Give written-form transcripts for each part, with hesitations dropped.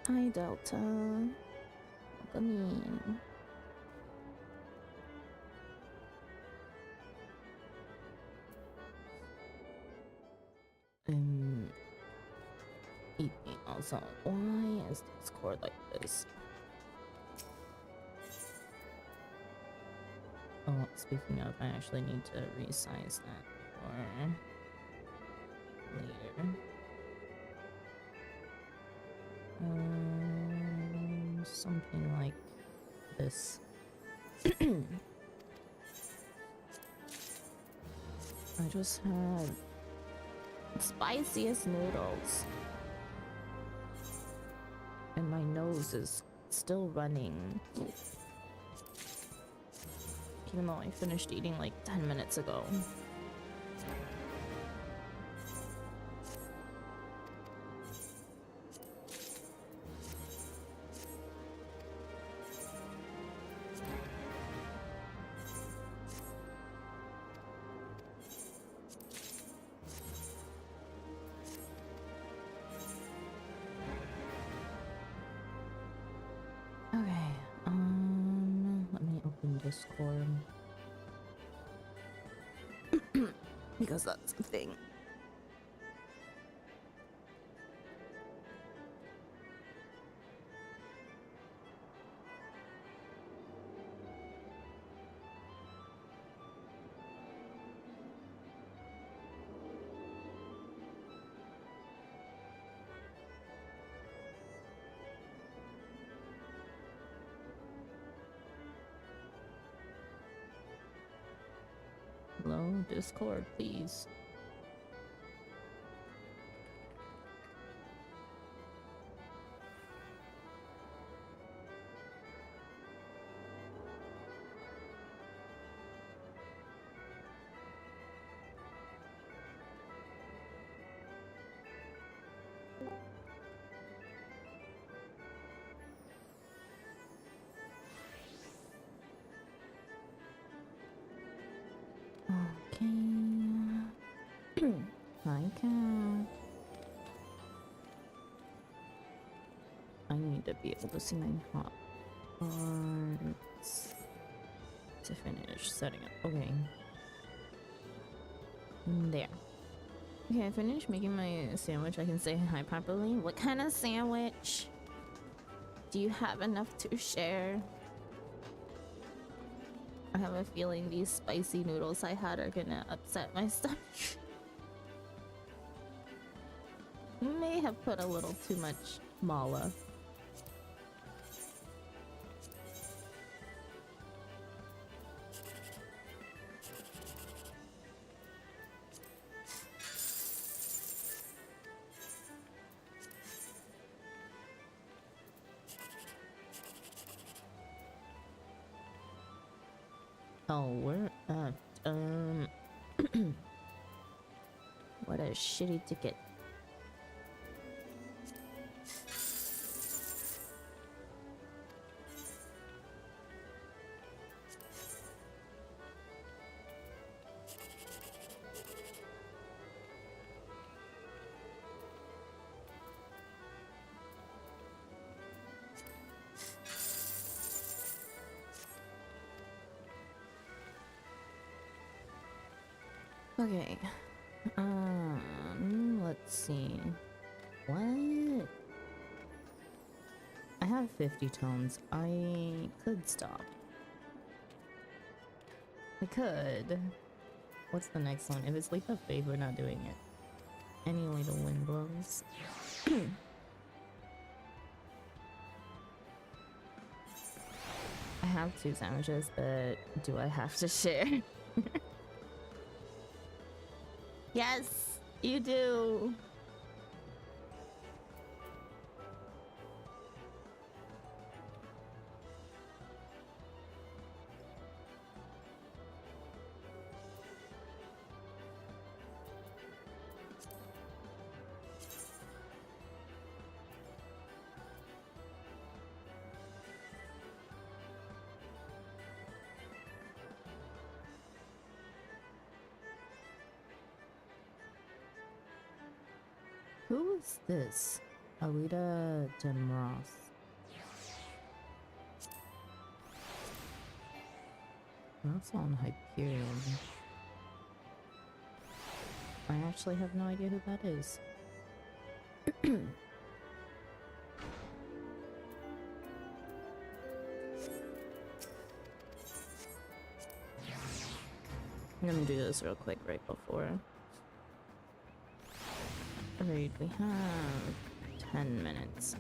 Hi, Delta. Welcome in. Evening also. Why is Discord like this? Oh, speaking of, I actually need to resize that for later. Something like this. I just had spiciest noodles. And my nose is still running. Even though I finished eating like 10 minutes ago. Discord because that's the thing. Hello, Discord, please. Hi, Cat. I need to be able to see my hot parts to finish setting up. Okay. There. Okay, I finished making my sandwich. I can say hi properly. What kind of sandwich? Do you have enough to share? I have a feeling these spicy noodles I had are gonna upset my stomach. May have put a little too much mala. Oh, we're at, what a shitty ticket. Okay. Let's see. What? I have 50 tones. I could stop. I could. What's the next one? If it's Leap of Faith, we're not doing it. Anyway, the wind blows. I have 2 sandwiches, but do I have to share? Yes, you do. Who is this? Alita Demroth. That's on Hyperion. I actually have no idea who that is. I'm gonna do this real quick right before. Alright, we have 10 minutes.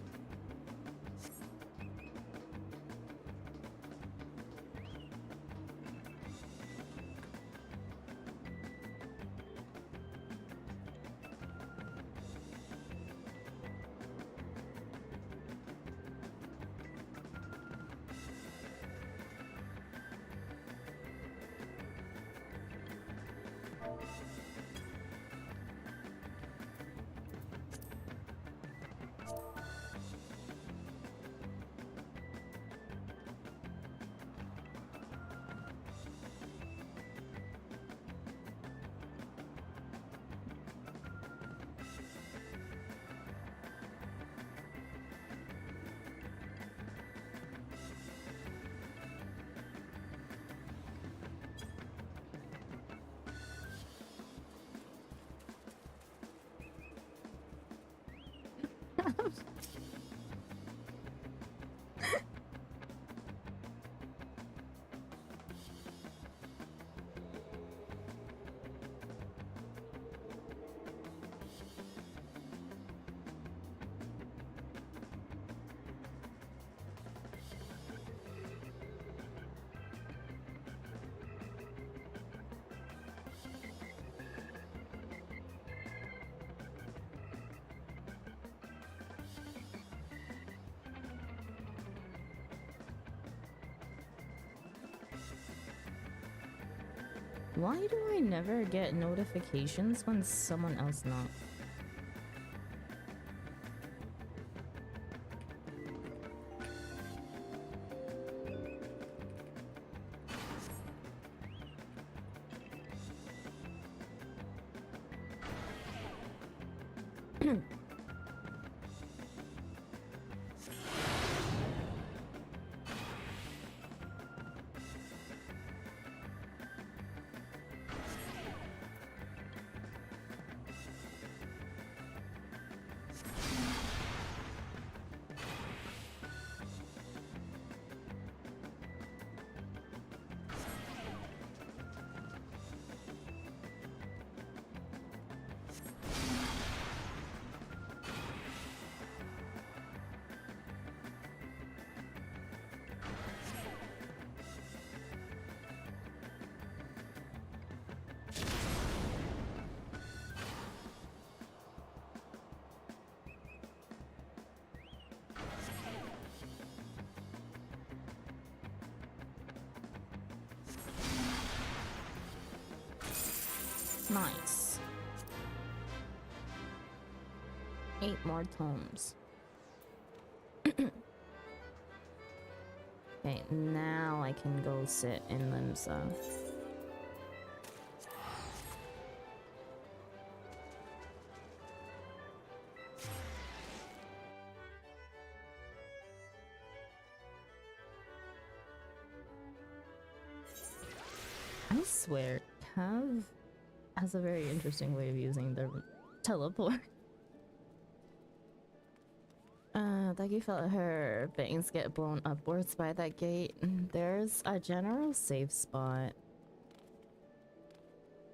Why do I never get notifications when someone else knocks? Nice. 8 more tomes. Okay, now I can go sit in Limsa. I swear, Cav has a very interesting way of using the teleport. Daggy felt her bangs get blown upwards by that gate. There's a general safe spot.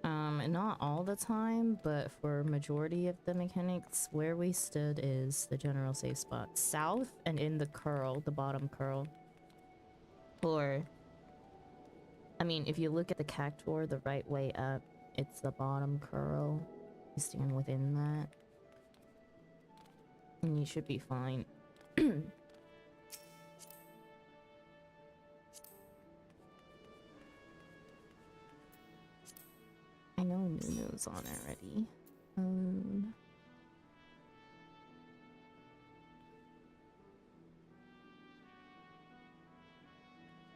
Not all the time, but for majority of the mechanics, where we stood is the general safe spot. South and in the curl, the bottom curl. Or, I mean, if you look at the cactuar the right way up, it's the bottom curl. You stand within that. And you should be fine. I know Nunu's on already.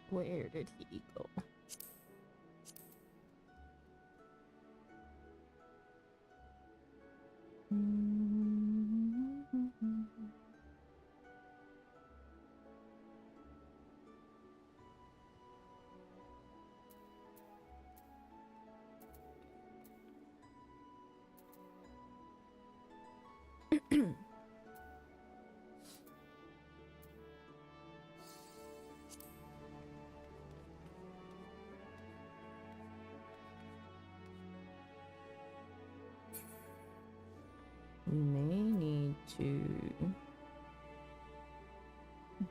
Where did he go? to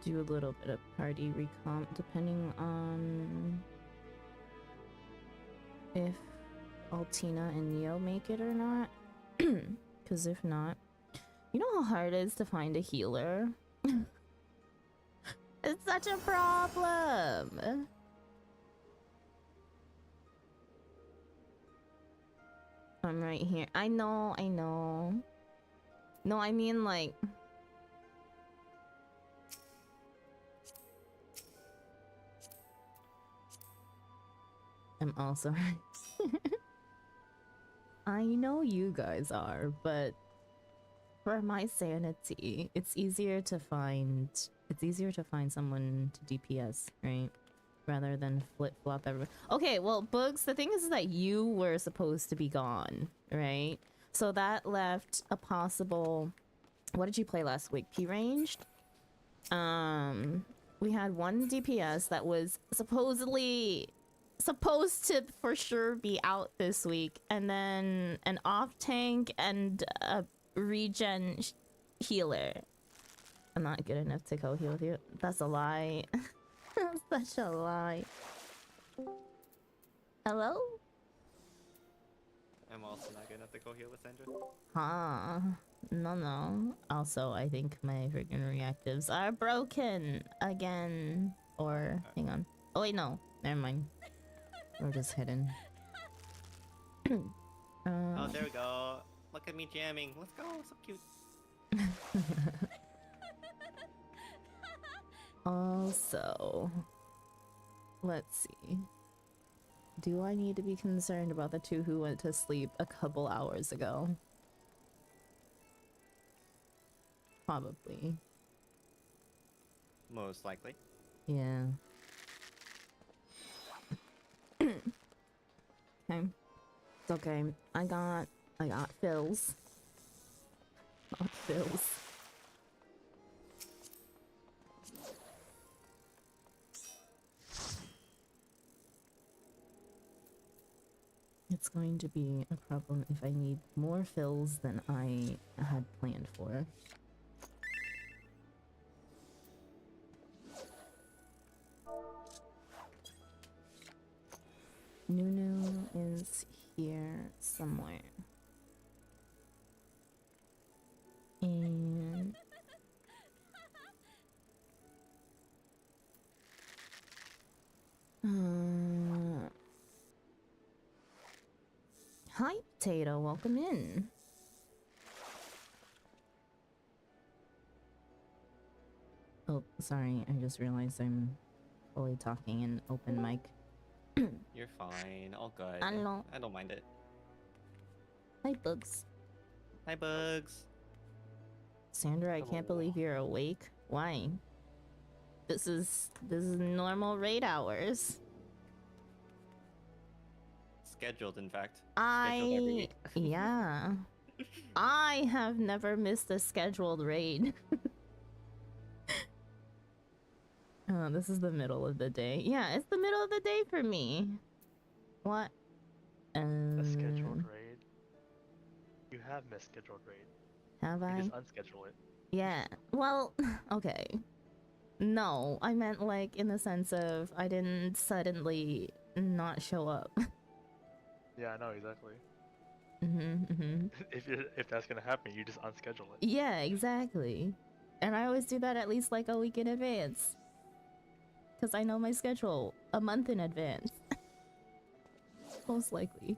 do a little bit of party recomp depending on if Altina and Neo make it or not. Because if not, you know how hard it is to find a healer? It's such a problem! I'm right here. I know, I know. No, I mean like... I'm also... I know you guys are, but for my sanity, it's easier to find someone to DPS, right? Rather than flip-flop everyone. Okay, well, Boogs, the thing is that you were supposed to be gone, right? So that left a possible... What did you play last week? P-ranged? We had one DPS that was supposed to for sure be out this week, and then an off tank and a regen healer. I'm not good enough to co-heal with you. That's a lie. That's such a lie. Hello? I'm also not good enough to co-heal with Sandra. Huh. No. Also, I think my freaking reactives are broken again. Or, hang on. Oh wait, no. Never mind. We're just hidden. Oh, there we go. Look at me jamming. Let's go. So cute. Also, let's see. Do I need to be concerned about the two who went to sleep a couple hours ago? Probably. Most likely. Yeah. Okay. It's okay. I got fills. Got fills. It's going to be a problem if I need more fills than I had planned for. Nunu is here somewhere. And... Hi, Potato. Welcome in. Oh, sorry. I just realized I'm fully talking in open mic. You're fine. All good. I know. I don't mind it. Hi, Bugs. Hi, Bugs. Sandra, I can't believe you're awake. Why? This is normal raid hours. Scheduled, in fact. Scheduled every week. Yeah. I have never missed a scheduled raid. Oh, this is the middle of the day. Yeah, it's the middle of the day for me. What? A scheduled raid? You have missed scheduled raid. Have I? You just unschedule it. Yeah. Well, okay. No, I meant like in the sense of I didn't suddenly not show up. Yeah, I know exactly. Mm-hmm. If that's gonna happen, you just unschedule it. Yeah, exactly. And I always do that at least like a week in advance. Because I know my schedule a month in advance. Most likely.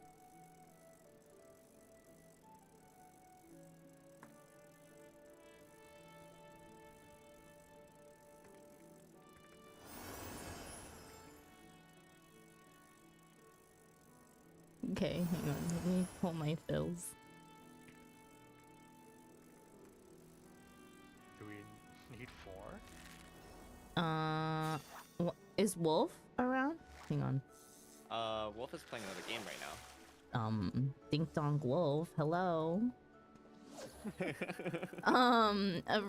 Okay, hang on. Let me pull my fills. Do we need 4? Is Wolf around? Hang on. Wolf is playing another game right now. Ding Dong Wolf, hello.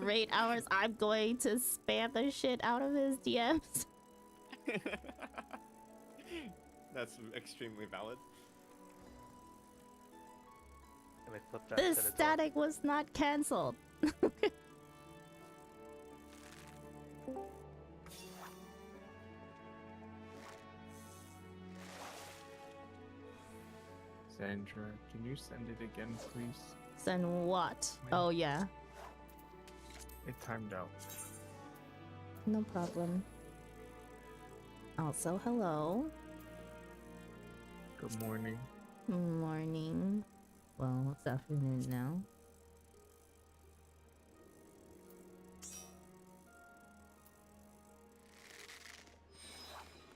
Rate hours, I'm going to spam the shit out of his DMs. That's extremely valid. Can I flip that This instead of static was not cancelled. Sandra, can you send it again, please? Send what? Wait. Oh yeah, It timed out. no problem. Also, hello. Good morning. Morning. Well, it's afternoon now.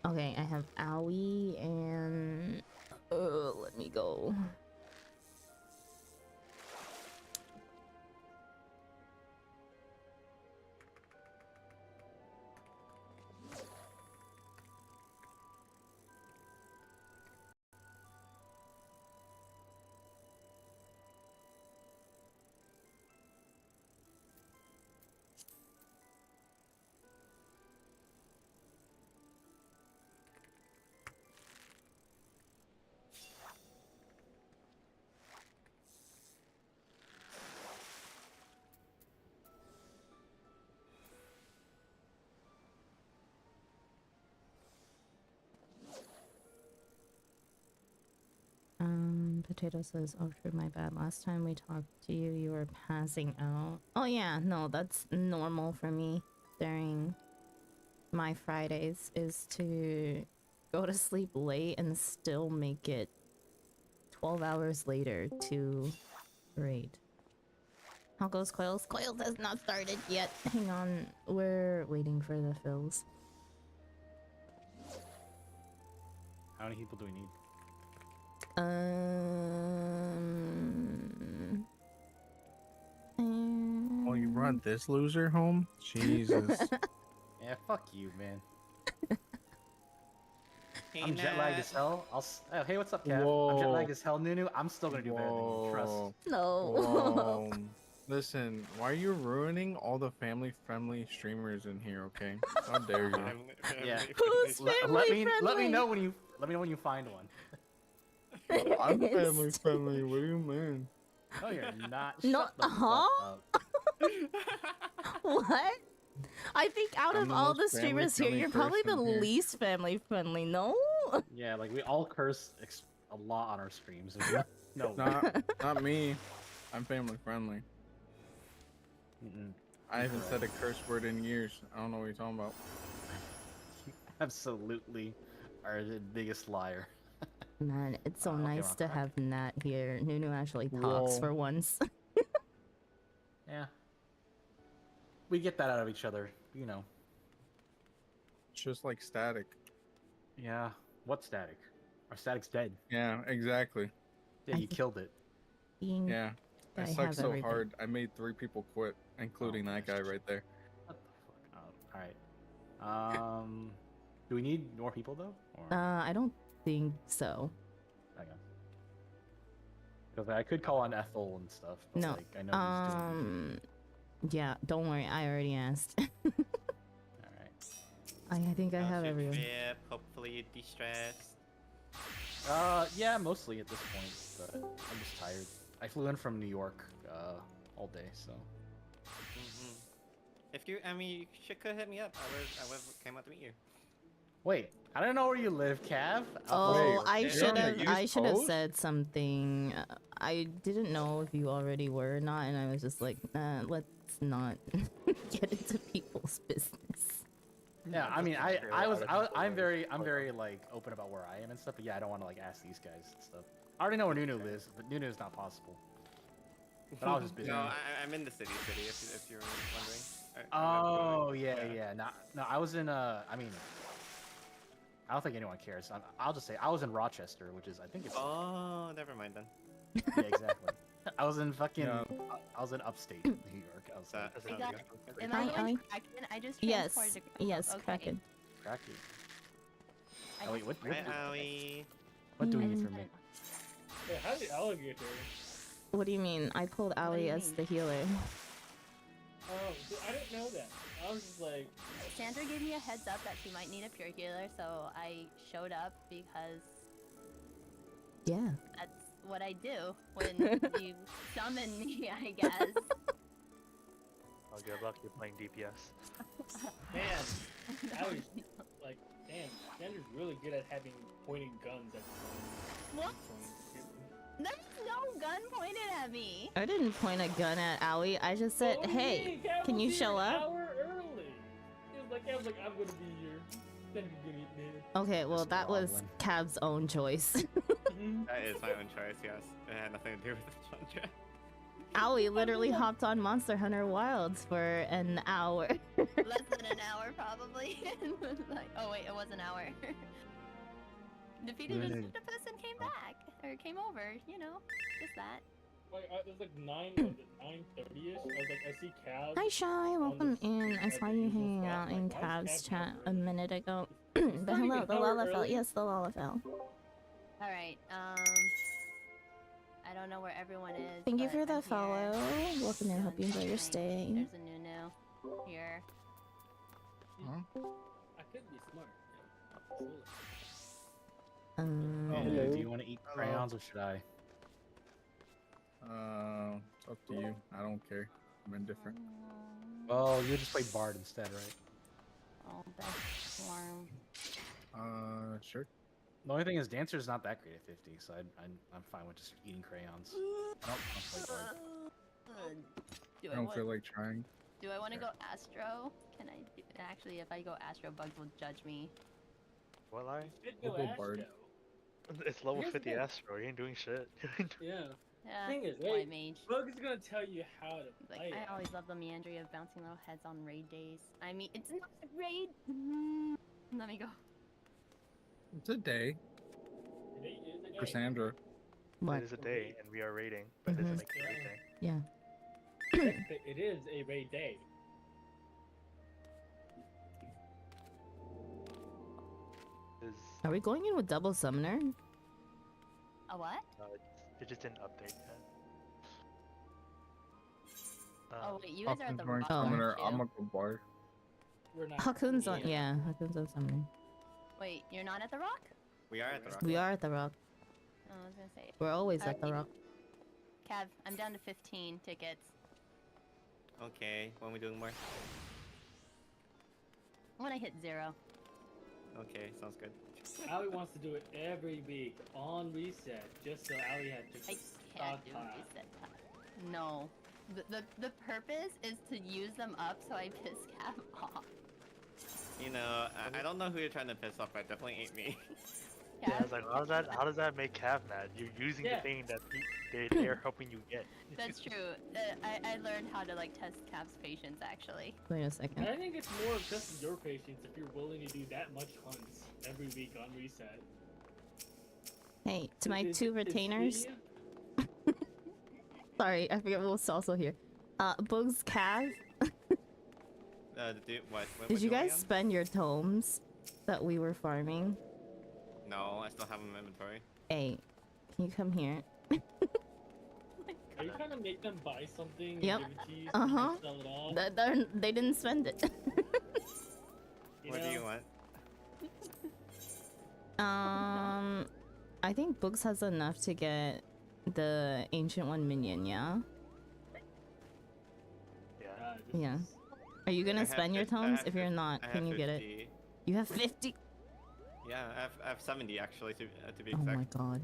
Okay, I have Owie and let me go. Potato says, oh, true, my bad. Last time we talked to you, you were passing out. Oh, yeah, no, that's normal for me during my Fridays, is to go to sleep late and still make it 12 hours later to raid. How goes Coils? Coils has not started yet. Hang on, we're waiting for the fills. How many people do we need? Oh, you brought this loser home? Jesus. Yeah, fuck you, man. Hey, I'm jet lagged Nat. as hell. Oh, hey, what's up, Kev? I'm Whoa. jet lagged as hell, Nunu. I'm still gonna do better than you. Trust. Whoa. No. Whoa. Listen, why are you ruining all the family-friendly streamers in here? Okay, how dare you? Yeah. Who's Let me family-friendly? know when you find one. I'm family-friendly. What do you mean? No, you're not. No, Shut the fuck up. What? I think out I'm of the all most the streamers here, family-friendly you're probably the person here. least family friendly, no? Yeah, like we all curse a lot on our streams. No. Not me. I'm family-friendly. Mm-mm. I haven't Correct. said a curse word in years. I don't know what you're talking about. You absolutely are the biggest liar. Man, it's so Okay, nice well, to crack. have Nat here. Nunu actually talks Whoa. for once. Yeah. We get that out of each other, you know. It's just like static. Yeah. What static? Our static's dead. Yeah, exactly. Yeah, I you think- killed it. Being Yeah. I I suck have so everything. hard. I made 3 people quit, including that guy right there. What the fuck? Oh, alright. Do we need more people though? Or... I don't think so. Okay. Because I could call on Ethel and stuff. But, No. like, I know he's doing. Yeah, don't worry. I already asked. Alright. I think I How's have your everyone. trip? Hopefully you're de-stressed. Yeah, mostly at this point, but I'm just tired. I flew in from New York, all day, so. Mm-hmm. If you, I mean, you could hit me up. I would came out to meet you. Wait, I don't know where you live, Cav. Oh, Wait, I you're should on the have. I East should have Coast? said something. I didn't know if you already were or not, and I was just like, let's not get into people's business. Yeah, I mean, I'm very like open about where I am and stuff, but yeah, I don't want to like ask these guys and stuff. I already know where Nunu lives, but Nunu is not possible. But I was just busy. No, I'm in the city, if you're wondering. Oh yeah. No, I was in I mean, I don't think anyone cares. I'll just say I was in Rochester, which is I think it's Oh, never mind then. yeah, exactly. I was in fucking Yeah. I was in upstate New York. I was That like, sounds got- good. Am Hi, I going Ellie. to Kraken? I just Yes, transported yes, okay. Kraken. cracky. I Oh, wait, just- what? Hi, Owie. What do we need from me? Wait, how's the alligator? What do you mean? I pulled do Ali you as mean? the healer. Oh, I didn't know that. I was just like, Sandra gave me a heads up that she might need a pure healer, so I showed up because Yeah. that's what I do when you summon me, I guess. Oh, good luck. You're playing DPS. Man, I was like, damn, Xander's really good at having pointing guns at the What? There's no gun pointed at me. I didn't point a gun at Owie. I just said, hey, can you show An up? hour early. I was like, I'm gonna be here. Then you're gonna get me. Okay, well, that was Cav's own choice. That is my own choice, yes. It had nothing to do with the contract. Owie literally hopped on Monster Hunter Wilds for an hour. Less than an hour, probably. Like, oh wait, it was an hour. Defeated Really? the person came back or came over. You know, just that. Like, it was like 9:30ish. I was like, I see Cal. Hi, Shy. Welcome in. I saw you hanging out in Cav's chat a minute ago. But hello, the Lalafell. Yes, the Lalafell. All right. I don't know where everyone is. Thank you but for the I'm follow. here Welcome in. Hope you enjoy your doing stay. something. There's a Nunu here. I could be smart. Do you want to eat crayons or should I? It's up to you. I don't care. I'm indifferent. Well, you just play Bard instead, right? Oh, best form. Sure. The only thing is, Dancer's not that great at 50, so I'm fine with just eating crayons. I don't play Bard. Do I don't feel like trying. Do I want to go Astro? Can I do, actually? If I go Astro, Bugs will judge me. Will I? We'll go Bard. It's level Here's the 50 thing. Astro. You ain't doing shit. Yeah. Yeah, Thing is, White right? Mage. Bug is gonna tell you how to Like, play. I always love the meandering of bouncing little heads on raid days. I mean, it's not a raid. Let me go. It's a day It for Sandra. What? It is a day, and we are raiding, but it Mhm. doesn't make it everything. Yeah. It is a raid day. Is Are we going in with double summoner? A what? it just didn't update yet. Oh wait, you guys are at the Hawkins going rock. Oh. summoner. aren't I'm you? a go Bard. We're not. Hakun's on. Yeah, Hakun's on summoner. Wait, you're not at the rock? We are at the rock. We are at the rock. Oh, I was gonna say. We're always at the Okay. rock. Cav, I'm down to 15 tickets. Okay, when we doing more? When I hit 0. Okay, sounds good. Ali wants to do it every week on reset, just so Ali had to I can't do stockpile. reset time. No. The purpose is to use them up so I piss Cav off. You know, I don't know who you're trying to piss off, but it definitely ain't me. Yeah, I Cav, was like, how does that make Cav mad? You're using Yeah. the thing that they're helping you get. that's true. I learned how to like test Cav's patience actually. Wait a And second. I think it's more of just your patience if you're willing to do that much hunts every week on reset. Hey, to my Is- two is retainers. he- Sorry, I forget what's also here. Bugs, Cav. What Did you doing guys again? spend your tomes that we were farming? No, I still have them in inventory. Hey, can you come here? Are you trying to make them buy something and Yep. give it to you Uh-huh. and sell it off? They didn't spend it. What do you want? I think Bugs has enough to get the Ancient One minion, yeah? Yeah. This Yeah. is- Are you I gonna have spend your fif- I tomes? have If you're fif- not, I can have you get it? 50. You have 50? Yeah, I have 70 actually to be Oh exact. my god.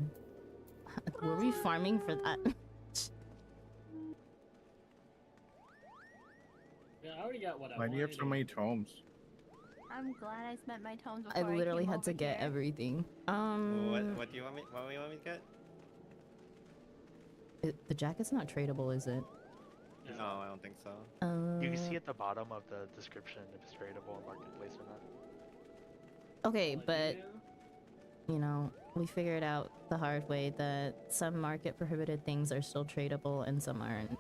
Were we farming for that? Yeah, I already got what I Why do you have wanted so many tomes? I'm glad I spent my tomes I before literally came had to over get here. everything. What do you want me? What do you want me to get? The jacket's not tradable, is it? Yeah. No, I don't think so. You can see at the bottom of the description if it's tradable on marketplace or not. Okay, Like, but yeah. you know, we figured out the hard way that some market prohibited things are still tradable and some aren't.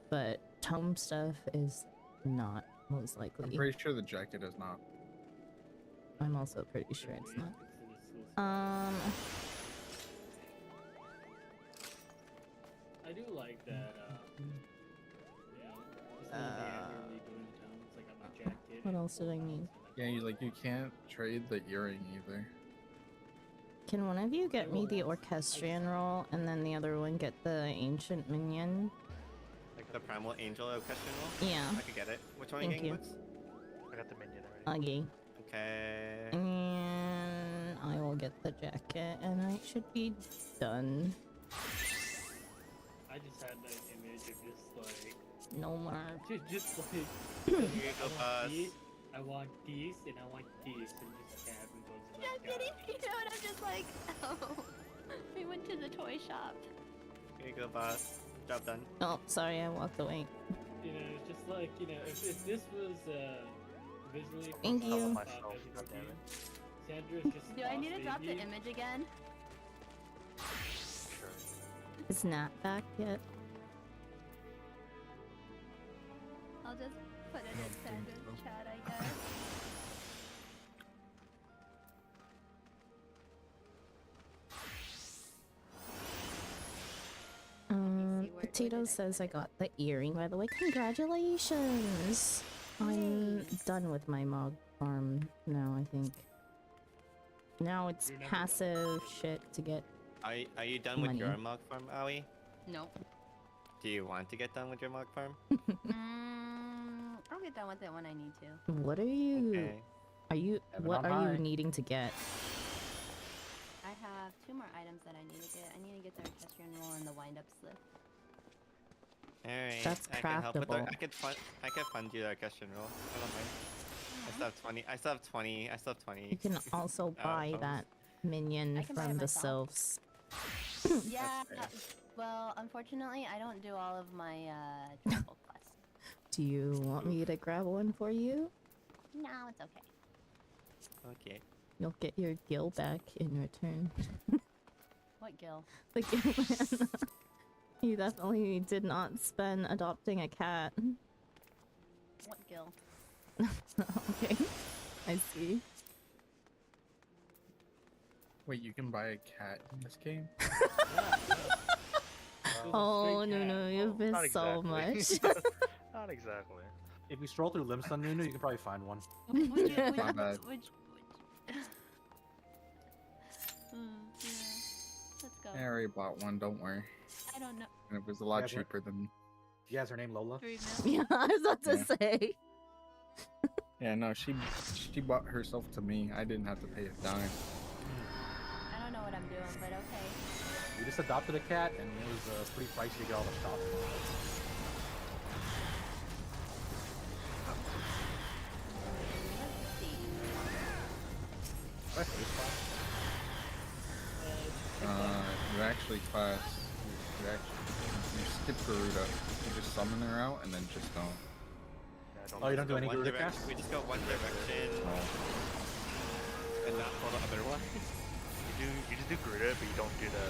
But tome stuff is not, most I'm likely. pretty sure the jacket is not. I'm also pretty sure it's not. I do like that. Yeah. Just the annually doing tones, like on my jacket. What else did I need? Yeah, you can't trade the earring either. Can one of you get me the orchestrion roll, and then the other one get the ancient minion? Like the primal angel question roll? Yeah. I could get it. Which one are you Thank getting, you. Boots? I got the minion already. Okay. Okay. And I will get the jacket, and I should be done. I just had that image of just like, No more. just like, Here you go, boss. I want these, and I want these, and just cab and goes Yeah, like kidding. that. You know, and I'm just like, oh. We went to the toy shop. Here you go, boss. Job done. Oh, sorry, I walked away. You know, it's just like, you know, if this was visually Thank Tell you. myself, goddammit. Sandra's just Do I need to drop the baby. image again? Sure. Is Nat back yet? I'll just put it in Sandra's chat, I guess. see where Potato did I says I got the earring, by the way. Congratulations! I'm done with my mog farm now, I think. Now it's You're never passive shit to get. Are you done with Money. your mog farm, Aoi? Nope. Do you want to get done with your mog farm? I'll get done with it when I need to. What are you? Okay. Are you? Heaven What on are you high. needing to get? I have 2 more items that I need to get. I need to get the orchestrion roll and the wind-up slip. Alright. That's I can help with the, craftable. I could fund you the question roll. I don't mind. I still have 20. I still have 20. I still have 20. You can also buy phones. that minion I can buy it from the myself. sylphs. Yeah, fair. well, unfortunately, I don't do all of my travel quests. Do you want me to grab one for you? No, it's okay. Okay. You'll get your gil back in return. What Gil? The gil man. You definitely did not spend adopting a cat. What Gil? Okay, I see. Wait, you can buy a cat in this game? Oh no, you've Not missed so exactly. much. Not exactly. If you stroll through Limestone, Nunu, you can probably find one. Would you, My bad. yeah. Let's go. I already bought one, don't worry. I don't know. And it was a lot Yeah, but- cheaper than... You guys, her name Lola? 3 Yeah, mil? I was about to Yeah. say. Yeah, no, she bought herself to me. I didn't have to pay a dime. I don't know what I'm doing, but okay. We just adopted a cat, and it was pretty pricey to get all the shots. Let's see. Right, face class. You actually class... You skip Garuda. You just summon her out and then just don't. Yeah, Oh, you don't do Go any one Garuda direc- cast? We just go one direction and not follow the other one. You just do Garuda, but you don't do the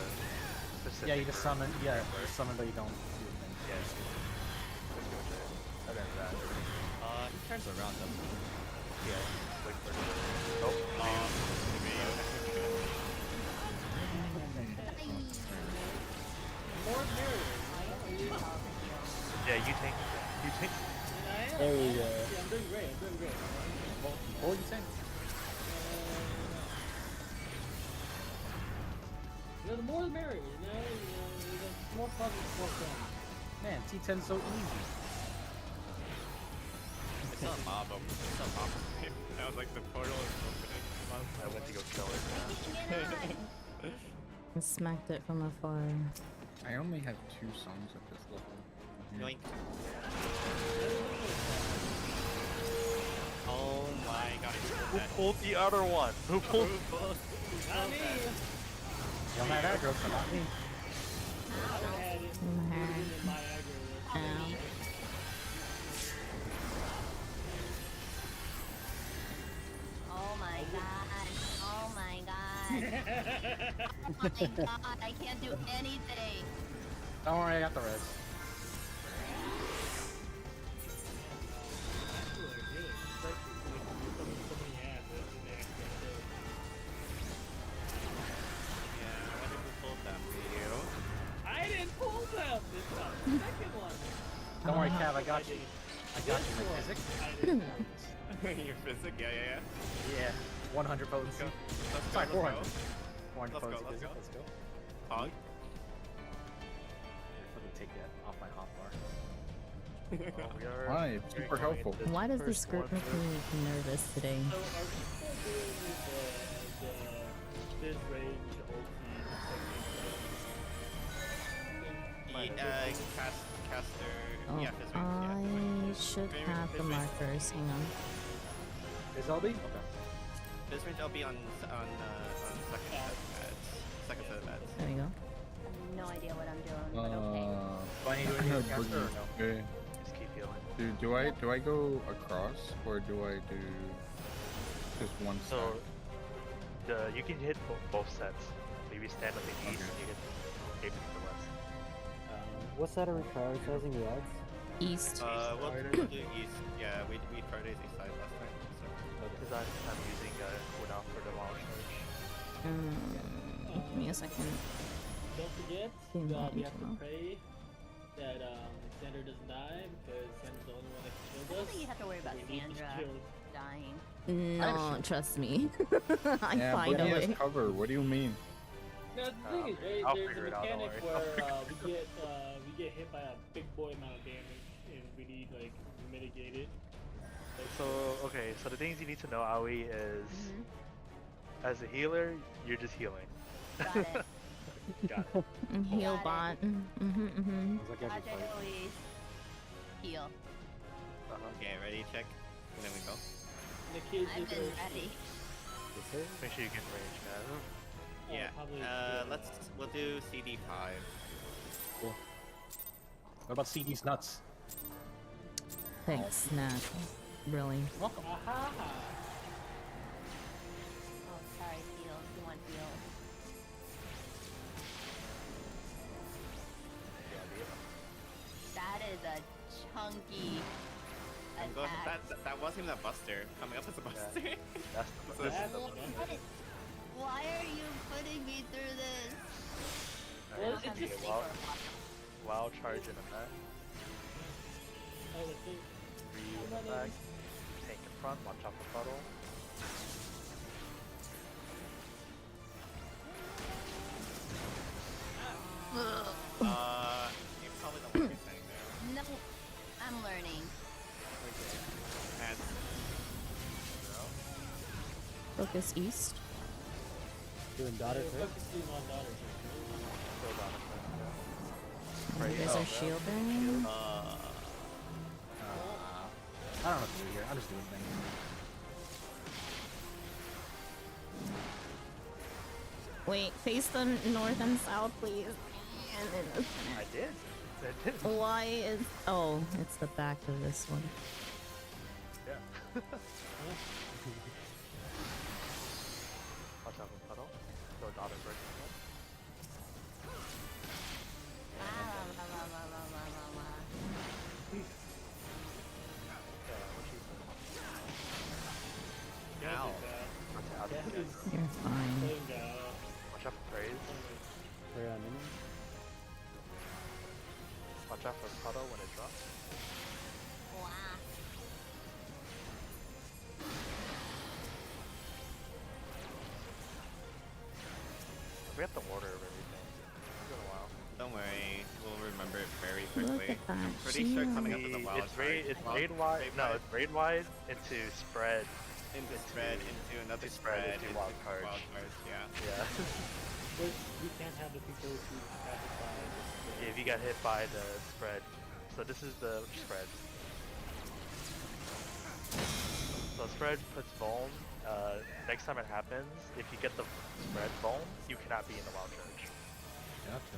specific. Yeah, you just summon. Yeah, Right. you summon, but you don't do anything. Yeah. Let's go with that. Other than that, He turns around them. yeah. Wait for it. Oh, More Mary. yeah. You take. I am. There we I am. go. Yeah, I'm doing great. I'm doing great. What would you think? You know, the more the merrier. The more fun, the more fun. Man, T10's so easy. It's not a mob. It's not a mob. I was like, the portal is opening. I went to go kill her. I smacked it from afar. I only have 2 songs at this level. Yoink. Oh my god, I pulled Who that. pulled the other one? Who pulled? Not me. You're mad aggro, so not me. I had it. In my aggro. Ow. Oh my god. Oh my god. Oh my god. I can't do anything. Don't worry, I got the res. Yeah, I wonder who pulled that for you. I didn't pull them. It's the second one. Don't worry, Cav, I got you. I got you, my physics. I didn't pull it. Your physic? Yeah. Yeah, 100 potency. Let's go. Sorry, Let's go. 400. Orange Let's go, phone's let's busy. go. Let's go. Hog. Fucking take that off my hot bar. Well, we are Why? It's we're super going helpful. into Why does this first group one make with- me nervous today? So are we still doing the this range Caster. Oh, Yeah, his range. I should Range- have the his range. markers. Hang on. Is LB? Okay. His range I'll be on second set of ads. Second set of ads. There we go. I have no idea what I'm doing, but okay. Do I need to do anything with caster or no? Okay. Just keep healing. Do I go across or do I do just one So, side? you can hit both sets. Maybe stand on the east and you hit maybe the west. What side are we prioritizing the ads? East. We'll do east. Yeah, we prioritized east side last time. So. Because I'm using cooldown for the wild charge. Give me a second. Don't forget, Hmm, we have to no. pray that Sandra doesn't die because Sandra's the only one that can I shield don't us. think you have to worry about We need to Sandra shield. dying. No, trust me. I Yeah, find but a he has way. cover. What do you mean? Now the thing is, right, I'll there's figure a it out, don't mechanic worry. where we get hit by a big boy amount of damage and we need like mitigate it. Like, So, okay, so the things you need to know, Aoi, is Mhm. as a healer, you're just healing. Got it. Got it. Heal Got bot. it. Mm-hmm. It's like every Roger, fight. Eloise. Heal. Okay, ready? Check. And then we go. the kids I've are been ready. Yes, sir. Make sure you get range, guys. Yeah. probably We'll do CD5. What about CD's nuts? Thanks, Nat. Really. Welcome. Aha! Oh, sorry, heal. You want heal. That is a chunky I'm going, attack. that wasn't even a buster. Coming up as a buster. That's So this that's is the a- one. What? Why are you putting me through this? Well, I don't it's have just- the Wild, safer wild charge in the back, Oh, the thing. Ryu in the back, tank in front, watch out for puddle. You probably don't want anything there. No, I'm learning. Okay. Ads. Focus east. Doing daughter first. Focusing on daughters. Build on it. You guys Oh, are no. shielding. I don't know what to do here. I'm just doing things. Wait, face the north and south, please. I did. I did. Why is... Oh, it's the back of this one. Yeah. Watch out for puddle. Go daughter first. La, la, la, la, la, la, la, la. Ow. Watch out. That is You're fine. thing, Watch out for praise. We're on minion. Watch out for puddle when it drops. Wow. We have the order of everything. It's been a while. Don't worry, we'll remember it very Look quickly. at that I'm pretty sure coming up shield. with a wild It's raid wide. No, it's raid wide into spread. into spread into another into spread spread into wild charge. Wild cards, yeah. Yeah. Which we can't have the people who sacrifice. If you got hit by the spread. So this is the spread. So spread puts vuln. Next time it happens, if you get the spread vuln, you cannot be in the wild charge. Gotcha.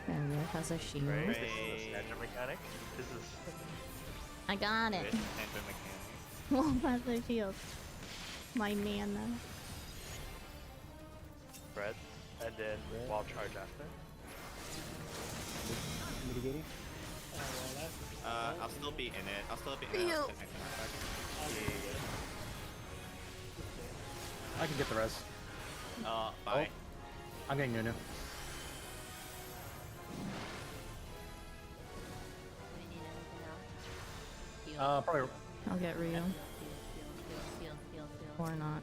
Barrier has a shield. Right? This is Right. the standard mechanic. This is I got it. Good enter mechanic. Well, that's a shield. My mana. spread, and then Right. wild charge after. Mitigating. I'll still be in it. I'll still be in it. Ew. I'll take my attack. I can get the res. Bye. I'm getting Nunu. Do we need anything else? Heal. Probably. I'll get Ryu. Heal, heal, heal, heal. Or not.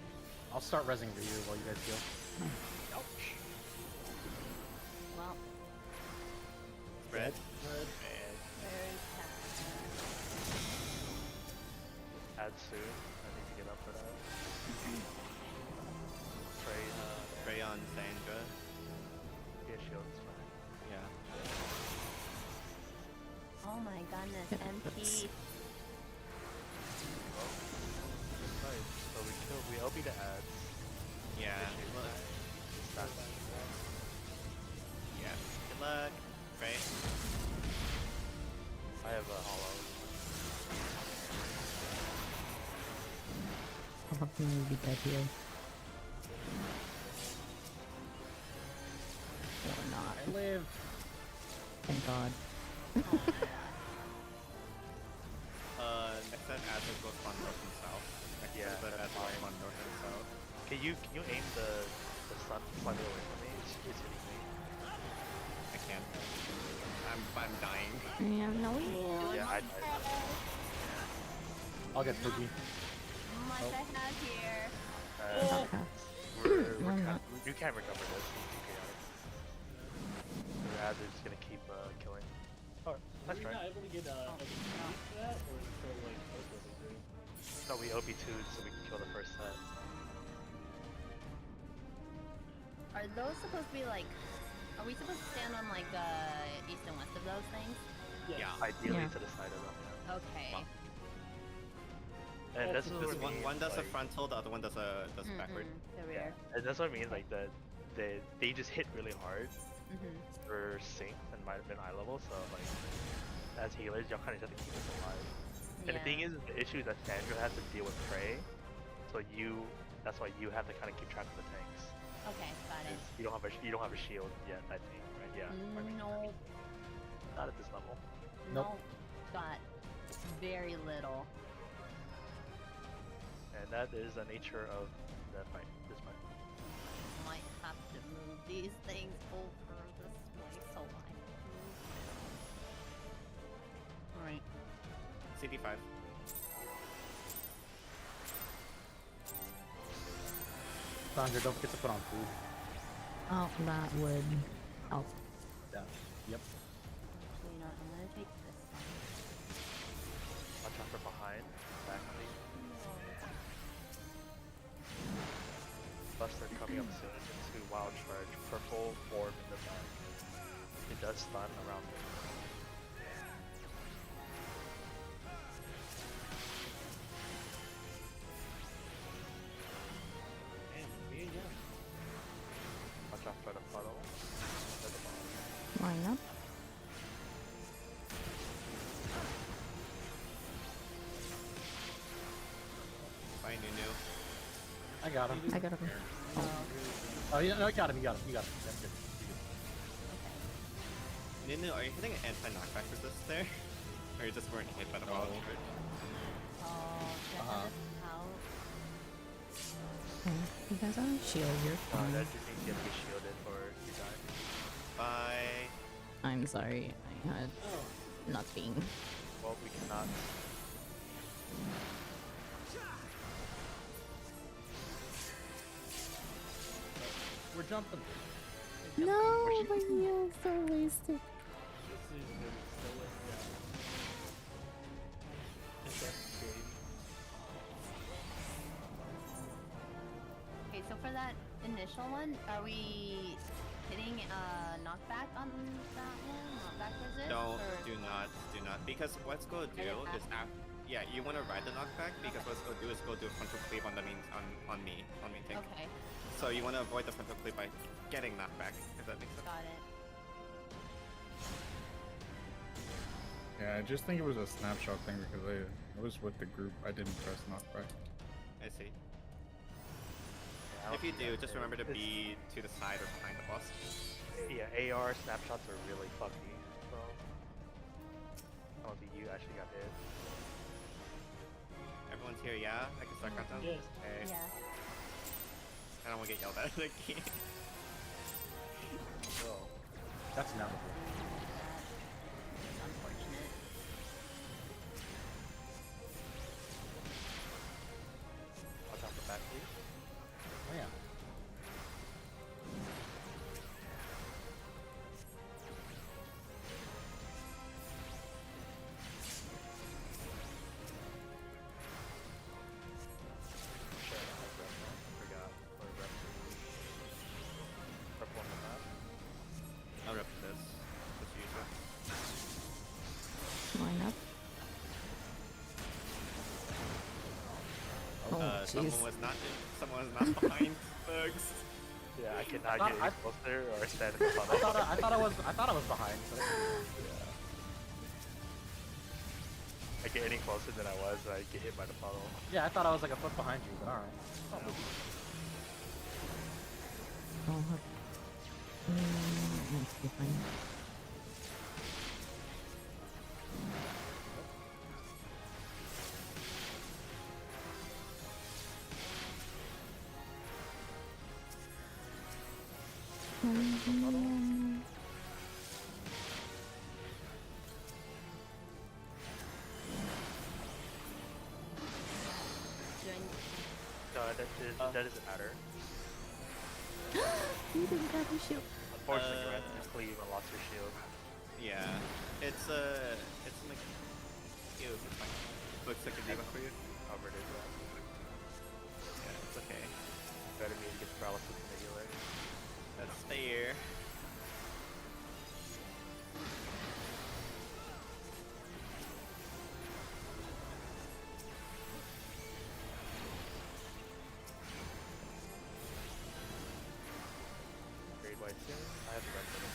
I'll start resing Ryu while you guys heal. Well, Red. where's Add soon. I need to get up for that. Trey, Spray on Sandra. yeah, shield is fine. Yeah. Oh my goodness, MP. Nice. So we OP the ads. Yeah. Well, It's not yeah. Good luck. Right. I have a hollow. I'll definitely be dead here. Or not. I live. Thank God. Next time ads will go spawn north and south. Next Yeah, time that's ads will fine. spawn north and south. Can you aim the sun slightly away from me? It's hitting me. I can't. I'm dying. I have no heal. Yeah, I I'll get Pookie. What I have here. Okay. I'm not. You can't recover this. It's chaotic. The ads are just gonna keep killing. Oh, Are that's we right. not able to get for that, or is it still like post level 3? No, we OP2'd so we can kill the first set. Are those supposed to be like? Are we supposed to stand on like east and west of those things? Yeah. Ideally Yeah. to the side of them, yeah. Okay. Well, And this is This what it means, one does a like, frontal, the other one does a backward. The rear. and that's what I mean, like they just hit really hard Mhm. for sync and might have been eye level, so like as healers y'all kinda just have to keep us alive. And the thing is the issue is that Sandra has to deal with prey, so that's why you have to kinda keep track of the tanks. Okay, got it. 'Cause you don't have a shield yet, I think, right? Yeah. I mean, No, not at this level. Nope. no, got very little. And that is the nature of the fight, this fight. Might have to move these things over this way so I can move. Alright. CD5. Sandra, don't forget to put on food. Oh, that would help. Yeah. Yep. You know, I'm gonna take this one. Watch out from behind, back on me. Buster coming up soon into Wild Charge, purple orb in the back. It does stun around me. Damn, me and you. Watch out for the puddle. At the bottom. Line up. Bye, Nunu. I got him. I got him. Oh, yeah, no, I got him. You got him. You got him. That's good. You're good. Nunu, are you hitting an anti-knockback resist there? Or you just weren't hit by the ball? Oh, should I have this out? Okay. You guys are on shield. You're fine. That just means you have to get shielded or you die. Bye. I'm sorry. I had Oh, nothing. Well, we cannot. We're jumping. No, my heal's so wasted. this is really so like that's great. Okay, so for that initial one, are we hitting knockback on that one? Knockback resist? Don't, or- do not. Because what's go do it is yeah, you want to ride the knockback because what's go do is go do a frontal cleave on the main on me tank. Okay, So you want to avoid the frontal cleave by getting knockback, if that makes sense. got it. Yeah, I just think it was a snapshot thing because I was with the group. I didn't press knockback. I see. Yeah, If you do, just it's- remember to be to the side or behind the boss. Yeah, AR snapshots are really fucky, so. I don't think you actually got hit. Everyone's here, yeah? I can start countdown? Yes. Okay. Yeah. I don't want to get yelled at again. Oh. That's inevitable. It's unfortunate. Watch out for back, please. Jeez. someone was not behind bugs. Yeah, I cannot thought get I- any closer or stand in the I tunnel. thought I was behind. But I get any closer than I was, I get hit by the funnel. yeah, I thought I was like a foot behind you, but all right. Oh, that's be fine. Join. No, that doesn't matter. You didn't grab your shield. Unfortunately, you ran into cleave and lost your shield. Yeah, it's like, ew, it's fine. Looks like a diva for you. Covered it. Yeah, it's okay. Better me to get paralysis than you right? That's fair. Grade white soon. I have the red for them.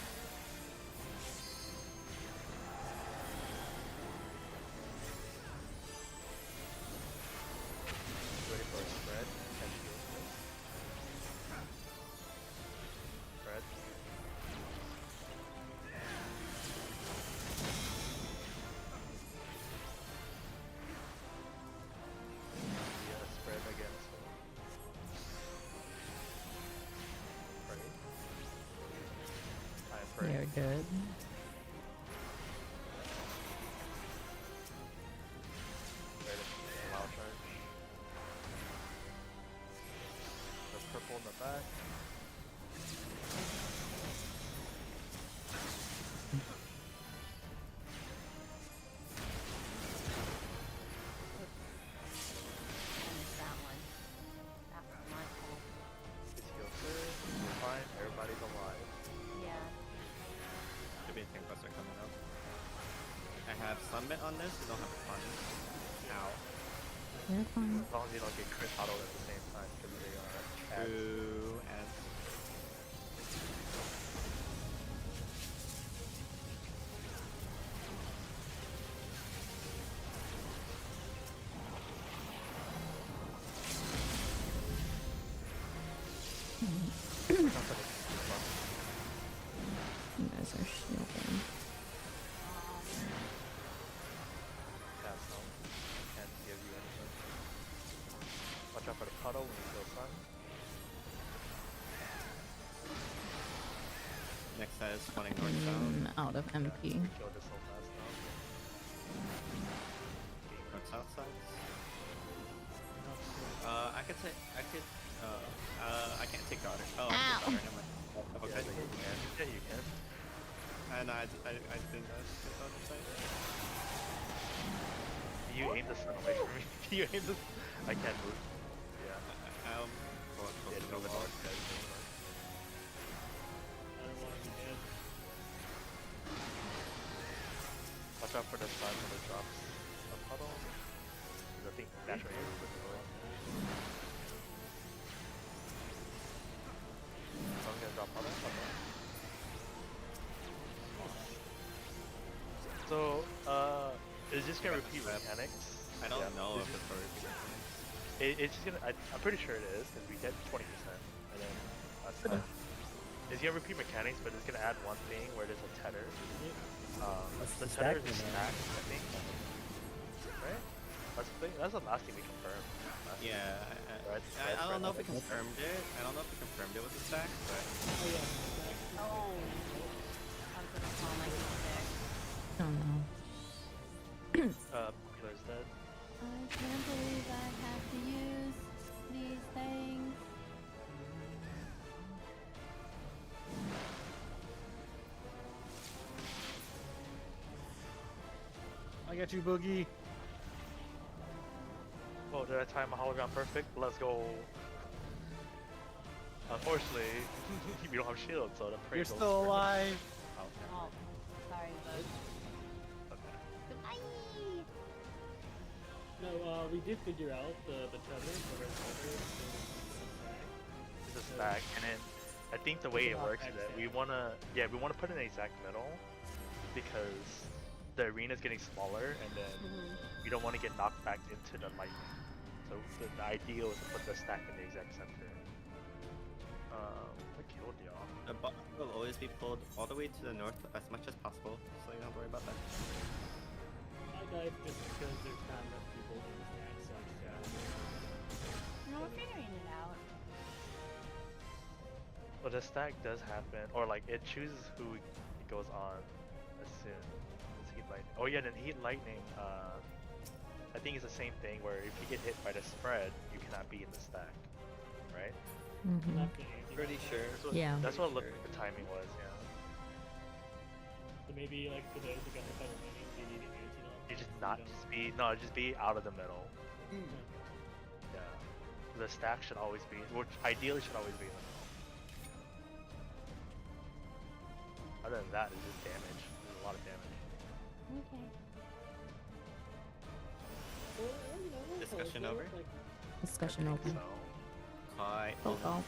Ready for a spread? Catch shield first. Spread. Yeah, spread again. So. Pray. I pray. You're good. Ready for wild charge. The purple in the back. I missed that one. That was my fault. It's heal first. You're fine. Everybody's alive. Yeah. Should be a tank buster coming up. I have sunbit on this, you don't have a fun. Ow. You're fine. As long as you don't get crit auto at the same time because they are ads. True, and You guys are shielding. Cast help. Can't give you anything. Watch out for the puddle when you kill sun. next set is spawning north south. Out of MP. We killed this so fast now. North south sides. I can't take daughter. Oh, I can Ow. take daughter, never mind. Oh, Yeah, okay. you can. Yeah, you can. And I didn't take daughter side. You aim the sun away from me. You aim the. I can't move. Yeah. Go Yeah, to go the north, north. guys. Go north. I don't want to be dead. Watch out for the sun when it drops a puddle. 'Cause I think naturally it would go up. Sun's gonna drop puddle? Okay. So, is this gonna repeat mechanics? I don't Yeah. know Is if it- it's already It's just gonna. I'm pretty sure it is because we get 20%, and then that's fine. It's gonna repeat mechanics, but it's gonna add one thing where there's a tether. What's The the tether is stacking, stacked, man? I think. Right? That's the thing. That's the last thing we confirmed. Yeah, Right, I don't know if we right. confirmed it. I don't know if we confirmed it with the stack, but Oh yeah. Exactly. Oh. I was gonna call my sister. Oh no. Popular's dead. I can't believe I have to use these things. I got you, Boogie. Oh, did I time my hologram perfect? Let's go. Unfortunately, we don't have shield, so the prey You're goes still first. alive. Oh, okay. Oh, sorry, bud. Okay. Goodbye. No, we did figure out the tether, the red tether, It's a stack, and then I think the way it works is that we wanna put it in the exact middle because the arena is getting smaller, and then we don't want to get knocked back into the lightning. So the ideal is to put the stack in the exact center. I killed y'all. The bot will always be pulled all the way to the north as much as possible, so you don't have to worry about that. I died just because there's not enough people in the stack, so I just got No, we're figuring it out. But the stack does happen, or like it chooses who it goes on as soon as heat lightning. Oh yeah, then heat lightning. I think it's the same thing where if you get hit by the spread, you cannot be in the stack, right? Mm-hmm. not getting anything. Pretty out of sure. it. Yeah. That's what Pretty looked sure. the timing was. Yeah. So maybe like for those who got the final meaning, they need an anti-lock. You just so not you just don't- be just be out of the middle. Yeah. The stack should always be, which ideally should always be in the middle. Other than that, it's just damage. There's a lot of damage. Okay. Well, you know, Discussion also, over? Like, Discussion open. So Quite Oh, oh.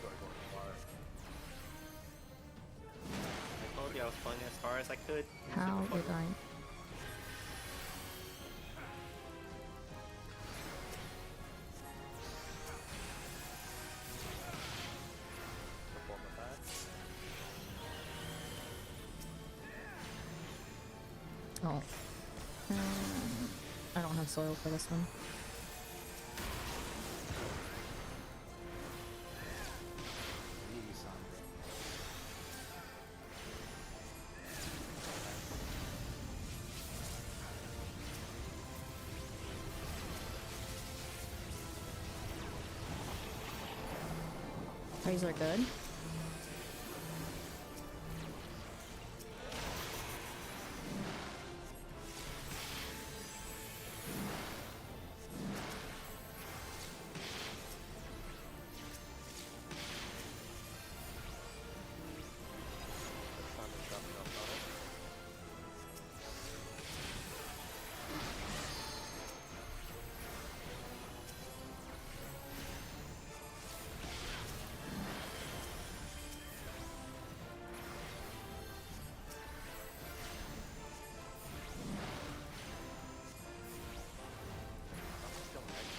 we're going far. I told you I was pulling as far as I could. How Super did far. I? Perform with that. Oh. I don't have soil for this one. Maybe some. Razor good. Sun is dropping off on it. Still nice.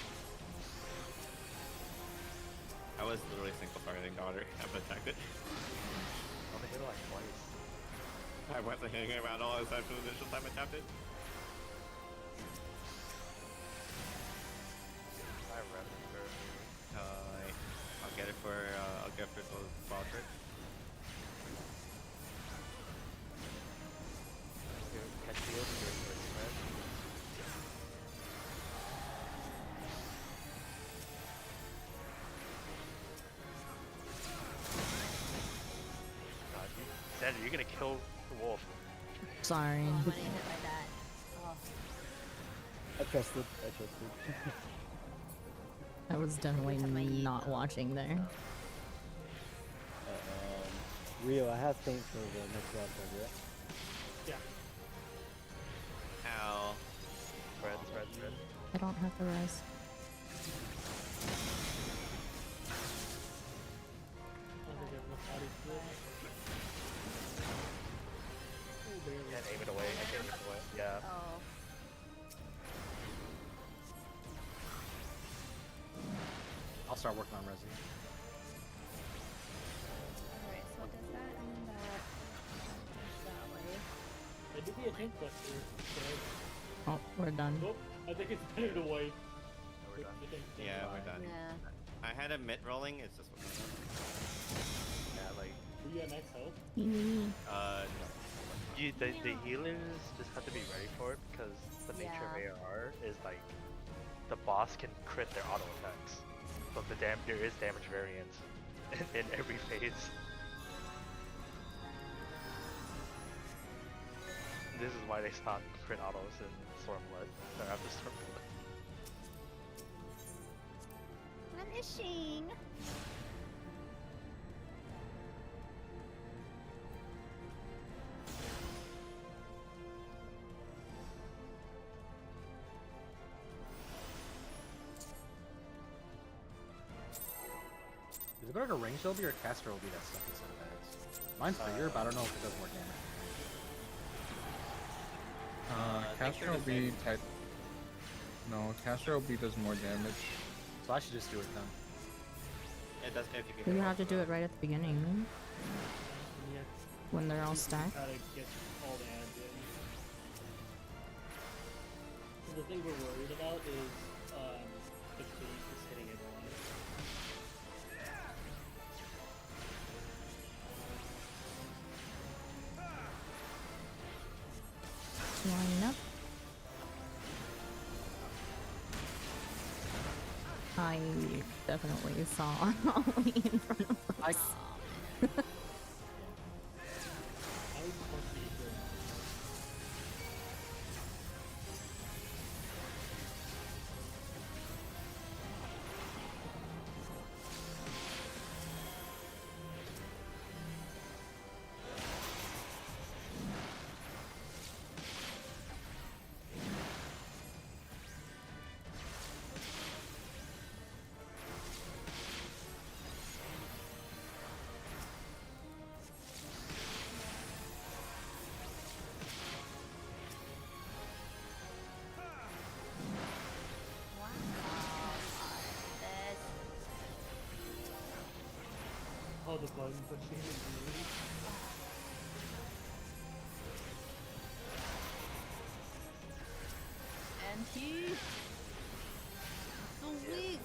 I was literally single targeting daughter. I haven't attacked it. Only hit it like twice. I wasn't hitting it at all aside from the initial time I tapped it. I remember. I'll get it for the ball trick. Here, catch shield, here for spread. God, Xander, you're gonna kill the wolf. Sorry. Oh, I'm getting hit by that. Oh. I trusted. I trusted. I was definitely Look at my not ego. watching there. Rio, I have things for the next round cover, right? yeah. Ow. Spread. I don't have the res. I don't think I have enough body for it. Oh, barely. Can't aim it away. I can't aim it away. Yeah. Oh. I'll start working on Resi. Alright, so does that mean that that way? I did the tank buster. Oh, we're done. Oh, I think it's better to wipe. We're done. The tank Yeah, we're done. Yeah. I had a mid rolling. It's just Yeah, like Were you at max health? no. the healers just have to be ready for it because the nature of AR is like the boss can crit their auto attacks. So there is damage variance in every phase. This is why they stopped crit autos in Stormblood or after Stormblood. fishing. Is it better to range Obi or caster Obi that stuff instead of bags? Mine's bigger, but I don't know if it does more damage. Caster will be type. No, Caster OB does more damage. So I should just do it then. It does if you can. You have to do it right at the beginning Yeah. when they're all stacked. How to get all the ads in. So the thing we're worried about is the cage is hitting everyone. Line up. I definitely saw Ollie in front of us. I was supposed to be good. Wow. This. Oh, the button pushing is really. And he. So weak.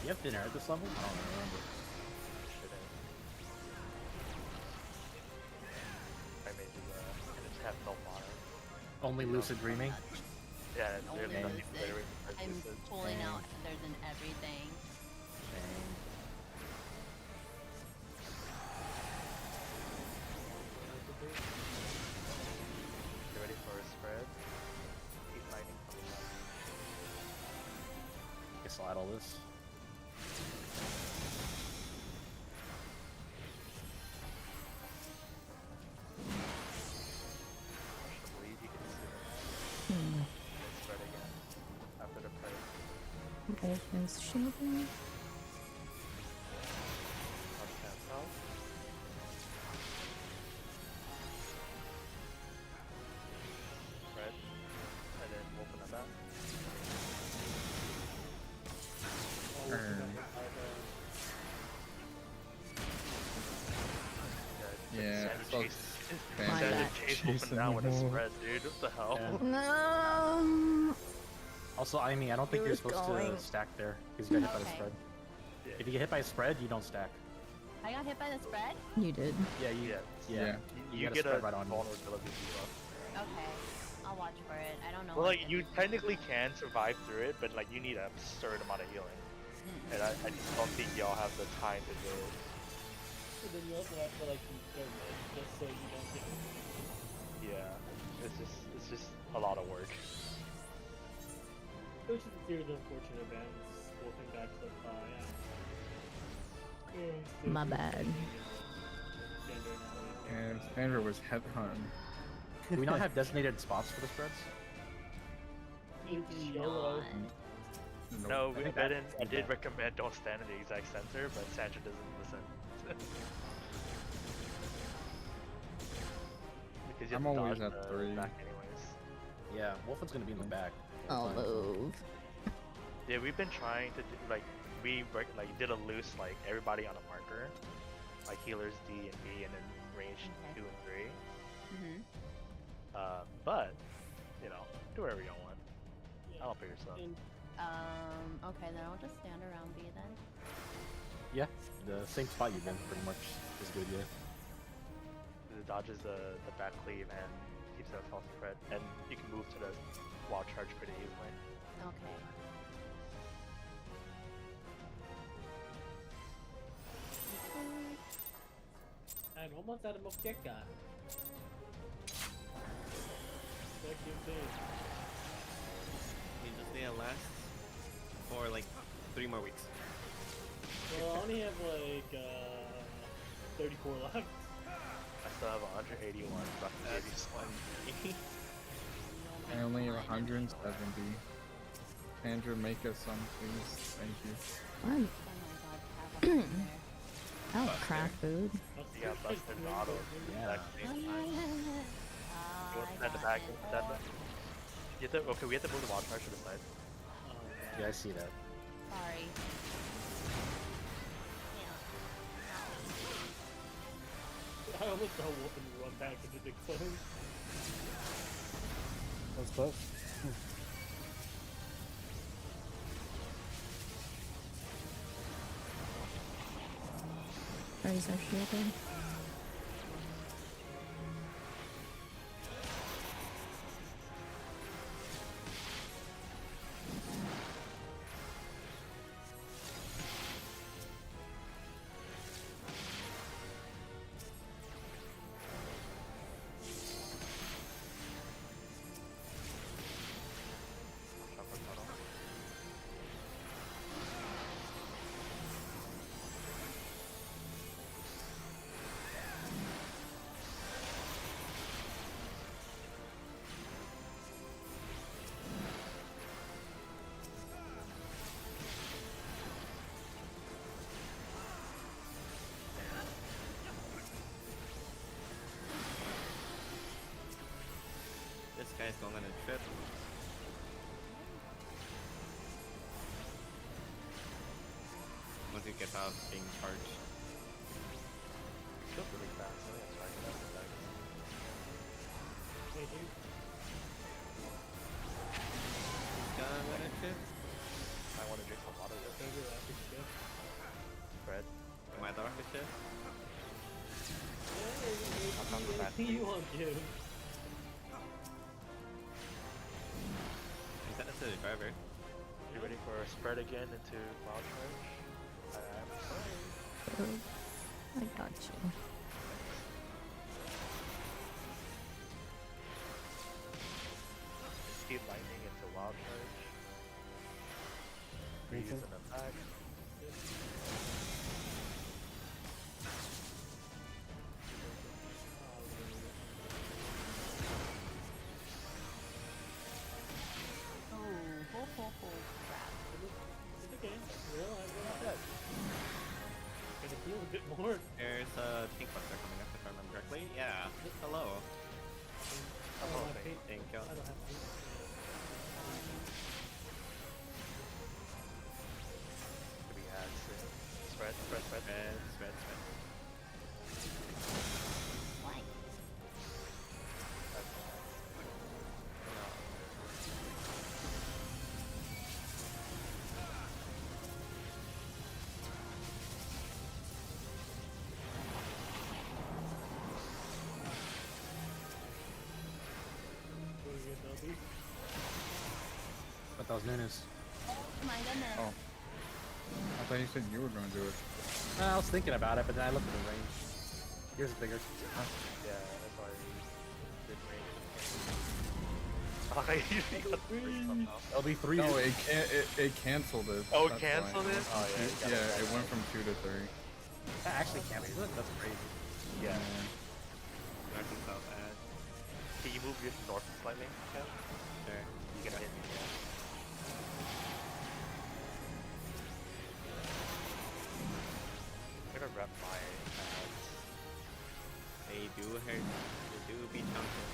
You have thin air at this level? I don't remember. I made you and just have no mana. Only lucid dreaming? Yeah, there's Only nothing lucid. better with I'm lucid. pulling out there's in everything. Get ready for a spread. Keep lightning coming up. I slide all this. I believe you can see it. Hmm. And spread again. After the play. Orphan's shielding. Watch cancel. Spread. And then open the back. Yeah, Sandra fuck. Chase. My Sandra bad. Chase Chasing opened down with a the wall. spread, dude. What the hell? Yeah. No. Also, I mean, I don't think It you're was supposed going. to stack there, because you got hit by the Okay. spread. Yeah. If you get hit by a spread, you don't stack. I got hit by the spread? You did. Yeah, you, Yeah. yeah. You gotta get a spread right on you. vulnerability debuff. Okay. I'll watch for it. I don't know. Well, what like it you is. technically can survive through it, but like you need an absurd amount of healing, Mm-mm. and I just don't think y'all have the time to do it. So then you also have to like conserve it just so you don't get. Yeah, it's just a lot of work. Which is a series of unfortunate events. Wolfing back to the yeah. My bad. And Sandra was headhunt. Do we not have designated spots for the spreads? We do Yellow. not. No, I think I that- didn't. I did recommend don't stand in the exact center, but Sandra doesn't listen. Because you have I'm to always dodge at the 3. back anyways. Yeah, Wolfen's gonna be in the back. I'll move. Yeah, we've been trying to do, like did a loose like everybody on a marker, like healers D and B, and then range Okay. 2 and 3. Mm-hmm. But you know, do whatever you want. I don't figure stuff. And Okay, then I'll just stand around B then. Yeah, the same spot you've been pretty much is good, yeah. It dodges the back cleave and keeps that false spread, and you can move to the wild charge pretty easily. Okay. I'm almost out of Mokeka. Thank you, too. or like 3 more weeks. Well, I only have like 34 left. I still have 181. So I can give you That's some. I only have 170. Andrew, make us some, please. Thank you. Fun. Oh my god, have a I don't craft food. You got busted in auto. Yeah. You want to send it back? Send it. You have to, okay, we have to move the wild charge to the side. Yeah, I see that. Sorry. I almost saw Wolfen run back into the clone. That was close. Raise our shield in. This guy's going on a trip. Once he gets out of being charged. Feels really fast. I think it's right. That's the Hey, dude. Going on a trip. I want to drink some water with Maybe that could shift. bread. Am I the rocket ship? I'll come to that. You won't give. He sent us to the driver. You ready for a spread again into wild charge? I'm sorry. I got you. Keep lightning into wild charge. Reuse Nathan? an attack. Oh, crap. It's okay. Real, I'm gonna heal a bit more. There's a pink buster coming up if I remember correctly. Yeah. Hello. I don't have paint. Thank you. I don't have paint. Could be ads. Spread. Spread. Why? What are you gonna do? But that was Nunes. Oh my goodness. Oh. I thought you said you were going to do it. I was thinking about it, but then I looked at the range. Yours is bigger. Yeah, that's why I did range. I usually got three somehow. It'll be 3. No, it canceled it. Oh, that's canceled why. it? Oh, yeah. you gotta Yeah, back it went up. from 2 to 3. That actually cancels it? That's crazy. Yeah. North and south ad. Can you move your north slightly? Kev? Sure. You can hit me, yeah. I'm gonna rep my ads. They do hurt. They do be chunky.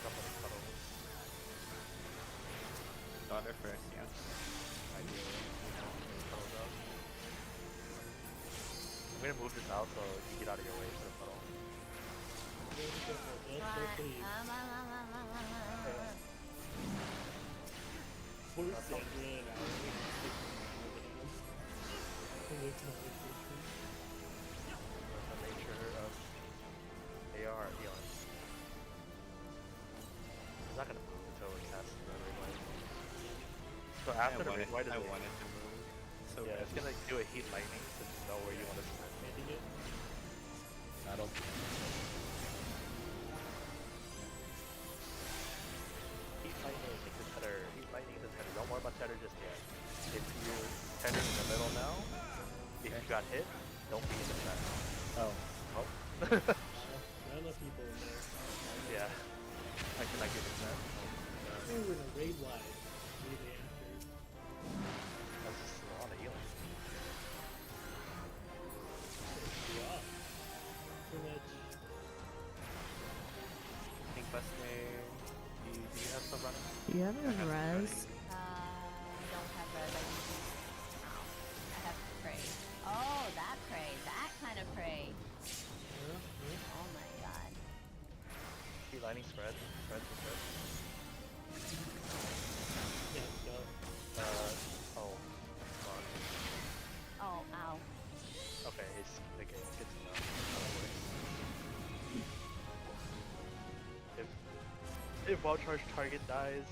Up on the cuddle. Daughter first, yeah. Ideally. Cuddles up. I'm gonna move this out so you get out of your way for the puddle. Really careful. Just please. Where's Sandra and Alex? Away from all this issue. That's the nature of AR healing. It's not gonna move until it casts the red white. So after the red white is I wanted to move. So yeah, bad. it's gonna do a heat lightning to know where you want to spend. Anything it? That'll. Heat lightning, it's better. Heat lightning is better. Don't worry about got hit, don't be in the chat. Oh. Oh. Not enough people in there. Yeah. I cannot get in that. Ooh, in a raid wide. Immediately after. That's just a lot of healing. Yeah. Too much. Think Buster. Do you have some running? Do you have I have a res? I don't have res. I can use. I have prey. Oh, that prey. That kind of prey. Oh my god. Keep lining spread. Spread. Yeah, go. Oh. God. Oh, ow. Okay, it's okay. Good to know. How that works. If wild charge target dies,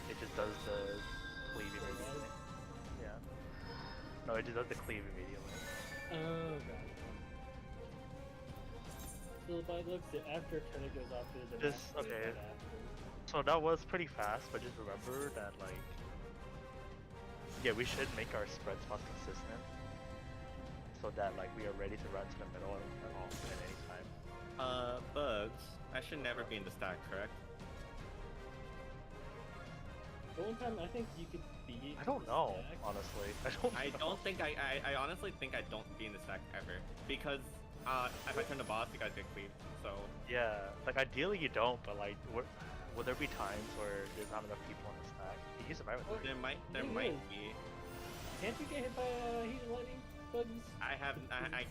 it just does the cleave immediately. Yeah. No, it just does the cleave immediately. Oh god. So by the looks, after Turner goes off, there's a Just- max okay. right after. So that was pretty fast, but just remember that like, yeah, we should make our spread spots consistent, so that like we are ready to run to the middle at any time. Bugs. I should never be in the stack, correct? The one time I think you could be. I don't know, honestly. I honestly think I don't be in the stack ever. Because, if I turn the boss, you guys get cleaved, so... Yeah, like ideally you don't, but like, will there be times where there's not enough people in the stack? You use survivor. There might be. Can't you get hit by heat and lightning bugs? I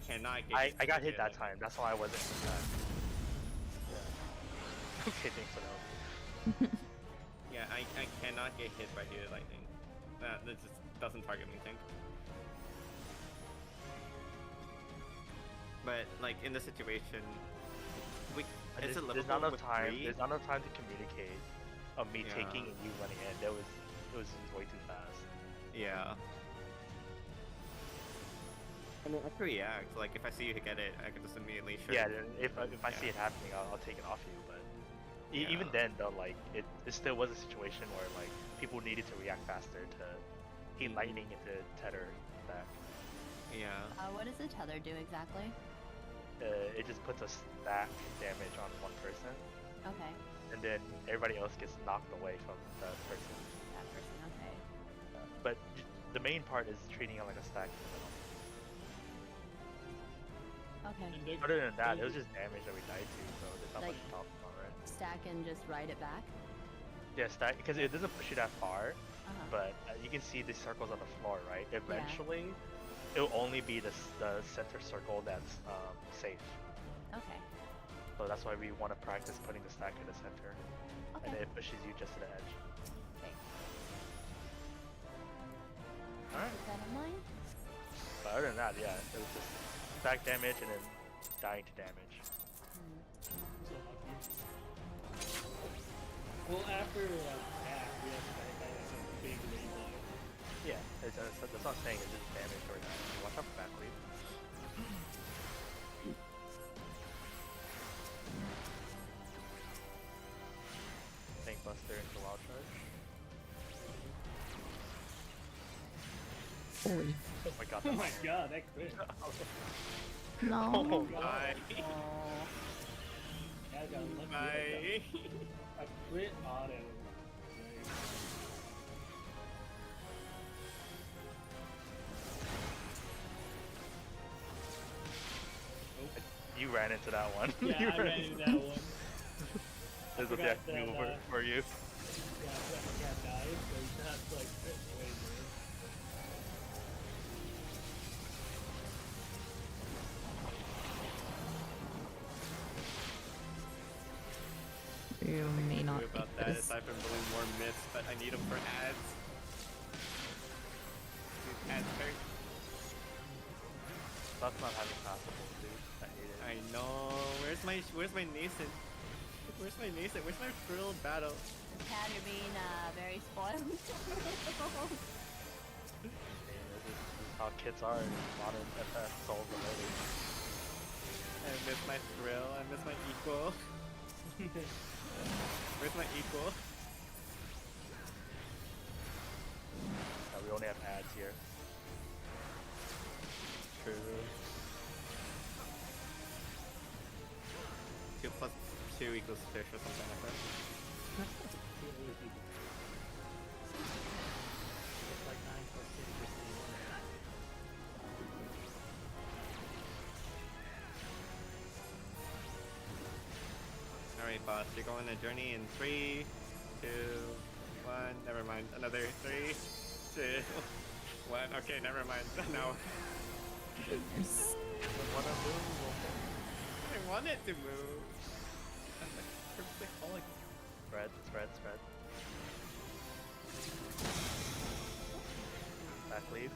cannot get I got hit that like- time. That's why I wasn't in the stack. Yeah. Okay, thanks for that. Yeah, I cannot get hit by heated lightning. That just doesn't target me, think. But like in this situation, it's a There's not enough time. There's not enough time to communicate of me Yeah. taking and you running in. It was just way too fast. Yeah. I mean, I can react. Like if I see you get it, I can just immediately shoot. Yeah, then if I see it happening, I'll take it off you. But even Yeah. then, though, like it still was a situation where like people needed to react faster to heat lightning into tether back. Yeah. What does the tether do exactly? It just puts a stack damage on one person, Okay. and then everybody else gets knocked away from the person. That person, okay. But the main part is treating it like a stack in the middle. Okay. And they- Other than that, it was just damage that we died to, so there's not much Like- to talk about, right? Stack and just ride it back? Yeah, stack, because it doesn't push you that far, Uh-huh. but you can see the circles on the floor, right? Eventually, it'll only be the center circle that's safe. Okay. So that's why we want to practice putting the stack in the center, and Okay. it pushes you just to the edge. Okay. Alright. Keep that in mind. But other than that, yeah, it was just stack damage and then dying to damage. So lucky. Well, after attack, we have to fight back some big raid line. Yeah, that's not saying it's just damage or not. Watch out for back leap. Tank Buster into Wild Charge. Holy. Oh my god. Oh my god, that crit. No. Oh my Bye. Oh. Yeah, I got lucky. Bye. I crit on him. You ran into that one. Yeah, You I ran into that one. There's a forgot death that, move uh, for you. Yeah, I got died, so you just have to like crit away, man. You may not Sorry about make that. this. Aside from building more myths, but I need them for ads. These ads hurt. That's not having possible, dude. I hate it. I know. Where's my nascent? Where's my nascent? Where's my frill battle? Tad, you're being very spoiled. This is how kids are in modern FF Souls already. I miss my thrill. I miss my equal. Where's my equal? We only have ads here. true. 2 plus 2 equals fish or something like that. It's like 9 plus 6 is 21. Alright, boss, you're going on a journey in 3, 2, 1. Never mind. Another 3, 2, 1. Okay, never mind. No. Goodness. I want it to move. Spread. Back lead.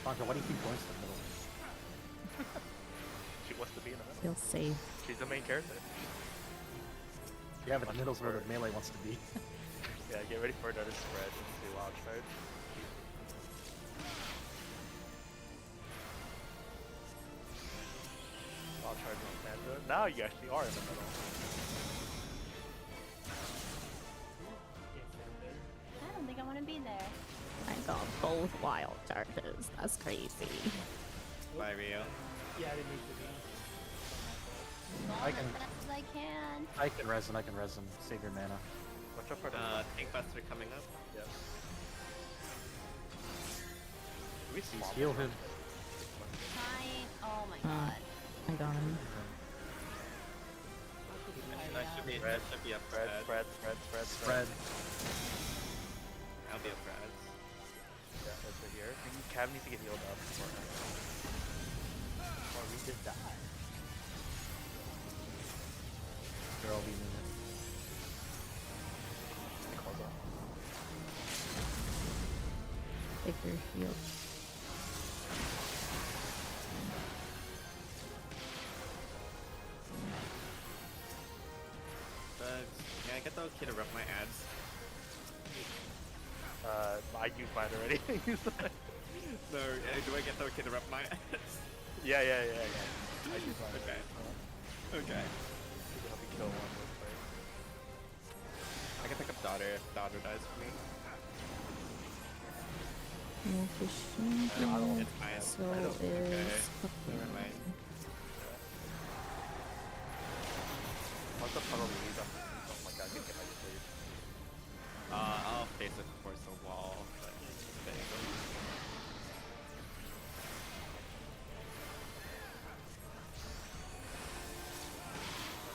Bonka, why do you keep going to the middle? She wants to be in the middle. Feel safe. She's the main character. Yeah, but the middle's where the melee wants to be. Yeah, get ready for another spread into wild charge. Wild charge on Sandra. Now you actually are in the middle. I don't think I want to be there. I got both wild charges. That's crazy. Bye, Rio. Yeah, I didn't need to be. Going I can- as fast as I can. I can res him. Save your mana. Watch out for the Tank Buster coming up. Yes. Do we Please swap heal this him. Trying. Oh my Uh, god. I got him. That should be up Spread. Spread. I'll be up for ads. Yeah, that's right here. Cav needs to get healed up before or we just die. They're all being in it. Hold on. Take your shield. Can I get the okay to rep my ads? I used mine already. No, do I get the okay to rep my ads? yeah. I used mine Okay. already. Okay. Help you kill one real quick. I can pick up daughter if daughter dies for me. No fishing. It's fine. So Okay. is Never mind. Once the puddle leaves, oh my god, get my sleep. I'll face it towards the wall, but there you go.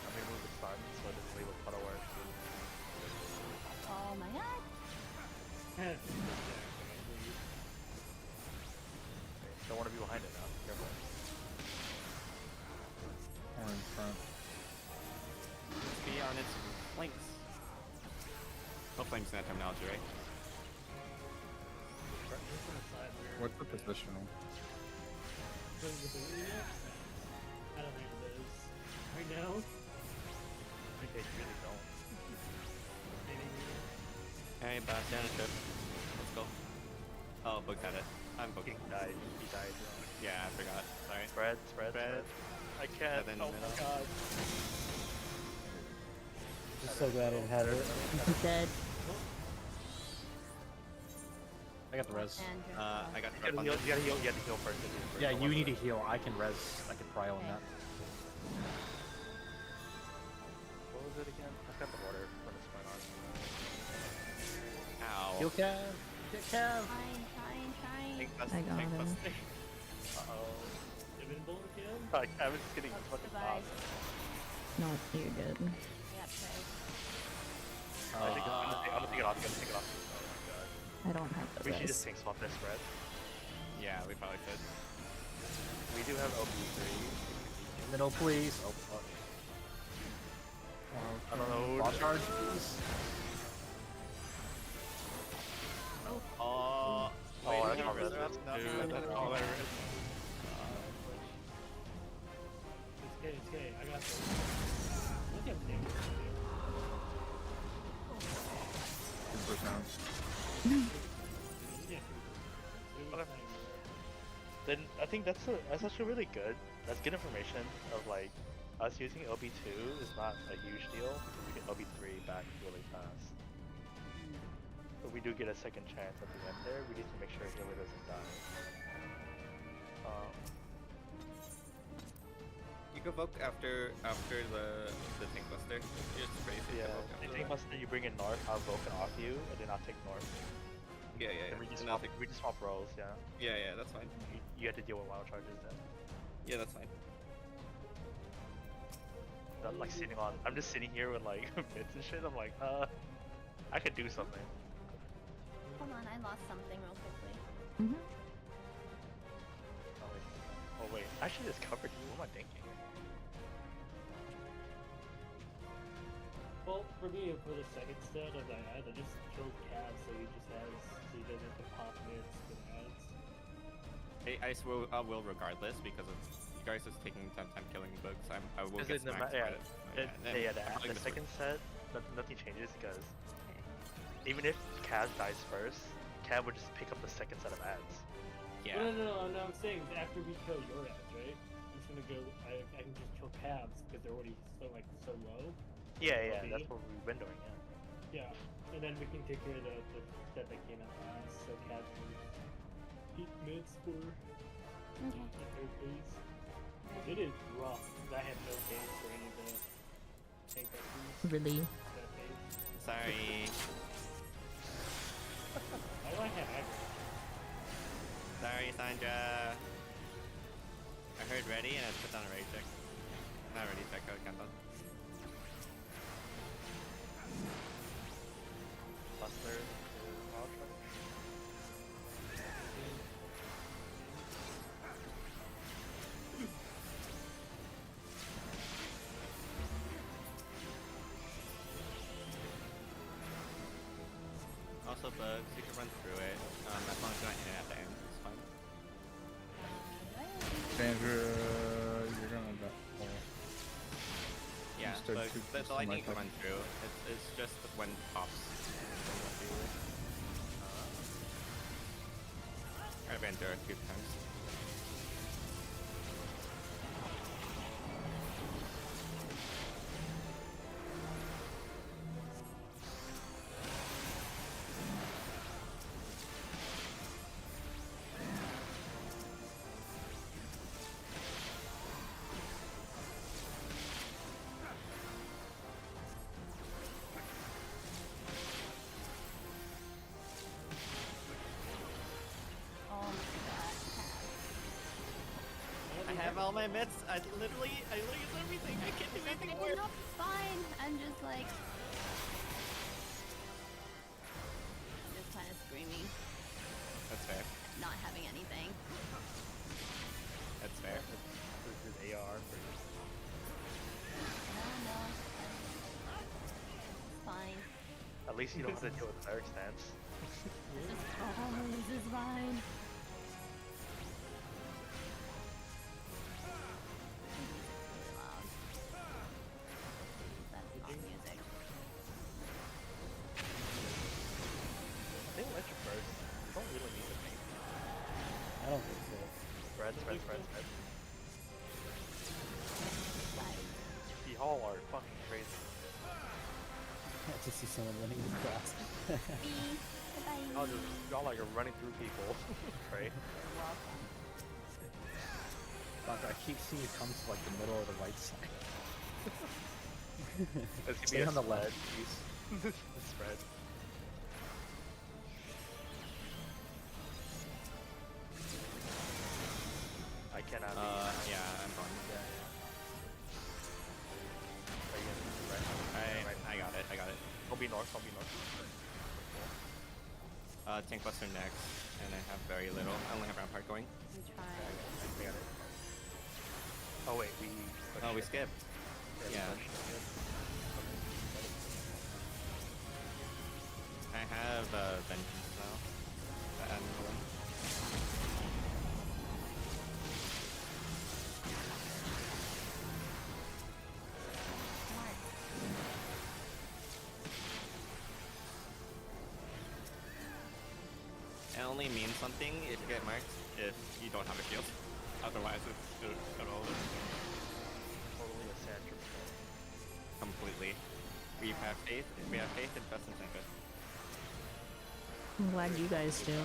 Let me move the sun so it doesn't leave a puddle where it's Oh my god. don't want to be behind it now. Careful. Or in front. Be on its flanks. No flanks in that terminology, right? What's the positional? I don't think it is. Right now? I think they really don't. Hey, back down a trip. Let's go. Oh, Book got it. I'm booking. He died. Yeah, I forgot. Sorry. Spread. I can't. Seven Oh my middle. god. Just so glad I didn't have it. dead. I got the res. Sandra. I got You trap on gotta this. heal first. Yeah, you need to heal. I can res. I can prio on that. What was it again? I got the water when it's went on. Ow. Heal Cav. Get Cav. Trying. Tank bust, I got tank him. bust. Uh-oh. Invincible again? I was just getting fucking Survive. popped. No, you're good. Yeah, pray. I'm gonna take it off. Oh my god. I don't have the We should just res. tank swap this spread. Yeah, we probably could. We do have OP3. Middle, please. Oh, fuck. I don't know. Ball charge, please. Oh, Oh, wait, that's no, not red. resurrect? No, Dude, that's all I read. It's okay. I got this. Look at me. Super sound. Yeah. Okay. Then I think that's actually really good. That's good information of like us using OB2 is not a huge deal. We get OB3 back really fast. But we do get a second chance at the end there. We need to make sure Healer doesn't die. You can evoke after the tank buster. You're just crazy. Yeah, Evoke the after thing that. must you bring in north, I'll Vulcan off you, and then I'll take north. Yeah, yeah, And we yeah. just And swap, nothing. we just swap roles, yeah. Yeah, yeah, that's fine. You have to deal with wild charges then. Yeah, that's fine. I'm like sitting on, I'm just sitting here with like bits and shit. I'm like, I could do something. Hold on, I lost something real quickly. Mm-hmm. Oh wait, actually this covered you. What am I thinking? Well, for me, for the second step of that ad, I just killed Cav so he doesn't have to pop mids with ads. I will regardless because of you guys is taking time killing books. I will Is get it the smacked yeah, by it. the second set, nothing changes because even if Cav dies first, Cav would just pick up the second set of ads. Yeah. No, I'm saying after we kill your ads, right? I'm just gonna go. I can just kill Cavs because they're already so low. Yeah, Okay. that's what we've been doing. Yeah. Yeah, and then we can take care of the step that came out last, so Cav can keep mids for Okay. the third phase. It is rough. 'Cause I had no games for any of the tank busters Really? that phase. Sorry. Why do I have aggro? Sorry, Sandra. I heard ready and I put down a ready check. Not ready check, I can't. Buster, wild charge. Also bugs, you can run through it. As long as you're not in it at the end, it's fine. Sandra, you're gonna die. Oh. Yeah, stood bugs, too the close to lightning my can run through. It's just when it pops. I've been through it a few times. Oh my god, Cav. I have all my mitts. I literally use everything. I can't do anything more. No, it's fine. I'm just like. Just kind of screaming, That's fair. not having anything. That's fair. This is AR for you. No. It's fine. At least you don't have to deal with cleric stance. This is fine. Really loud. That's not music. I think electric burst. You don't really need to make I don't think so. spread. Y'all are fucking crazy. I just see someone running across. Y'all like are running through people. Right? Doctor, I keep seeing you come to like the middle of the right side. It's gonna Stay be a on the spread. left, please. The spread. I cannot be. Yeah, I'm going. Are you gonna right? I got it. I'll be north. Tank buster next, and I have very little. I only have rampart going. I'm trying. I got it. Oh wait, we. Oh, we skipped. Yeah. I have vengeance now. And it only means something if you get marked if you don't have a shield. Otherwise, it's all Totally a Sandra. completely. We have faith. If we have faith, invest in Sandra. I'm glad you guys do.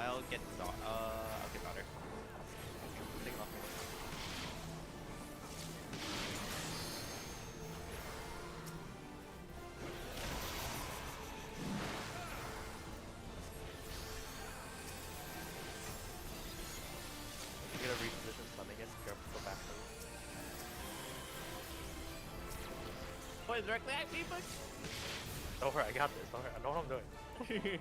I'll get daughter. Take it off. If you get a reposition summon again, go back. Point directly at me, but. Don't worry, I got this. Don't worry, I know what I'm doing.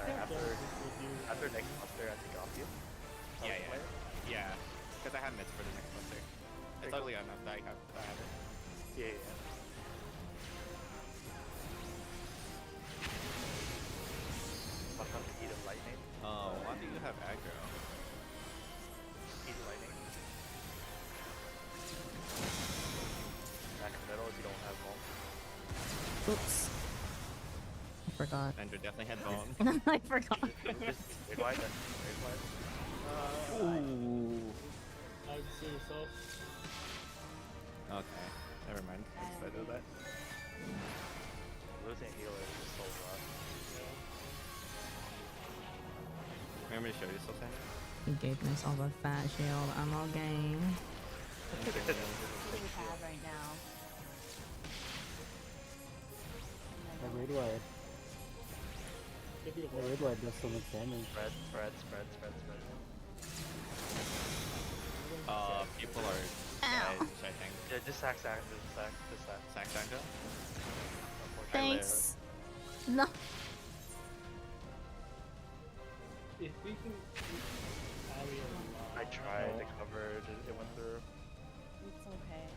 Alright, after next monster, I take off you. Yeah. Because I have mitts for the next monster. It's ugly enough that I have it. Yeah. Sometimes eat of lightning. Oh, why do you have aggro? Eat of lightning. Back in the middle if you don't have bone. Oops. I forgot. Andrew definitely had bone. I forgot. Just mid wide, then mid wide. Ooh. How you see yourself? Okay, never mind. Instead of that. Losing healer is just so rough. Remember to show yourself, Sandra? He gave myself a fat shield. I'm all game. Shooting Cav right now. The red wide. The red wide does so much damage. Spread. People are Ow. dead, I think. Yeah, just sack. Sack Sandra? Thanks. No. If we can keep Ari alive. I tried to cover it went through. It's okay.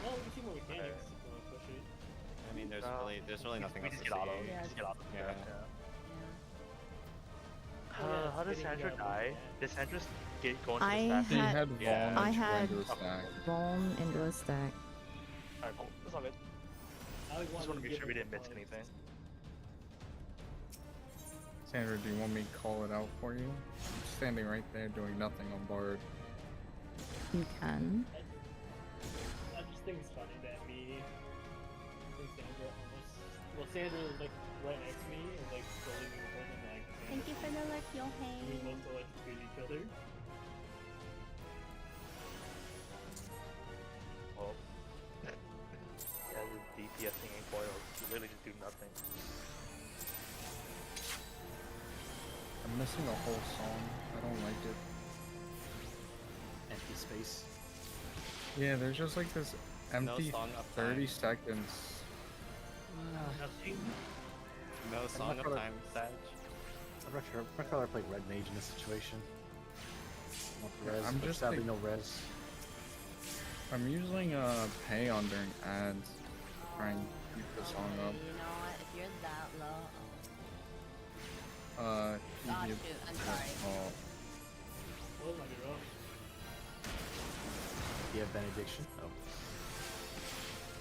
Well, we can see more mechanics if you want to push it. I mean, there's really nothing We else just to get auto. see. Yeah. Just get auto. Yeah. How does Sandra die? Did Sandra go into I the stack? They had- had Yeah. Vaughn I and had- Twin to a stack. Bone into a stack. Alright, cool. That's all good. I Just want to make sure we didn't miss anything. Sandra, do you want me to call it out for you? I'm standing right there doing nothing on board. You can. I just think it's funny that me and Sandra almost. Well, Sandra is like right next to me and like slowly moving and like. Thank you for the look, We Yohei. both electrocute each other. Well, yeah, the DPSing and Coil literally just do nothing. I'm missing a whole song. I don't like it. Empty space. Yeah, there's just like this empty song uptime. 30 seconds. Nothing. No song of time, Sag. I'd rather play Red Mage in this situation. Want the res, I'm but just sadly like- no res. I'm using pay on during ads to try and keep the song up. You know what? If you're that low, Uh, gosh, you- shoot, I'm sorry. oh, Oh my god. Do you have Benediction? Oh,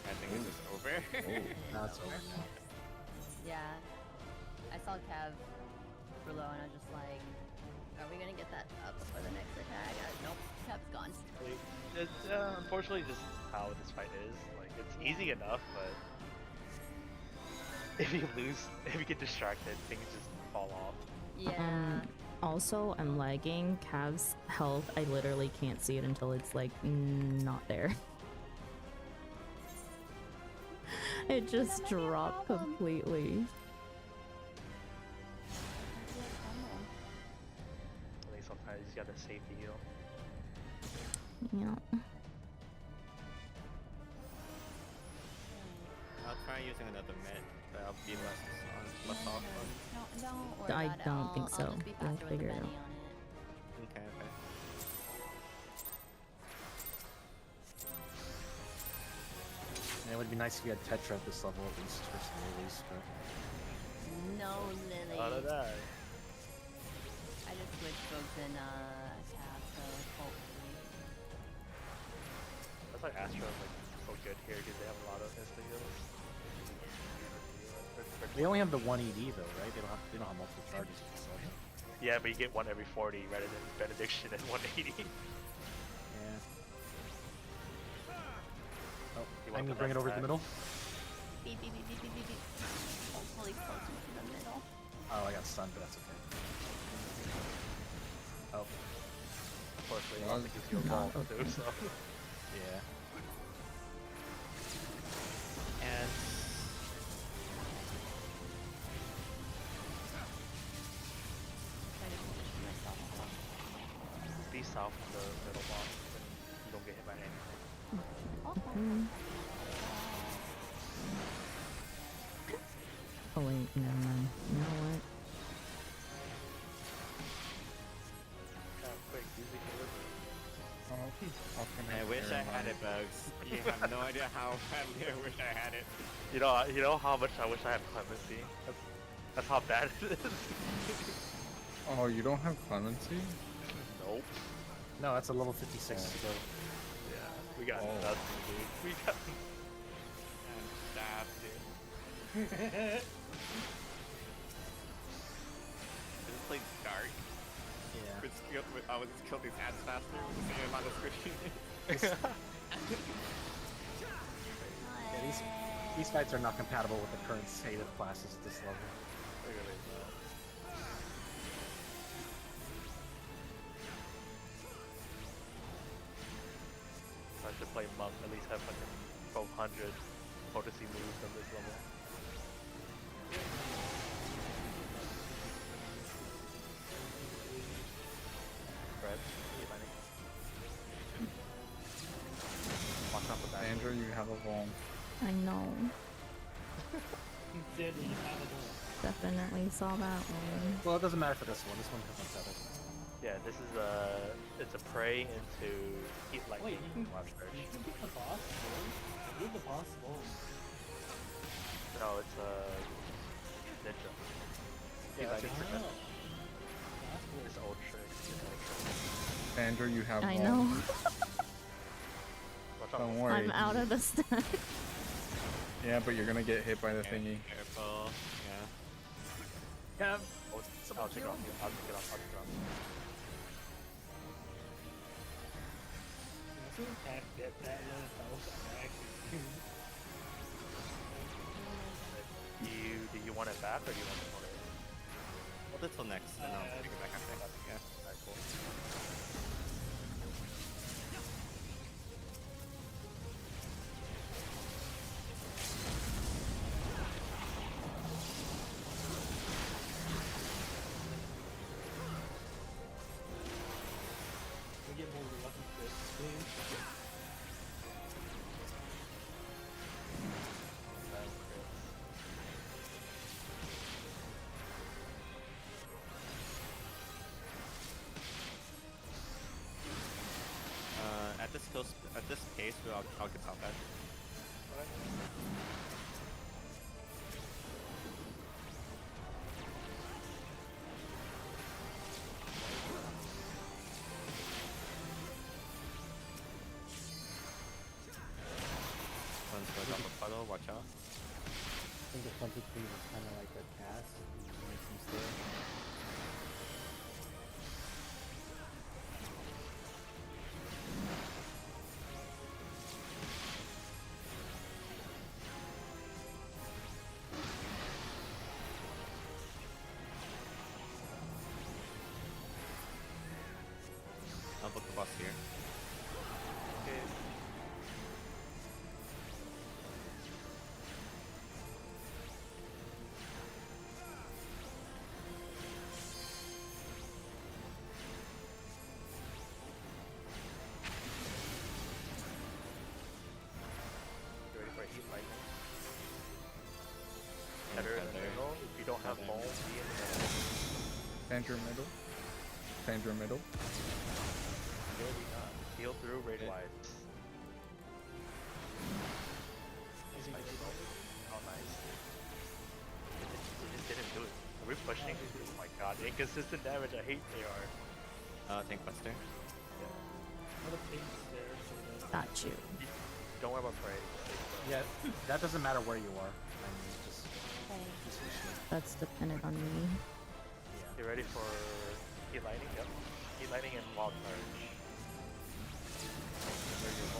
I think it's just over. now it's over. Yeah. I saw Cav below and I was just like, are we gonna get that up before the next attack? Nope, Cav's gone. It's unfortunately just how this fight is. Like it's easy enough, but if you get distracted, things just fall off. Yeah. Also, I'm lagging. Cav's health, I literally can't see it until it's like not there. It just dropped completely. I think sometimes you gotta safety heal. Yeah. I'll try using another mid, but I'll be less off on. No, don't worry I about it. don't think so. I'll just be We'll faster with the figure it Benny out. on it. Okay. Yeah, it would be nice if we had Tetra at this level at least for some release, but No, Lily. How did I? I just switched folks in Cav, so hopefully. That's like Astra is like so good here because they have a lot of instant heals. they only have the one ED though, right? They don't have multiple charges at this level. Yeah, but you get one every 40 rather than Benediction and 180. Yeah. Oh, he You I want mean, to bring it over to the middle. Beep, beep, beep, beep, beep, beep, beep. Hopefully closer to the middle. Oh, I got stunned, but that's okay. Oh, Unfortunately, I don't think he's your ball to do so. yeah. And Try to position myself up. Be south of the middle box, and you don't get hit by anything. Okay. Oh wait, never mind. You know what? Quick, easy delivery. I wish I had it, Bugs. You have no idea how badly I wish I had it. You know how much I wish I had clemency. That's how bad it is. Oh, you don't have clemency? Nope. No, that's a level 56 skill. Yeah, we got Oh. nothing, dude. We got. I'm stabbed, dude. I just played dark. Yeah. I would just kill these ads faster with the same amount of screen. Yeah, these fights are not compatible with the current state of classes at this level. Really, I should play monk. At least have fucking 1200 potency moves on this level. Red, watch out for that. Sandra, you have a bomb. I know. Sandra, you have it all. Definitely saw that one. Well, it doesn't matter for this one. This one comes unsettled. Yeah, this is it's a prey into heat lightning. Wait, you can Watch there. get the boss, bro. Get the boss alone. No, it's a ninja. Heat Yeah, lightning it's prevents That's cool. this old trick. Sandra, you have I bomb. know. Watch out. Don't worry. I'm out of the stack. Yeah, but you're gonna get hit by the thingy. Careful. Yeah. Yeah. Oh, I'll take it off. I'll take it off. I'll take it off. I think Pac get that little health actually. Do you want it back or do you want to hold it? Hold it till next, and I'll take it back after. Yeah. Alright, cool. We get more lucky crits. At this pace, I'll get top edge. One's going up a puddle, watch out. I think the fun between is kind of like a cast. It makes him stay. I'll book the boss here. Okay. You ready for a heat lightning? Better in the middle. If you don't have Feather. bones, be in the middle. Sandra middle. Sandra middle. Heal through, raid Okay. wide. Oh, nice. It just didn't do it. Are we pushing? Oh my god, inconsistent damage. I hate AR. Tank buster. What a pink stairs so that Got you. Don't worry about prey. Yeah, that doesn't matter where you are. I mean, just switch it. That's dependent on me. Yeah. You ready for heat lightning? Yep. Heat lightning and wild charge.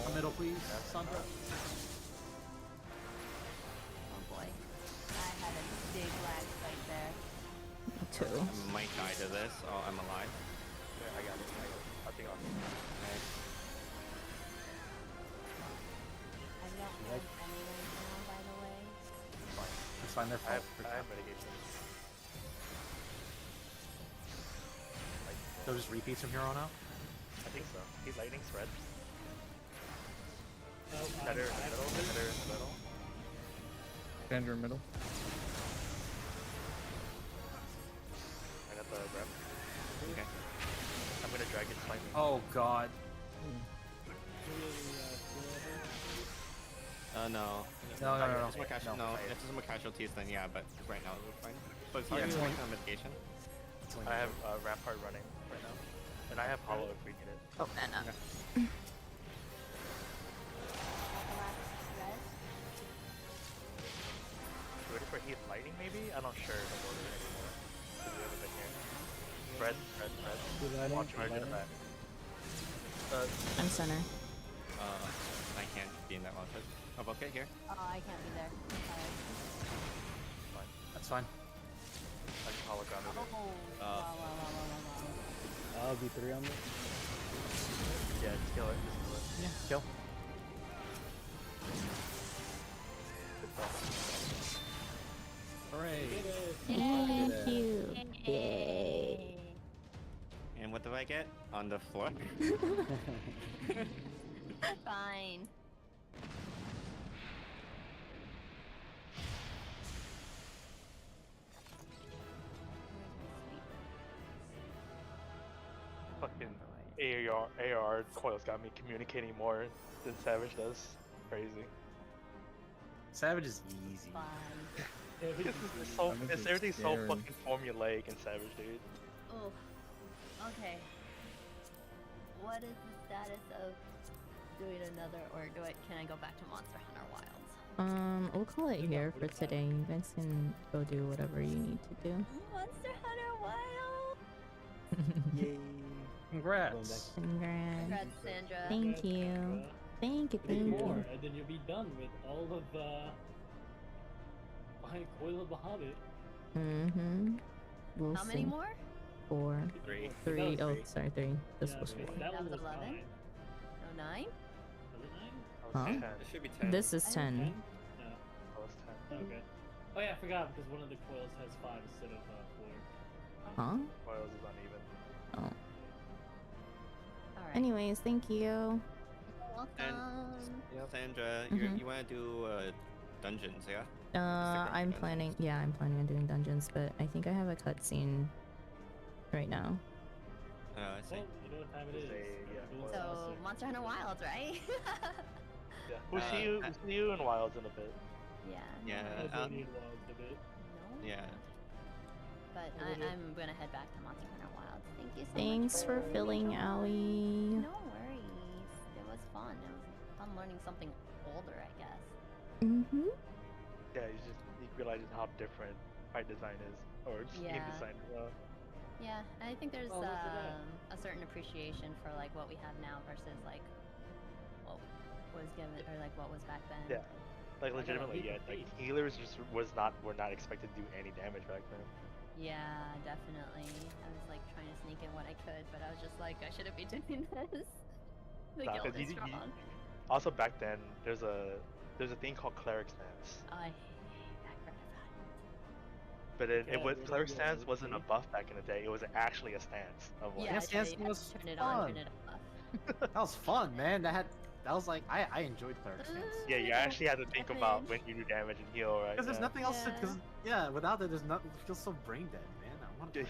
A middle, please, Sandra. Two. I might die to this. Oh, I'm alive. Yeah, I got it. I'll take off. Nice. I don't have anyone now, by the way. Fine. It's fine. They're I full. have mitigation. Like, They'll just repeats from here on out. I think so. He's lightning spread. Oh, Header in the middle. Header in the middle. Sandra middle. I got the rep. Okay. I'm gonna drag it slightly. Oh god. No. No. If there's more casualties, then yeah, but right now we're fine. But if you Yeah, do it's like only- mitigation, I have Rampart running right now. And I have Hollow if we need it. Oh, Anna. The last res. Ready for Heat Lightning maybe? I'm not sure the order anymore. Because we haven't been here. Fred. Watch charge in the back. I'm center. I can't be in that one. Oh, okay, here. Oh, I can't be there. Sorry. Fine. That's fine. I can Hollow ground Oh, it. wow. I'll be 3 on this. Yeah, just kill it. Just kill it. Yeah. Kill. Hooray! Thank you. Yay. And what do I get? On the floor? Fine. Fucking AR Coil's got me communicating more than Savage does. Crazy. Savage is easy. Fine. Everything's so scary. fucking formulaic in Savage, dude. Oh. Okay. What is the status of doing another, or can I go back to Monster Hunter Wilds? We'll call it here for today. You guys can go do whatever you need to do. Monster Hunter Wild. Yay. Congrats. Congrats. Congrats, Sandra. Thank you. Thank you, Three thank more, you. and then you'll be done with all of behind Coil of Bahamut. Mm-hmm. We'll How many see. more? 4. Three. 3. Oh, sorry, 3. This Yeah, was but 4. That That one was was 11? 9. No, 9? Was it 9? Huh? 10. It should be 10. This is I 10. 10? I was 10. Okay. Oh yeah, I forgot because one of the coils has 5 instead of 4. Huh? Coils is uneven. Oh. Alright. Anyways, thank you. Welcome. Sandra, Mhm. you want to do dungeons, yeah? I'm dungeons. planning. Yeah, I'm planning on doing dungeons, but I think I have a cutscene right now. I see. Well, you know what time it is. Yeah, So, Monster Hunter Wilds, right? Yeah. We'll see you in Wilds in a bit. yeah. Yeah, I need Wilds a bit. No. Yeah. But I'm gonna head back to Monster Hunter Wilds. Thank you so Thanks much for filling, Owie. No worries. It was fun. It was fun learning something older, I guess. Mm-hmm. Yeah, you realize how different fight design is, or game Yeah. design as well. Yeah, and I think there's Oh, look at that. a certain appreciation for like what we have now versus like what was given or like what was back then. Yeah. Like I got a legitimately, leap yeah. of Like faith. healers just were not expected to do any damage back then. Yeah, definitely. I was like trying to sneak in what I could, but I was just like, I shouldn't be doing this. The Nah, guild 'cause is strong. Also back then, there's a thing called cleric stance. I hate that crap about it. But it Yeah, was really cleric good, stance really wasn't a good. buff back in the day. It was actually a stance of like. Yeah, Yes, you it have was to turn it on, turn fun. it off. That was fun, man. That was like I enjoyed cleric stance. Yeah, you actually had to think about when you do damage and heal, right? Because there's Yeah. nothing else. Yeah. Because without it, there's nothing. It feels so brain dead, man. I want to. I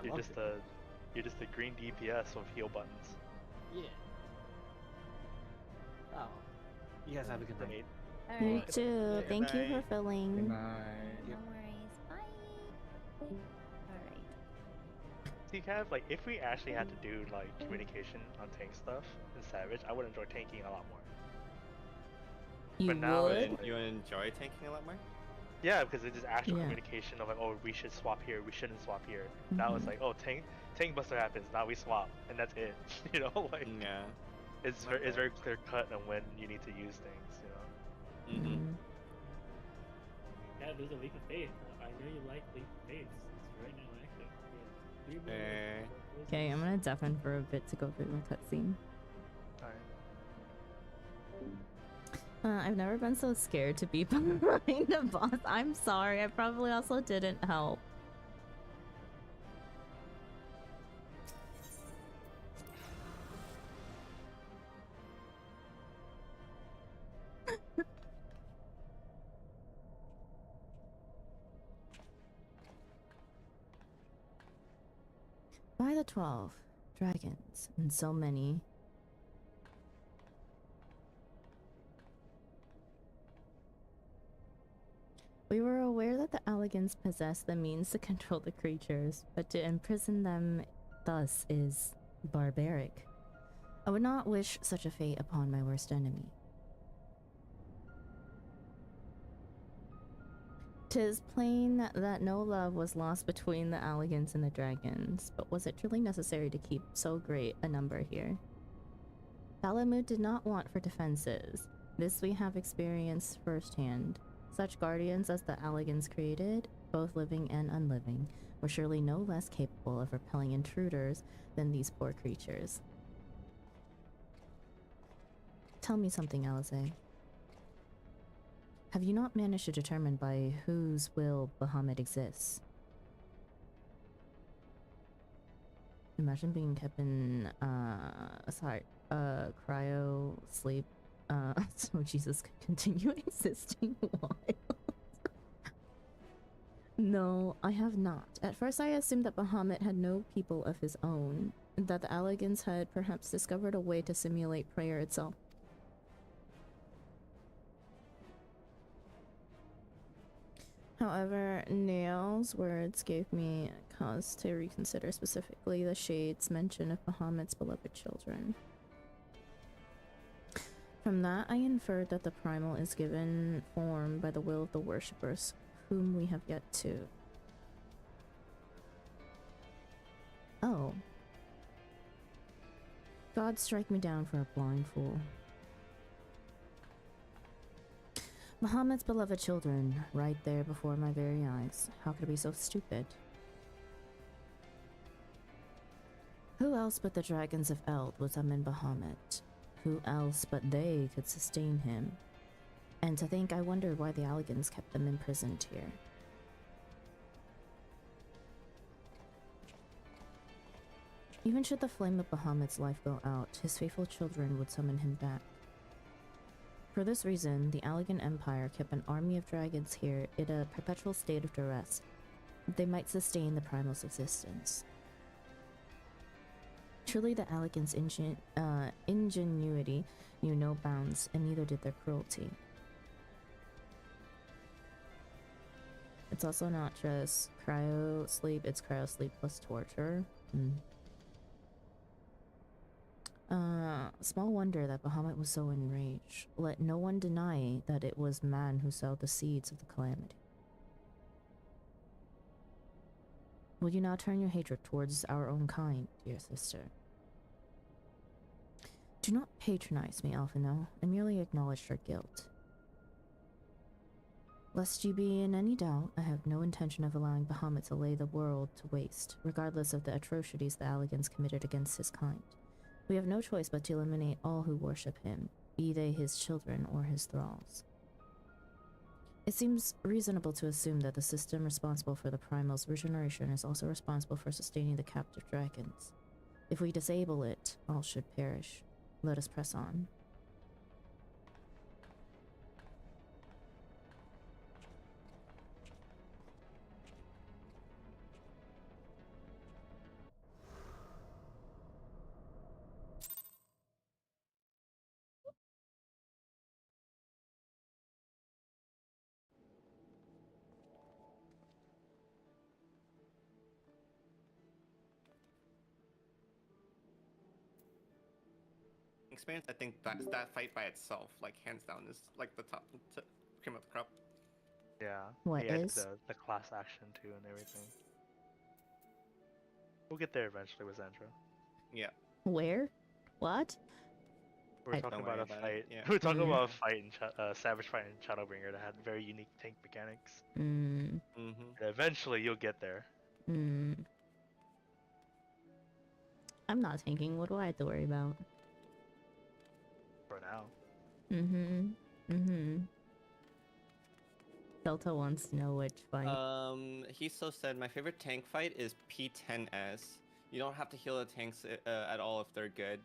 You're love just it. a green DPS with heal buttons. Yeah. Oh. You guys have a good night. Grenade. You Alright, too. Good Thank you for night. Good filling. night. no worries. Bye. Alright. See, Cav, like if we actually had to do like communication on tank stuff in Savage, I would enjoy tanking a lot more. You But now would? You enjoy tanking a lot more? Yeah, because it's just actual Yeah. communication of like, oh, we should swap here, we shouldn't swap here. Now it's Mhm. like, oh, tank buster happens, now we swap, and that's it. You know, like Yeah. it's very clear cut on when you need to use things. You know. Mm-hmm. Mm. Yeah, there's a leap of faith. I I know you like Leap of Faith. It's right now active. Yeah. 3 more Eh. lists. Okay, I'm gonna deafen for a bit to go through my cutscene. Alright. I've never been so scared to be behind a boss. I'm sorry, I probably also didn't help. By the 12 dragons, and so many. We were aware that the Alligans possess the means to control the creatures, but to imprison them thus is barbaric. I would not wish such a fate upon my worst enemy. 'Tis plain that no love was lost between the Alligans and the dragons, but was it truly necessary to keep so great a number here? Bahamut did not want for defenses. This we have experienced firsthand. Such guardians as the Alligans created, both living and unliving, were surely no less capable of repelling intruders than these poor creatures. Tell me something, Alize. Have you not managed to determine by whose will Bahamut exists? Imagine being kept in, cryo sleep, so Jesus could continue existing wild. No, I have not. At first I assumed that Bahamut had no people of his own, and that the Alligans had perhaps discovered a way to simulate prayer itself. However, Neil's words gave me cause to reconsider specifically the Shade's mention of Bahamut's beloved children. From that, I inferred that the primal is given form by the will of the worshippers, whom we have yet to. Oh. God strike me down for a blind fool. Bahamut's beloved children, right there before my very eyes. How could I be so stupid? Who else but the dragons of Eld would summon Bahamut? Who else but they could sustain him? And to think, I wondered why the Alligans kept them imprisoned here. Even should the flame of Bahamut's life go out, his faithful children would summon him back. For this reason, the Alligan Empire kept an army of dragons here in a perpetual state of duress. They might sustain the primal's existence. Truly the Alligans' ingenuity knew no bounds, and neither did their cruelty. It's also not just cryo sleep, it's cryo sleep plus torture. Small wonder that Bahamut was so enraged. Let no one deny that it was man who sowed the seeds of the calamity. Will you now turn your hatred towards our own kind, dear sister? Do not patronize me, Alphino. I merely acknowledged your guilt. Lest you be in any doubt, I have no intention of allowing Bahamut to lay the world to waste, regardless of the atrocities the Alligans committed against his kind. We have no choice but to eliminate all who worship him, be they his children or his thralls. It seems reasonable to assume that the system responsible for the primal's regeneration is also responsible for sustaining the captive dragons. If we disable it, all should perish. Let us press on. Experience, I think that fight by itself, like hands down, is like the top cream of the crop. Yeah. What he added is? the class action too and everything. We'll get there eventually with Zandra. Yeah. Where? What? We were I- talking Don't about worry a about it, fight. yeah. We were talking Mm. about a fight in Savage fight in Shadowbringer that had very unique tank mechanics. Mm, Mm-hmm. And eventually, you'll get there. mm. I'm not tanking. What do I have to worry about? For now. Mm-hmm. Mm-hmm. Delta wants to know which fight. He so said my favorite tank fight is P10S. You don't have to heal the tanks at all if they're good.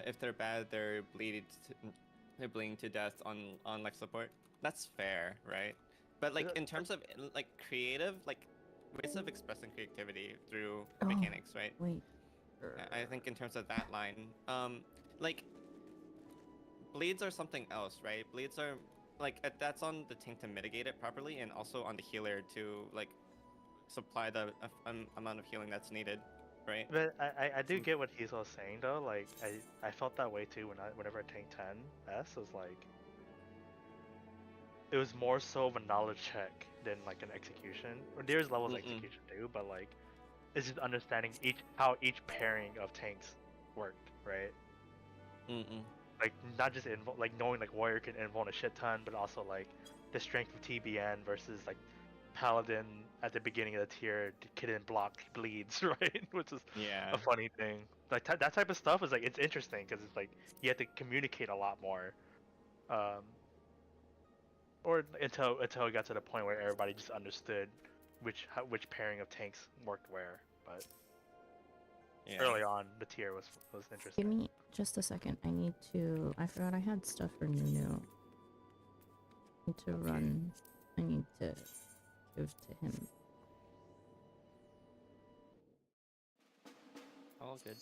If they're bad, they're bleeding to death on life support. That's fair, right? But like in terms of like creative, like ways of expressing creativity through Oh. mechanics, right? Wait. I think in terms of that line, like bleeds are something else, right? Bleeds are like that's on the tank to mitigate it properly, and also on the healer to like supply the amount of healing that's needed, right? But I do get what he's all saying though. Like I felt that way too whenever I tanked 10S was like it was more so of a knowledge check than like an execution. Or there's levels of execution too, but like it's just understanding how each pairing of tanks worked, right? Like not just like knowing like warrior can invuln a shit ton, but also like the strength of TBN versus like paladin at the beginning of the tier couldn't block bleeds, right? Which is Yeah. a funny thing. Like that type of stuff is like it's interesting because it's like you have to communicate a lot more. Or until it got to the point where everybody just understood which pairing of tanks worked where. But Yeah. early on, the tier was interesting. Give me just a second. I need to. I forgot I had stuff for Nunu. Need to run. I need to give to him. All good.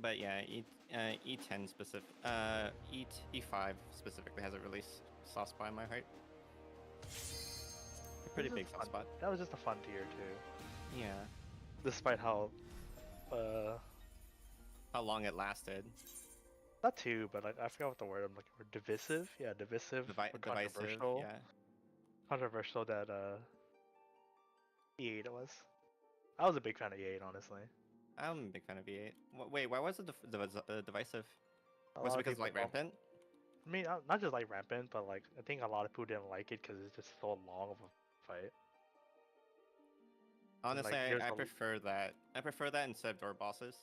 But yeah, E10 specific, E5 specifically has a really soft spot in my heart. A pretty big soft spot. That was just a fun tier too. Yeah. Despite how long it lasted. Not too, but I forgot what the word I'm looking for. Divisive? Yeah, divisive. Divisive, Controversial. yeah. Controversial that E8 was. I was a big fan of E8, honestly. I'm a big fan of E8. Wait, why was it divisive? A Was lot it of because people like don't- rampant? I mean, not just like rampant, but like I think a lot of people didn't like it because it's just so long of a fight. Honestly, there's I a- prefer that. I prefer that instead of door bosses.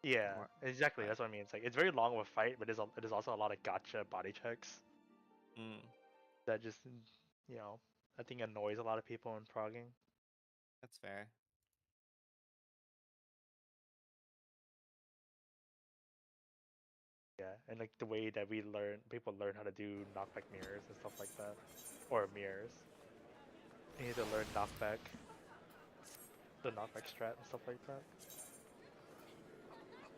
Yeah, More- exactly. That's what I mean. It's like it's very long of a fight, but it is also a lot of gotcha body checks Mm, that just I think annoys a lot of people in progging. that's fair. Yeah, and like the way that people learn how to do knockback mirrors and stuff like that, or mirrors. You need to learn the knockback strat and stuff like that.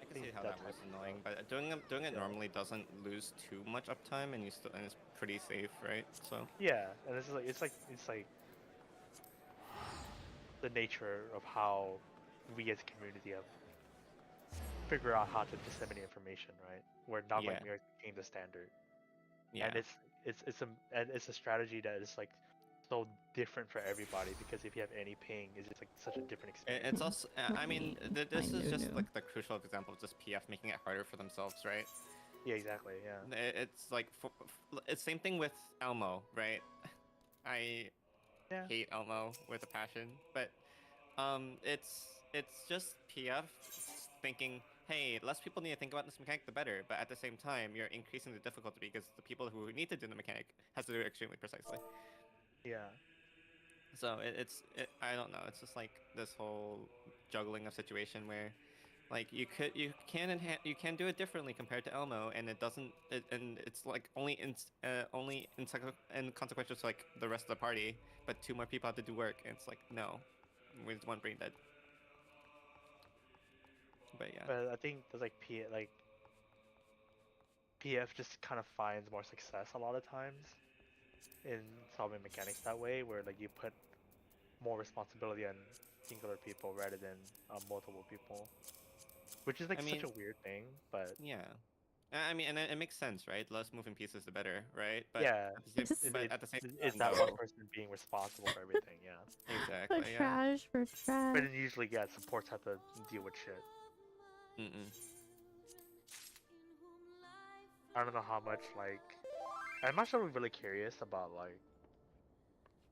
I can think see how that that was type- annoying, but doing it Yeah. normally doesn't lose too much uptime, and and it's pretty safe, right? So Yeah, and this is like it's like the nature of how we as a community have figure out how to disseminate information, right? Where knockback Yeah. mirrors became the standard. yeah. And it's a strategy that is like so different for everybody because if you have any ping, it's just like such a different experience. It's also, I mean, Let this me is just Nunu. like the crucial example of just PF making it harder for themselves, right? Yeah, exactly. Yeah. It's like, it's same thing with Elmo, right? I Yeah. hate Elmo with a passion, but it's just PF thinking, hey, less people need to think about this mechanic, the better. But at the same time, you're increasing the difficulty because the people who need to do the mechanic has to do it extremely precisely. Yeah. So I don't know. It's just like this whole juggling of situation where, like, you can do it differently compared to Elmo, and and it's like only inconsequential to like the rest of the party, but 2 more people have to do work, and it's like no, with 1 brain dead. But yeah. But I think there's like PF just kind of finds more success a lot of times in solving mechanics that way, where like you put more responsibility on singular people rather than multiple people, which is like I such mean, a weird thing. But yeah. I mean, and it makes sense, right? Less moving pieces, the better, right? But yeah, at the same it's time, that one person being responsible for everything. Yeah. exactly. For Yeah. trash, for trash. But then usually, yeah, supports have to deal with shit. I don't know how much like. I'm not sure. I'm really curious about like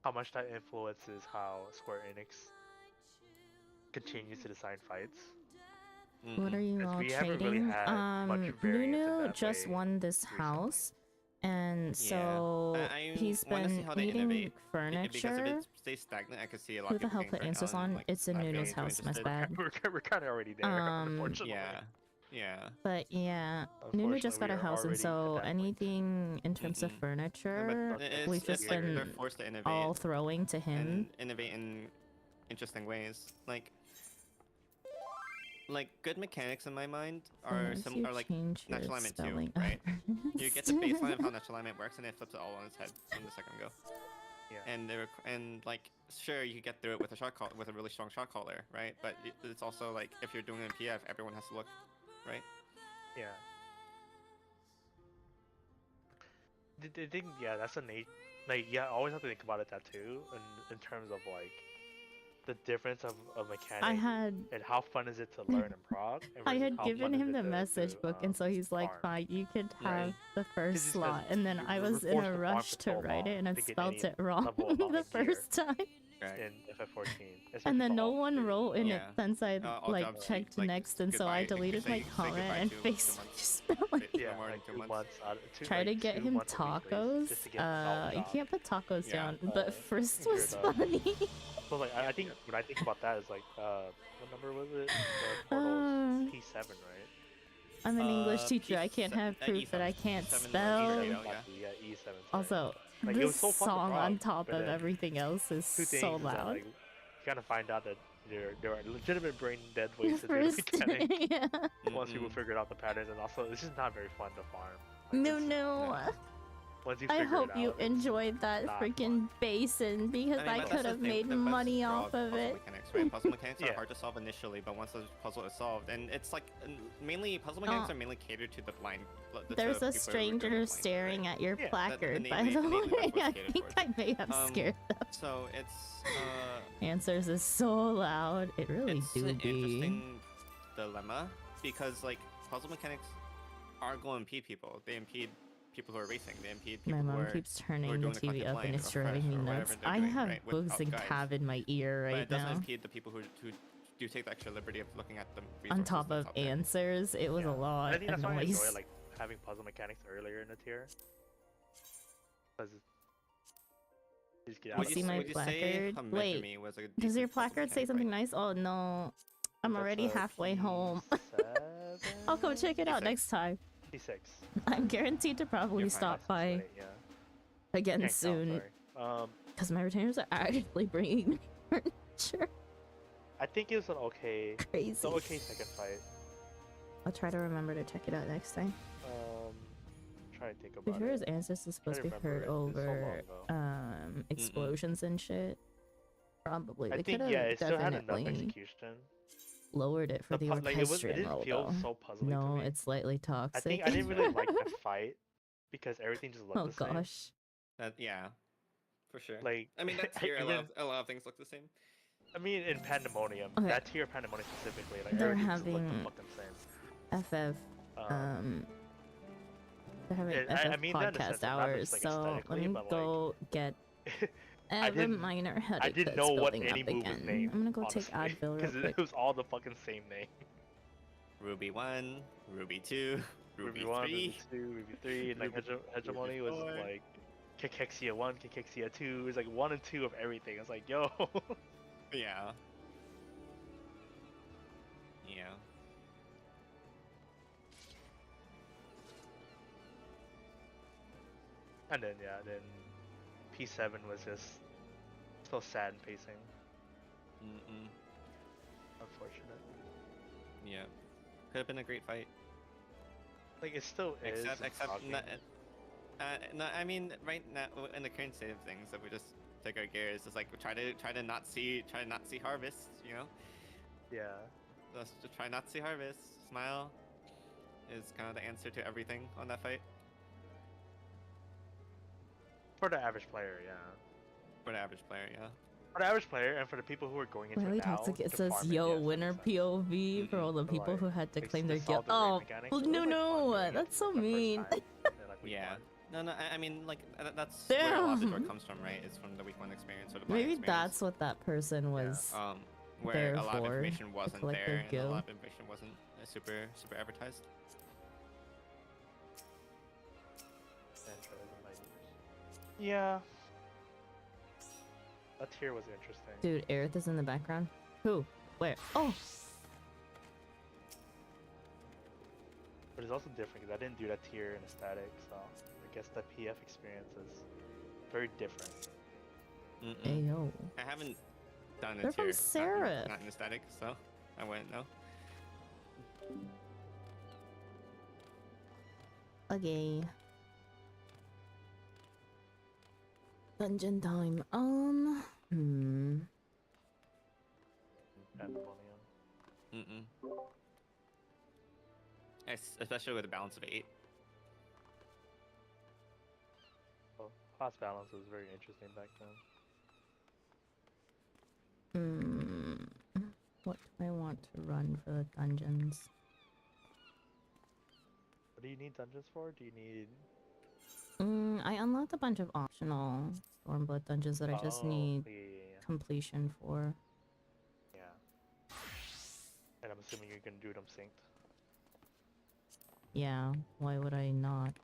how much that influences how Square Enix continues to design fights. What are you 'Cause all we haven't really trading? had much variance in Nunu that just way won this recently. house, and so wanna he's see been how they needing innovate. Because if furniture. it stays stagnant, I could see a lot Who of the people hell getting put burnt answers out and, on? like, It's in not feeling Nunu's too house, my interested. bad. We're kind of already there, unfortunately. Yeah. But yeah, Nunu just got a house, and so anything in terms of Yeah, furniture, but we've just like been they're forced to innovate all throwing to him. and innovate in interesting ways. Like good mechanics in my mind are Unless some you are like change your natural alignment 2, spelling right? of You get the baseline of how natural alignment works, and it flips it all on its head from the second go. Yeah. And like sure you get through it with a really strong shot caller, right? But it's also like if you're doing it in PF, everyone has to look, right? Yeah. The thing, yeah, that's a like, yeah, I always have to think about it that too, in terms of like the difference of mechanics and how fun is it to learn and prog. I had given him the message book, and so he's like, "Fine, you could have the first slot." And then I was in a rush to write it, and I spelt it wrong the first time. In FF14. And then no one wrote in it Yeah. since I All like jobs, checked like, next, and so goodbye. I You deleted say- my you say comment goodbye and to 2 fixed months. spelling. Yeah, more than like 2 2 months. months out of Try to get 2 him months at least, tacos. just to get the solid You job. can't put tacos Yeah. down, but first figure was it out. funny. So like I think when I think about that is like what number was it? The portals P7, right? I'm an English teacher. I can't have proof that I can't spell. Yeah. Yeah, E7. Sorry. Also, Like, it this was so fun to song prog, on top but of then everything else is 2 things so is that, loud. like, you kind of find out that there are legitimate brain dead The ways to do the first mechanic yeah. once people figured out the patterns, and also it's just not very fun to farm. No, it's- no. Once you I figure hope it you out, it's enjoyed that not freaking basin because I but that's could the have thing, made that's money the draw off of puzzle it. Mechanics, right? Puzzle mechanics Yeah. are hard to solve initially, but once the puzzle is solved, and it's like mainly puzzle mechanics are mainly catered to the blind. There's a stranger staring at your Yeah, placard, that- by innately- the innately way. that's what's I catered think towards. I may have scared them. So it's Answers is so loud. It really it's do an be. interesting dilemma because like puzzle mechanics are going to impede people. They impede people who are racing. They impede people My who mom are keeps who are turning the doing the TV collective up blind and it's or fresh driving me or whatever nuts. they're I doing, have right, bugs without and guides. cav in my ear But right it doesn't now. impede the people who do take the extra liberty of looking at the On resources top that's of out there. answers, it was a I lot think that's of why I enjoy noise. like having puzzle mechanics earlier in the tier. Because you just get out You of see the my way. would you say placard? Wait, Hamedrimi was a does your decent puzzle placard say mechanic, something right? nice? Oh no, I'm That's already a halfway home. P7? I'll come check it out P6. next time. P6. I'm guaranteed to probably You're fine. stop by Right, yeah. again Can't count, soon sorry. because my retainers are actually bringing me furniture. I think it was an okay, Crazy. it's an okay second fight. I'll try to remember to check it out next time. Try to think I'm about sure it. his ancestors supposed to be remember heard it. It's so over long ago. explosions and shit. Probably. I They think could yeah, have it still had enough definitely execution. lowered it for the Like it orchestrion didn't role, feel though. so puzzling to No, me. it's slightly toxic. I think I didn't really like the fight because everything just looked Oh the same. gosh. Yeah, for sure. Like I mean, that tier, a even- lot of things look the same. I mean, in Pandemonium, Okay. that tier of Pandemonium specifically, like They're everything just looked having the fucking same. FF they're having Yeah, FF I mean that in a podcast sense, not hours, just, like, so let aesthetically, me but, like, go get I a didn't- minor headache I didn't that's know what building any up move was again. named. I'm gonna go take honestly, Advil real because quick. it was all the fucking same name. Ruby 1, Ruby 2, Ruby 1, 3. Ruby 2, Ruby 3, and like Hegemony was 4. like Cachexia 1, Cachexia 2. It was like 1 and 2 of everything. I was like, yo. Yeah. Yeah. And then then P7 was just so sad and pacing. Unfortunate. Yeah. Could have been a great fight. Like it still is. Except no, I mean, right now in the current state of things, if we just take our gears, it's like we try to not see harvest, you know. Yeah. Just try not to see harvest. Smile is kind of the answer to everything on that fight. For the average player, yeah. For the average player, yeah. For the average player, and for the people who are going into Really it now, toxic. It to says, farm it, "Yo, yes, winner 100%. POV" for all the But, people like, who had to they claim their solved guild. the raid Oh, mechanics, well, so it was, no, like, fun doing it that's so the first mean. time in, like, week Yeah. 1. No, I mean, like, that's where a lot of the joy Damn. comes from, right? It's from the week 1 experience or the Maybe experience. that's what that person was. Where there a lot of for, information wasn't collect there, their and a guild. lot of information wasn't super advertised. Yeah. That tier was interesting. Dude, Aerith is in the background. Who? Where? Oh! But it's also different because I didn't do that tier in a static, so I guess the PF experience is very different. Ayo. I haven't done They're a from tier, Seraph. not in a static, so I wouldn't know. Okay. Dungeon time. Pandemonium. Especially with a balance of 8. Well, class balance was very interesting back then. What do I want to run for the dungeons? What do you need dungeons for? Do you need... I unlocked a bunch of optional Stormblood dungeons that I just need completion for. Yeah. And I'm assuming you're gonna do them synced. Yeah, why would I not?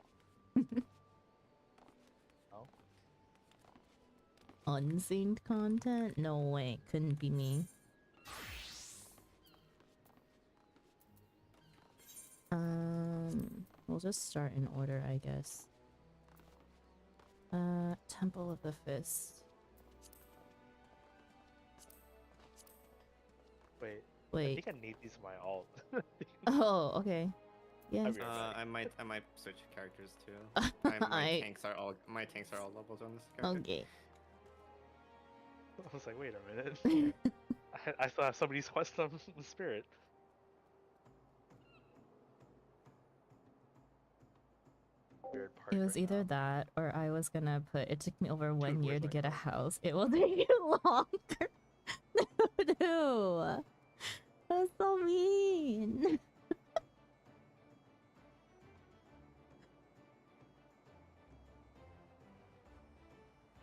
Oh? Unsynced content? No way, couldn't be me. We'll just start in order, I guess. Temple of the Fist. Wait. Wait. I think I need these for my alt. Oh, okay. Yes. I might switch characters too. My tanks are all levels on this character. Okay. I was like, wait a minute. I still have somebody's quest on the spirit. It was either that or I was gonna put it took me over 1 year to get a house. It will take you longer. No. That's so mean.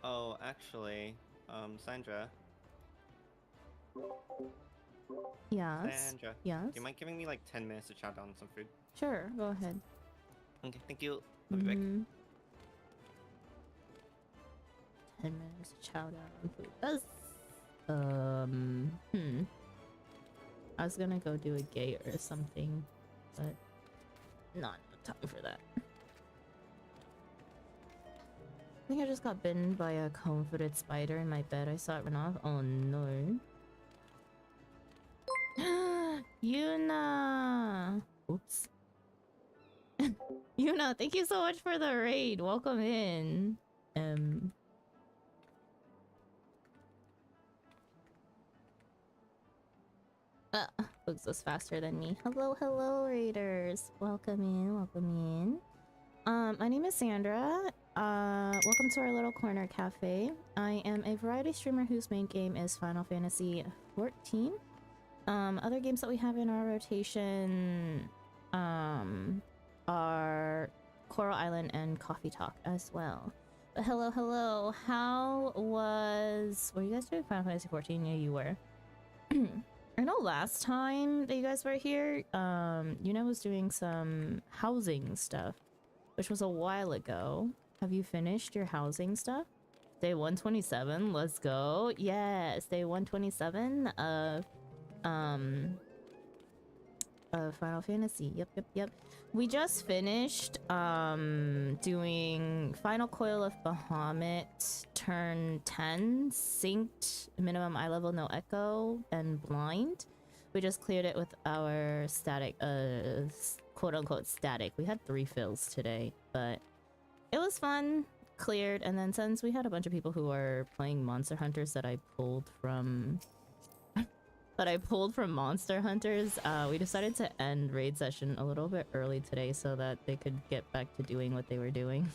Oh, actually, Sandra. Yes. Sandra. Yes. Do you mind giving me like 10 minutes to chow down some food? Sure, go ahead. Okay, thank you. I'll be back. 10 minutes to chow down on food. That's I was gonna go do a gate or something, but not enough time for that. I think I just got bitten by a comb-footed spider in my bed. I saw it run off. Oh no. Yuna! Oops. Yuna, thank you so much for the raid. Welcome in. Bugs was faster than me. Hello, hello, raiders. Welcome in, welcome in. My name is Sandra. Welcome to our little corner cafe. I am a variety streamer whose main game is Final Fantasy XIV. Other games that we have in our rotation are Coral Island and Coffee Talk as well. But hello, hello. How were you guys doing Final Fantasy XIV? Yeah, you were. I know last time that you guys were here, Yuna was doing some housing stuff, which was a while ago. Have you finished your housing stuff? Day 127, let's go. Yes, day 127 of Final Fantasy. Yep. We just finished doing final coil of Bahamut, turn 10, synced, minimum eye level, no echo, and blind. We just cleared it with our static, quote unquote static. We had 3 fills today, but it was fun. Cleared, and then since we had a bunch of people who are playing Monster Hunters that I pulled from Monster Hunters, we decided to end raid session a little bit early today so that they could get back to doing what they were doing.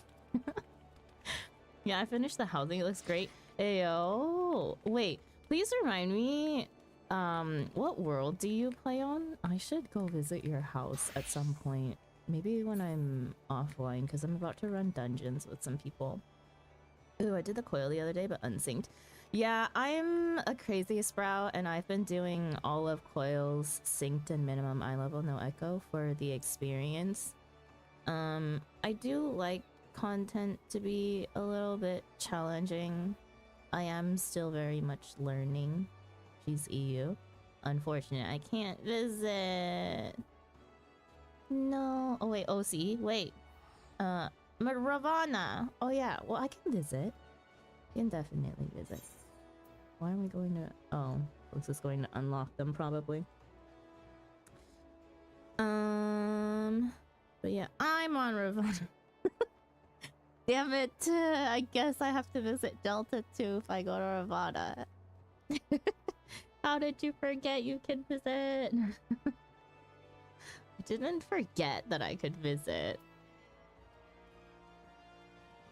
Yeah, I finished the housing. It looks great. Ayo, wait, please remind me, what world do you play on? I should go visit your house at some point. Maybe when I'm offline, because I'm about to run dungeons with some people. Ooh, I did the coil the other day, but unsynced. Yeah, I'm a crazy sprout, and I've been doing all of coils synced and minimum eye level, no echo for the experience. I do like content to be a little bit challenging. I am still very much learning. She's EU. Unfortunate, I can't visit. No. Oh wait, OC. Wait. Ravana. Oh yeah. Well, I can visit. I can definitely visit. Why are we going to? Oh, this is going to unlock them probably. But yeah, I'm on Ravana. Damn it! I guess I have to visit Delta too if I go to Ravana. How did you forget you can visit? I didn't forget that I could visit.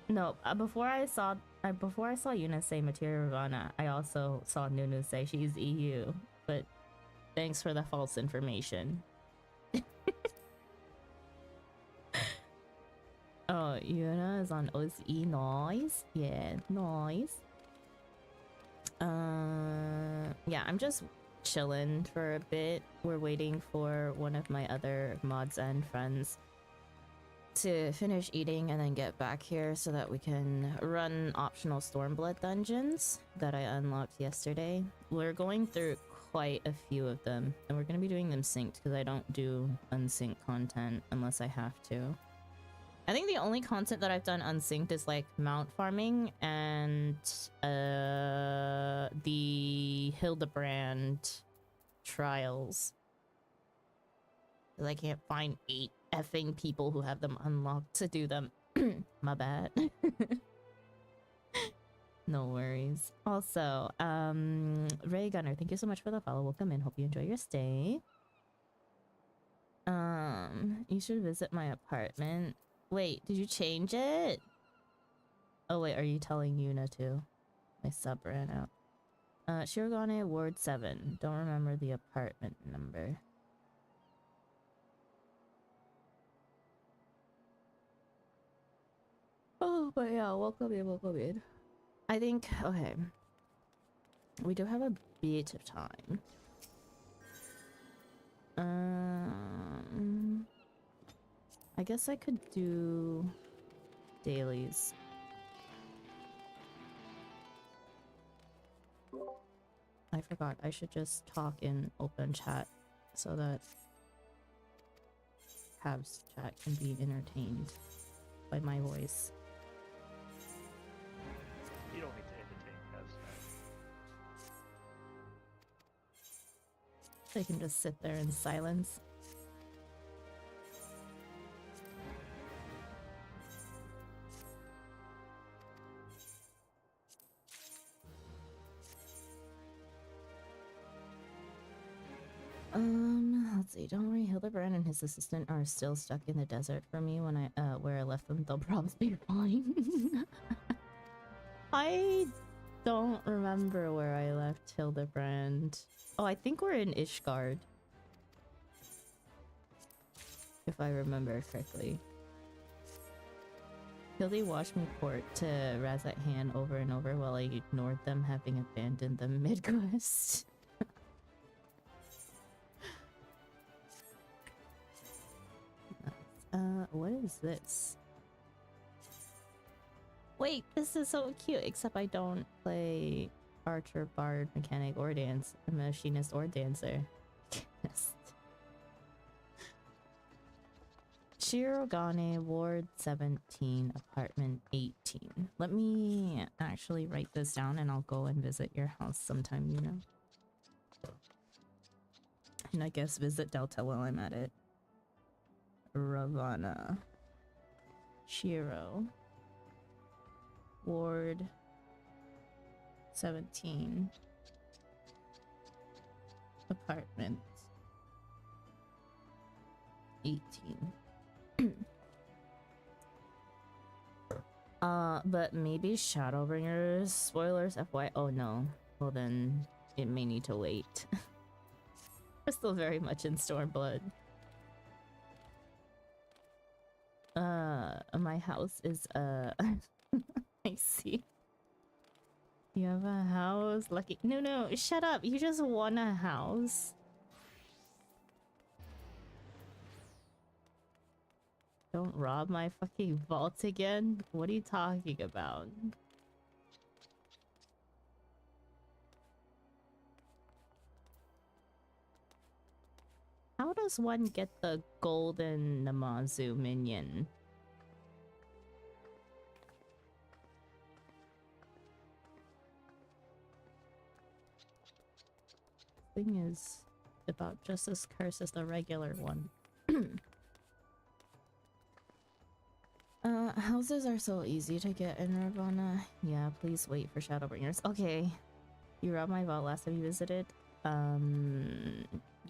No, before I saw Yuna say Materia Ravana, I also saw Nunu say she's EU. But thanks for the false information. Oh, Yuna is on OCE noise. Yeah, noise. Yeah, I'm just chilling for a bit. We're waiting for one of my other mods and friends to finish eating and then get back here so that we can run optional Stormblood dungeons that I unlocked yesterday. We're going through quite a few of them, and we're going to be doing them synced because I don't do unsynced content unless I have to. I think the only content that I've done unsynced is like mount farming and the Hildebrand trials. Because I can't find 8 effing people who have them unlocked to do them. My bad. No worries. Also, Ray Gunner, thank you so much for the follow. Welcome in. Hope you enjoy your stay. You should visit my apartment. Wait, did you change it? Oh wait, are you telling Yuna too? My sub ran out. Shirogane Ward 7. Don't remember the apartment number. Oh, but yeah, welcome in. I think, okay. We do have a bit of time. I guess I could do dailies. I forgot, I should just talk in open chat so that Hab's chat can be entertained by my voice. You don't need to entertain Kev's chat. They can just sit there in silence. Let's see. Don't worry, Hildebrand and his assistant are still stuck in the desert for me when I where I left them. They'll probably be fine. I don't remember where I left Hildebrand. Oh, I think we're in Ishgard. If I remember correctly. Hildy watched me port to Razat Han over and over while I ignored them having abandoned them mid-quest. What is this? Wait, this is so cute, except I don't play archer, bard, mechanic, or machinist, or dancer. Shirogane, Ward 17, Apartment 18. Let me actually write this down and I'll go and visit your house sometime, you know? And I guess visit Delta while I'm at it. Ravana. Shiro. Ward 17. Apartment 18. But maybe Shadowbringers spoilers FY. Oh no. Well then, it may need to wait. We're still very much in Stormblood. My house is I see. You have a house, lucky. No, shut up. You just won a house. Don't rob my fucking vault again? What are you talking about? How does one get the golden Namazu minion? Thing is about just as cursed as the regular one. Houses are so easy to get in Ravana. Yeah, please wait for Shadowbringers. Okay. You robbed my vault last time you visited?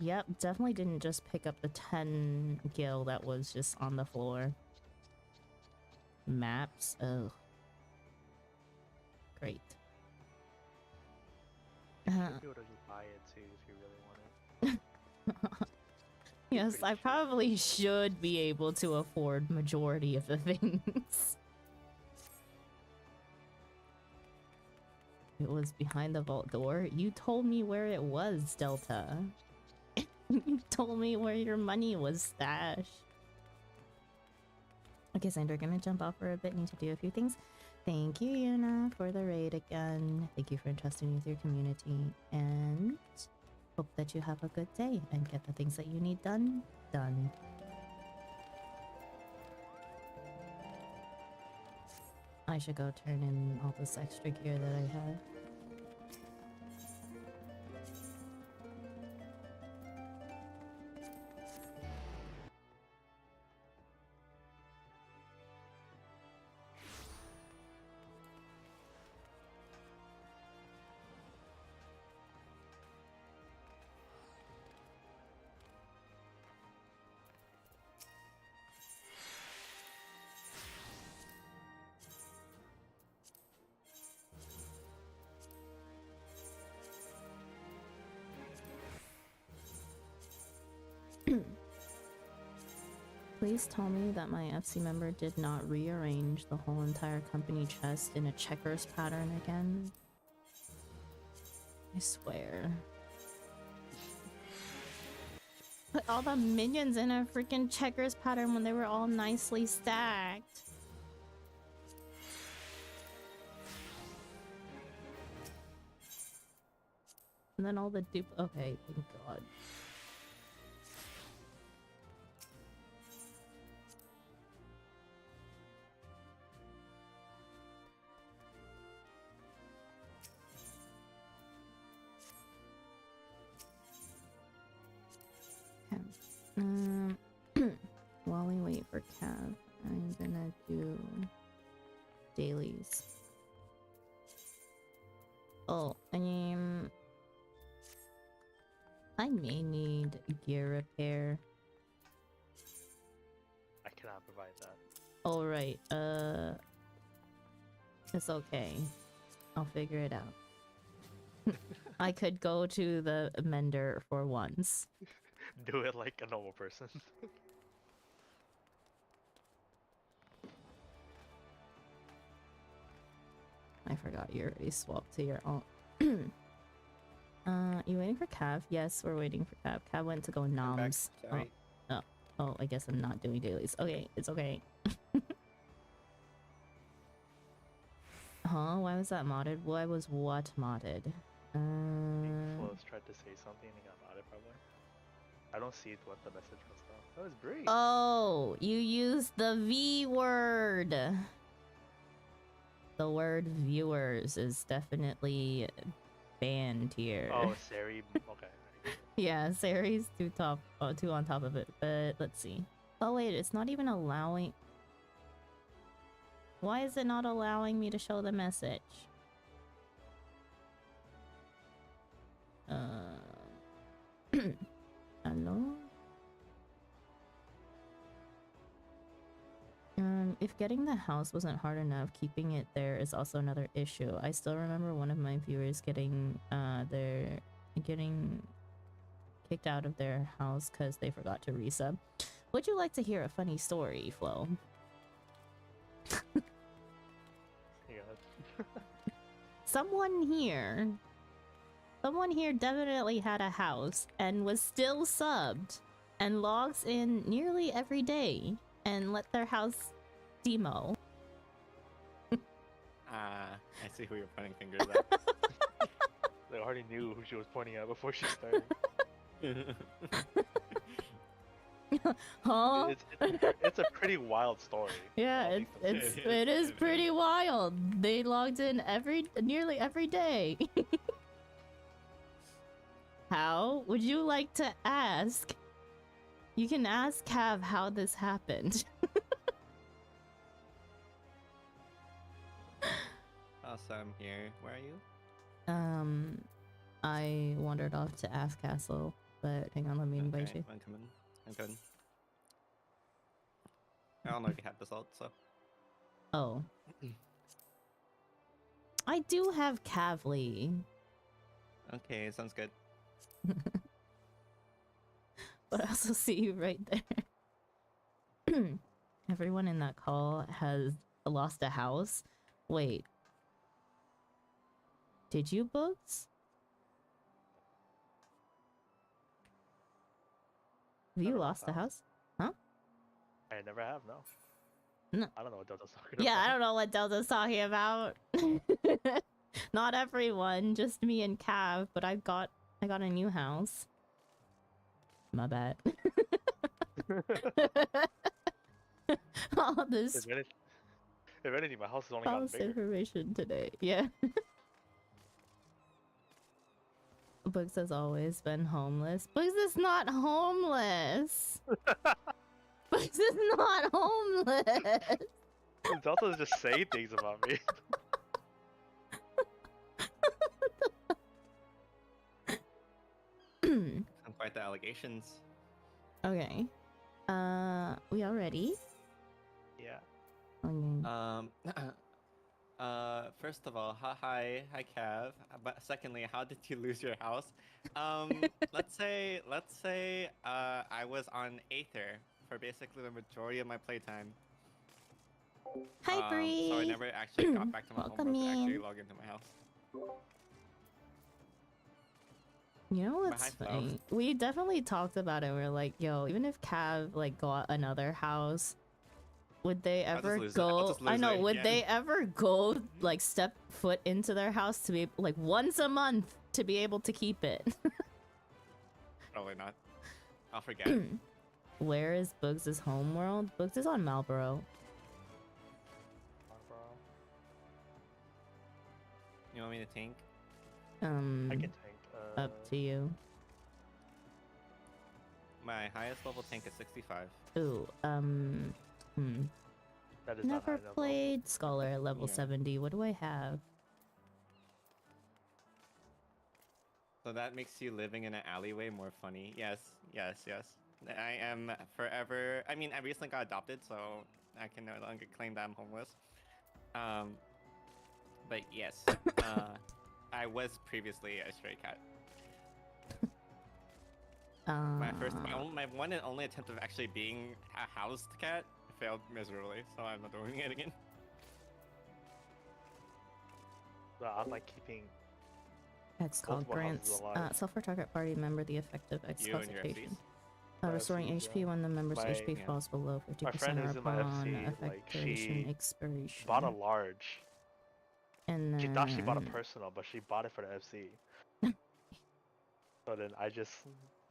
Yep, definitely didn't just pick up the 10 gil that was just on the floor. Maps? Oh. Great. You should be able to just buy it too if you really want it. Yes, I probably should be able to afford majority of the things. It was behind the vault door. You told me where it was, Delta. You told me where your money was stashed. Okay, Sandra, gonna jump off for a bit. Need to do a few things. Thank you, Yuna, for the raid again. Thank you for entrusting me with your community. And hope that you have a good day and get the things that you need done. I should go turn in all this extra gear that I have. Please tell me that my FC member did not rearrange the whole entire company chest in a checkers pattern again. I swear. Put all the minions in a freaking checkers pattern when they were all nicely stacked. And then all the dupe. Okay, thank God. While we wait for Cav, I'm gonna do dailies. Oh, I may need gear repair. I cannot provide that. Oh, right. It's okay. I'll figure it out. I could go to the mender for once. Do it like a normal person. I forgot you already swapped to your own. You waiting for Cav? Yes, we're waiting for Cav. Cav went to go noms. Sorry. Oh. Oh, I guess I'm not doing dailies. Okay, it's okay. Huh? Why was that modded? Why was what modded? Flows tried to say something and got modded probably. I don't see what the message was though. That was great. Oh, you used the V word. The word viewers is definitely banned here. Oh, Sari. Okay. Yeah, Sari's too on top of it. But let's see. Oh wait, it's not even allowing. Why is it not allowing me to show the message? Hello? If getting the house wasn't hard enough, keeping it there is also another issue. I still remember one of my viewers getting kicked out of their house because they forgot to resub. Would you like to hear a funny story, Flo? Yeah. Someone here definitely had a house and was still subbed and logs in nearly every day and let their house demo. I see who you're pointing fingers at. They already knew who she was pointing at before she started. Huh? It's a pretty wild story. Yeah, it is pretty wild. They logged in nearly every day. How? Would you like to ask? You can ask Cav how this happened. Awesome. Here. Where are you? I wandered off to Ask Castle, but hang on, let me invite you. I'm coming. I'm good. I don't know if you have basalt, so. Oh. I do have Cavly. Okay, sounds good. But I also see you right there. Everyone in that call has lost a house. Wait. Did you, Books? Have you lost a house? Huh? I never have, no. No. I don't know what Delta's talking about. Yeah, I don't know what Delta's talking about. Not everyone, just me and Cav, but I got a new house. My bad. All this If anything, my house has only gotten false bigger. information today. Yeah. Bugs has always been homeless. Bugs is not homeless. Bugs is not homeless. Delta's just saying things about me. Quite the allegations. Okay. We all ready? Yeah. Okay. First of all, hi Cav. But secondly, how did you lose your house? Let's say I was on Aether for basically the majority of my playtime. Hi, Bree. So I never actually got back to my Welcome home to actually in. log into my house. You know But what's hi, Flo. funny? We definitely talked about it. We were like, yo, even if Cav like got another house, would they ever go? I know. Would they ever go like step foot into their house to be like once a month to be able to keep it? Probably not. I'll forget. Where is Bugs' homeworld? Bugs is on Marlboro. You want me to tank? I can tank. Up to you. My highest level tank is 65. Ooh, That is not high never level. played Scholar at level Yeah. 70. What do I have? So that makes you living in an alleyway more funny. Yes. I am forever. I mean, I recently got adopted, so I can no longer claim that I'm homeless. But yes, I was previously a stray cat. My one and only attempt of actually being a housed cat failed miserably, so I'm not doing it again. So I'm like keeping. X called multiple houses grants alive. self-for target party member the effect of X You and your consultation. Restoring FCs, HP yeah. when the member's My- HP yeah. falls below 50% My friend or who's in my upon FC, like, effectuation she expiration. bought a large. And then... She thought she bought a personal, but she bought it for the FC. So then I just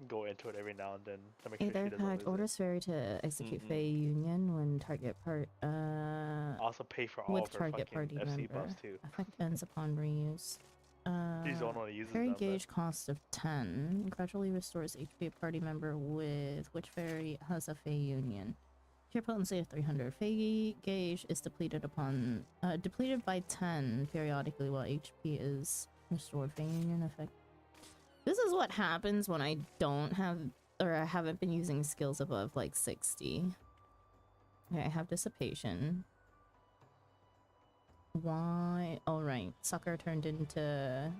go into it every now and then to make sure she Either doesn't pact lose orders Fairy to execute Mm-mm. Fey Union when target part it. Also pay for all with of her target fucking party FC member. buffs too. Effect ends upon reuse. She's the only one that uses Fairy them. gauge cost of 10 gradually restores HP of party member with which fairy has a Fey Union. Pure potency of 300. Fey gauge is depleted upon depleted by 10 periodically while HP is restored. Fey Union effect. This is what happens when I don't have, or I haven't been using skills above like 60. Okay, I have dissipation. Why? Oh right, sucker turned into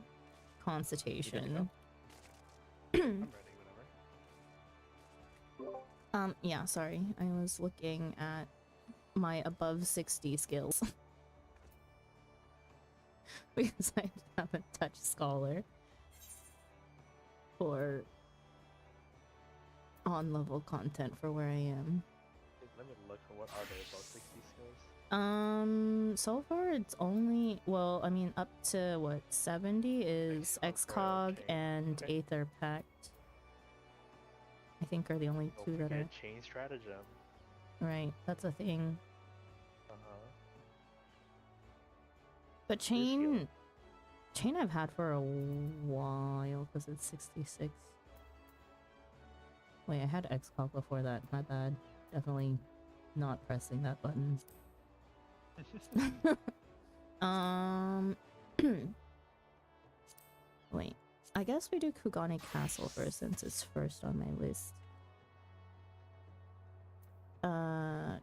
constitution. I'm ready whenever. Yeah, sorry. I was looking at my above 60 skills. Because I haven't touched Scholar for on-level content for where I am. Let me look for what are they about 60 skills. So far it's only, well, I mean, up to what, 70 is Excog, XCOG Chain. and Okay. Aether Pact. I think are the only Don't two that are forget chain stratagem. right. That's a thing. But skill. chain I've had for a while because it's 66. Wait, I had XCOG before that. My bad. Definitely not pressing that button. Wait. I guess we do Kugane Castle first since it's first on my list.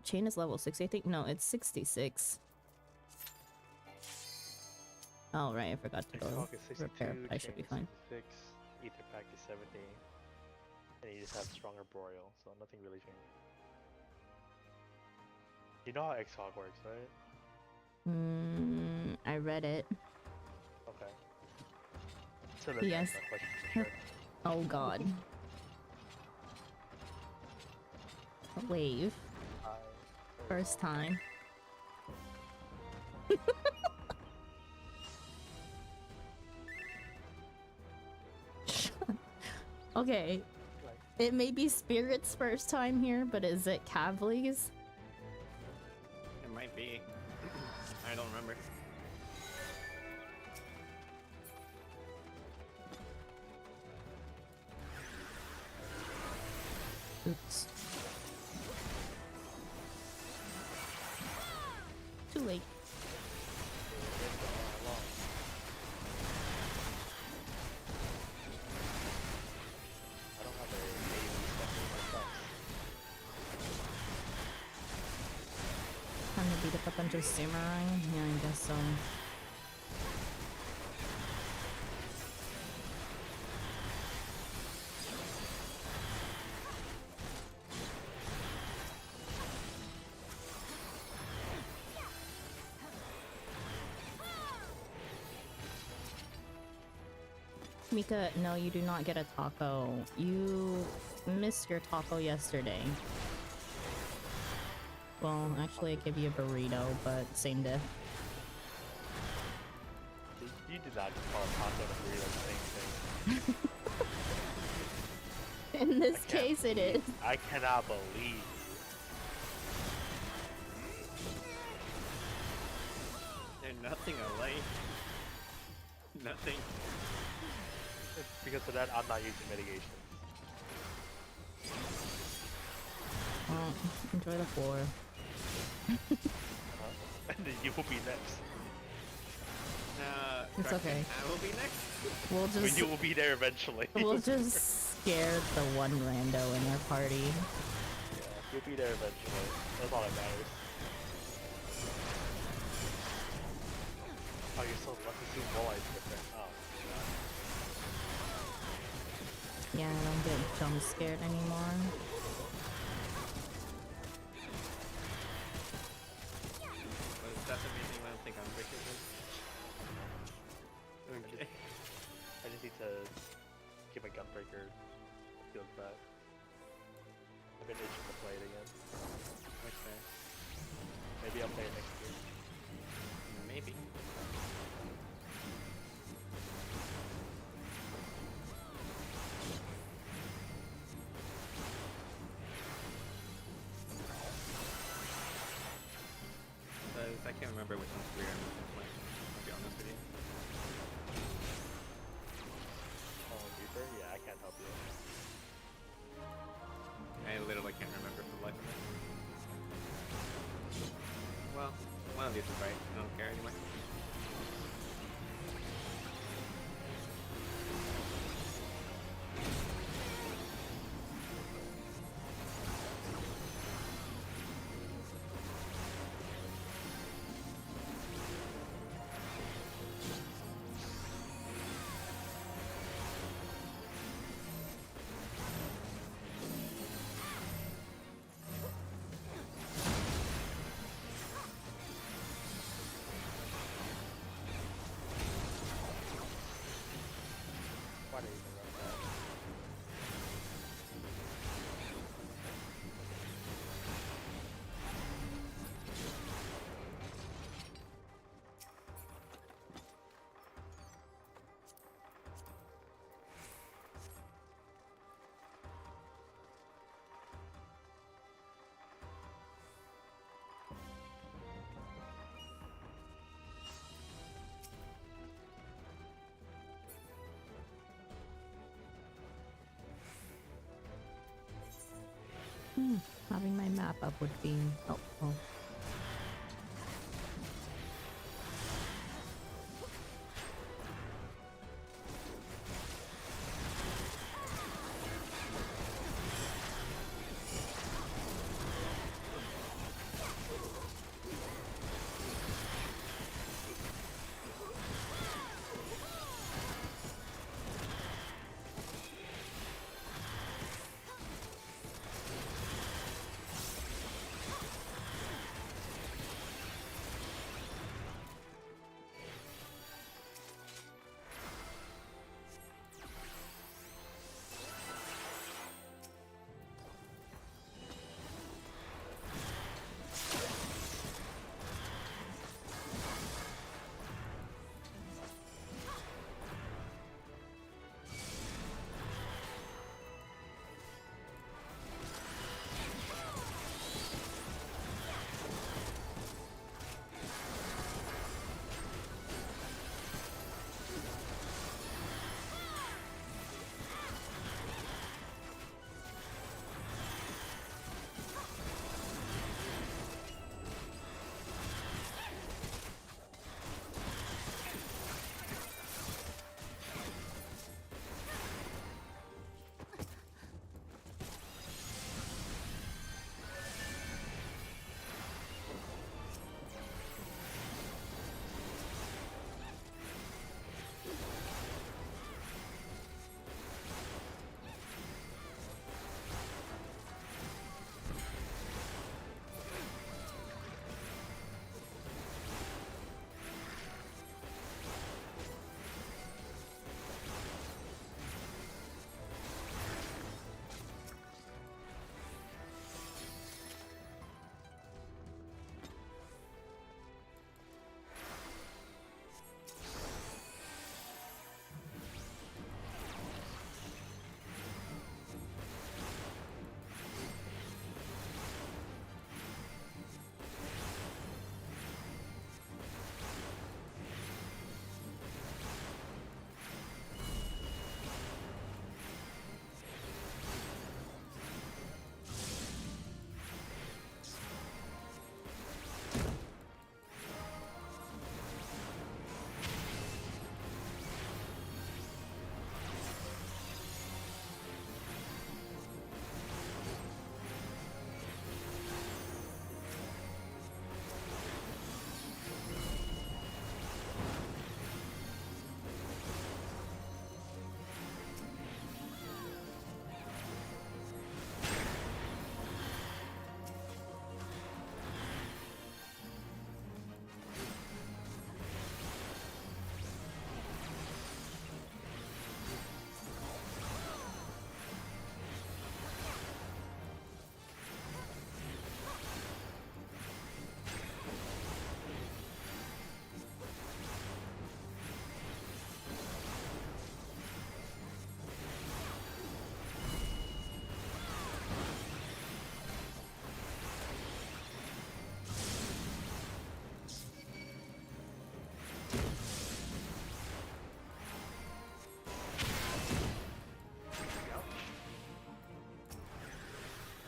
Chain is level 60, I think. No, it's 66. Oh, right, I forgot to go Excog is 62, repair, but I should be chain fine. is 66, Ether Pack is 70, and you just have stronger Boreal, so nothing really changed. You know how Xhog works, right? I read it. Okay. So that's Yes. my question for sure. Oh god. Wave. First time. Okay. It may be Spirit's first time here, but is it Cavali's? It might be. I don't remember. Oops. Too late. I don't have a daily special myself. Time to beat up a bunch of samurai? Yeah, I guess so. Mika, no, you do not get a taco. You missed your taco yesterday. Well, actually, I give you a burrito, but same diff. You did not just call a taco and a burrito the same thing. In this case, it is. I cannot believe you. They're nothing alike. Nothing. Because of that, I'm not using mitigation. Well, enjoy the floor. And then you will be next. It's correct me, okay. I will be next. We'll But just you will be there eventually. we'll just scare the one rando in our party. Yeah, you'll be there eventually. That's all that matters. Oh, you're so lucky to see Moonlight's different. Oh, god. Yeah, I don't get jump scared anymore. But that's amazing. I don't think I'm breaking this. Okay. I just need to get my Gunbreaker field back. get the fight. I don't care anymore. Why did you even run that? Having my map up would be helpful.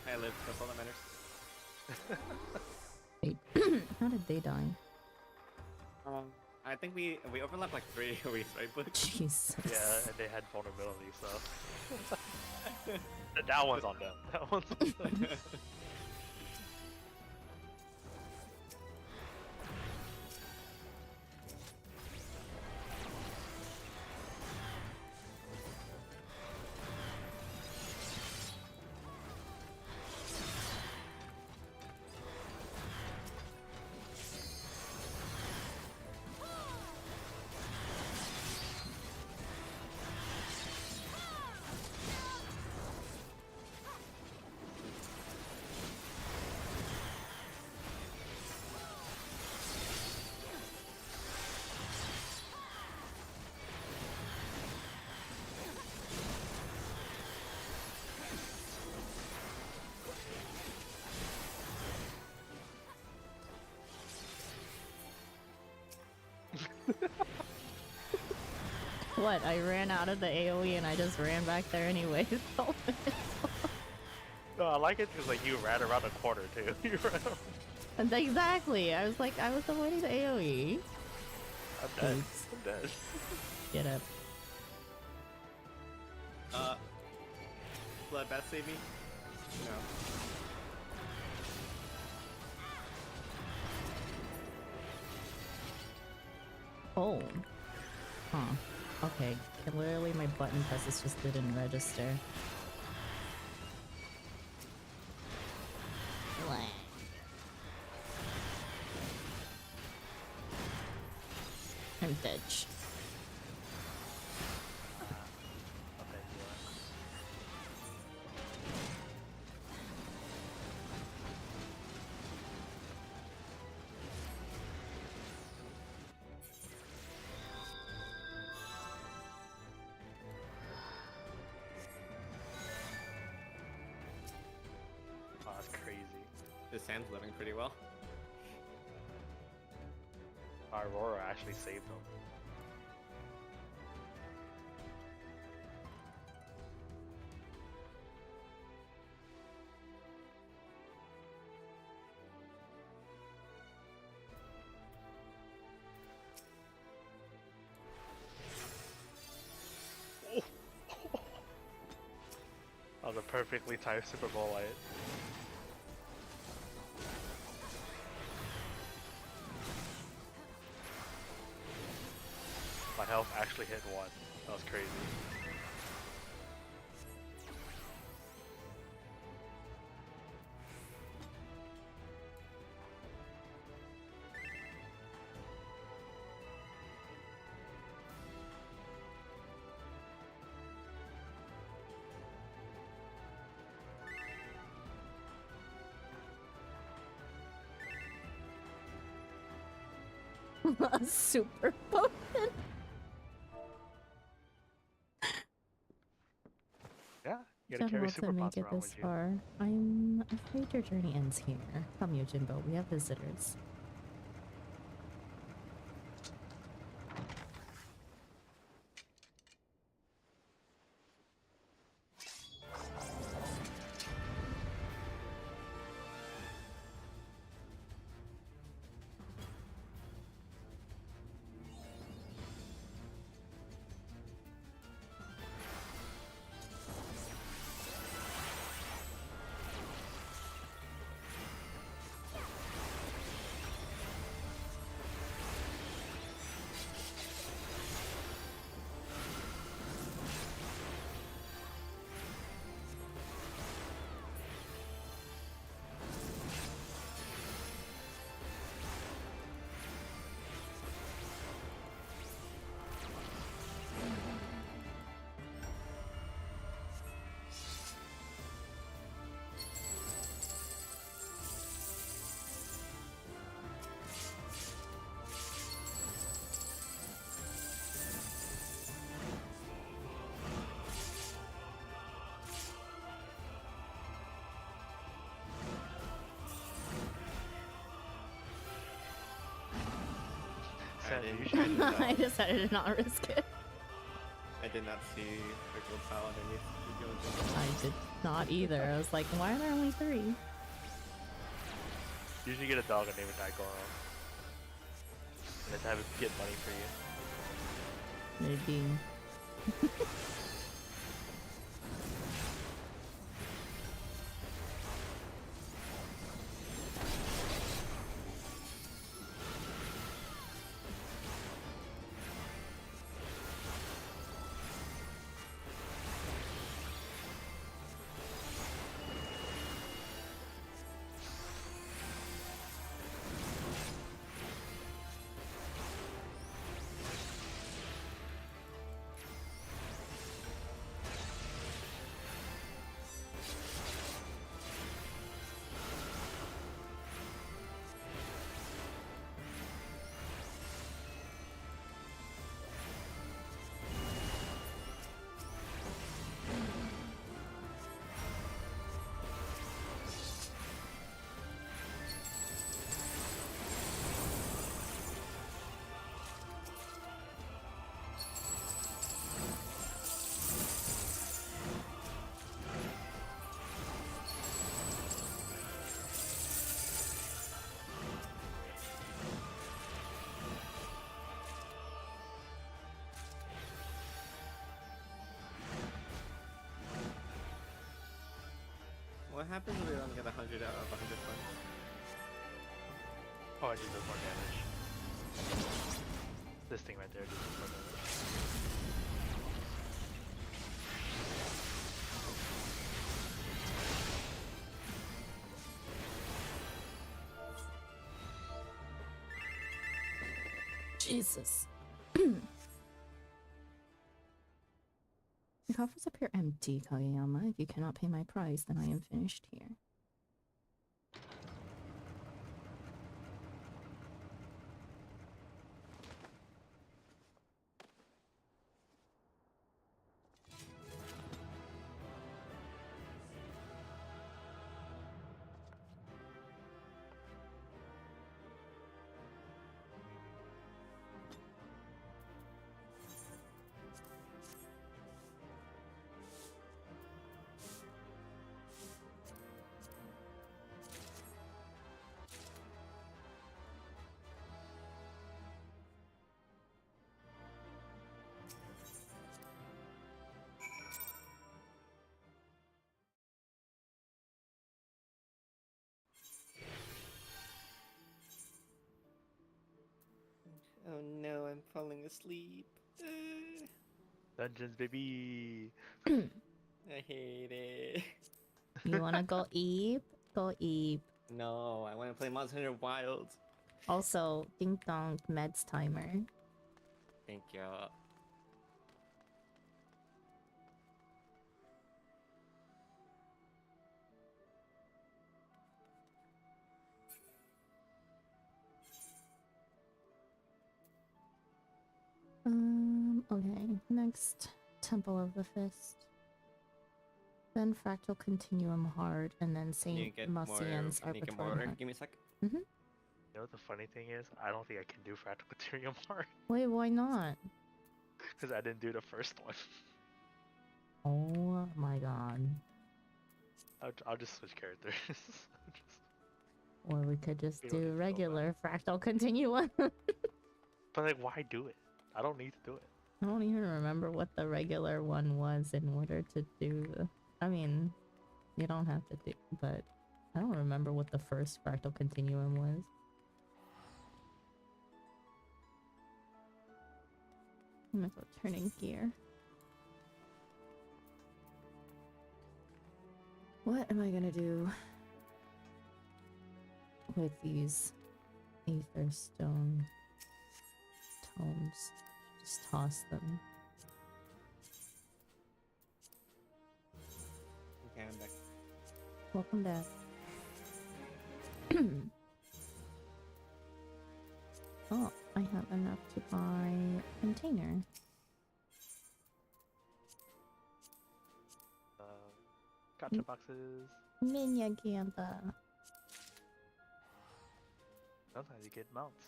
I live. That's all that matters. Wait, how did they die? I think we overlapped like 3 weeks, right, Butch? Jesus. Yeah, and they had vulnerability, so that one's on them. That one's on them. What? I ran out of the AoE and I just ran back there anyway. No, I like it because like you ran around the corner too. You ran around. And exactly. I was like, I was avoiding the AoE. I'm dead. Oops. I'm dead. Get up. Bloodbath save me? No. Oh. Huh. Okay. Clearly my button presses just didn't register. I'm dead. Okay, oh, that's crazy. The sand's living pretty well. Aurora actually saved him. That was a perfectly timed Super Bowl light. My health actually hit 1. That was crazy. Super potent. Yeah, you gotta carry General super to make pots it around this with you. far. I'm afraid your journey ends here. Come, Yojimbo, we have visitors. Sad I you didn't- should- I decided to not risk it. I did not see the gold tile underneath the Yojimbo. I did not either. I was like, why are there only 3? Usually get a dog and name it Daigoro. Let's have it get money for you. Maybe. What happens if we don't get 100 out of 100 points? Oh, it just does more damage. This thing right there just does more damage. Jesus. The coffers appear empty, Kageyama. If you cannot pay my price, then I am finished here. Oh no, I'm falling asleep. Dungeons, baby. I hate it. You wanna go eep? Go eep. No, I want to play Monster Hunter Wilds. Also, ding dong meds timer. Thank you. Okay. Next, Temple of the Fist. Then Fractal Continuum Hard, and then Can you Saint get more? Macian's Can you get more Arbitrary order? Hunt. Give me a sec. You know what the funny thing is? I don't think I can do Fractal Materium Art. Wait, why not? Because I didn't do the first one. Oh my god. I'll just switch characters. Or we could just We don't need do to go regular Fractal Continuum. But like, why do it? I don't need to do it. I don't even remember what the regular one was in order to do the... I mean, you don't have to do... But I don't remember what the first Fractal Continuum was. I'm gonna go turning gear. What am I gonna do with these Aether Stone tomes? Just toss them. Okay, I'm back. Welcome back. Oh, I have enough to buy a container. Gotcha boxes. Minya Gamba. Sometimes you get mounts.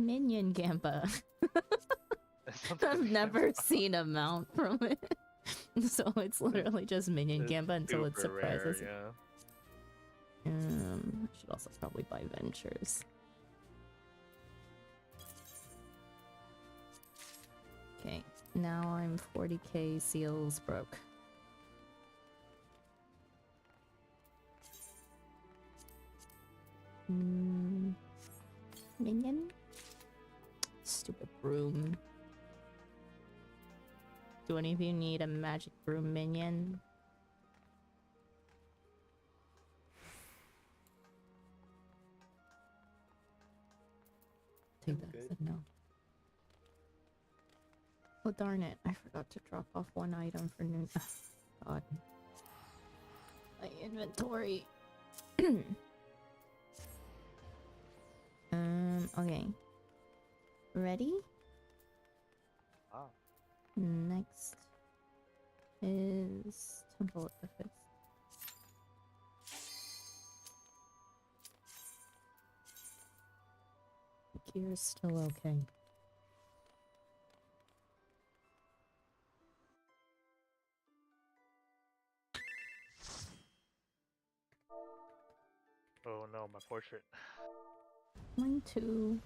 Minion Gamba. Sometimes I've you get never mounts. seen a mount from it. So it's literally just Minion It's Gamba until it super rare, surprises. yeah. I should also probably buy ventures. Okay, now I'm 40k seals broke. Minion? Stupid broom. Do any of you need a magic broom minion? Take that as a no. Oh darn it, I forgot to drop off one item for noon. God. My inventory. Okay. Ready? Wow. Next is Temple of the Fist. Gear's still okay. Oh no, my portrait. Mine too.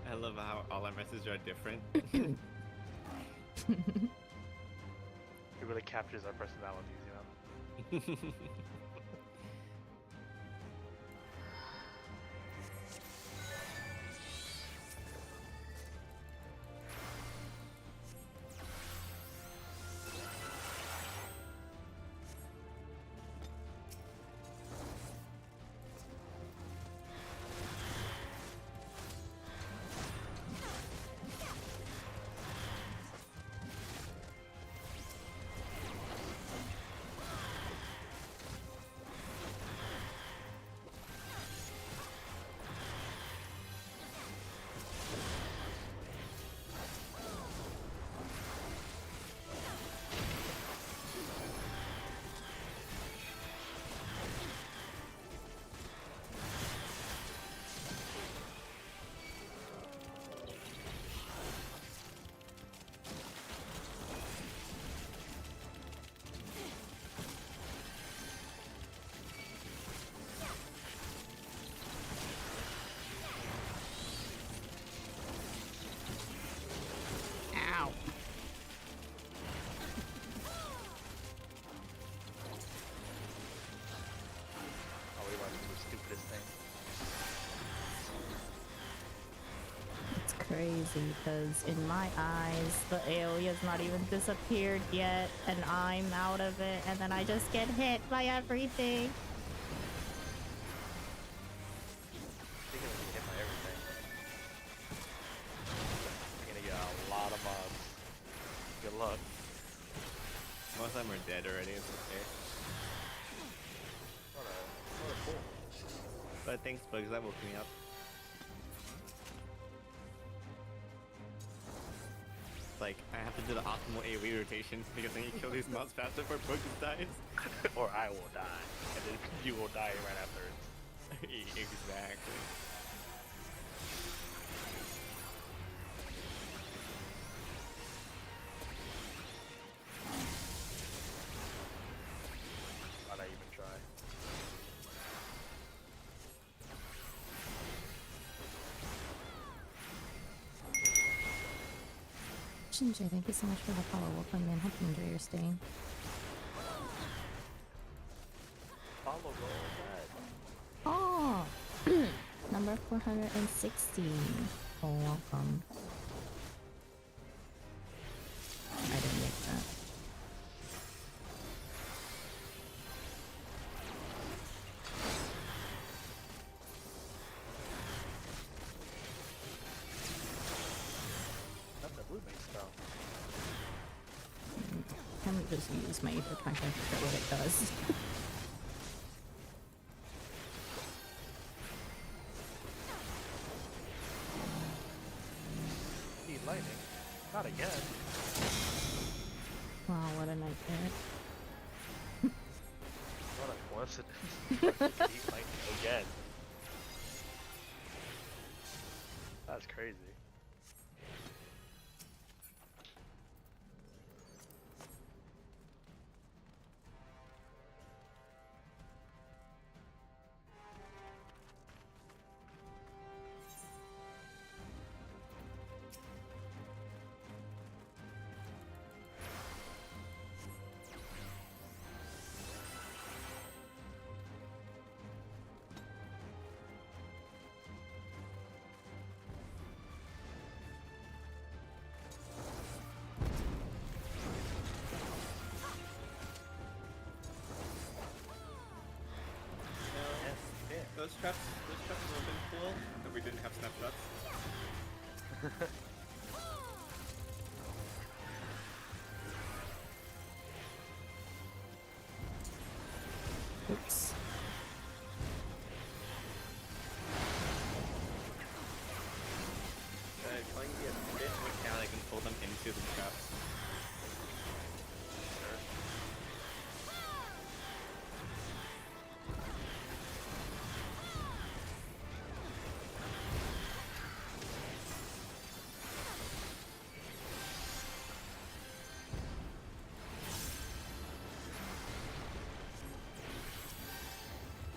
I love how all our messages are different. It really captures our personalities, you know? Ow. Oh, we about to do the stupidest thing. It's crazy because in my eyes, the area's not even disappeared yet, and I'm out of it, and then I just get hit by everything. You're gonna get hit by everything. You're gonna get a lot of mobs. Good luck. Most of them are dead already, it's okay. What a fool. But thanks, Bugs, that woke me up. Like, I have to do the optimal AoE rotation because then you kill these mobs faster before Bugs dies. Or I will die. And then you will die right afterwards. Exactly. Why'd I even try? Shinji, thank you so much for the follow. Welcome in. Hope you enjoy your stay. Follow roll Oh! Number 460. Oh, welcome. I didn't make that. That's a blue base spell. I'm gonna just use my ether punch and forget what it does. Need lightning. Not again. Wow, what a nightmare. What a Listen, he's like again. That's crazy. Those traps would have been cool if we didn't have snapshots. Oops. Trying to be a bit mechanic and pull them into the traps.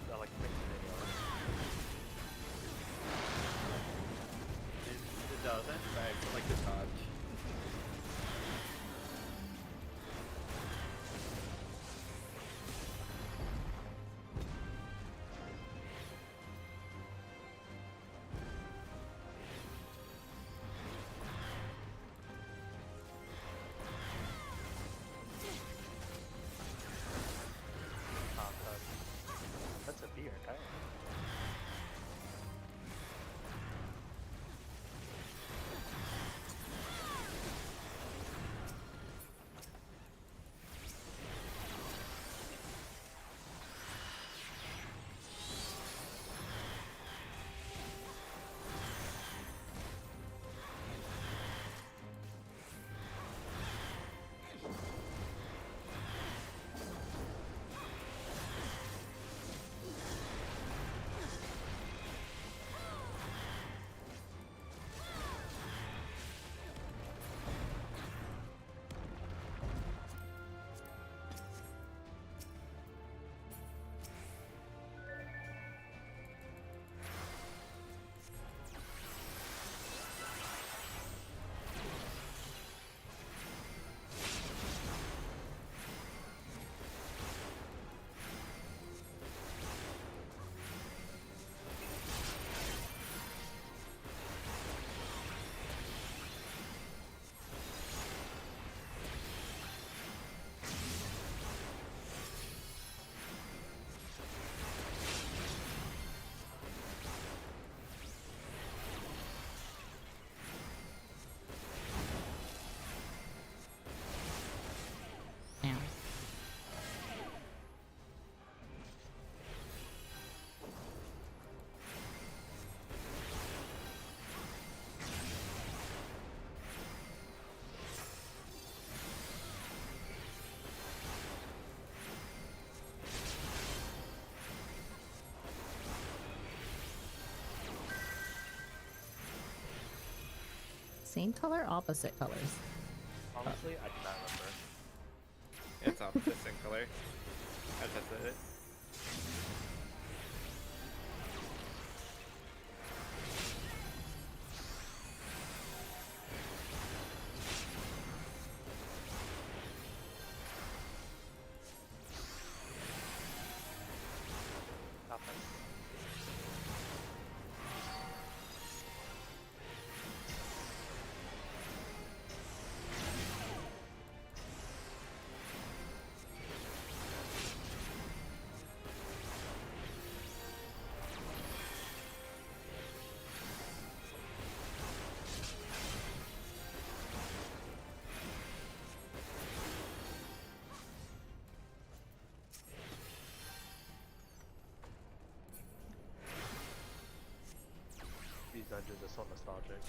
That like mixing it up. It does, that's right. I like the dodge. That's a beer, okay? Damn. Same color, opposite colors. Honestly, I do not remember. It's opposite in color. I tested it. Nothing. These dungeons are so nostalgic.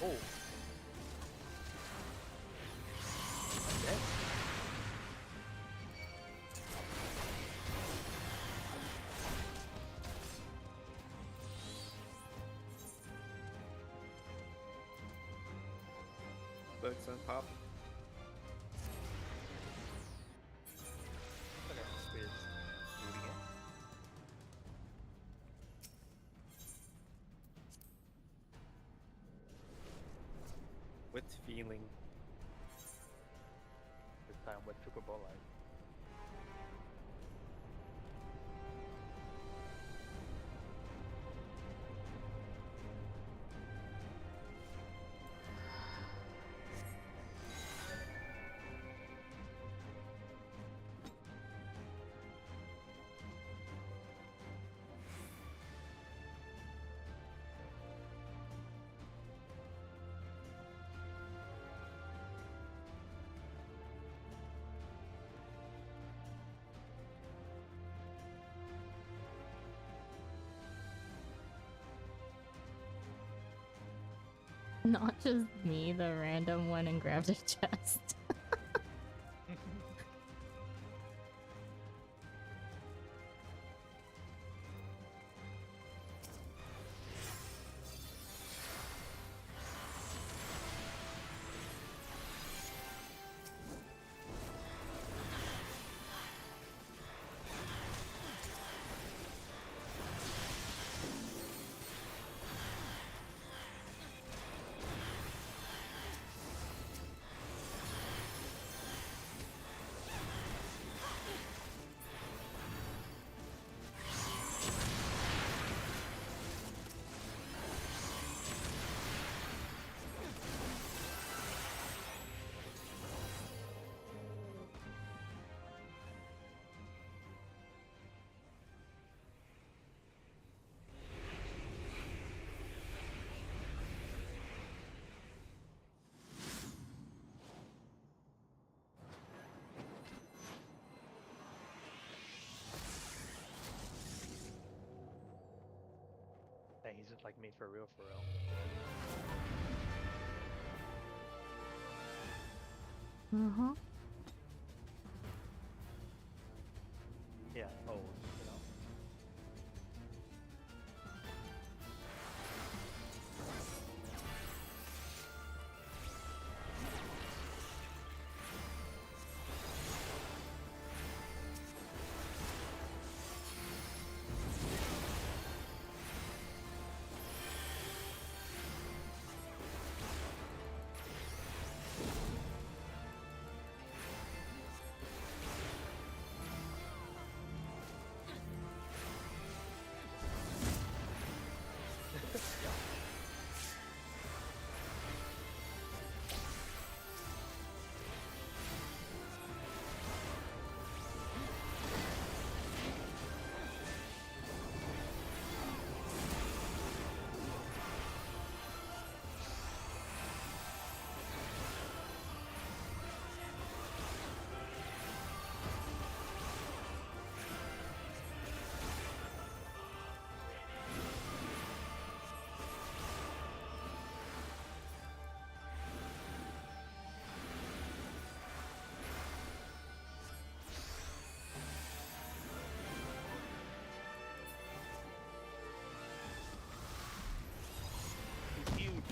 Oh. I'm dead. Books on pop. Okay, Spears looting it. With feeling. This time with Super Bowl light. Not just me, the random one, and grabbed a chest. Dang, he's just like me for real, for real. Uh-huh. Yeah, oh, you know. He's huge.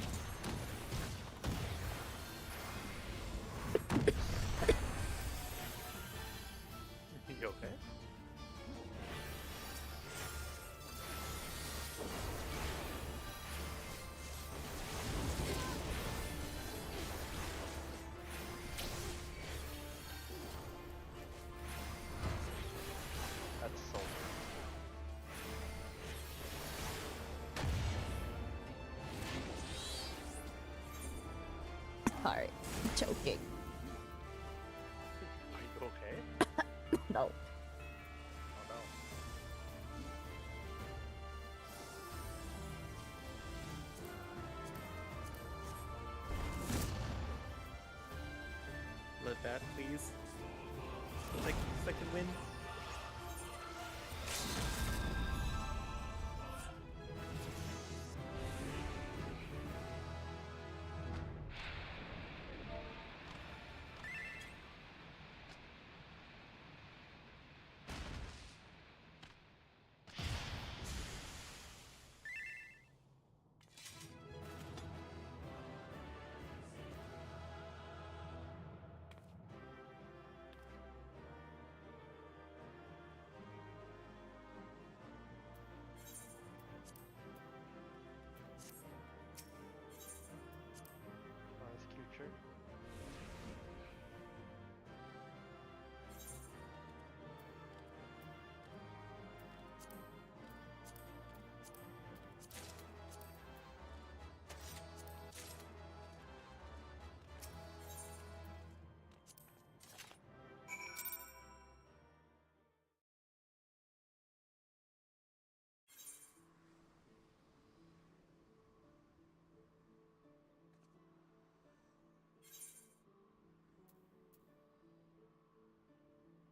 You okay? That's so Alright, choking. Are you okay? No. Oh no. Let that, please. Second win.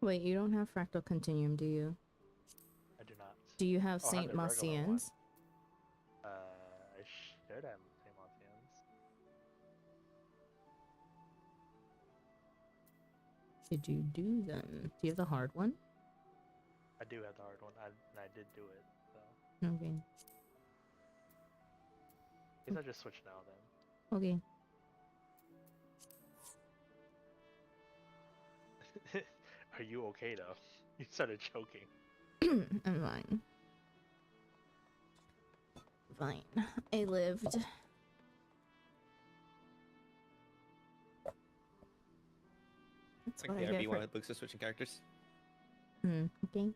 Wait, you don't have Fractal Continuum, do you? I do not. Do you have Oh, I have Saint the regular one. Marcien's? I should have St. Marcian's. Did you do them? Do you have the hard one? I do have the hard one, and I did do it. So Okay. I guess I just switch now then. Okay. Are you okay though? You started choking. I'm fine. Fine. I lived. That's what I Okay, get RB for... wanted books to switching characters. Okay.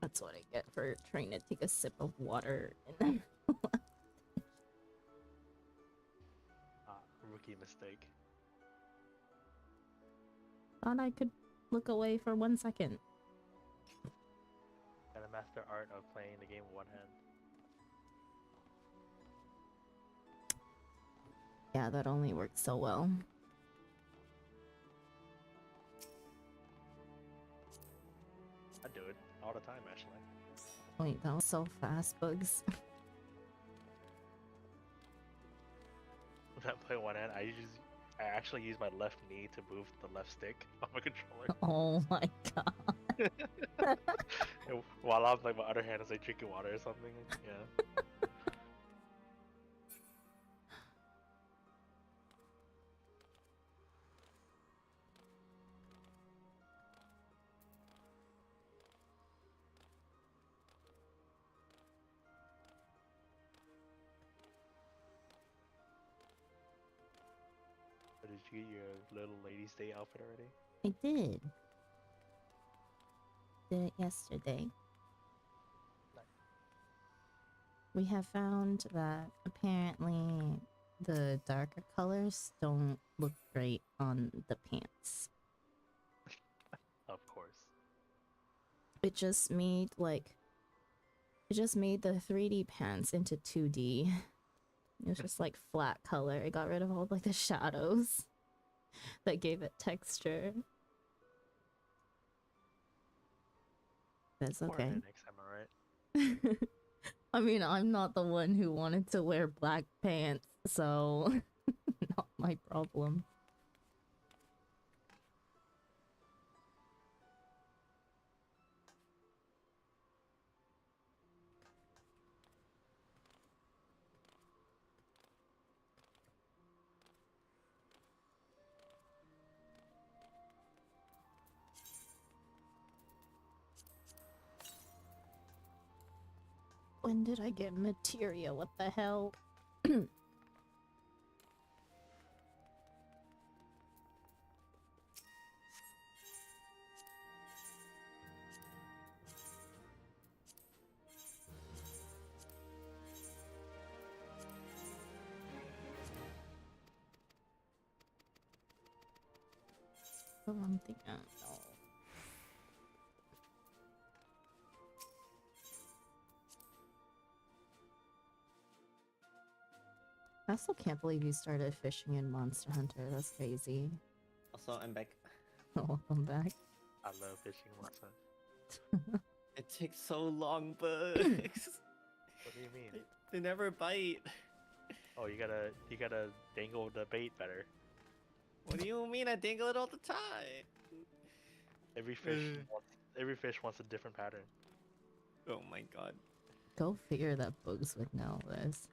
That's what I get for trying to take a sip of water and then... Rookie mistake. Thought I could look away for 1 second. Gotta master art of playing the game with one hand. Yeah, that only works so well. I do it all the time actually. Wait, that was so fast, Bugs. When I play one hand, I actually use my left knee to move the left stick on my controller. Oh my god. And while I'm like my other hand is like drinking water or something. Yeah. But did you get your little lady's day outfit already? I did. Did it yesterday. Nice. We have found that apparently the darker colors don't look great on the pants. Of course. It just made the 3D pants into 2D. It was just like flat color. It got rid of all like the shadows that gave it texture. That's More okay. next time, alright? I mean, I'm not the one who wanted to wear black pants, so not my problem. When did I get materia? What the hell? The wrong thing. Oh, no. I still can't believe you started fishing in Monster Hunter. That's crazy. Also, I'm back. Welcome back. I love fishing myself. It takes so long, Bugs. What do you mean? They never bite. Oh, you gotta dangle the bait better. What do you mean? I dangle it all the time. Every fish wants a different pattern. Oh my god. Go figure that Bugs would know this.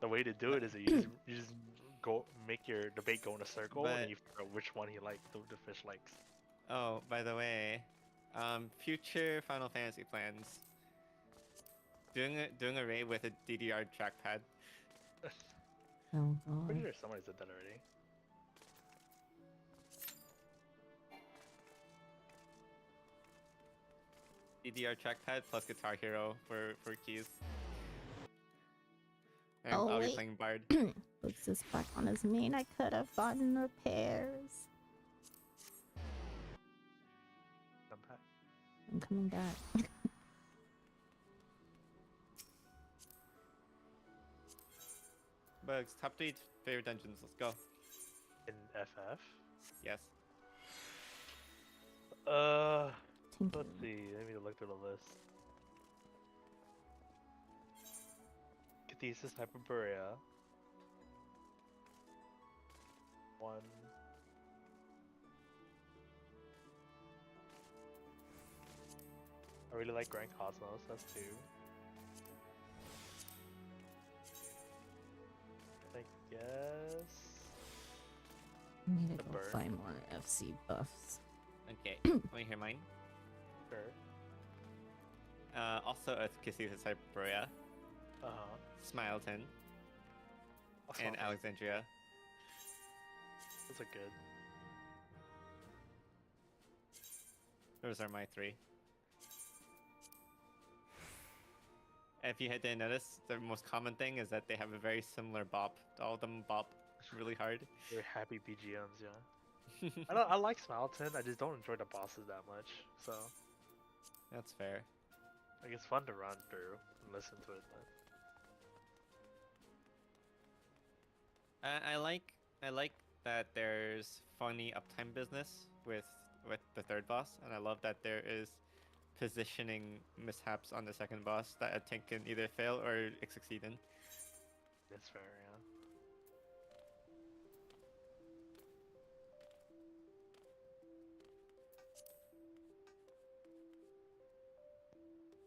The way to do it is that you just go make the bait go in a circle But- and you figure out which one he likes, the fish likes. Oh, by the way, future Final Fantasy plans. Doing a raid with a DDR trackpad. Oh Pretty god. sure somebody said that already. DDR trackpad plus Guitar Hero for keys. And I'll be wait. playing Bard. Bugs is back on his main. I could have gotten repairs. Come back. I'm coming back. Bugs, top 3 favorite dungeons. Let's go. In FF? Yes. Tinker. Let's see. Let me look through the list. Cathesis Hyperborea. One. I really like Grand Cosmos. That's two. I guess. I need to The go bird. find more FC buffs. Okay. Want to hear mine? Sure. Also a Caesar's Hyperbrea, Uh huh. Smileton, and Alexandria. Those are good. Those are my three. If you didn't notice, the most common thing is that they have a very similar bop. All of them bop really hard. Very happy BGMs, yeah. I like Smileton. I just don't enjoy the bosses that much. So That's fair. like it's fun to run through and listen to it. But I like that there's funny uptime business with the third boss, and I love that there is positioning mishaps on the second boss that a tank can either fail or succeed in. it's fair, yeah.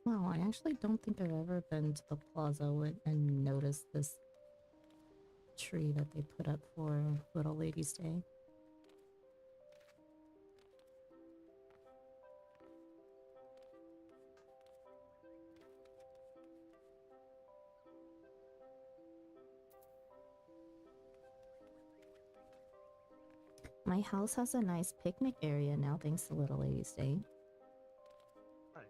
Wow, I actually don't think I've ever been to the plaza and noticed this tree that they put up for Little Lady's Day. My house has a nice picnic area now thanks to Little Lady's Day. Nice.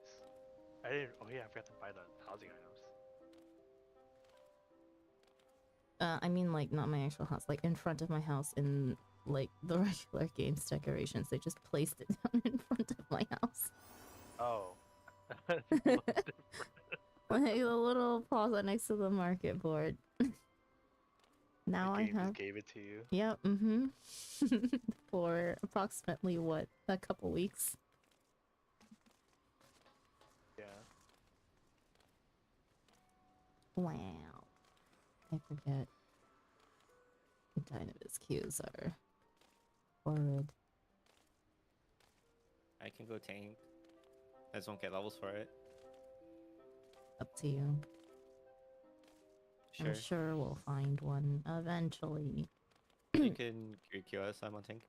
I didn't. Oh yeah, I forgot to buy the housing items. I mean, like, not my actual house, like, in front of my house in, like, the regular games decorations. They just placed it down in front of my house. Oh. Like, the little plaza next to the market board. Now The I game have... just gave it to you. Yep, for approximately, what, a couple weeks? Yeah. Wow. I forget. Dynamis cues are horrid. I can go tank. I just won't get levels for it. Up to you. Sure. I'm sure we'll find one eventually. You can QQ us, I'm on tank.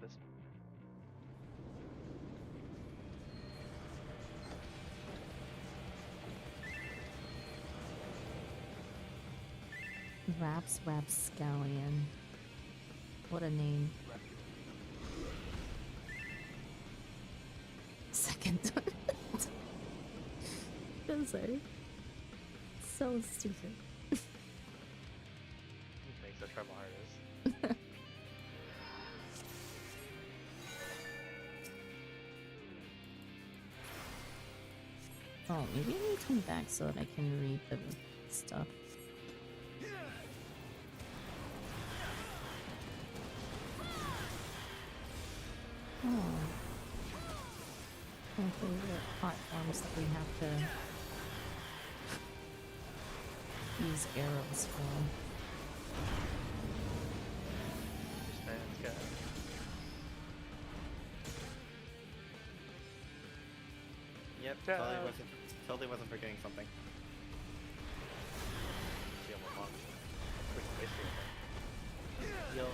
This Rapscallion. What a name. Second. I'm sorry. So stupid. makes the trouble hardest. Oh, maybe I need to come back so that I can read the stuff. Oh. My favorite platforms that we have to use arrows for. Understands, guys. Yep, Yeah. totally wasn't forgetting something. See, I'm a monk. Quick wasting it. Yo.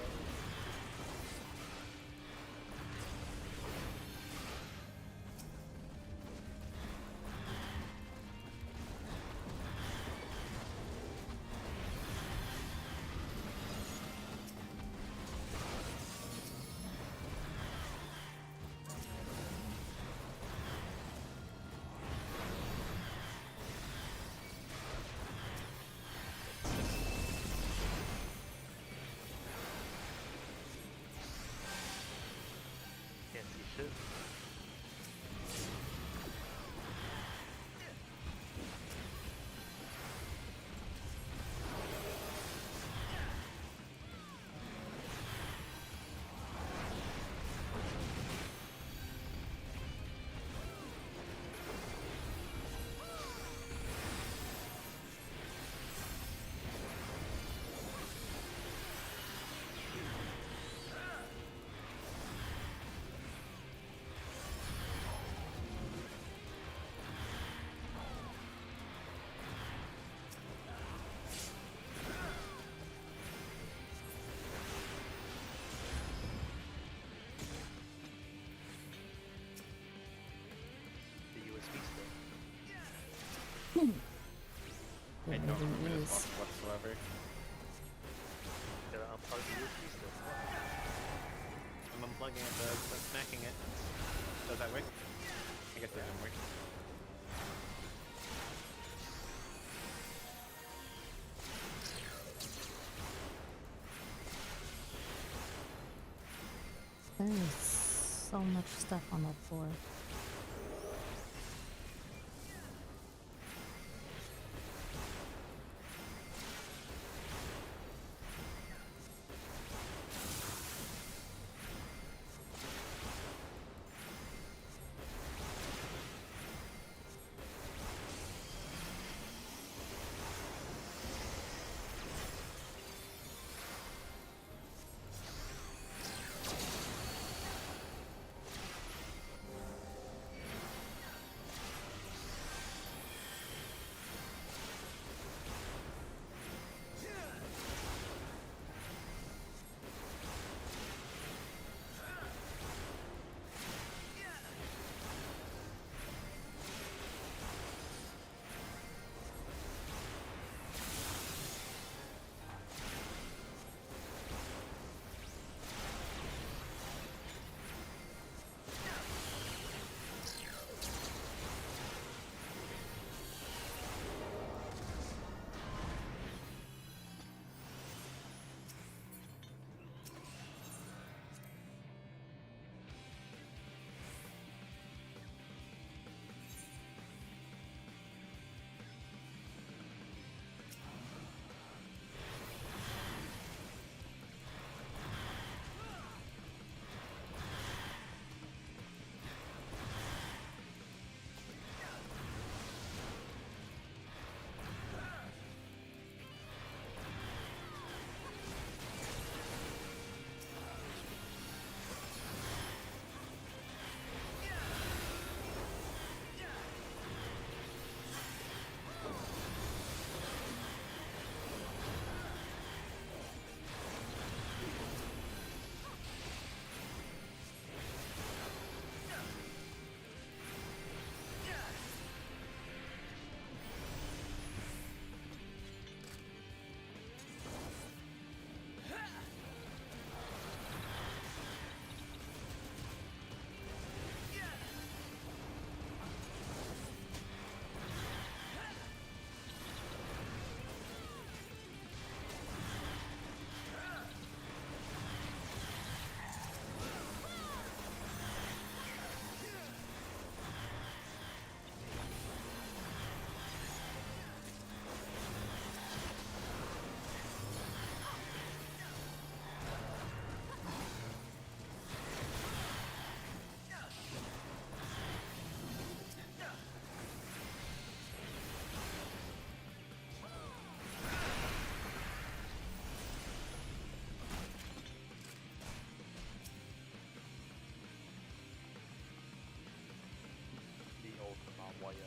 no Maybe it movement is. whatsoever. Gotta unplug the USB still. I'm unplugging it, but smacking it. Does that work? I guess it didn't work. There is so much stuff on that floor. The ultimate warrior.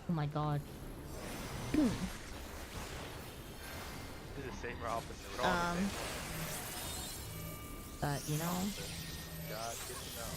Oh my god. This is the same or opposite. We're all the same. But you know, God, good to know.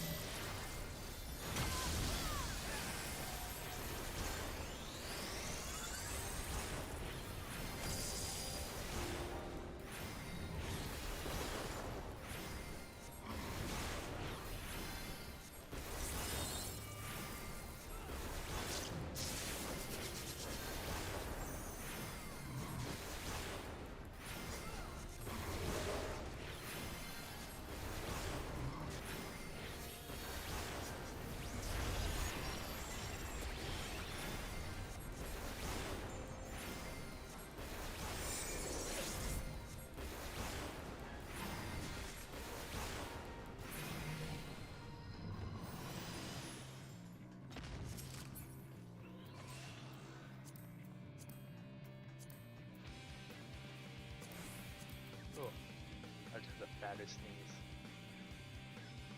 had to sneeze.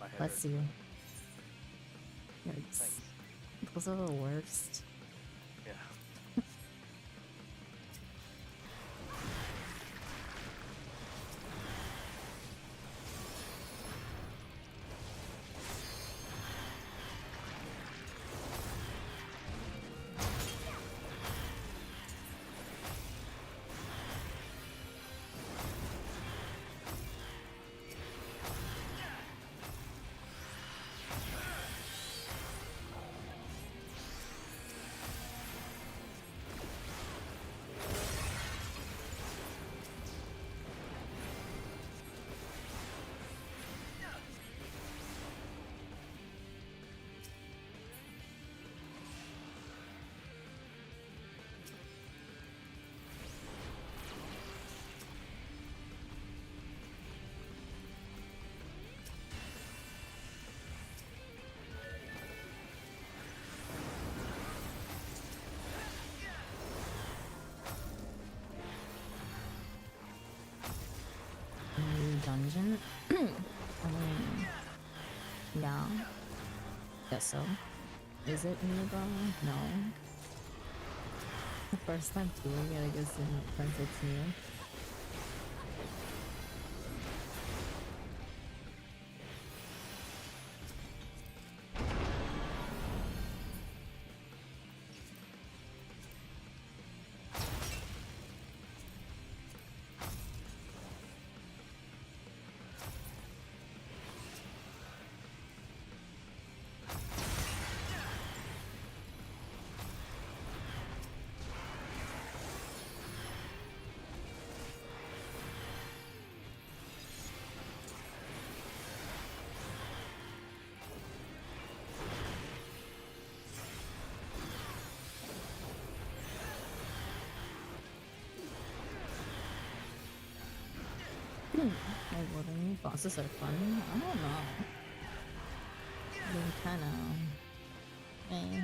My head Bless hurts. you. Yikes. Thanks. Those are the worst. Yeah. New dungeon? Yeah. Guess so. Is it new though? No. The first time doing it, I guess in sense it's new. Like, what are new bosses are fun? I don't know. They kinda... Eh.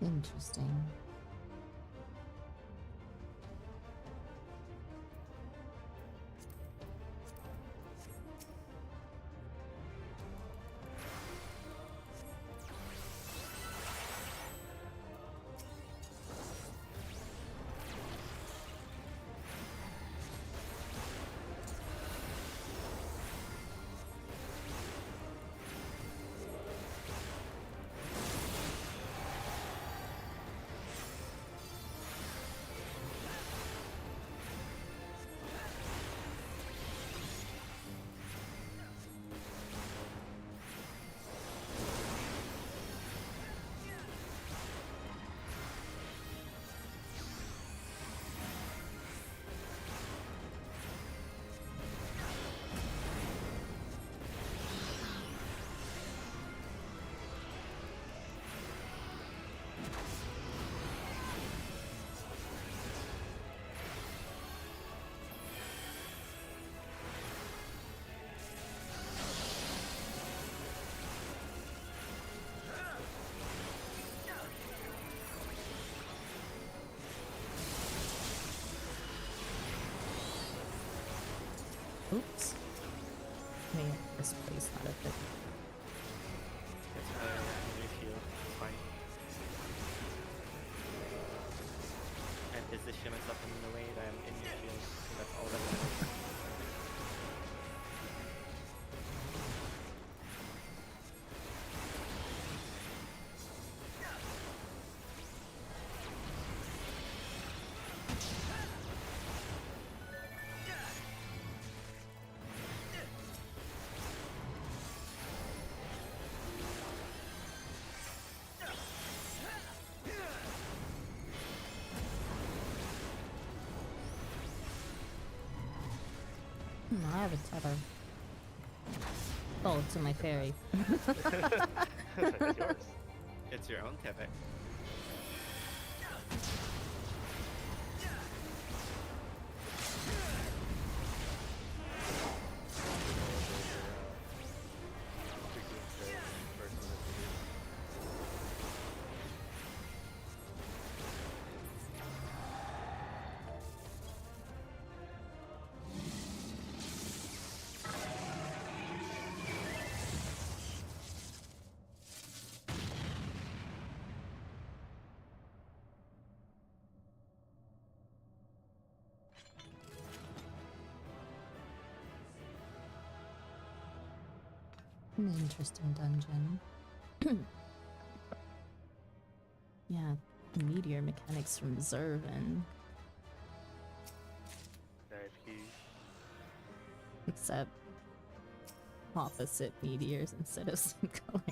Interesting. Oops. Maybe this place not a bit. It's if you fine. And position myself in the way that I'm in your field. So that's all that matters. I have a tether. Oh, to my fairy. It's yours. It's your own tether. An interesting dungeon. Yeah, the meteor mechanics from Zervin. Yeah, if you Except opposite meteors instead of Sinkoing.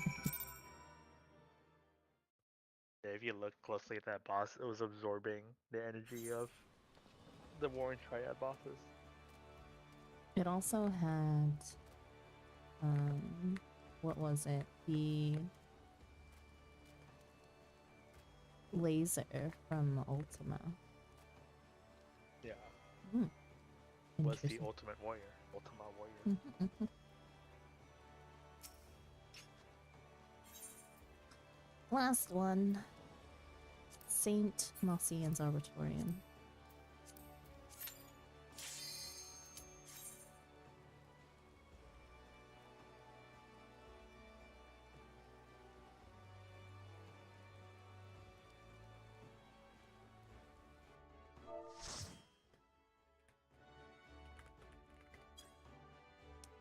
Yeah, if you look closely at that boss, it was absorbing the energy of the Warren Triad bosses. It also had, what was it? The laser from Ultima. Yeah. Hmm. Was the Interesting. Ultimate Warrior. Ultima Warrior. Mhm, mhm. Last one. Saint Marcian's Arbitorium.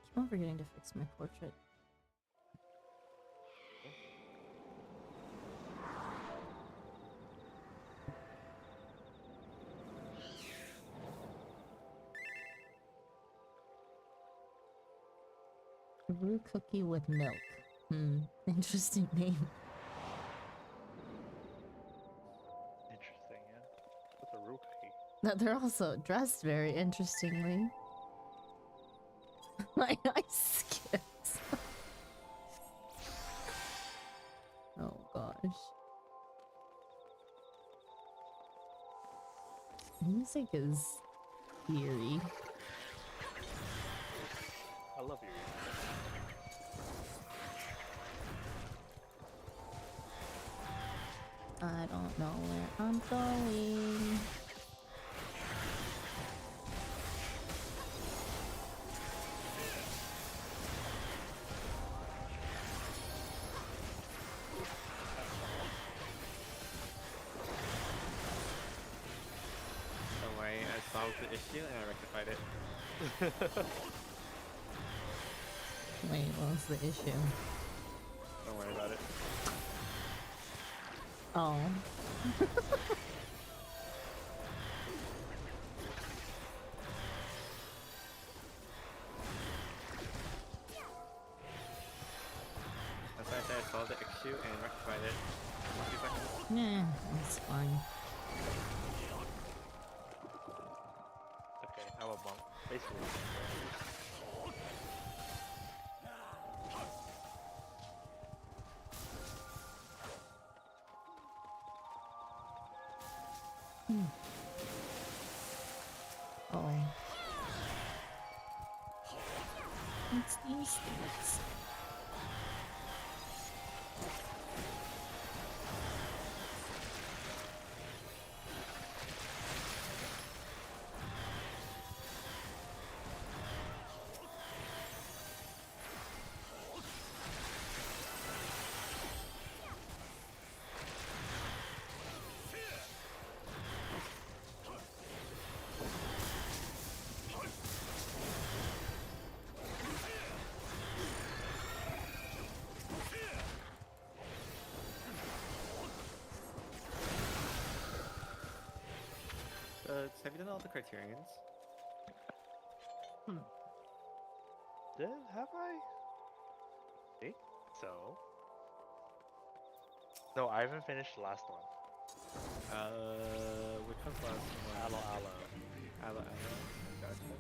Keep on forgetting to fix my portrait. Brew cookie with milk. Interesting name. Interesting, yeah. What's a root cookie? No, they're also dressed very interestingly. My eye skips. Oh gosh. Music is eerie. I love you. I don't know where I'm going. Don't worry, I solved the issue and I rectified it. Wait, what was the issue? Don't worry about it. Oh. That's why I said I solved the issue and rectified it. In a few seconds. Yeah, that's fine. Okay, I'm a monk. Basically. Oh. What's these things? Have you done all the criterions? Have I? Think so. No, I haven't finished the last one. Which one's the last one? Aloe Aloe. Aloe. Gotcha.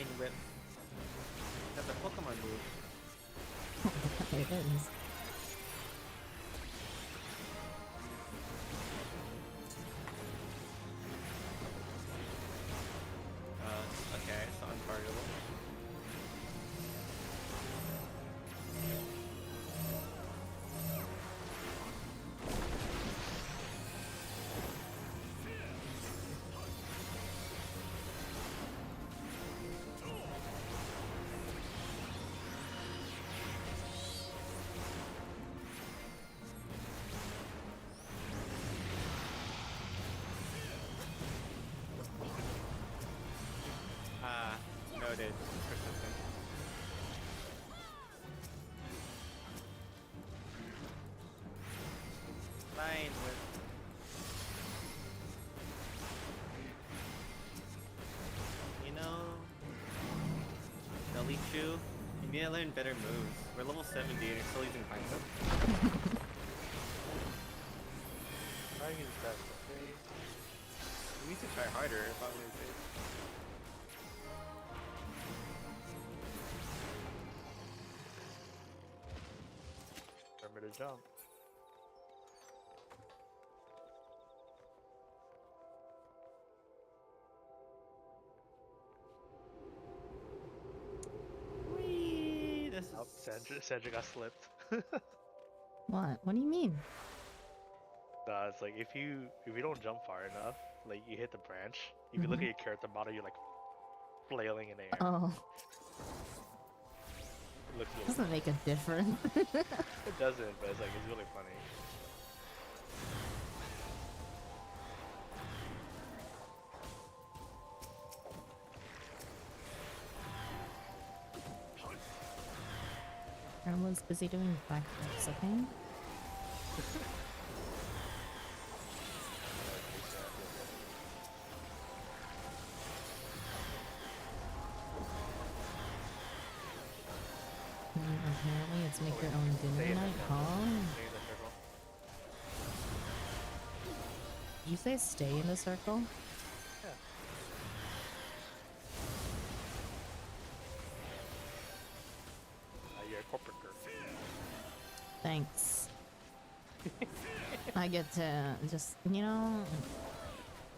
Line whip. That's a Pokemon move. It is. Okay, so untargetable. Noted. Persistent. Line with. You know, Belly Chew, you need to learn better moves. We're level 70 and you're still using Pine Whip. Trying his best, okay? We need to try harder if I'm gonna say. Remember to jump. Whee! This Oh, is. Sandra got slipped. What? What do you mean? Nah, it's like if you don't jump far enough, like you hit the branch. If you look at your character model, you're like flailing in the air. Oh, It looks really doesn't make a difference. It doesn't, but it's like it's really funny. Everyone's busy doing backflips, okay? Apparently it's make your own Stay dinner in the night, circle. huh? Stay in the circle. You say stay in the circle? Yeah. You're a corporate girl. Thanks. I get to just, you know,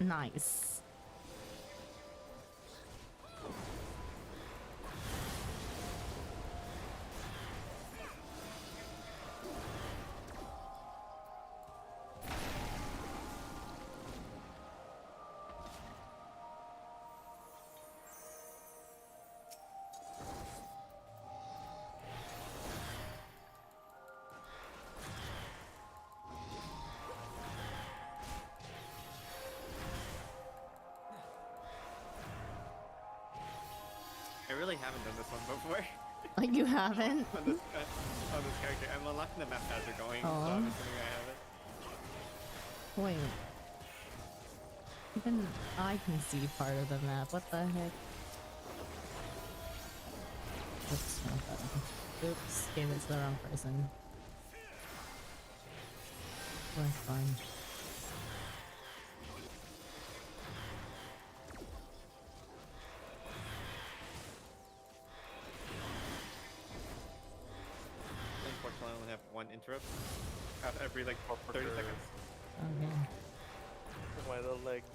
nice. I really haven't done this one before. Like you haven't? on this character. I'm unlocking the map as we're going, so Oh. I'm assuming I have it. Wait. Even I can see part of the map. What the heck? Oops, not that one. Oops, gave it to the wrong person. We're fine. Unfortunately, I only have one interrupt after every like 30 Corporate seconds. Okay. My little legs.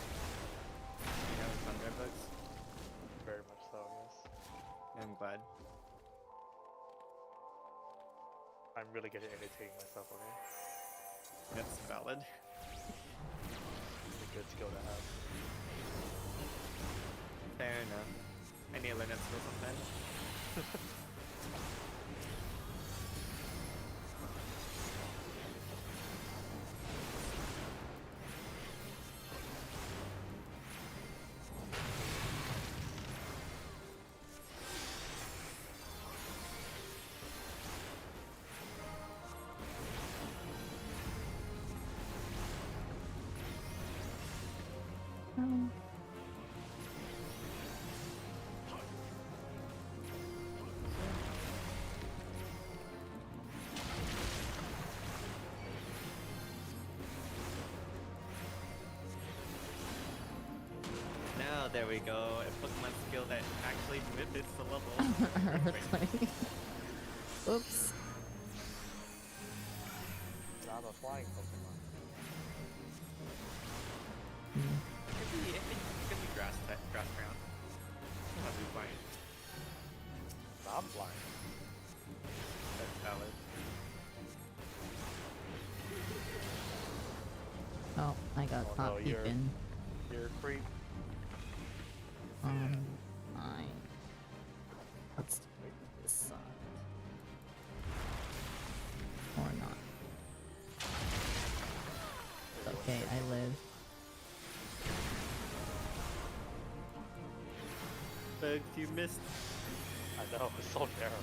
You have some red bugs? Very much so, yes. Yeah, I'm glad. I'm really good at entertaining myself, okay? That's valid. It's a good skill to have. Fair enough. I need to learn that skill sometime. Oh. Oh, there we go. A Pokemon skill that actually fits the level. Earthquake. Oops. I'm a flying Pokemon. It could be grass ground. It has to be flying. I'm flying. That's valid. Oh, I got Oh, caught no, you're- peeping. You're a creep. Fine. Let's do this side. Or not. It's okay, I live. Bugs, you missed. I know, it's so narrow.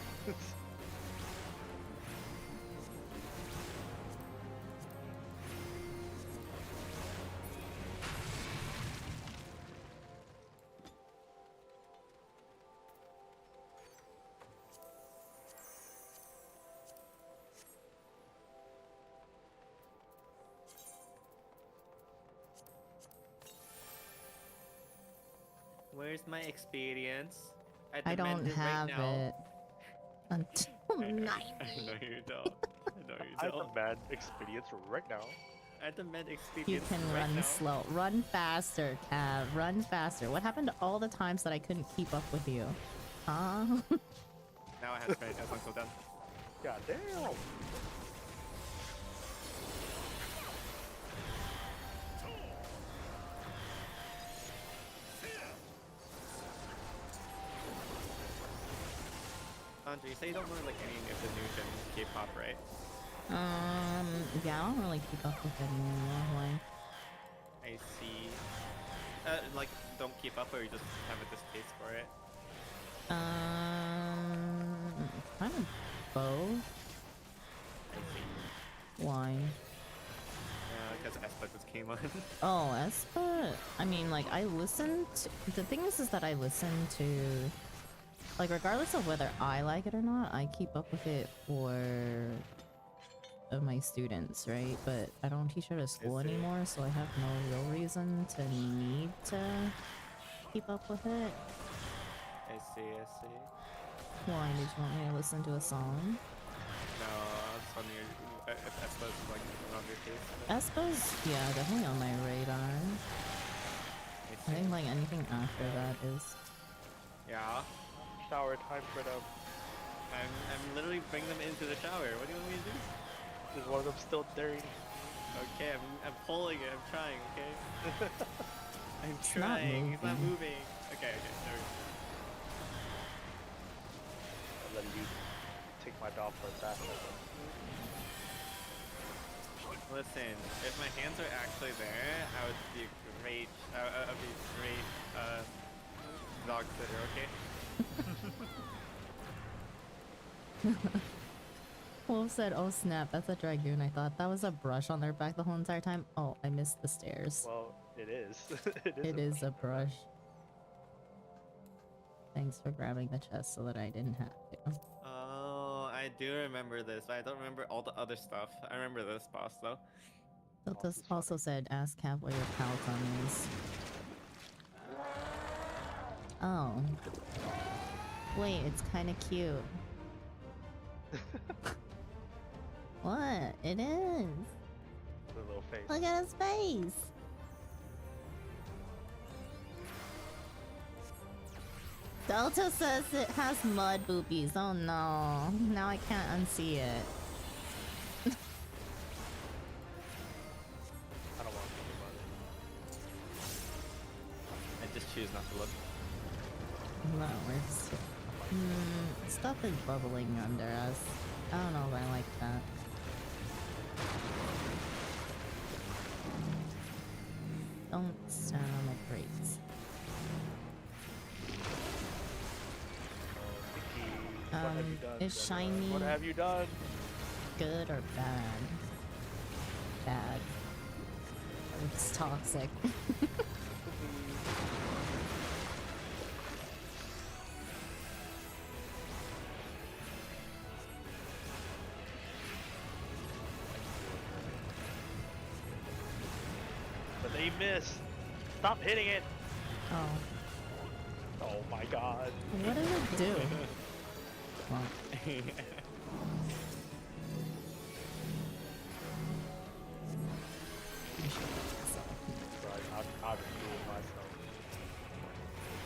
Where's my experience? I don't demand it have right now. it until I know, 9. I know you don't. I know you I don't. demand experience right now. I demand experience You can right run now. slow. Run faster, Cav. Run faster. What happened to all the times that I couldn't keep up with you? Huh? Now I have to finish as Uncle done. God damn. Andre, you say you don't really like any of the new gen K-pop, right? Yeah, I don't really keep up with it anymore. Why? I see. Like, don't keep up, or you just have a distaste for it? Kind of both. I see. Why? Because Espa just came on. Oh, Espa. I mean, like, I listen to. The thing is that I listen to. Like, regardless of whether I like it or not, I keep up with it for my students, right? But I don't teach at a school see. anymore, so I have no real reason to need to keep up with it. I see. Why did you want me to listen to a song? No, it's on your. If Espa's like on your case. Espa's, yeah, definitely on my radar. I think like anything after that is. Yeah. Shower time for them. I'm literally bringing them into the shower. What do you want me to do? Is one of them still dirty? Okay, I'm pulling it. I'm trying. Okay. I'm It's not trying. It's not moving. moving. Okay. There we go. I'll let you take my dog for a bath. Listen, if my hands are actually there, I would be a great. I'd be a great dog sitter. Okay. Wolf said, "Oh snap, that's a dragoon." I thought that was a brush on their back the whole entire time. Oh, I missed the stairs. Well, it is. It is a brush. Thanks for grabbing the chest so that I didn't have to. Oh, I do remember this, but I don't remember all the other stuff. I remember this boss though. This also said, "Ask Cav where your Palcon is." Oh. Wait, it's kind of cute. What? It is. The little face. Look at his face. Delta says it has mud boobies. Oh no. Now I can't unsee it. I don't want to think about it. I just choose not to look. That works. Stuff is bubbling under us. I don't know if I like that. Don't stand on the crates. What have you done? Is shiny What have you done? good or bad? Bad. It's toxic. But they missed. Stop hitting it. Oh. Oh my god. What did it do? Well, Right, I'll just do it myself.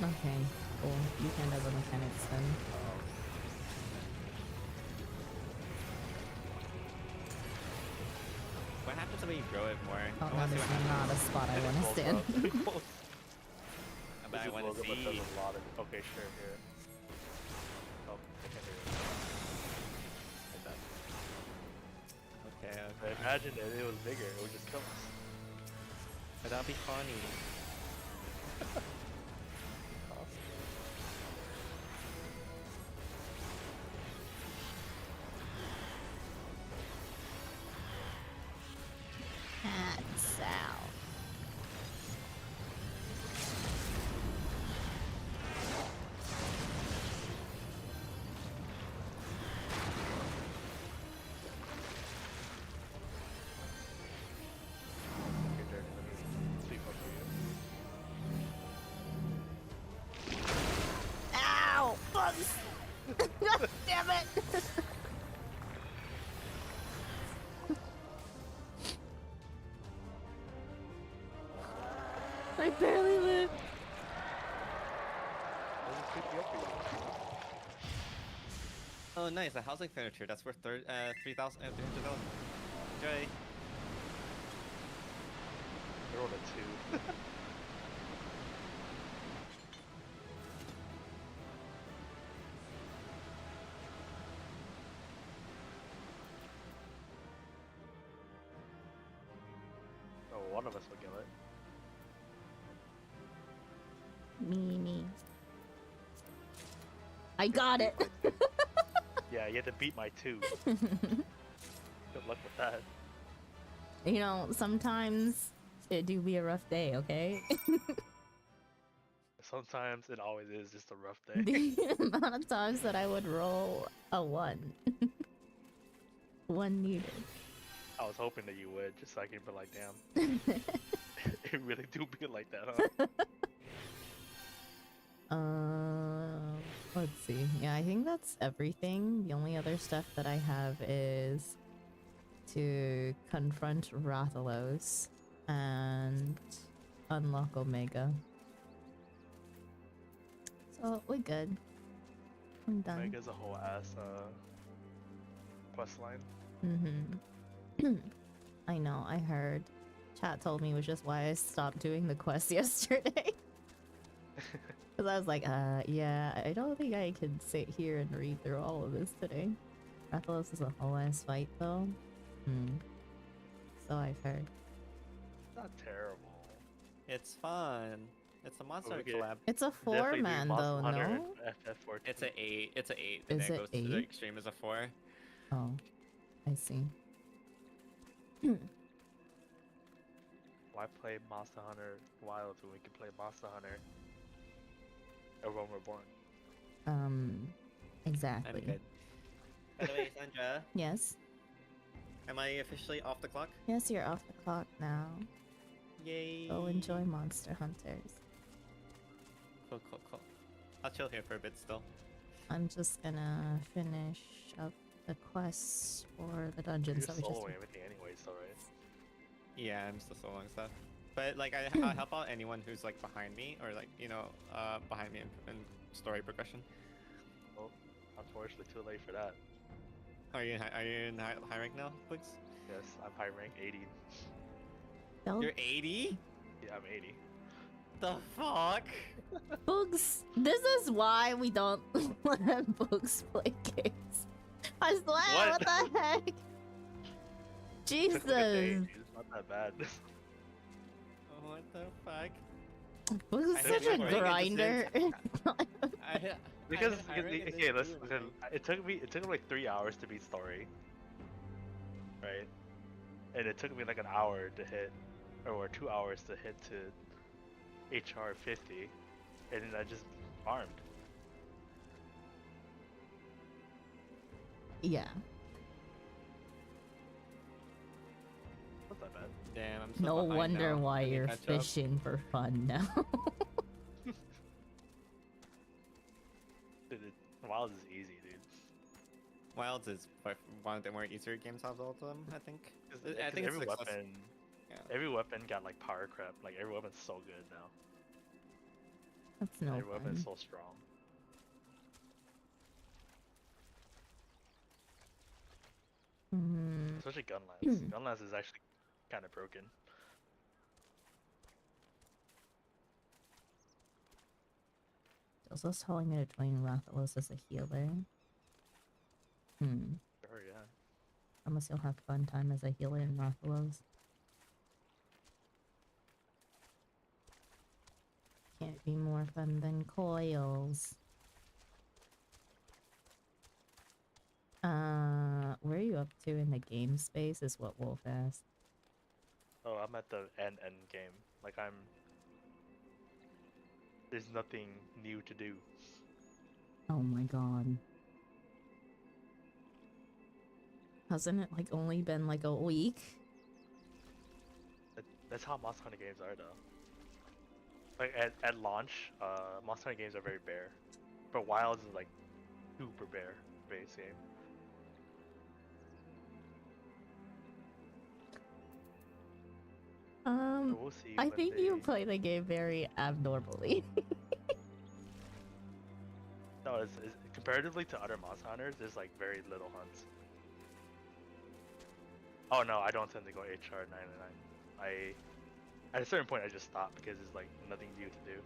okay, cool. You can have the mechanics then. What happens when you grow it more? Oh, I that wanna see is what happens. not a spot I want to stand. But I want to see. Does a lot of, okay, sure, here. Oh, I can't hear it. Like that. Okay, I okay. imagine that it was bigger, it would just kill us. But that'd be funny. Hats out. Okay, Dirty, let me sweep up for you. Ow! Bugs! God damn it! I barely lived. Let me sweep you up for you. Oh, nice. A housing furniture. That's worth 3,000. Enjoy. I rolled a 2. Oh, one of us will kill it. Me. I got it. Yeah, you had to beat my 2. Good luck with that. You know, sometimes it do be a rough day, okay? Sometimes it always is just a rough day. The amount of times that I would roll a 1. 1 needed. I was hoping that you would, just so I can be like, damn. It really do be like that, huh? Let's see. Yeah, I think that's everything. The only other stuff that I have is to confront Rathalos and unlock Omega. So we're good. I'm done. Mega's a whole ass quest line. Mm-hmm. I know, I heard. Chat told me, which is why I stopped doing the quest yesterday. Because I was like, yeah, I don't think I can sit here and read through all of this today. Rathalos is a whole ass fight, though. So I've heard. Not terrible. It's fun. It's a monster Okay. collab. It's a Definitely do 4-man, Monster though, Hunter no? and FF14. It's a 8. It's a 8. Is And then it goes to the 8? extreme as a 4. Oh, I see. Why play Monster Hunter Wilds when we can play Monster Hunter Everyone Reborn? Exactly. I'm good. By the way, Sandra, Yes. am I officially off the clock? Yes, you're off the clock now. Yay. Go enjoy Monster Hunters. Cool. I'll chill here for a bit still. I'm just gonna finish up the quests for the dungeons You're that we just soloing everything anyway, so right? Yeah, I'm still soloing stuff. But like, I help out anyone who's like behind me or like, you know, behind me in story progression. Well, unfortunately, too late for that. Are you in high rank now, Bugs? Yes, I'm high rank 80. Don't You're 80? Yeah, I'm 80. The fuck? Boogs. This is why we don't let Boogs play games. I swear, what the heck? Took like a day, Jesus. dude, it's not that bad. What the fuck? Boogs I is hate such a people writing grinder. Because high rank is okay, insane, listen. like- It took me like 3 hours to beat story, right? And it took me like an hour to hit, or 2 hours to hit to HR 50, and then I just farmed. Yeah. Damn, I'm so No behind wonder now. why I need you're catch up. fishing for fun now. Wilds is easy, dude. Wilds is one of the more easier games of all of them, I think. 'Cause I think it's every success- weapon, yeah. every weapon got like power creep. Like every weapon's so good now. That's no Every weapon is fun. so strong. Especially Gunlance. Gunlance is actually kind of broken. Dilso's telling me to join Rathalos as a healer. Sure, yeah. Unless you'll have fun time as a healer in Rathalos. Can't be more fun than coils. Where are you up to in the game space is what Wolf asked. Oh, I'm at the end game. Like there's nothing new to do. Oh my god. Hasn't it like only been like a week? That's how Monster Hunter games are though. Like at launch, Monster Hunter games are very bare. But Wilds is like super bare base game. So we'll see I when think they... you play the game very abnormally. No, it's comparatively to other Monster Hunters, there's like very little hunts. Oh no, I don't tend to go HR 999. At a certain point I just stop because there's like nothing new to do.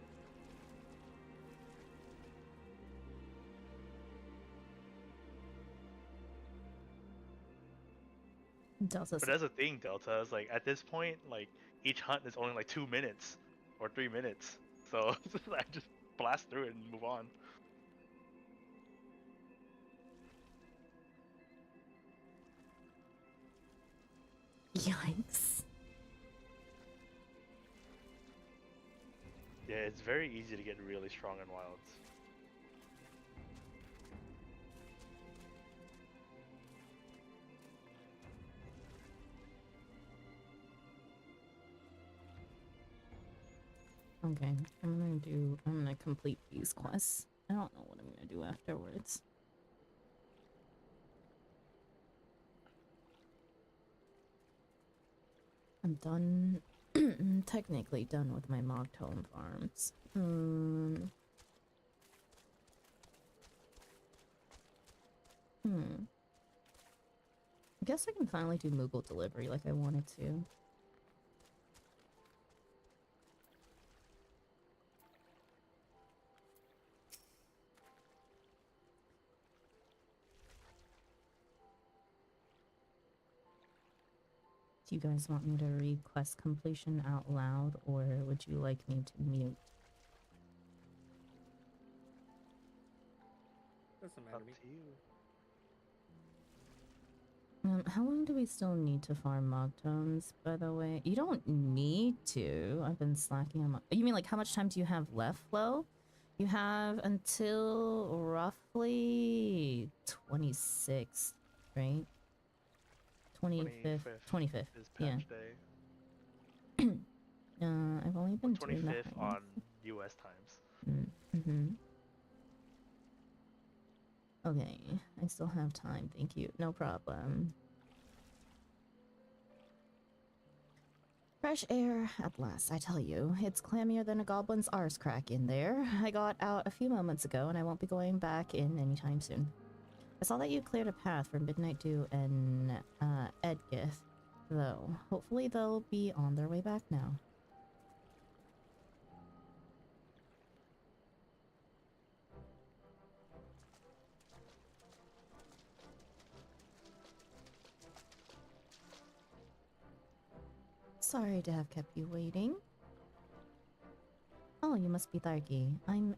Delta But that's the thing, Delta, is like at this point, like each hunt is only like 2 minutes or 3 minutes. So I just blast through it and move on. Yikes. Yeah, it's very easy to get really strong in Wilds. Okay, I'm gonna complete these quests. I don't know what I'm gonna do afterwards. I'm done, technically done with my Mogtone farms. I guess I can finally do Moogle delivery like I wanted to. Do you guys want me to read quest completion out loud, or would you like me to mute? Doesn't matter Up to me. to you. How long do we still need to farm Mogtones, by the way? You don't need to. I've been slacking on you mean like how much time do you have left, Flo? You have until roughly 26th, right? 25th. 25th. Is Yeah. patch day. I've only been doing the 25th on US times. Okay, I still have time, thank you. No problem. Fresh air at last, I tell you. It's clammier than a goblin's arse crack in there. I got out a few moments ago, and I won't be going back in anytime soon. I saw that you cleared a path for Midnight Dew and Edgith, though. Hopefully they'll be on their way back now. Sorry to have kept you waiting. Oh, you must be Tharky. I'm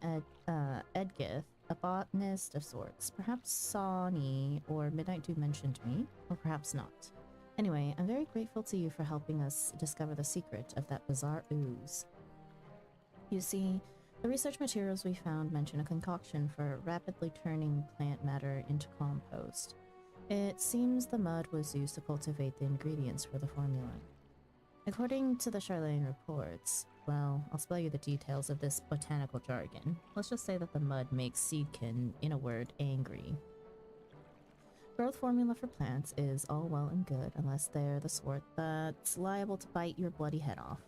Edgith, a botanist of sorts. Perhaps Sawney or Midnight Dew mentioned me, or perhaps not. Anyway, I'm very grateful to you for helping us discover the secret of that bizarre ooze. You see, the research materials we found mention a concoction for rapidly turning plant matter into compost. It seems the mud was used to cultivate the ingredients for the formula. According to the Charlene reports, well, I'll spell you the details of this botanical jargon. Let's just say that the mud makes seedkin, in a word, angry. Growth formula for plants is all well and good unless they're the sort that's liable to bite your bloody head off.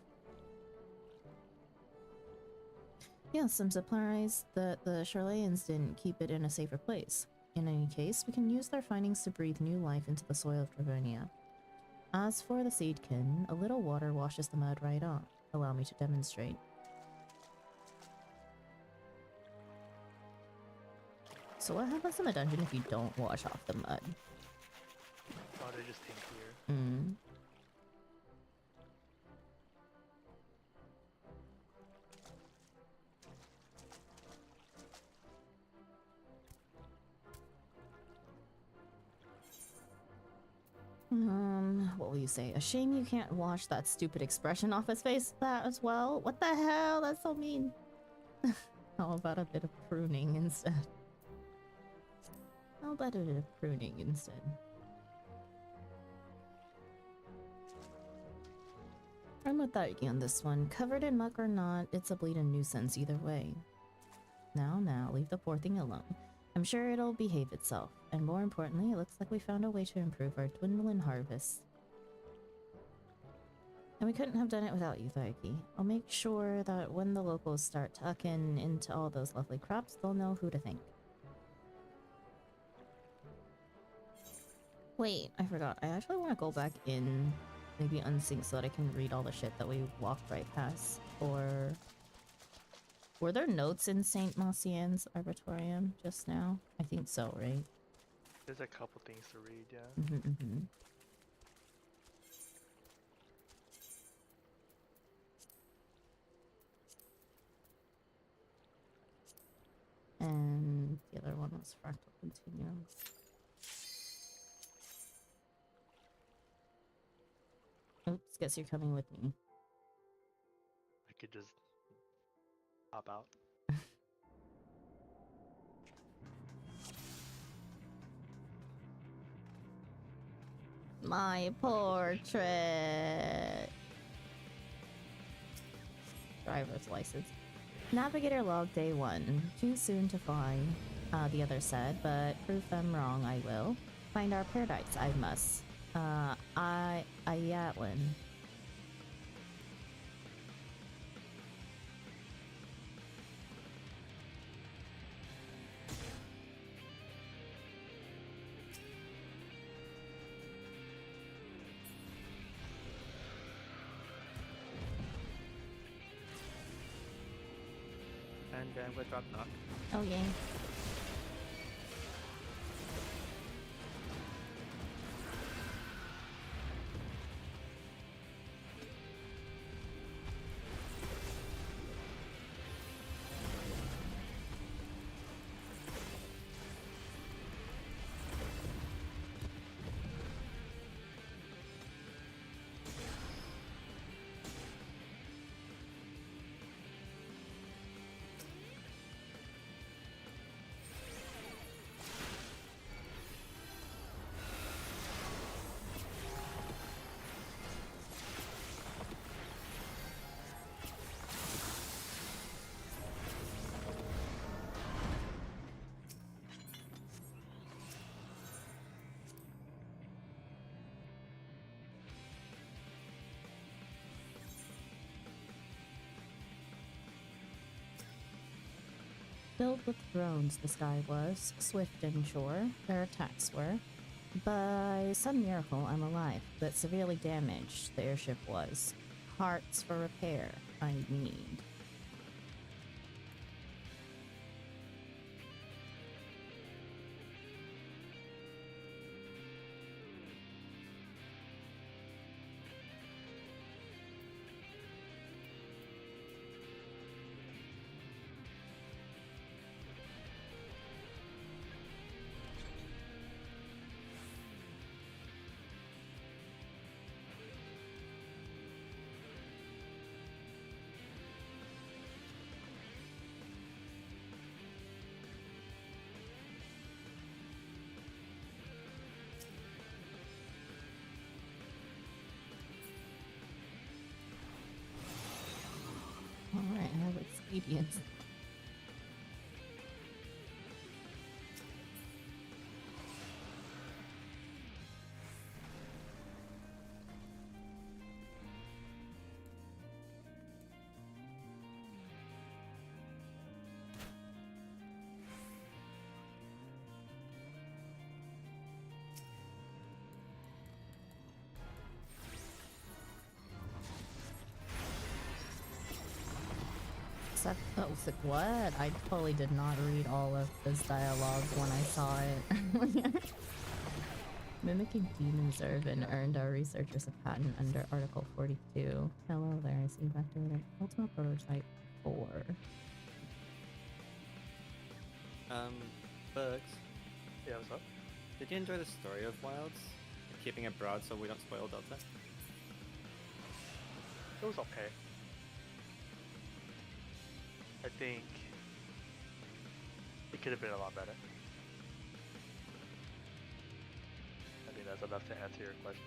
Yes, I'm surprised that the Charlayans didn't keep it in a safer place. In any case, we can use their findings to breathe new life into the soil of Dragonia. As for the seedkin, a little water washes the mud right off. Allow me to demonstrate. So what happens in the dungeon if you don't wash off the mud? Oh, they just tinkier. Hmm. What will you say? A shame you can't wash that stupid expression off his face that as well. What the hell? That's so mean. How about a bit of pruning instead? How about a bit of pruning instead? I'm with that on this one. Covered in muck or not, it's a bleeding nuisance either way. Now, leave the poor thing alone. I'm sure it'll behave itself. And more importantly, it looks like we found a way to improve our dwindling harvest. And we couldn't have done it without you, Thaiki. I'll make sure that when the locals start tucking into all those lovely crops, they'll know who to thank. Wait, I forgot. I actually want to go back in, maybe unsync so that I can read all the shit that we walked right past. Or... were there notes in St. Marcian's Arboretum just now? I think so, right? There's a couple things to read, yeah. Mm-hmm. And the other one was Fractal Continuum. Oops, guess you're coming with me. I could just hop out. My portrait! Driver's license. Navigator log day 1. Too soon to fly, the other said, but prove them wrong I will. Find our paradise, I must. Ayatlin. And I'm gonna drop knock. Oh, yay. Filled with drones the sky was, swift and sure, their attacks were. By some miracle I'm alive, but severely damaged the airship was. Parts for repair I need. Idiots. Oh, sick, what? I totally did not read all of this dialogue when I saw it. Mimicking demons Irvin earned our researchers a patent under Article 42. Hello there, I see you back there. Ultimate Prototype 4. Bugs, Yeah, what's up? did you enjoy the story of Wilds? Keeping it broad so we don't spoil Delta? It was okay. I think it could have been a lot better. I think that's enough to answer your question.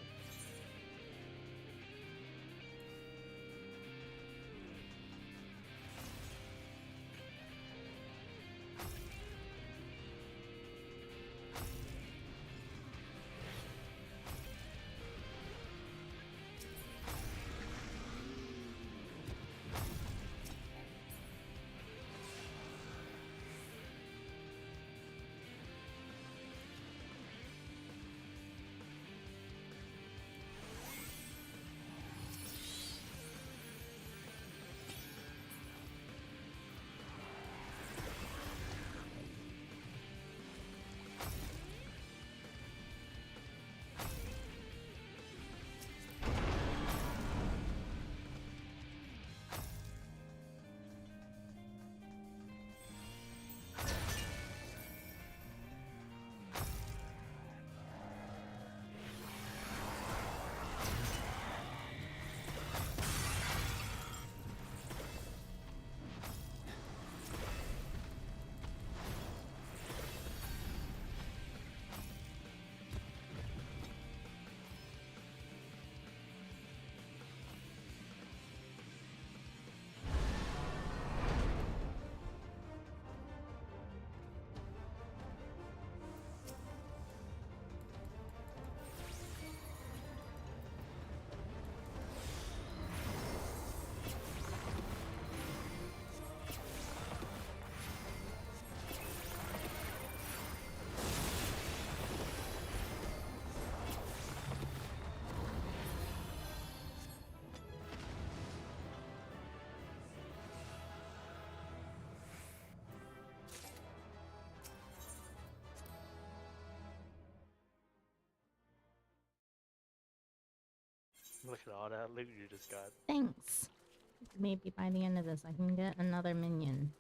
Look at all that loot you just got. Thanks. Maybe by the end of this I can get another minion.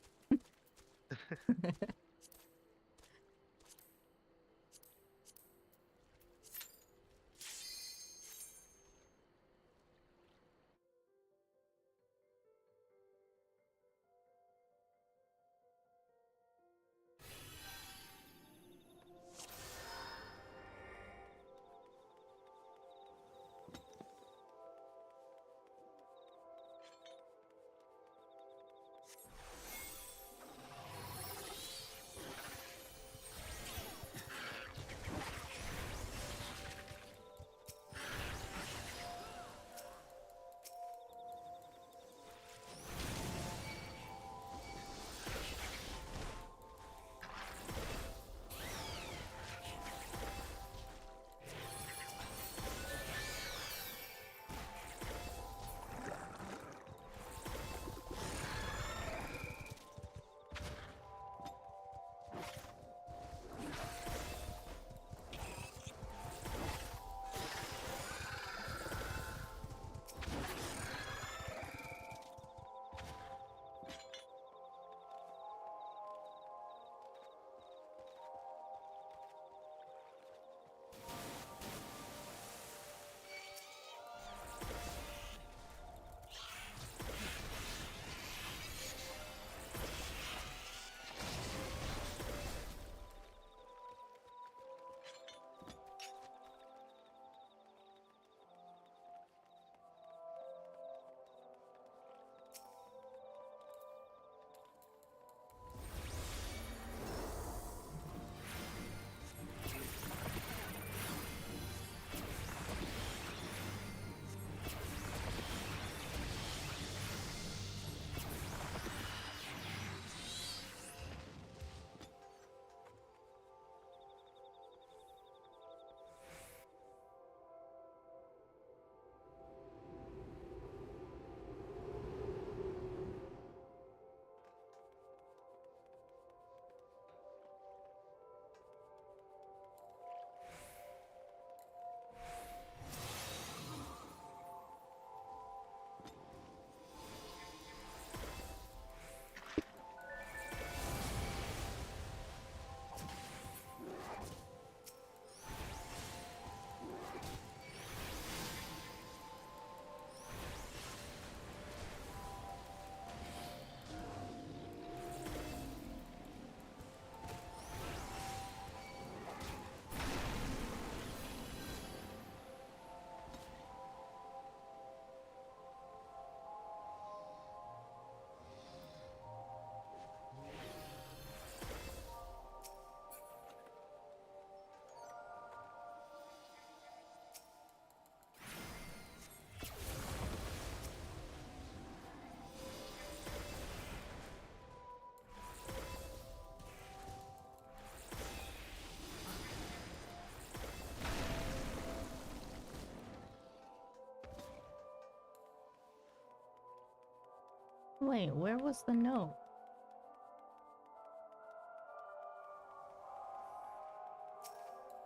Wait, where was the note?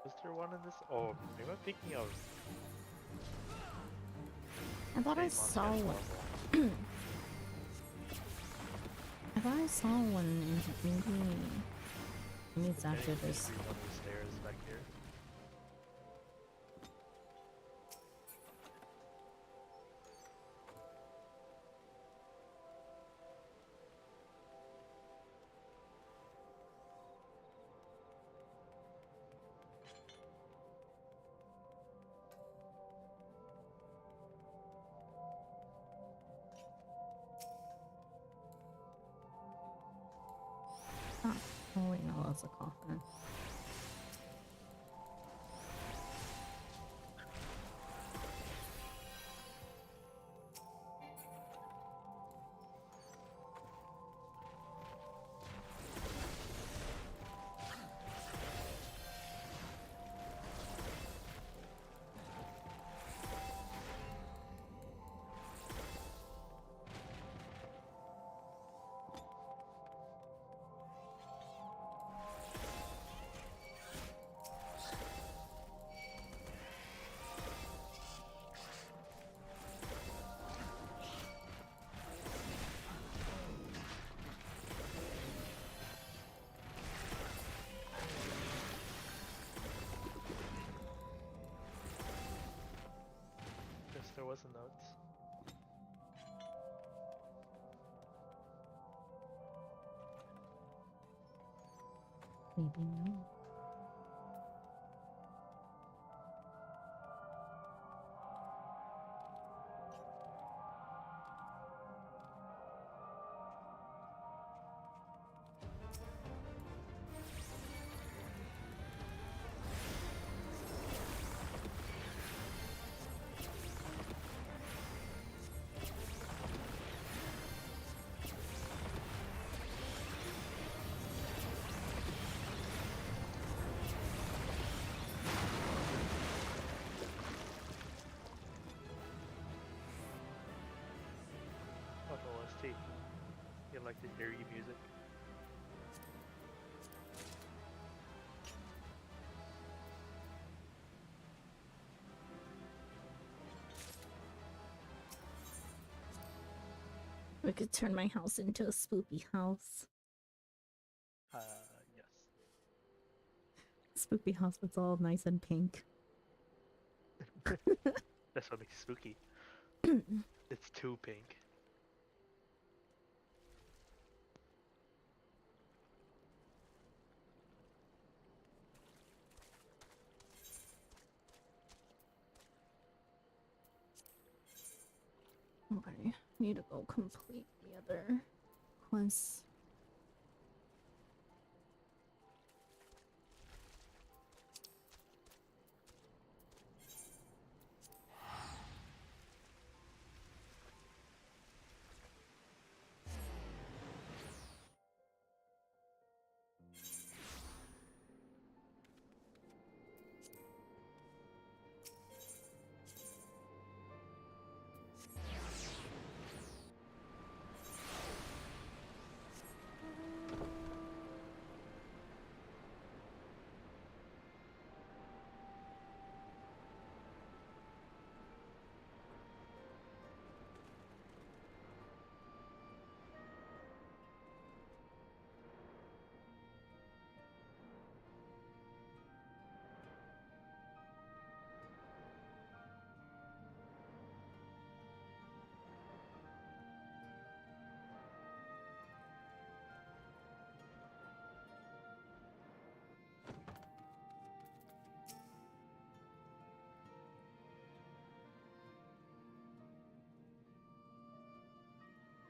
Was there one in this? Oh, maybe I'm thinking of. I thought I Save on saw schedule one. level. I thought I saw one in maybe it's after Getting this. every one of the stairs back here. Oh wait, no, that's a coffin. Yes, there was a note. Maybe no. Oh, no, OST. You like the eerie music? We could turn my house into a spoopy house. Yes. Spoopy house that's all nice and pink. That's what makes it spooky. It's too pink. Okay, need to go complete the other quests.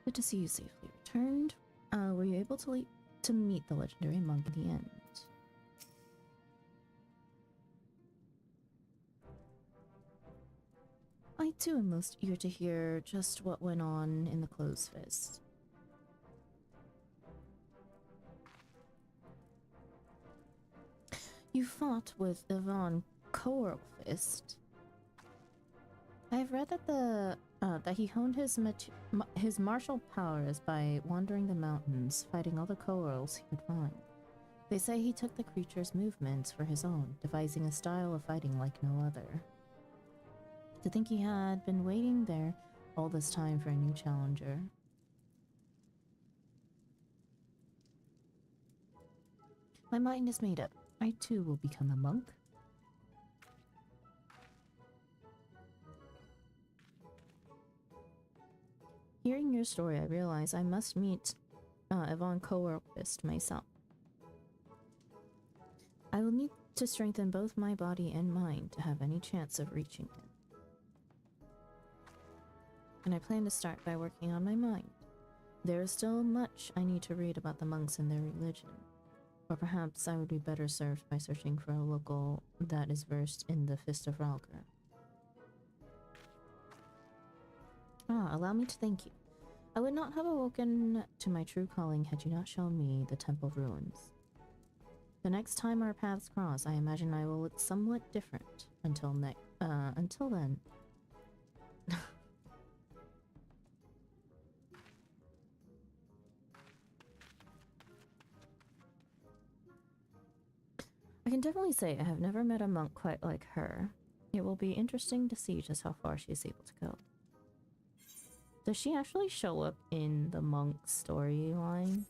Good to see you safely returned. Were you able to meet the legendary monk in the end? I too am most eager to hear just what went on in the Closed Fist. You fought with Yvonne Coil Fist. I have read that the that he honed his martial powers by wandering the mountains, fighting all the Coils he could find. They say he took the creature's movements for his own, devising a style of fighting like no other. To think he had been waiting there all this time for a new challenger. My mind is made up. I too will become a monk. Hearing your story, I realize I must meet Yvonne Coelquist myself. I will need to strengthen both my body and mind to have any chance of reaching him. And I plan to start by working on my mind. There is still much I need to read about the monks and their religion. Or perhaps I would be better served by searching for a local that is versed in the Fist of Ralgar. Allow me to thank you. I would not have awoken to my true calling had you not shown me the temple ruins. The next time our paths cross, I imagine I will look somewhat different. Until then. I can definitely say I have never met a monk quite like her. It will be interesting to see just how far she is able to go. Does she actually show up in the monk storyline?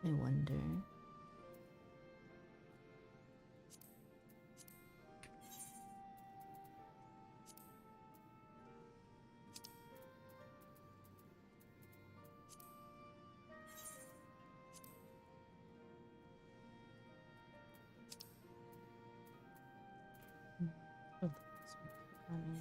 I wonder. Oh, that's funny.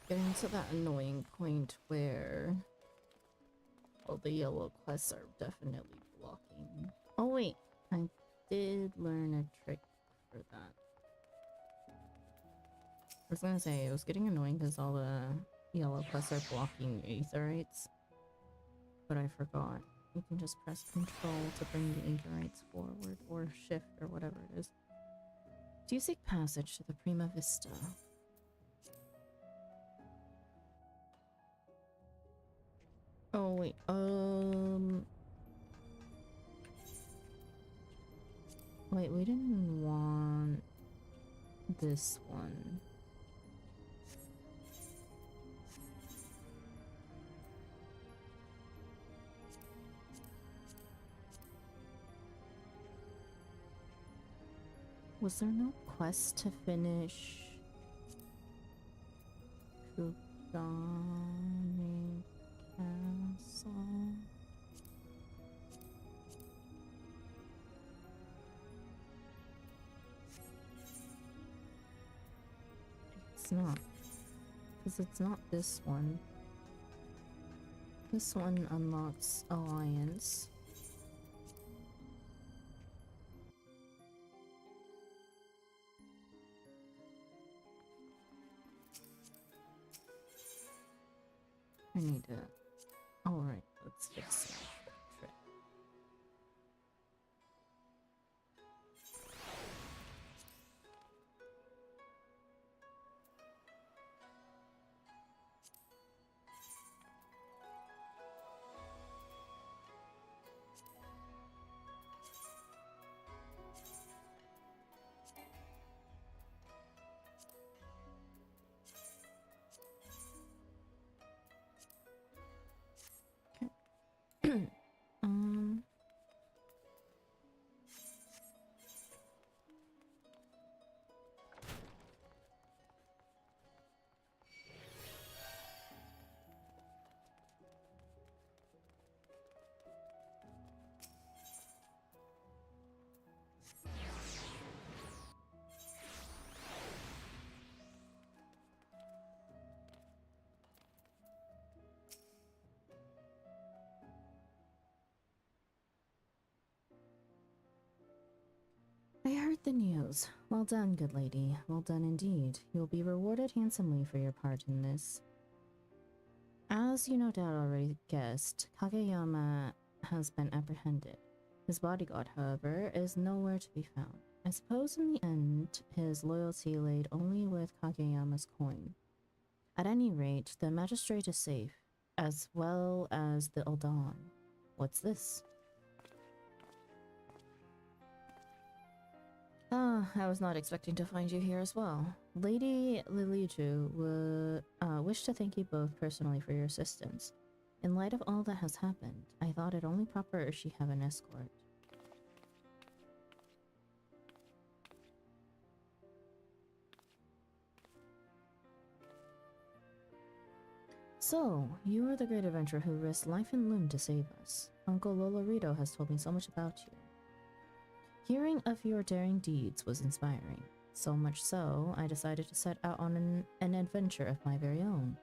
Getting to that annoying point where all the yellow quests are definitely blocking. Oh wait, I did learn a trick for that. I was gonna say, it was getting annoying because all the yellow quests are blocking aetherites. But I forgot. You can just press control to bring the aetherites forward, or shift, or whatever it is. Do you seek passage to the Prima Vista? Oh wait, wait, we didn't want this one. Was there no quest to finish Kugani Castle? It's not. Because it's not this one. This one unlocks Alliance. I need to... Alright, let's fix that. heard the news. Well done, good lady. Well done indeed. You will be rewarded handsomely for your part in this. As you no doubt already guessed, Kageyama has been apprehended. His bodyguard, however, is nowhere to be found. I suppose in the end, his loyalty laid only with Kageyama's coin. At any rate, the magistrate is safe, as well as the Uldan. What's this? Ah, I was not expecting to find you here as well. Lady Liliju would wish to thank you both personally for your assistance. In light of all that has happened, I thought it only proper she have an escort. So, you are the great adventurer who risked life and limb to save us. Uncle Lolorito has told me so much about you. Hearing of your daring deeds was inspiring. So much so, I decided to set out on an adventure of my very own.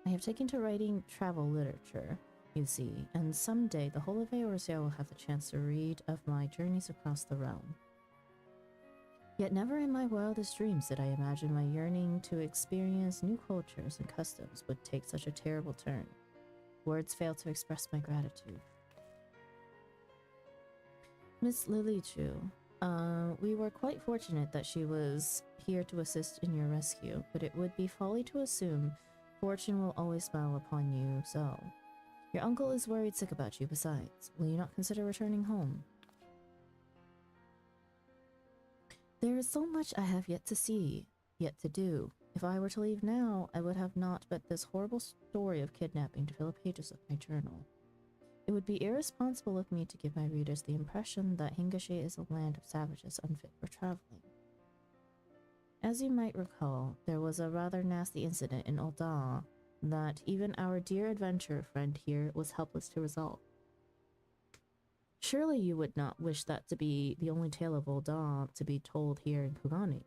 I have taken to writing travel literature, you see, and someday the whole of Eorzea will have the chance to read of my journeys across the realm. Yet never in my wildest dreams did I imagine my yearning to experience new cultures and customs would take such a terrible turn. Words fail to express my gratitude. Miss Lilichu, we were quite fortunate that she was here to assist in your rescue, but it would be folly to assume fortune will always smile upon you, so. Your uncle is worried sick about you besides. Will you not consider returning home? There is so much I have yet to see, yet to do. If I were to leave now, I would have naught but this horrible story of kidnapping to fill the pages of my journal. It would be irresponsible of me to give my readers the impression that Hingashe is a land of savages unfit for traveling. As you might recall, there was a rather nasty incident in Ul'dah that even our dear adventurer friend here was helpless to resolve. Surely you would not wish that to be the only tale of Ul'dah to be told here in Kugane.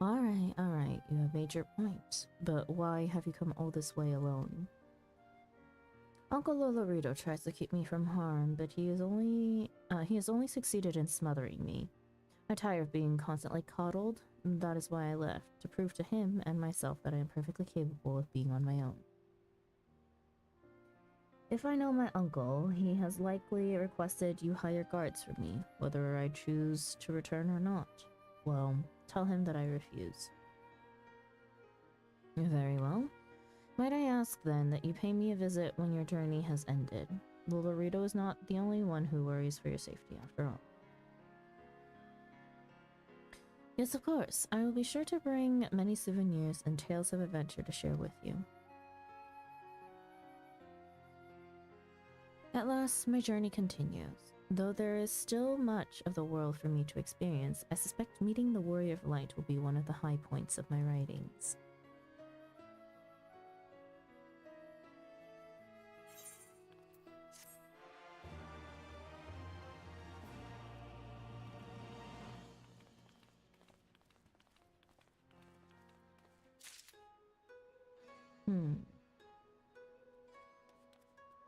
Alright, you have made your point, but why have you come all this way alone? Uncle Lolorito tries to keep me from harm, but he has only succeeded in smothering me. I tire of being constantly coddled, and that is why I left, to prove to him and myself that I am perfectly capable of being on my own. If I know my uncle, he has likely requested you hire guards for me, whether I choose to return or not. Well, tell him that I refuse. Very well. Might I ask then that you pay me a visit when your journey has ended? Lolorito is not the only one who worries for your safety after all. Yes, of course. I will be sure to bring many souvenirs and tales of adventure to share with you. At last, my journey continues. Though there is still much of the world for me to experience, I suspect meeting the Warrior of Light will be one of the high points of my writings.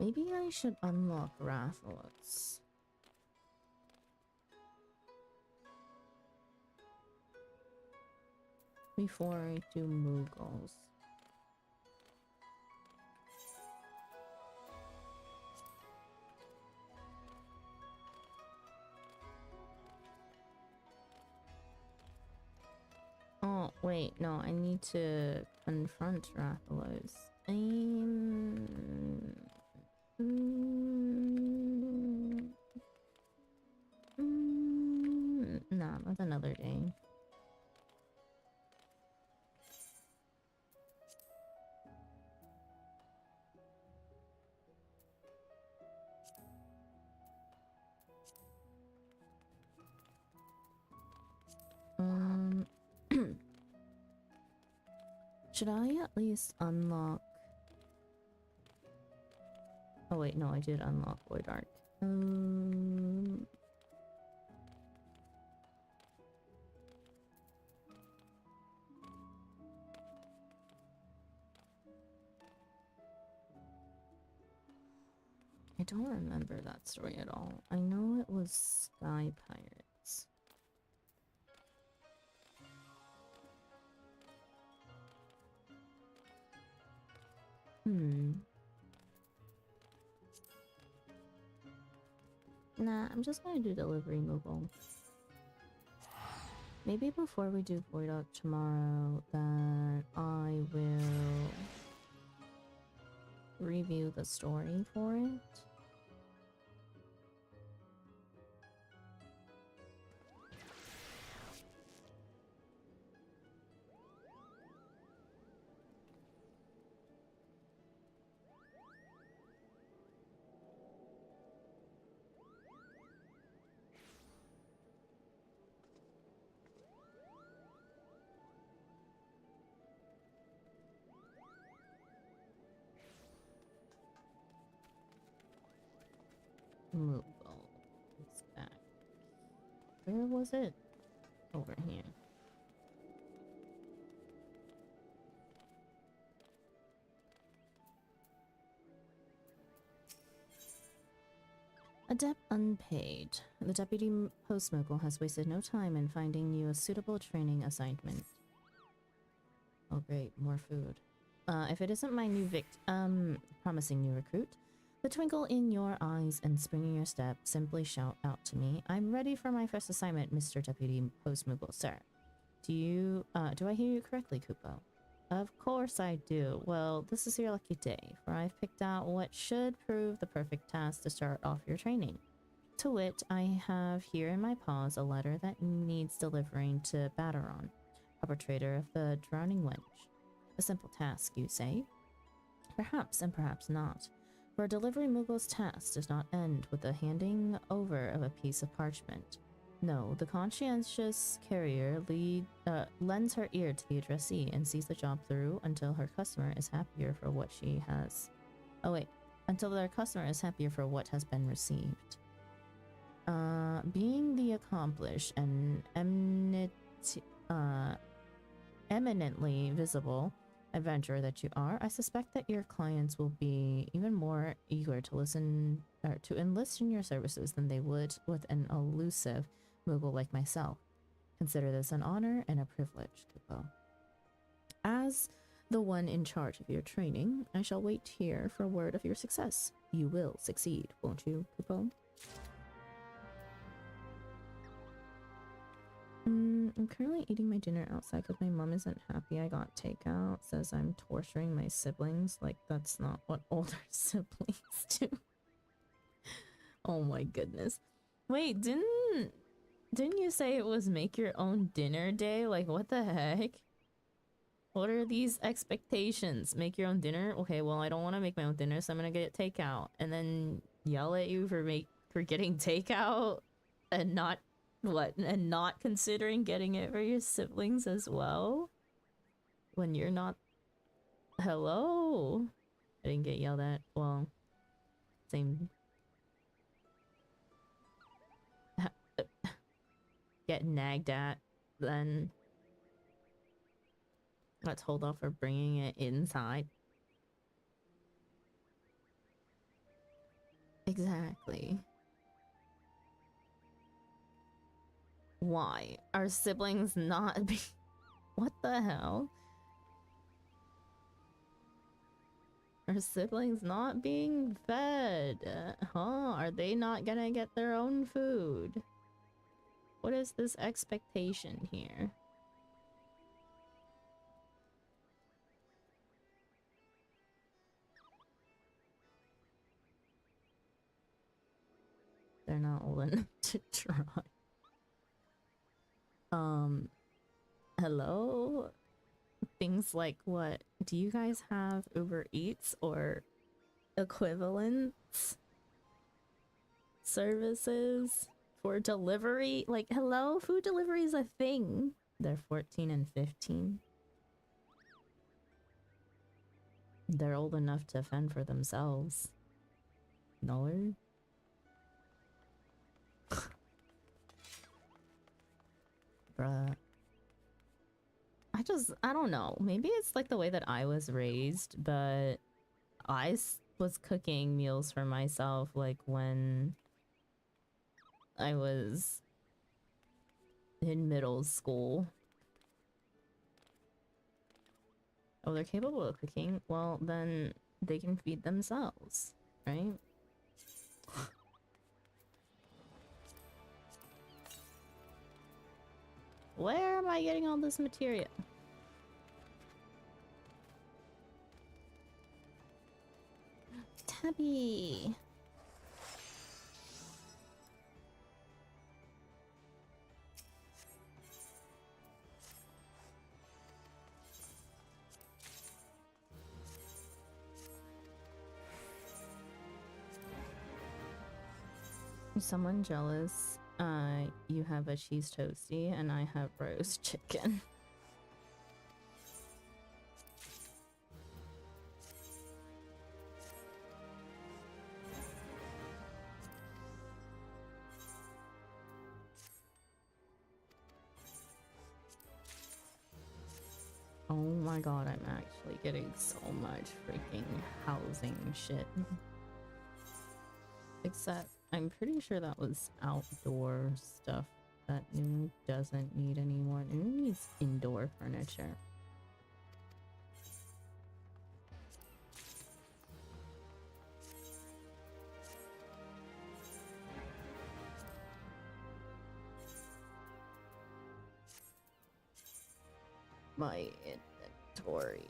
Maybe I should unlock Rathalos. Before I do Moogles. Oh, wait, no, I need to confront Rathalos. Nah, that's another day. Should I at least unlock... Oh wait, no, I did unlock Void Arc. I don't remember that story at all. I know it was Sky Pirates. Nah, I'm just gonna do delivery Moogle. Maybe before we do Void Ark tomorrow, that I will review the story for it. Moogle. It's back. Where was it? Over here. Adept unpaid. The deputy post Moogle has wasted no time in finding you a suitable training assignment. Oh great, more food. If it isn't my new promising new recruit, the twinkle in your eyes and spring in your step, simply shout out to me. I'm ready for my first assignment, Mr. Deputy Post Moogle, sir. Do I hear you correctly, Kupo? Of course I do. Well, this is your lucky day, for I've picked out what should prove the perfect task to start off your training. To wit, I have here in my paws a letter that needs delivering to Battaron, perpetrator of the Drowning Wench. A simple task, you say? Perhaps and perhaps not. For a delivery Moogle's task does not end with the handing over of a piece of parchment. No, the conscientious carrier lends her ear to the addressee and sees the job through until her customer is happier for what she has... Oh wait, until their customer is happier for what has been received. Being the accomplished and eminently visible adventurer that you are, I suspect that your clients will be even more eager to listen or to enlist in your services than they would with an elusive Moogle like myself. Consider this an honor and a privilege, Kupo. As the one in charge of your training, I shall wait here for word of your success. You will succeed, won't you, Kupo? I'm currently eating my dinner outside because my mom isn't happy I got takeout. Says I'm torturing my siblings. Like, that's not what older siblings do. Oh my goodness. Wait, didn't you say it was make your own dinner day? Like, what the heck? What are these expectations? Make your own dinner? Okay, well, I don't want to make my own dinner, so I'm gonna get takeout. And then yell at you for getting takeout and not... What? And not considering getting it for your siblings as well? When you're not... Hello? I didn't get yelled at. Well, same... Get nagged at, then... Let's hold off for bringing it inside. Exactly. Why? Are siblings not be- What the hell? Are siblings not being fed? Huh? Are they not gonna get their own food? What is this expectation here? They're not old enough to try. Hello? Things like what? Do you guys have Uber Eats or equivalent services for delivery? Like, hello? Food delivery is a thing. They're 14 and 15. They're old enough to fend for themselves. No? Bruh. I don't know. Maybe it's like the way that I was raised, but I was cooking meals for myself like when I was in middle school. Oh, they're capable of cooking? Well, then they can feed themselves, right? Where am I getting all this material? Tabby! Is someone jealous? You have a cheese toasty and I have roast chicken. Oh my god, I'm actually getting so much freaking housing shit. Except, I'm pretty sure that was outdoor stuff that Nunu doesn't need anymore. Nunu needs indoor furniture. My inventory.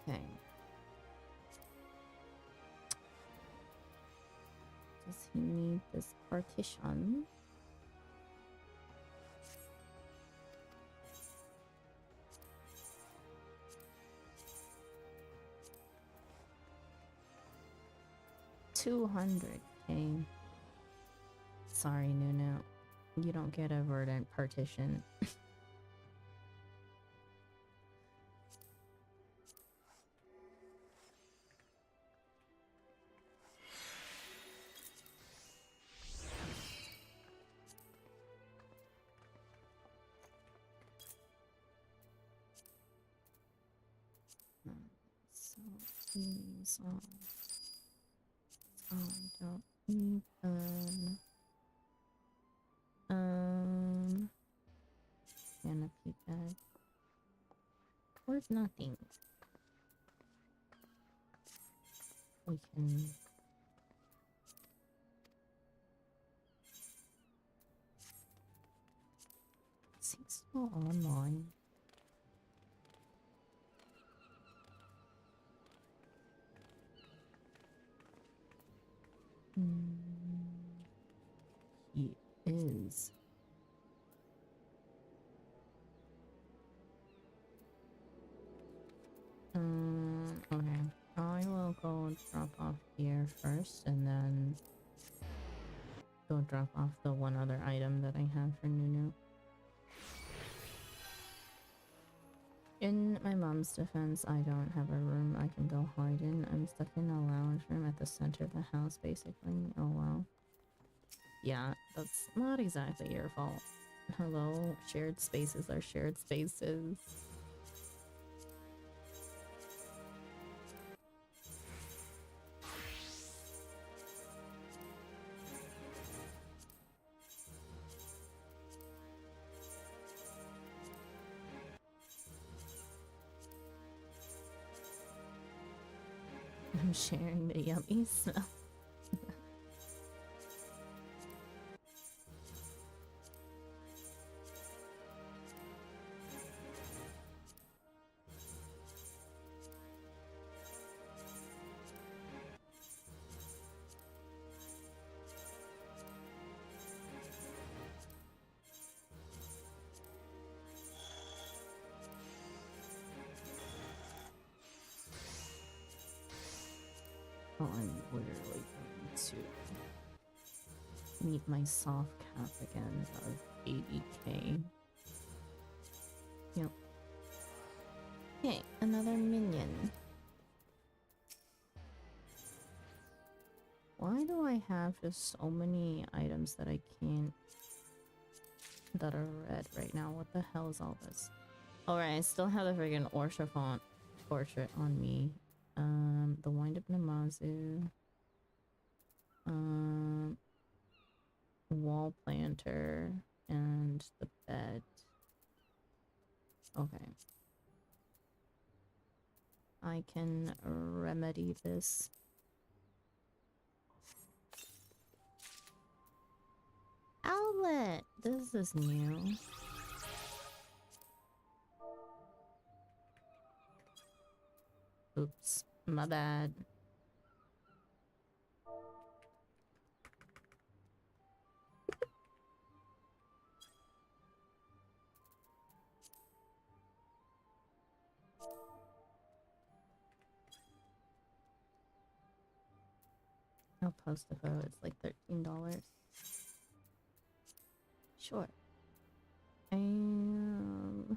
Okay. Does he need this partition? $200K. Sorry, Nunu. You don't get a verdant partition. So these are. I don't need them. Canopy bed. Where's nothing? We can. Seems still online. He is. Okay. I will go drop off here first and then go drop off the one other item that I have for Nunu. In my mom's defense, I don't have a room I can go hide in. I'm stuck in a lounge room at the center of the house, basically. Oh wow. Yeah, that's not exactly your fault. Hello? Shared spaces are shared spaces. I'm sharing the yummy smell. Oh, I'm literally going to meet my soft cap again of 80K. Yep. Okay, another minion. Why do I have just so many items that I can't... that are red right now? What the hell is all this? Alright, I still have the friggin' Orshafont portrait on me. The Wind Up Namazu. Wall planter. And the bed. Okay. I can remedy this. Outlet! This is new. Oops, my bad. I'll post a photo. It's like $13. Sure. And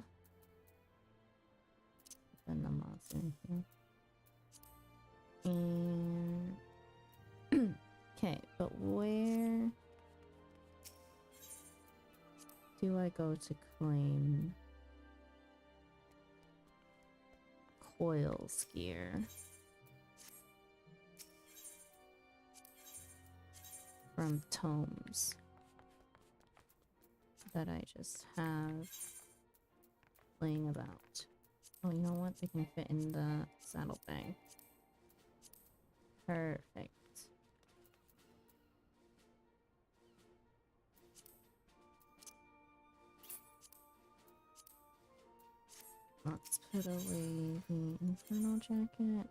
the Namazu in here. And okay, but where do I go to claim Coil's gear from tomes that I just have laying about? Oh, you know what? They can fit in the saddlebag. Perfect. Let's put away the Infernal Jacket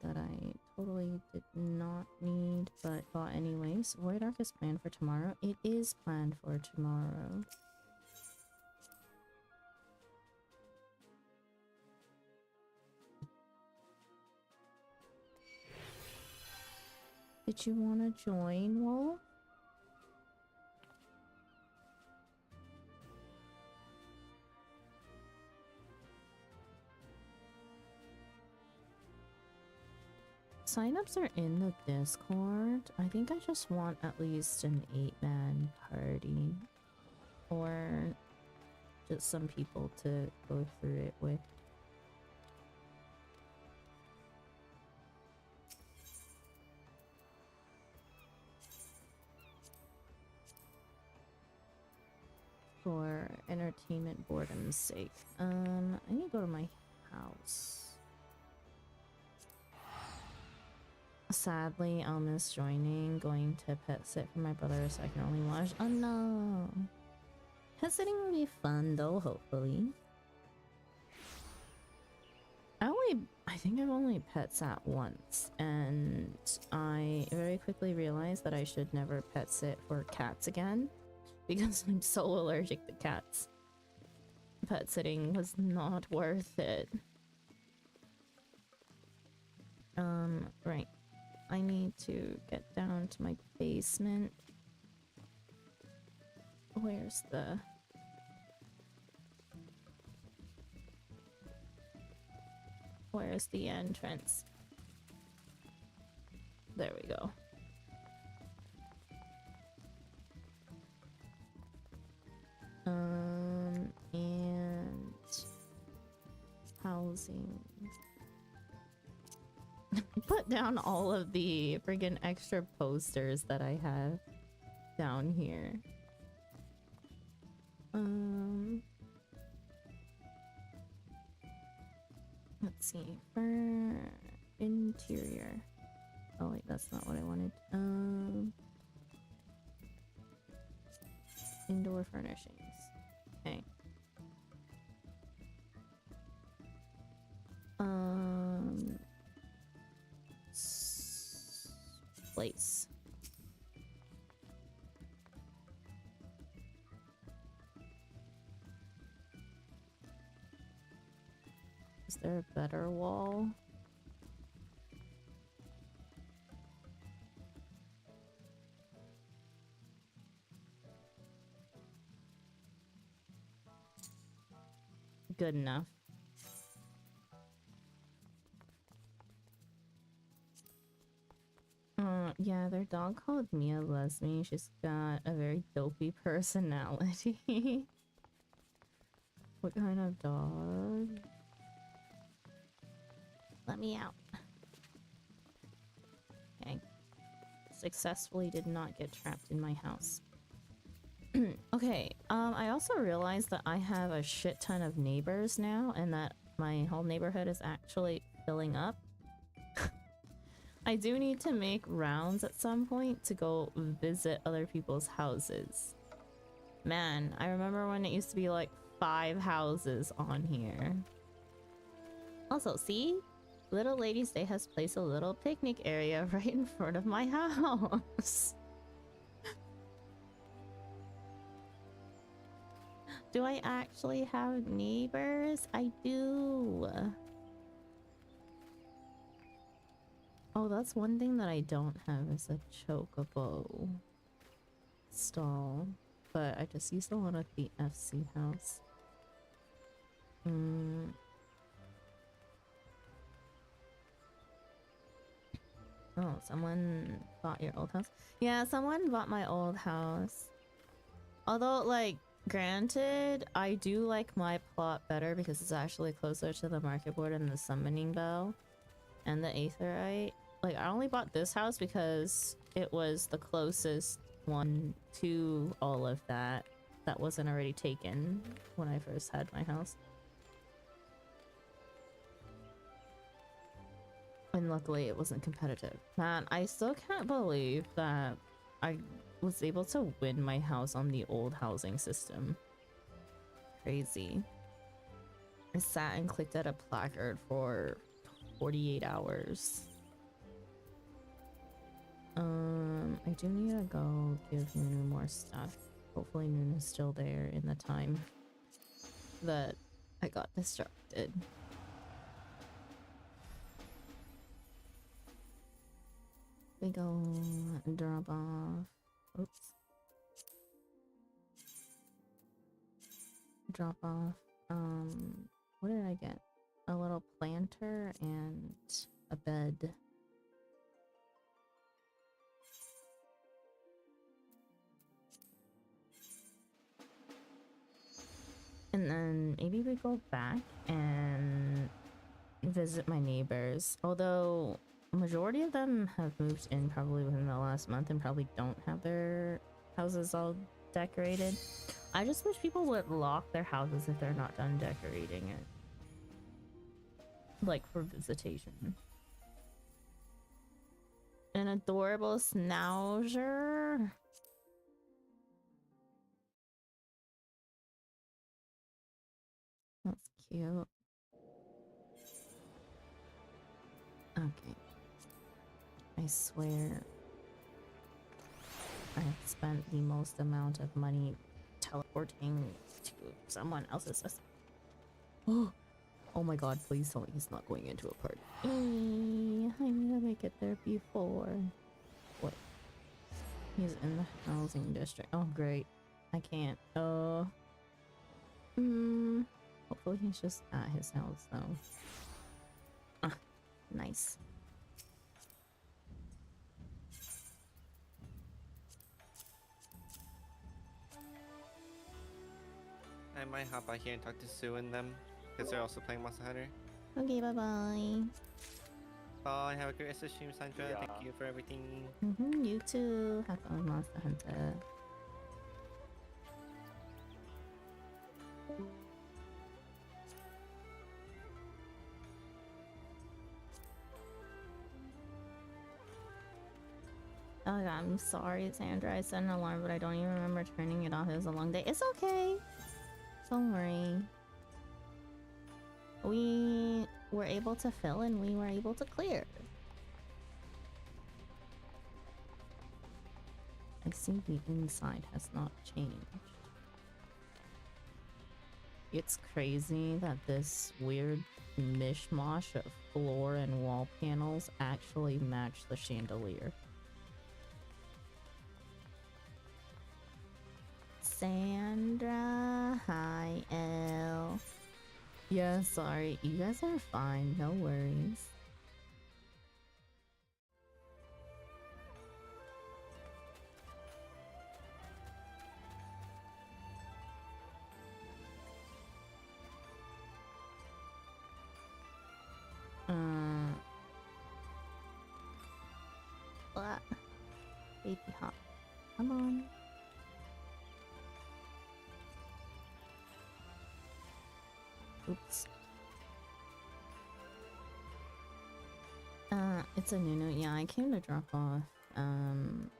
that I totally did not need, but bought anyways. Void Arc is planned for tomorrow. It is planned for tomorrow. Did you want to join, Wolf? Signups are in the Discord. I think I just want at least an 8-man party. Or just some people to go through it with. For entertainment boredom's sake. I need to go to my house. Sadly, I'll miss joining, going to pet sit for my brother, so I can only watch. Oh no! Pet sitting will be fun though, hopefully. I think I've only pet sat once, and I very quickly realized that I should never pet sit for cats again, because I'm so allergic to cats. Pet sitting was not worth it. Right. I need to get down to my basement. Where's the... Where's the entrance? There we go. And... housing... Put down all of the friggin' extra posters that I have down here. Let's see. For interior. Oh wait, that's not what I wanted. Indoor furnishings. Okay. Place. Is there a better wall? Good enough. Yeah, their dog called Mia Lesme. She's got a very dopey personality. What kind of dog? Let me out. Okay. Successfully did not get trapped in my house. Okay, I also realized that I have a shit ton of neighbors now and that my whole neighborhood is actually filling up. I do need to make rounds at some point to go visit other people's houses. Man, I remember when it used to be like 5 houses on here. Also, see? Little Lady's Day has placed a little picnic area right in front of my house. Do I actually have neighbors? I do. Oh, that's one thing that I don't have is a chocobo stall. But I just used the one at the FC house. Oh, someone bought your old house? Yeah, someone bought my old house. Although, like, granted, I do like my plot better because it's actually closer to the market board and the summoning bell and the aetherite. Like, I only bought this house because it was the closest one to all of that that wasn't already taken when I first had my house. And luckily it wasn't competitive. Man, I still can't believe that I was able to win my house on the old housing system. Crazy. I sat and clicked at a placard for 48 hours. I do need to go give Nunu more stuff. Hopefully Nunu's still there in the time that I got distracted. We go drop off. Oops. Drop off. What did I get? A little planter and a bed. And then maybe we go back and visit my neighbors. Although majority of them have moved in probably within the last month and probably don't have their houses all decorated. I just wish people would lock their houses if they're not done decorating it. Like for visitation. An adorable schnauzer. That's cute. Okay. I swear I have spent the most amount of money teleporting to someone else's house. Oh my god, please tell me he's not going into a party. I need to make it there before. What? He's in the housing district. Oh great. I can't. Hopefully he's just at his house though. Ah, nice. I might hop out here and talk to Sue and them, because they're also playing Monster Hunter. Okay, bye-bye. Bye, have a great rest of the stream, Sandra. Yeah. Thank you for everything. You too. Have fun, Monster Hunter. Oh god, I'm sorry, Sandra. I set an alarm, but I don't even remember turning it off. It was a long day. It's okay. Don't worry. We were able to fill and we were able to clear. I see the inside has not changed. It's crazy that this weird mishmash of floor and wall panels actually match the chandelier. Sandra, hi Elle. Yeah, sorry, you guys are fine, no worries. Baby hop. Come on. Oops. It's a Nunu. Yeah, I came to drop off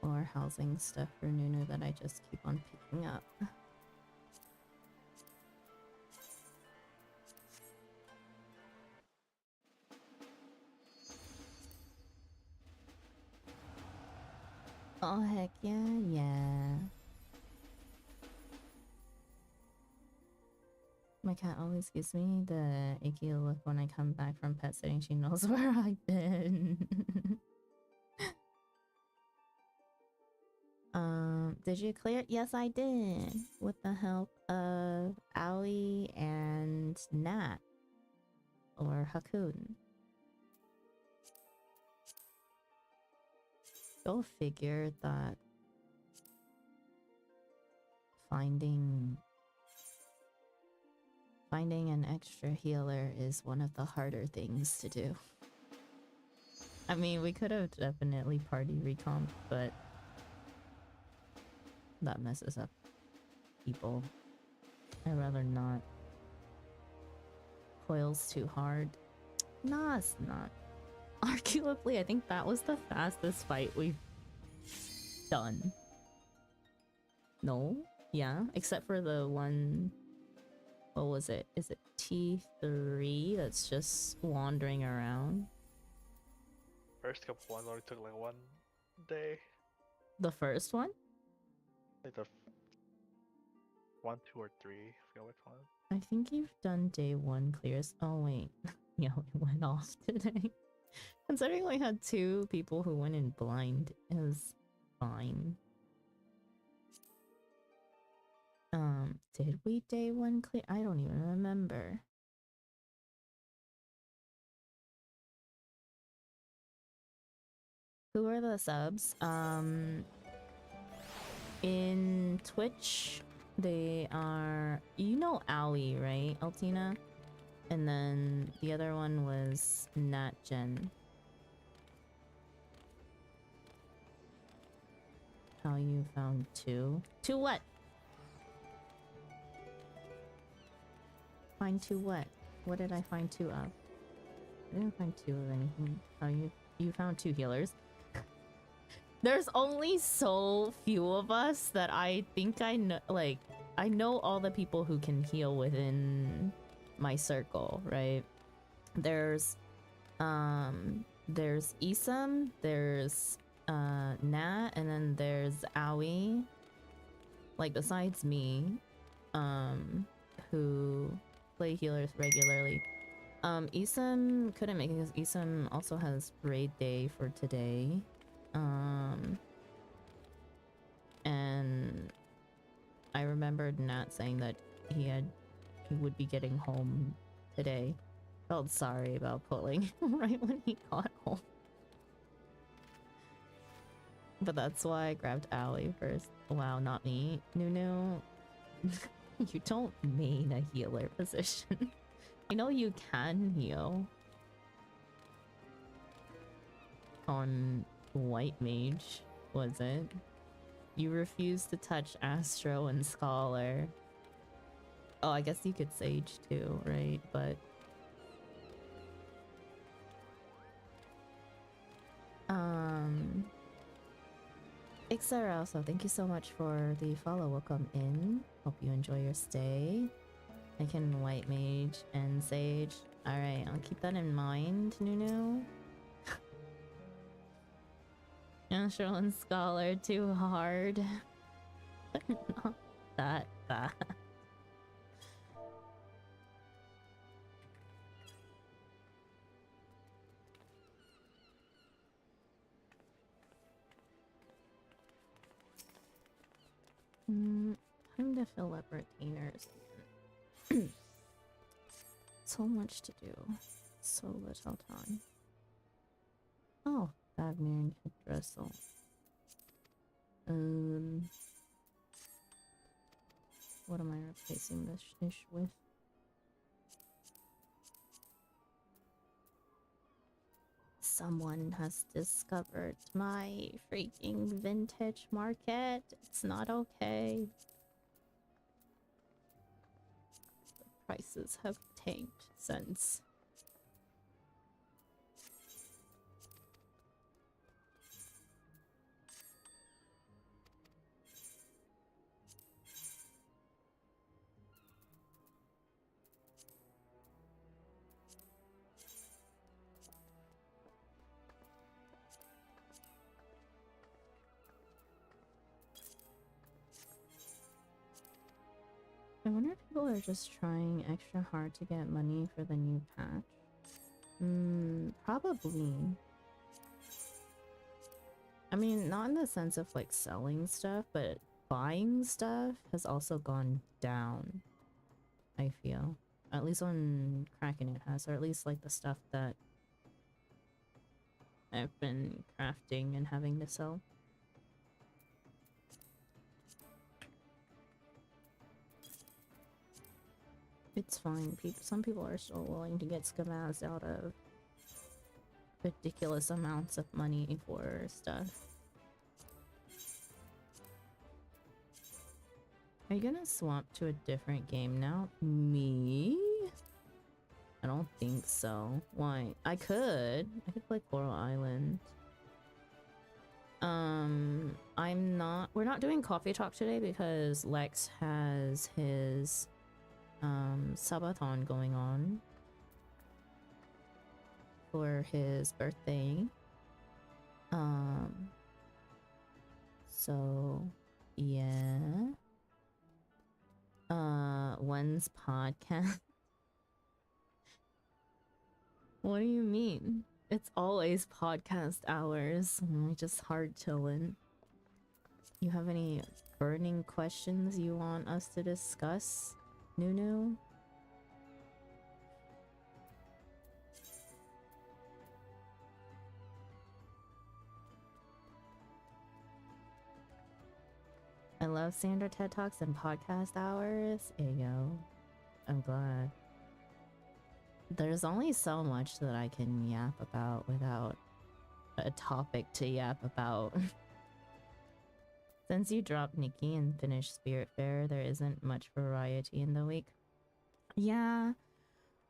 or housing stuff for Nunu that I just keep on picking up. Oh heck yeah, yeah. My cat always gives me the icky look when I come back from pet sitting. She knows where I've been. Did you clear it? Yes, I did. With the help of Ali and Nat. Or Hakun. Go figure that finding an extra healer is one of the harder things to do. I mean, we could have definitely party recomped, but that messes up people. I'd rather not. Coil's too hard. Nah, it's not. Arguably, I think that was the fastest fight we've done. No? Yeah? Except for the one... What was it? Is it T3 that's just wandering around? First couple ones only took like 1 day. The first one? Like the 1, 2, or 3. I forget which one. I think you've done day 1 clears. Oh wait. Yeah, we went off today. Considering we had 2 people who went in blind, it was fine. Did we day 1 clear? I don't even remember. Who are the subs? In Twitch, they are... You know Ali, right, Altina? And then the other one was NatGen. How you found 2? 2 what? Find 2 what? What did I find 2 of? I didn't find 2 of anything. How you found 2 healers? There's only so few of us that I think I know, like, I know all the people who can heal within my circle, right? There's Isam, there's Nat, and then there's Aoi. Like, besides me, who play healers regularly. Isam couldn't make it because Isam also has raid day for today. And I remembered Nat saying that he would be getting home today. Felt sorry about pulling right when he got home. But that's why I grabbed Ali first. Wow, not me. Nunu, you don't main a healer position. I know you can heal. On White Mage, was it? You refused to touch Astro and Scholar. Oh, I guess you could Sage too, right? But... Ixara also, thank you so much for the follow. Welcome in. Hope you enjoy your stay. I can White Mage and Sage. Alright, I'll keep that in mind, Nunu. Astro and Scholar too hard. Not that bad. Time to fill up retainers again. So much to do. So little time. Oh, Bagmir and Dressel. What am I replacing this dish with? Someone has discovered my freaking vintage market. It's not okay. The prices have tanked since. I wonder if people are just trying extra hard to get money for the new patch. Probably. I mean, not in the sense of like selling stuff, but buying stuff has also gone down, I feel. At least on Kraken it has, or at least like the stuff that I've been crafting and having to sell. It's fine. Some people are still willing to get scamazed out of ridiculous amounts of money for stuff. Are you gonna swap to a different game now? Me? I don't think so. Why? I could play Coral Island. We're not doing coffee talk today because Lex has his subathon going on for his birthday. So yeah. When's podcast? What do you mean? It's always podcast hours. We just hard chillin'. You have any burning questions you want us to discuss, Nunu? I love Sandra TED Talks and podcast hours. Ayo. I'm glad. There's only so much that I can yap about without a topic to yap about. Since you dropped Nikki and finished Spiritfarer, there isn't much variety in the week. Yeah,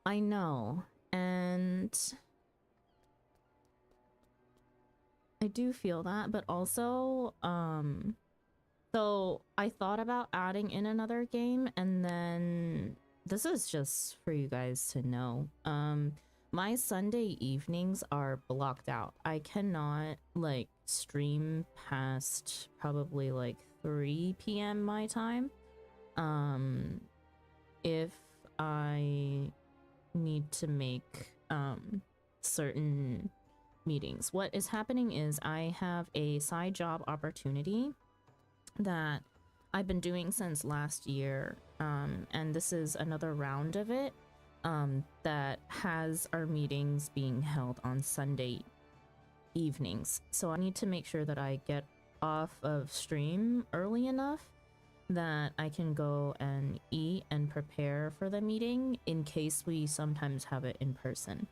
I know. And I do feel that, but also, so I thought about adding in another game, and then this is just for you guys to know. My Sunday evenings are blocked out. I cannot like stream past probably like 3 p.m. my time. If I need to make certain meetings. What is happening is I have a side job opportunity that I've been doing since last year, and this is another round of it, that has our meetings being held on Sunday evenings. So I need to make sure that I get off of stream early enough that I can go and eat and prepare for the meeting in case we sometimes have it in person.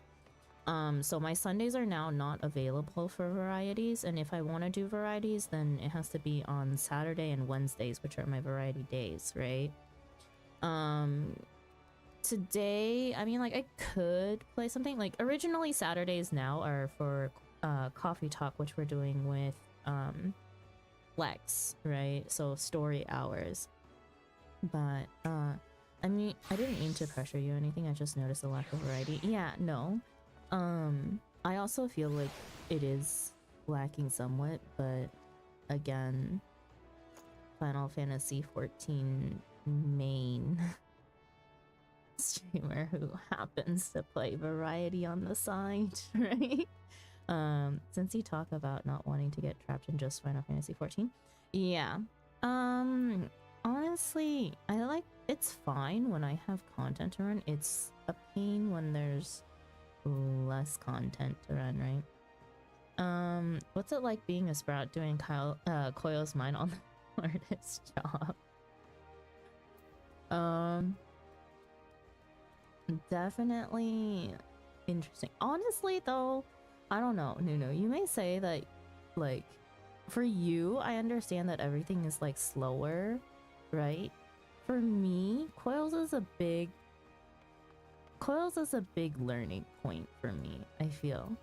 So my Sundays are now not available for varieties, and if I want to do varieties, then it has to be on Saturday and Wednesdays, which are my variety days, right? Today, I mean, like, I could play something. Like, originally Saturdays now are for coffee talk, which we're doing with Lex, right? So story hours. But I mean, I didn't mean to pressure you or anything. I just noticed a lack of variety. Yeah, no. I also feel like it is lacking somewhat, but again, Final Fantasy XIV main streamer who happens to play variety on the side, right? Since you talk about not wanting to get trapped in just Final Fantasy XIV, yeah. Honestly, it's fine when I have content to run. It's a pain when there's less content to run, right? What's it like being a Sprout doing Coil's mine on the hardest job? Definitely interesting. Honestly though, I don't know, Nunu. You may say that, like, for you, I understand that everything is like slower, right? For me, Coils is a big learning point for me, I feel.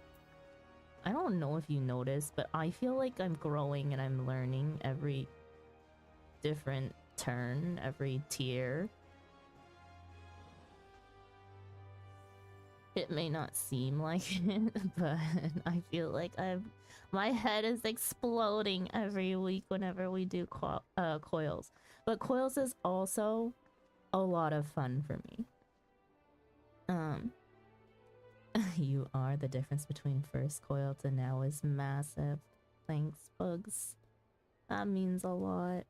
I don't know if you noticed, but I feel like I'm growing and I'm learning every different turn, every tier. It may not seem like it, but I feel like my head is exploding every week whenever we do coils. But coils is also a lot of fun for me. You are the difference between first coil to now is massive. Thanks, Bugs. That means a lot.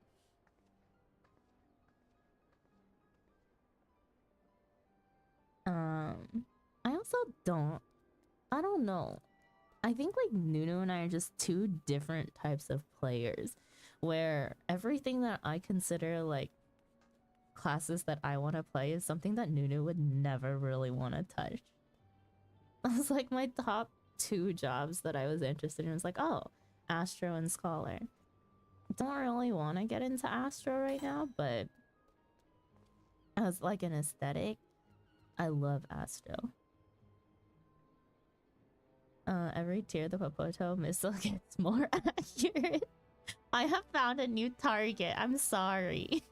I also I don't know. I think like Nuno and I are just two different types of players where everything that I consider like classes that I want to play is something that Nuno would never really want to touch. I was like my top 2 jobs that I was interested in was like, oh, Astro and Scholar. Don't really want to get into Astro right now, but as like an aesthetic, I love Astro. Every tier the Popoto missile gets more accurate. I have found a new target. I'm sorry.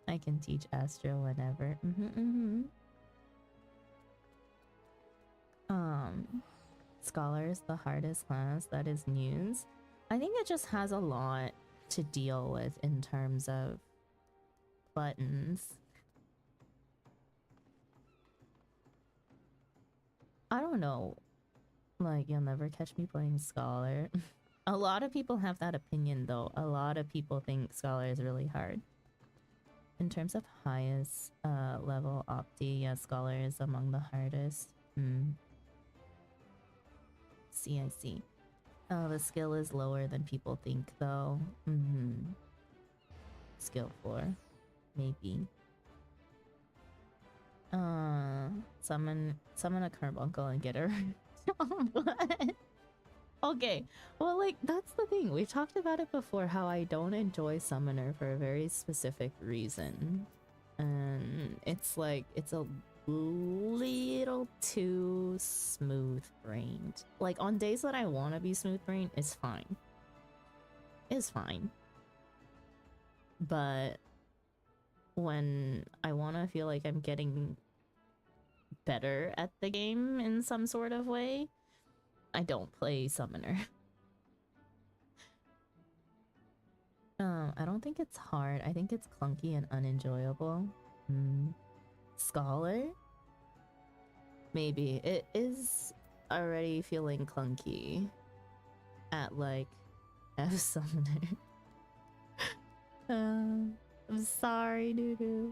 I can teach Astro whenever. Scholar is the hardest class. That is news. I think it just has a lot to deal with in terms of buttons. I don't know. Like, you'll never catch me playing Scholar. A lot of people have that opinion, though. A lot of people think Scholar is really hard. In terms of highest level Opti, yeah, Scholar is among the hardest. I see. Oh, the skill is lower than people think, though. Skill 4. Maybe. Summon a carbuncle and get her. What? Okay, well, like, that's the thing. We've talked about it before, how I don't enjoy Summoner for a very specific reason. And it's like, it's a little too smooth-brained. Like, on days that I want to be smooth-brained, it's fine. It's fine. But when I want to feel like I'm getting better at the game in some sort of way, I don't play Summoner. I don't think it's hard. I think it's clunky and unenjoyable. Scholar? Maybe. It is already feeling clunky at, like, F Summoner. I'm sorry, Doodoo.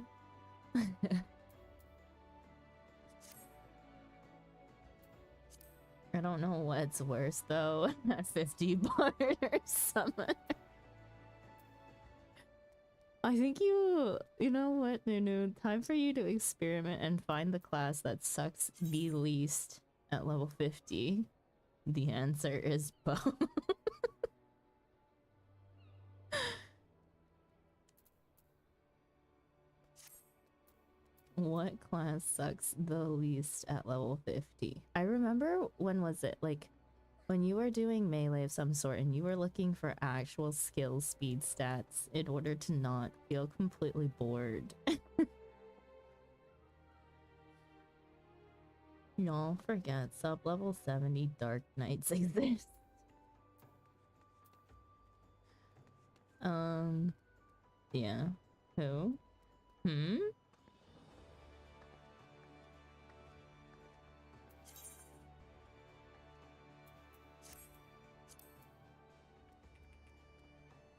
I don't know what's worse, though. 50 barter Summoner. I think you know what, Nunu? Time for you to experiment and find the class that sucks the least at level 50. The answer is bow. What class sucks the least at level 50? I remember, when was it? Like, when you were doing melee of some sort and you were looking for actual skill speed stats in order to not feel completely bored. Y'all forget sub-level 70 Dark Knights exist. Yeah. Who?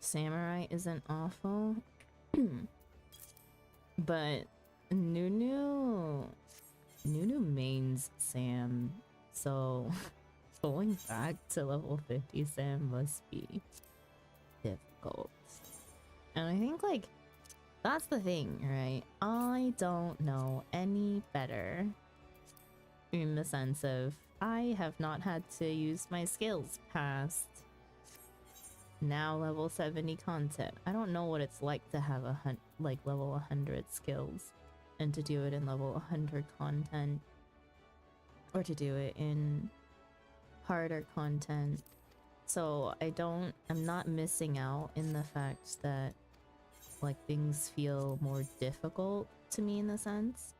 Samurai isn't awful. But Nunu mains Sam, so going back to level 50 Sam must be difficult. And I think, like, that's the thing, right? I don't know any better in the sense of I have not had to use my skills past now level 70 content. I don't know what it's like to have like level 100 skills and to do it in level 100 content, or to do it in harder content. So I'm not missing out in the fact that like things feel more difficult to me in the sense.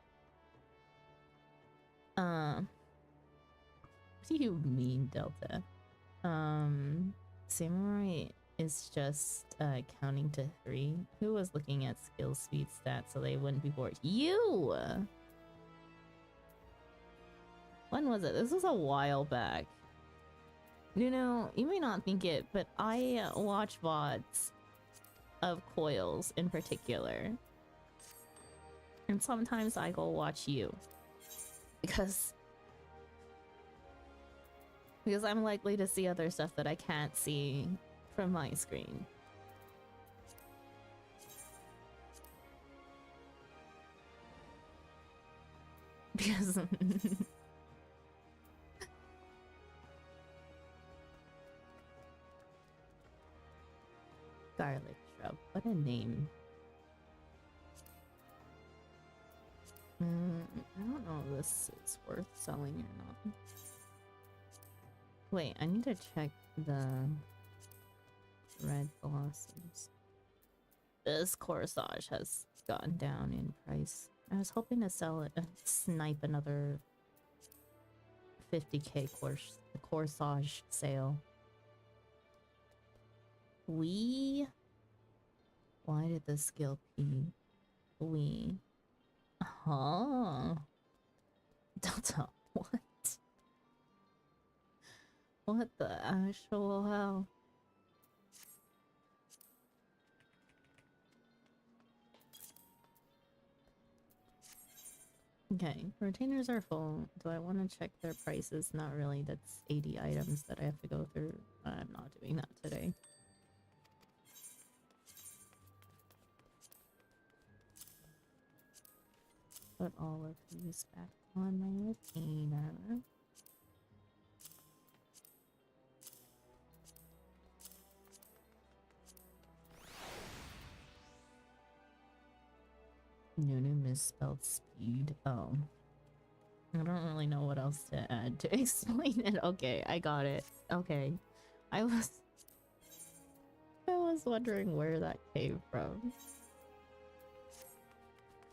What do you mean, Delta? Samurai is just counting to 3. Who was looking at skill speed stats so they wouldn't be bored? You! When was it? This was a while back. You know, you may not think it, but I watch VODs of Coils in particular. And sometimes I go watch you. Because I'm likely to see other stuff that I can't see from my screen. Because garlic shrub, what a name. I don't know if this is worth selling or not. Wait, I need to check the red blossoms. This corsage has gone down in price. I was hoping to sell it, snipe another 50k corsage sale. Why did the skill P? Huh? Delta, what? What the actual hell? Okay, retainers are full. Do I want to check their prices? Not really. That's 80 items that I have to go through. I'm not doing that today. Put all of these back on my retainer. Nunu misspelled speed. Oh. I don't really know what else to add to explain it. Okay, I got it. Okay. I was wondering where that came from.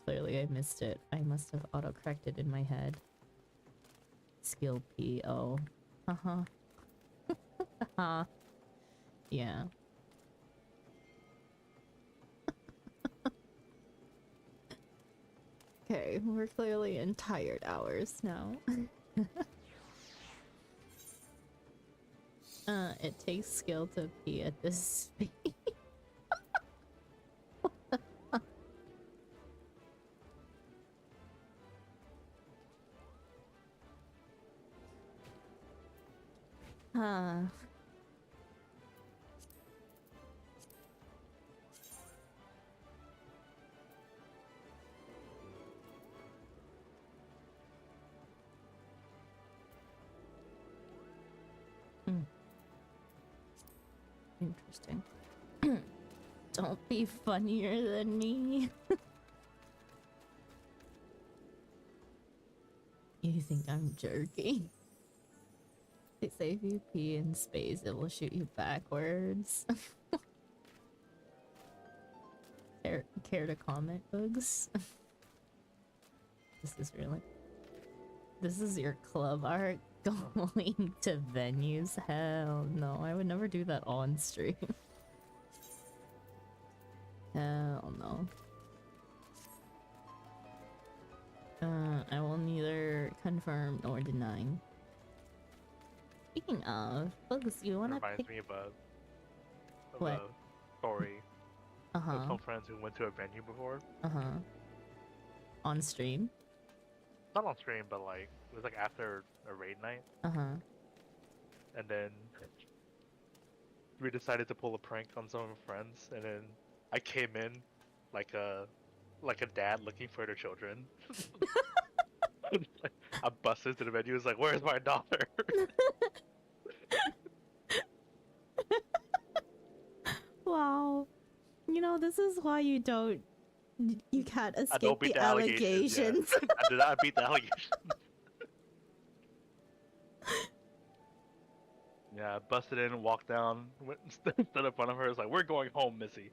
Clearly I missed it. I must have auto-corrected in my head. Skill P. Oh. Uh-huh. Yeah. Okay, we're clearly in tired hours now. It takes skill to pee at this speed. Interesting. Don't be funnier than me. You think I'm jerky? They say if you pee in space, it will shoot you backwards. Care to comment, Boogs? This is your club art going to venues? Hell no, I would never do that on stream. Hell no. I will neither confirm nor deny. Speaking of, Bugs, you wanna Reminds pick... me of What? a story Uh-huh. of some friends who went to a venue before. Uh-huh. On stream? Not on stream, but like it was like after a raid night, Uh-huh. and then we decided to pull a prank on some of our friends, and then I came in like a dad looking for their children. I busted into the venue. It's like, where's my daughter? Wow. You know, this is why you can't I escape don't beat the the allegations. allegations. Yeah. I did not beat the allegations. Yeah, I busted in, walked down, went stood in front of her. It's like, we're going home, Missy.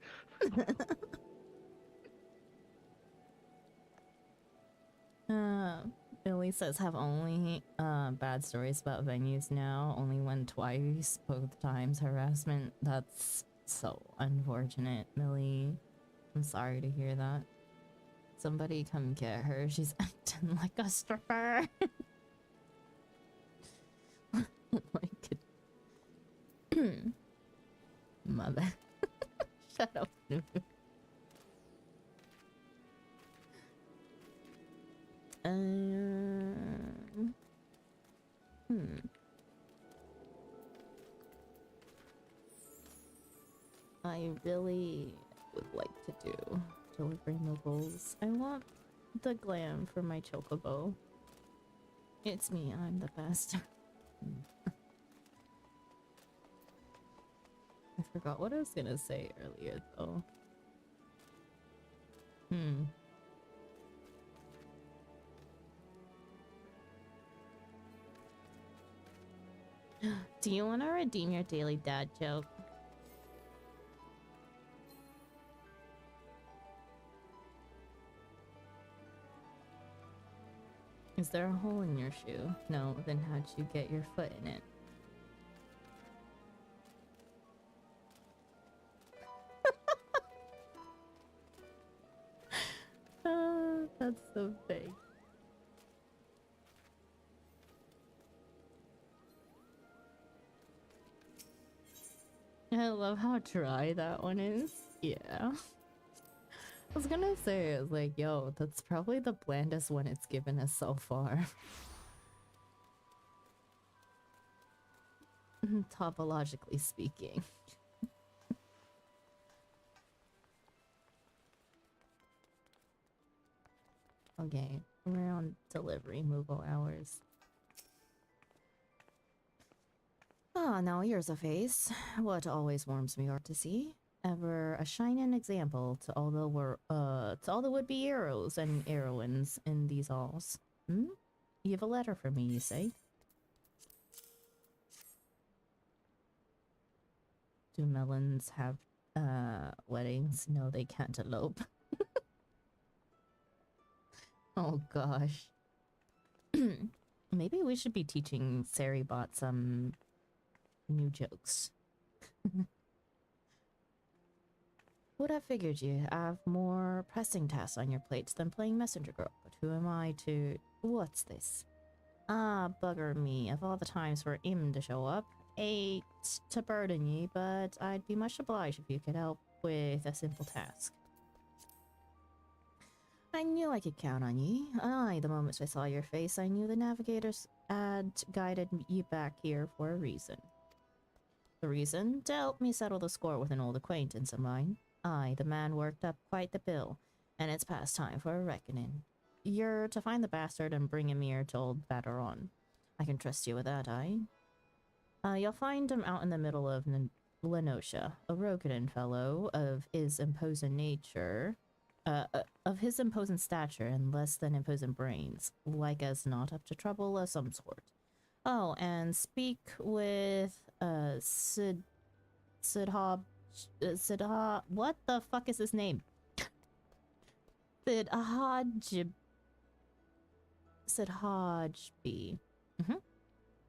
Billy says have only bad stories about venues now. Only went twice, both times harassment. That's so unfortunate, Millie. I'm sorry to hear that. Somebody come get her. She's acting like a stripper. Oh my god. Mother. Shut up, Nunu. I really would like to do delivery removals. I want the glam for my chocobo. It's me, I'm the best. I forgot what I was gonna say earlier though. Do you want to redeem your daily dad joke? Is there a hole in your shoe? No, then how'd you get your foot in it? That's so big. I love how dry that one is. Yeah. I was gonna say, like, yo, that's probably the blandest one it's given us so far. Topologically speaking. Okay, we're on delivery removal hours. Ah, now here's a face. What always warms me heart to see. Ever a shining example to all the would-be heroes and heroines in these halls. Hmm? You have a letter for me, you say? Do melons have weddings? No, they can't elope. Oh gosh. Maybe we should be teaching Saribot some new jokes. Would have figured you have more pressing tasks on your plates than playing messenger girl, but who am I to... What's this? Ah, bugger me, of all the times for him to show up. Ain't to burden ye, but I'd be much obliged if you could help with a simple task. I knew I could count on ye. Aye, the moment I saw your face, I knew the navigators had guided you back here for a reason. The reason? To help me settle the score with an old acquaintance of mine. Aye, the man worked up quite the bill, and it's past time for a reckoning. You're to find the bastard and bring him here to old Bateron. I can trust you with that, aye? You'll find him out in the middle of Lenosha, a Rogadan fellow of his imposing nature, of his imposing stature and less than imposing brains, like as not up to trouble of some sort. Oh, and speak with, Sidha, what the fuck is his name? Sidhajbi.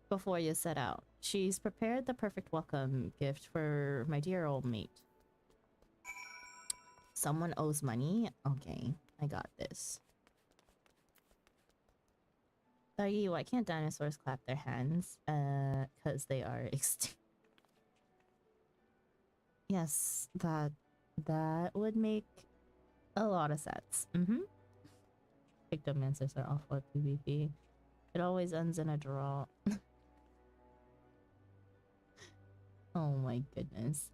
Before you set out. She's prepared the perfect welcome gift for my dear old mate. Someone owes money? Okay, I got this. Doggy, why can't dinosaurs clap their hands? Cause they are extinct. Yes, that would make a lot of sense. Picked up answers are awful at PvP. It always ends in a draw. Oh my goodness.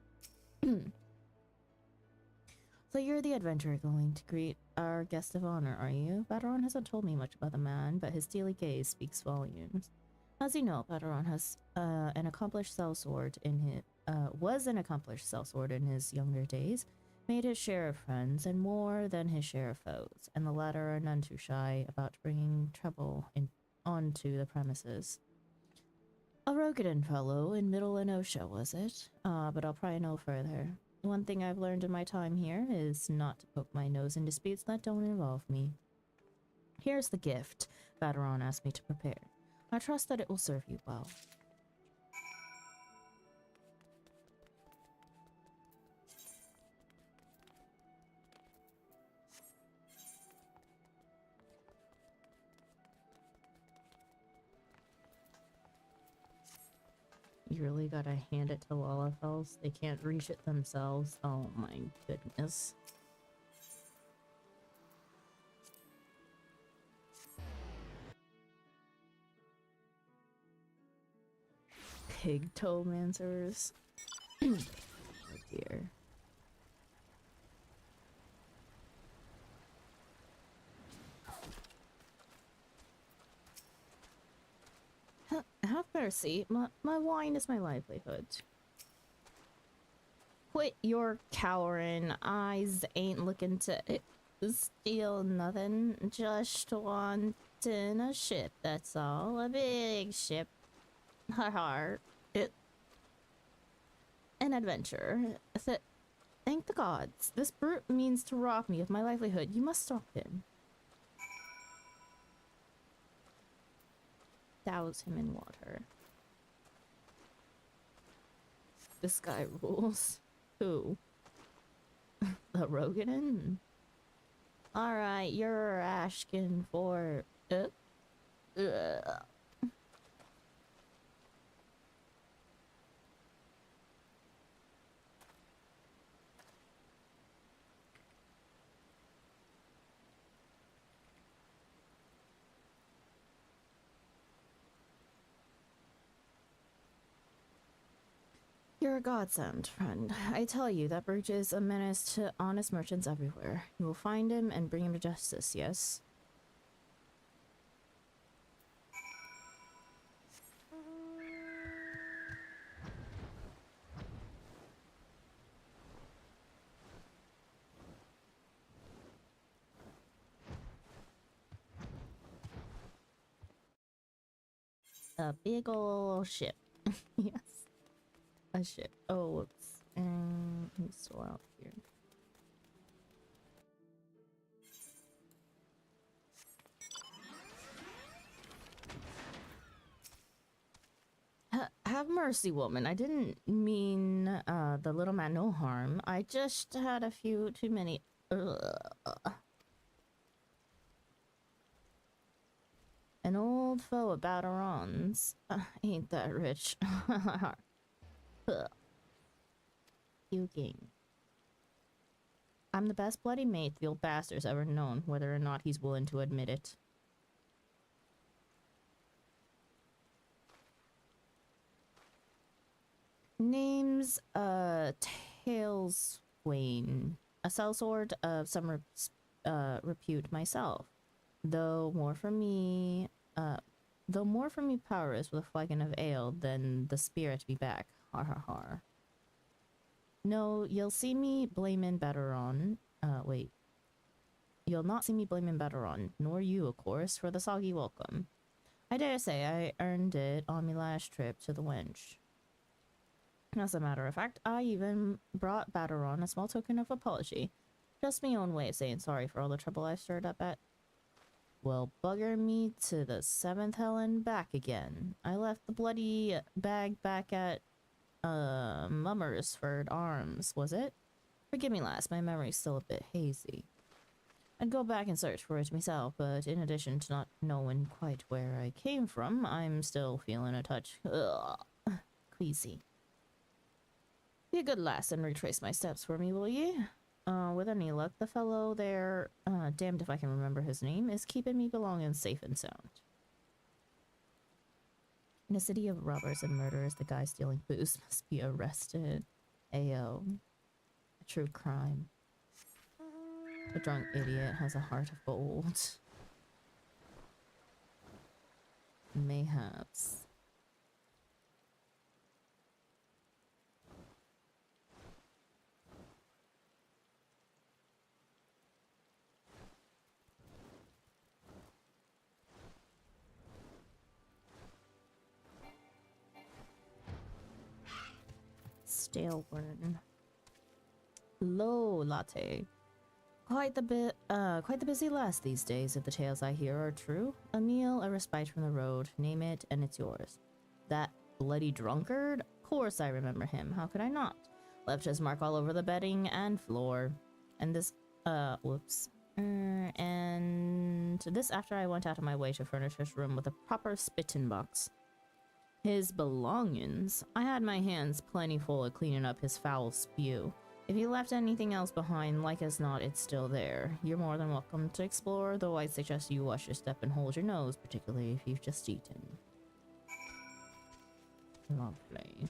So you're the adventurer going to greet our guest of honor, are you? Baderon hasn't told me much about the man, but his steely gaze speaks volumes. As you know, Baderon has an accomplished sellsword in his was an accomplished sellsword in his younger days, made his share of friends and more than his share of foes, and the latter are none too shy about bringing trouble onto the premises. A Rogadan fellow in Middle Enosha, was it? But I'll pry no further. One thing I've learned in my time here is not to poke my nose in disputes that don't involve me. Here's the gift Baderon asked me to prepare. I trust that it will serve you well. You really gotta hand it to Lalafels? They can't reach it themselves? Oh my goodness. Pig toe mancers. Oh dear. Have mercy. My wine is my livelihood. Quit your cowering. Eyes ain't looking to steal nothing. Just wanting a ship, that's all. A big ship. Har. An adventure. Thank the gods. This brute means to rob me of my livelihood. You must stop him. Douse him in water. This guy rules. Who? The Rogadan? Alright, you're asking for... You're a godsend, friend. I tell you, that brute is a menace to honest merchants everywhere. You will find him and bring him to justice, yes? A big ol' ship. Yes. A ship. Oh, whoops. He's still out here. Have mercy, woman. I didn't mean the little man no harm. I just had a few too many. An old foe of Baderon's. Ain't that rich? Puking. I'm the best bloody mate the old bastard's ever known, whether or not he's willing to admit it. Name's, Tailswain. A sellsword of some repute myself. Though more for me power is with a flagon of ale than the spirit be back. Har har har. No, you'll see me blaming Baderon. Wait. You'll not see me blaming Baderon, nor you, of course, for the soggy welcome. I dare say I earned it on me last trip to the wench. As a matter of fact, I even brought Baderon a small token of apology. Just my own way of saying sorry for all the trouble I stirred up at... Well, bugger me to the 7th hell and back again. I left the bloody bag back at, Mummersford Arms, was it? Forgive me, lass, my memory's still a bit hazy. I'd go back and search for it myself, but in addition to not knowing quite where I came from, I'm still feeling a touch, queasy. Be a good lass and retrace my steps for me, will ye? With any luck, the fellow there, damned if I can remember his name, is keeping me belonging safe and sound. In a city of robbers and murderers, the guy stealing booze must be arrested. Ayo. A true crime. A drunk idiot has a heart of gold. Mayhaps. Stale worm. Low latte. Quite the busy last these days if the tales I hear are true. A meal, a respite from the road, name it and it's yours. That bloody drunkard? Of course I remember him, how could I not? Left his mark all over the bedding and floor. And this, whoops. And this after I went out of my way to furnish his room with a proper spit-in box. His belongings? I had my hands plenty full of cleaning up his foul spew. If he left anything else behind, like as not, it's still there. You're more than welcome to explore, though I'd suggest you watch your step and hold your nose, particularly if you've just eaten. Lovely.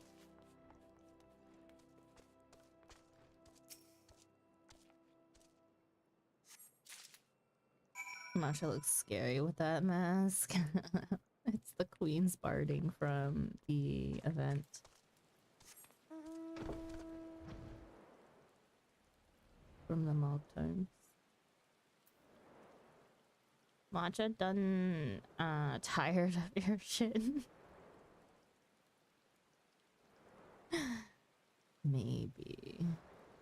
Masha looks scary with that mask. It's the Queen's barding from the event. From the mob times. Matcha done tired of your shit. Maybe.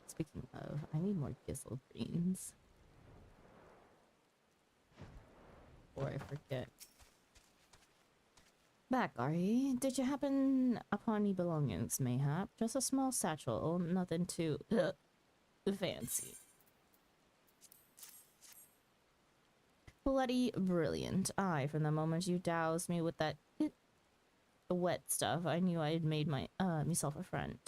Speaking of, I need more gizzle greens. Before I forget. Back, Ari. Did you happen upon any belongings, mayhap? Just a small satchel, nothing too fancy. Bloody brilliant. Aye, from the moment you doused me with that wet stuff, I knew I had made myself a friend.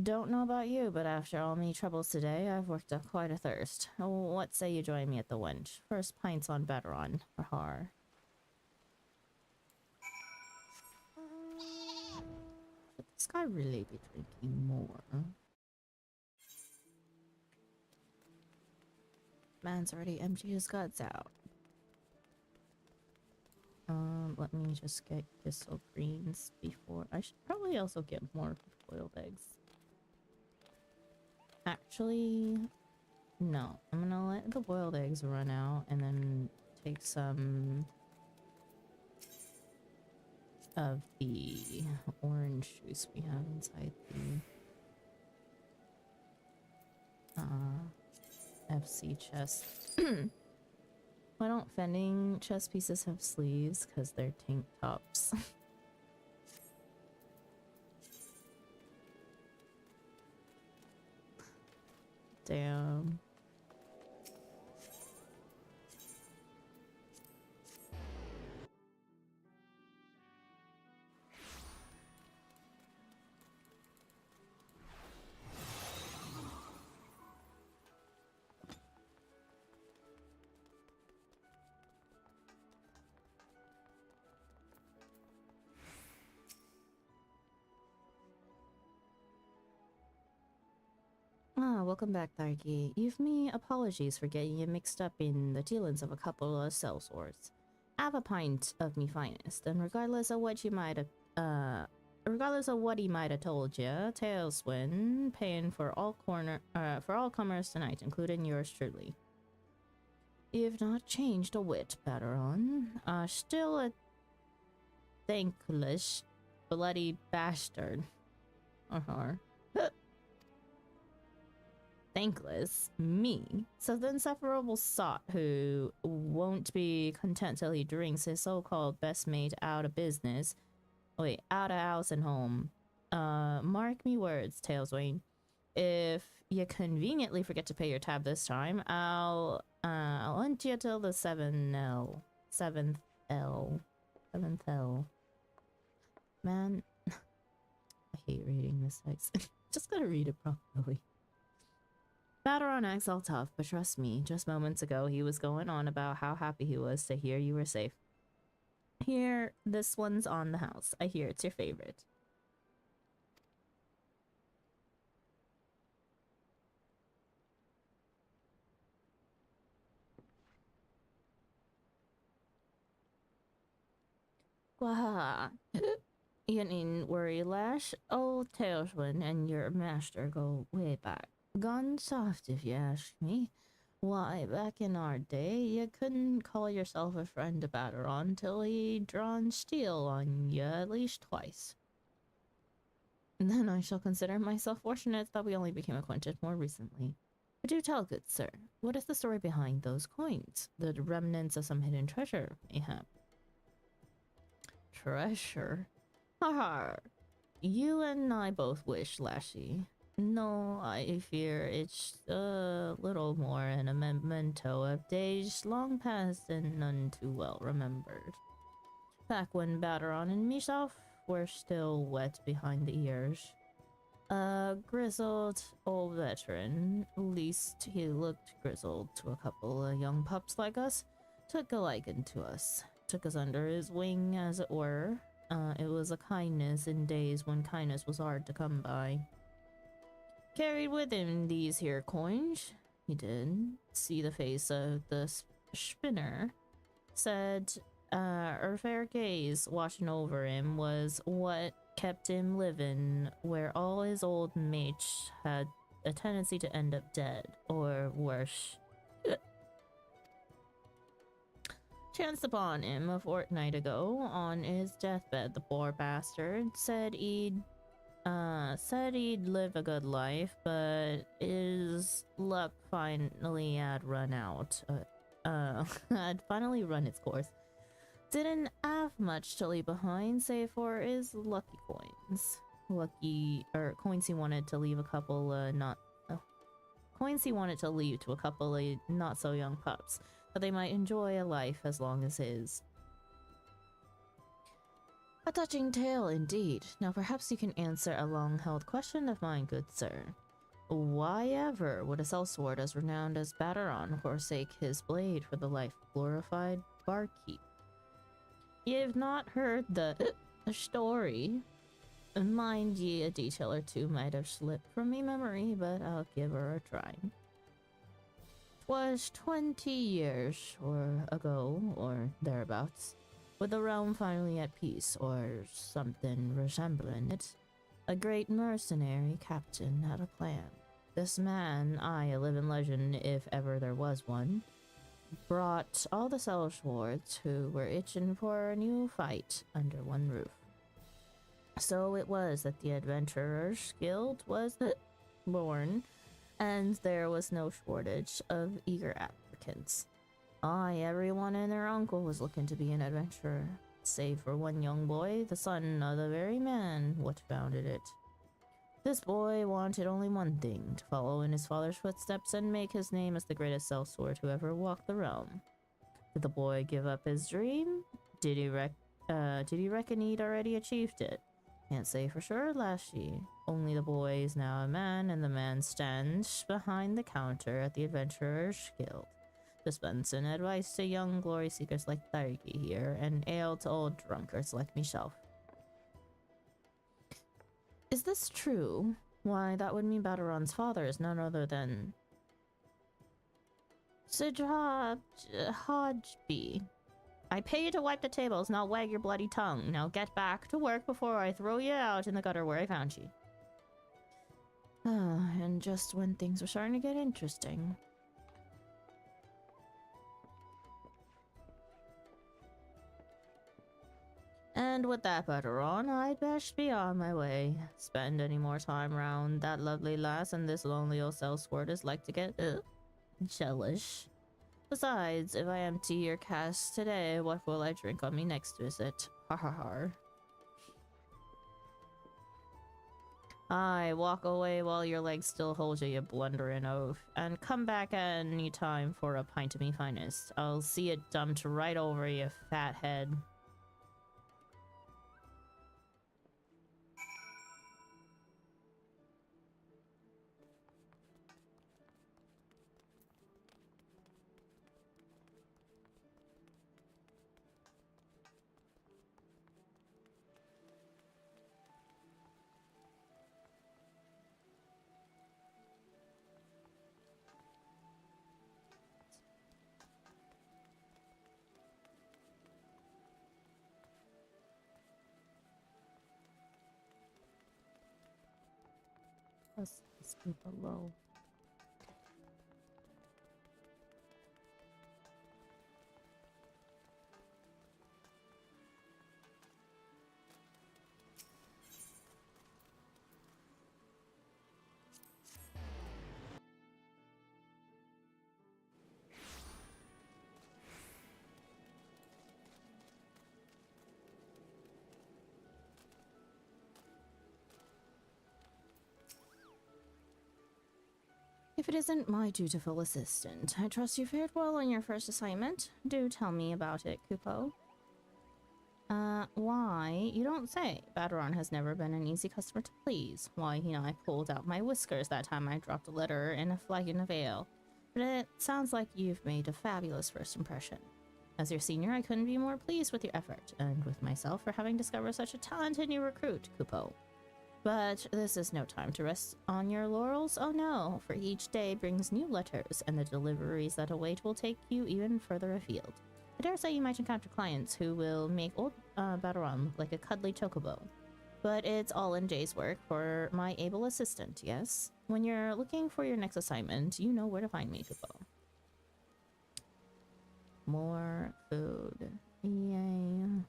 Don't know about you, but after all me troubles today, I've worked up quite a thirst. What say you join me at the wench? First pints on Beteron. Har. Should this guy really be drinking more? Man's already emptied his guts out. Let me just get Thistle Greens before... I should probably also get more boiled eggs. Actually, no. I'm gonna let the boiled eggs run out and then take some of the orange juice we have inside the FC chest. Why don't fending chest pieces have sleeves? Because they're tank tops. Damn. Welcome back, Tharky. You've me apologies for getting you mixed up in the dealings of a couple of sellswords. Have a pint of me finest, and regardless of what he might have told you, Tailswin paying for all comers tonight, including yours truly. You've not changed a whit, Beteron. Still a thankless, bloody bastard. Thankless? Me? So the insufferable sot who won't be content till he drinks his so-called best mate out of business. Wait, out of house and home. Mark me words, Tailswain. If you conveniently forget to pay your tab this time, I'll hunt you till the 7th L. Man, I hate reading this text. Just gotta read it properly. Bateron acts all tough, but trust me, just moments ago he was going on about how happy he was to hear you were safe. Here, this one's on the house. I hear it's your favorite. Gwaha. You needn't worry, Lash. Old Tailswind and your master go way back. Gone soft, if you ask me. Why, back in our day, you couldn't call yourself a friend to Bateron till he'd drawn steel on you at least twice. Then I shall consider myself fortunate that we only became acquainted more recently. But do tell, good sir, what is the story behind those coins? The remnants of some hidden treasure, mayhap? Treasure? Haha. You and I both wish, Lashy. No, I fear it's a little more an memento of days long past and none too well remembered. Back when Bateron and myself were still wet behind the ears. A grizzled old veteran, at least he looked grizzled to a couple of young pups like us, took a liking to us, took us under his wing, as it were. It was a kindness in days when kindness was hard to come by. Carried with him these here coins. He did. See the face of the spinner. Said, her fair gaze watching over him was what kept him living where all his old mates had a tendency to end up dead, or worse. Chanced upon him a fortnight ago on his deathbed. The poor bastard said he'd live a good life, but his luck finally had run out. Had finally run its course. Didn't have much to leave behind, save for his lucky coins. Coins he wanted to leave a couple, coins he wanted to leave to a couple of not so young pups, that they might enjoy a life as long as his. A touching tale indeed. Now perhaps you can answer a long-held question of mine, good sir. Why ever would a sellsword as renowned as Bateron forsake his blade for the life of glorified barkeep? You've not heard the story. Mind ye, a detail or two might have slipped from me memory, but I'll give her a try. 'Twas 20 years ago, or thereabouts, with the realm finally at peace, or something resembling it. A great mercenary captain had a plan. This man, a living legend if ever there was one, brought all the sellswords who were itching for a new fight under one roof. So it was that the Adventurers Guild was born, and there was no shortage of eager applicants. Everyone and their uncle was looking to be an adventurer, save for one young boy, the son of the very man what founded it. This boy wanted only one thing, to follow in his father's footsteps and make his name as the greatest sellsword who ever walked the realm. Did the boy give up his dream? Did he reckon he'd already achieved it? Can't say for sure, Lashy. Only the boy is now a man, and the man stands behind the counter at the Adventurers Guild, dispensing advice to young glory seekers like Thargy here, and ale to old drunkards like myself. Is this true? Why, that would mean Bateron's father is none other than Sidra Hodgeby. I pay you to wipe the tables, not wag your bloody tongue. Now get back to work before I throw you out in the gutter where I found you. And just when things were starting to get interesting. And with that Bateron, I'd best be on my way. Spend any more time around that lovely lass and this lonely old sellsword is like to get jealous. Besides, if I empty your cask today, what will I drink on me next visit? Ha ha ha. Aye, walk away while your legs still hold you, you blundering oaf. And come back at any time for a pint of me finest. I'll see it dumped right over you, fat head. Plus, be below. If it isn't my dutiful assistant, I trust you fared well on your first assignment. Do tell me about it, Kupo. Why? You don't say. Baderon has never been an easy customer to please. Why, I pulled out my whiskers that time I dropped a letter in a flagon of ale. But it sounds like you've made a fabulous first impression. As your senior, I couldn't be more pleased with your effort, and with myself for having discovered such a talented new recruit, Kupo. But this is no time to rest on your laurels. Oh no, for each day brings new letters, and the deliveries that await will take you even further afield. I dare say you might encounter clients who will make old Baderon look like a cuddly chocobo. But it's all in Jay's work for my able assistant, yes? When you're looking for your next assignment, you know where to find me, Kupo. More food. Yay.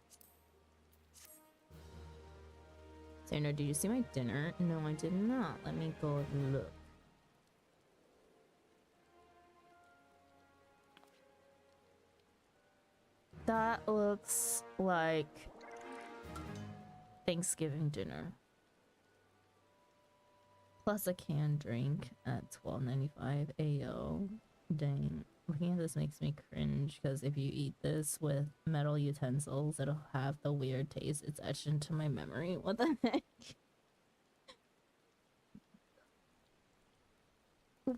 Sandra, did you see my dinner? No, I did not. Let me go look. That looks like Thanksgiving dinner. Plus a canned drink at $12.95. Ayo. Dang. Looking at this makes me cringe because if you eat this with metal utensils, it'll have the weird taste. It's etched into my memory. What the heck?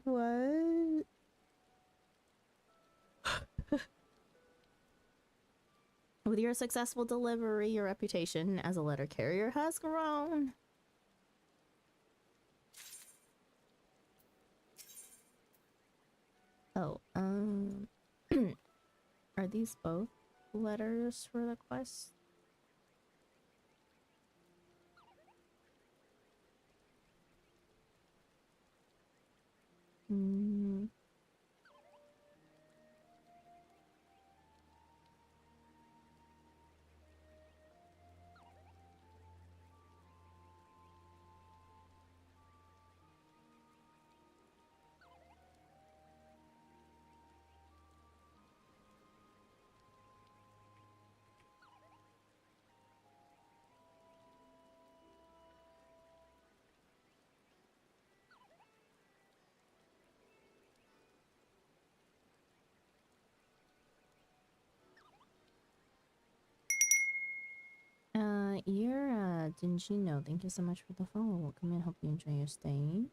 What? With your successful delivery, your reputation as a letter carrier has grown. Oh, are these both letters for the quest? Hmm. Didn't you know? Thank you so much for the follow. Welcome and hope you enjoy your stay.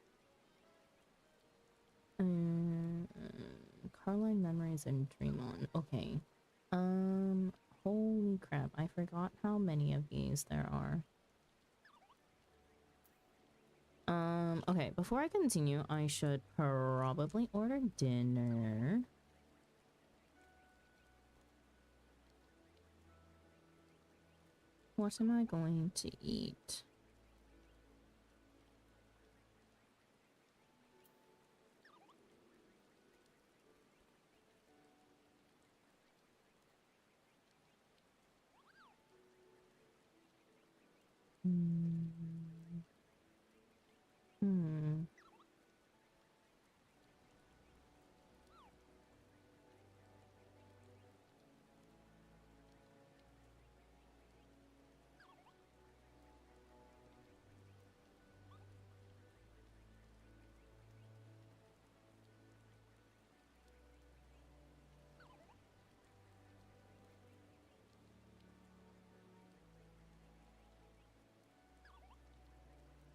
Carline Memories and Dream On. Okay. Holy crap. I forgot how many of these there are. Okay. Before I continue, I should probably order dinner. What am I going to eat?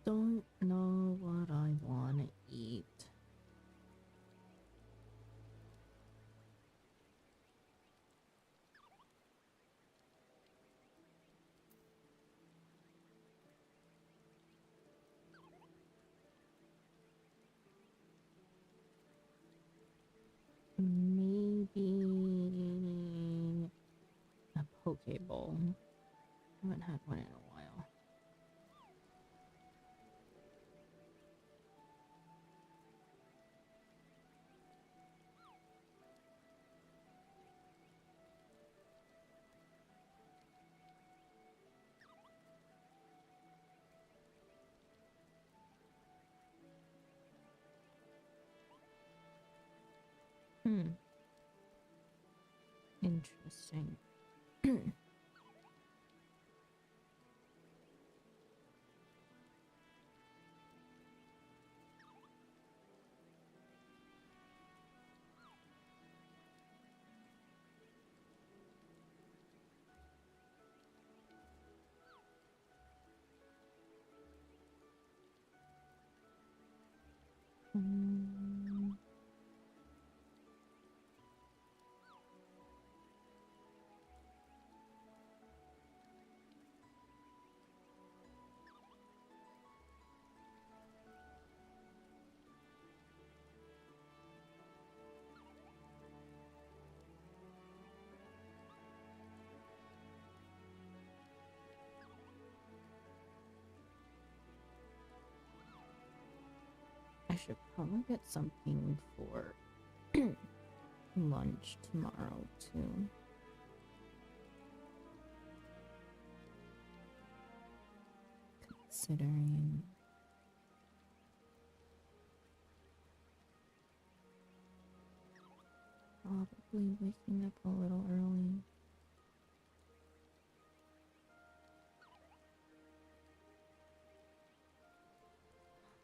Don't know what I want to eat. Maybe a poke bowl. I haven't had one in a while. Hmm. Interesting. Mm. I should probably get something for lunch tomorrow too. Considering probably waking up a little early.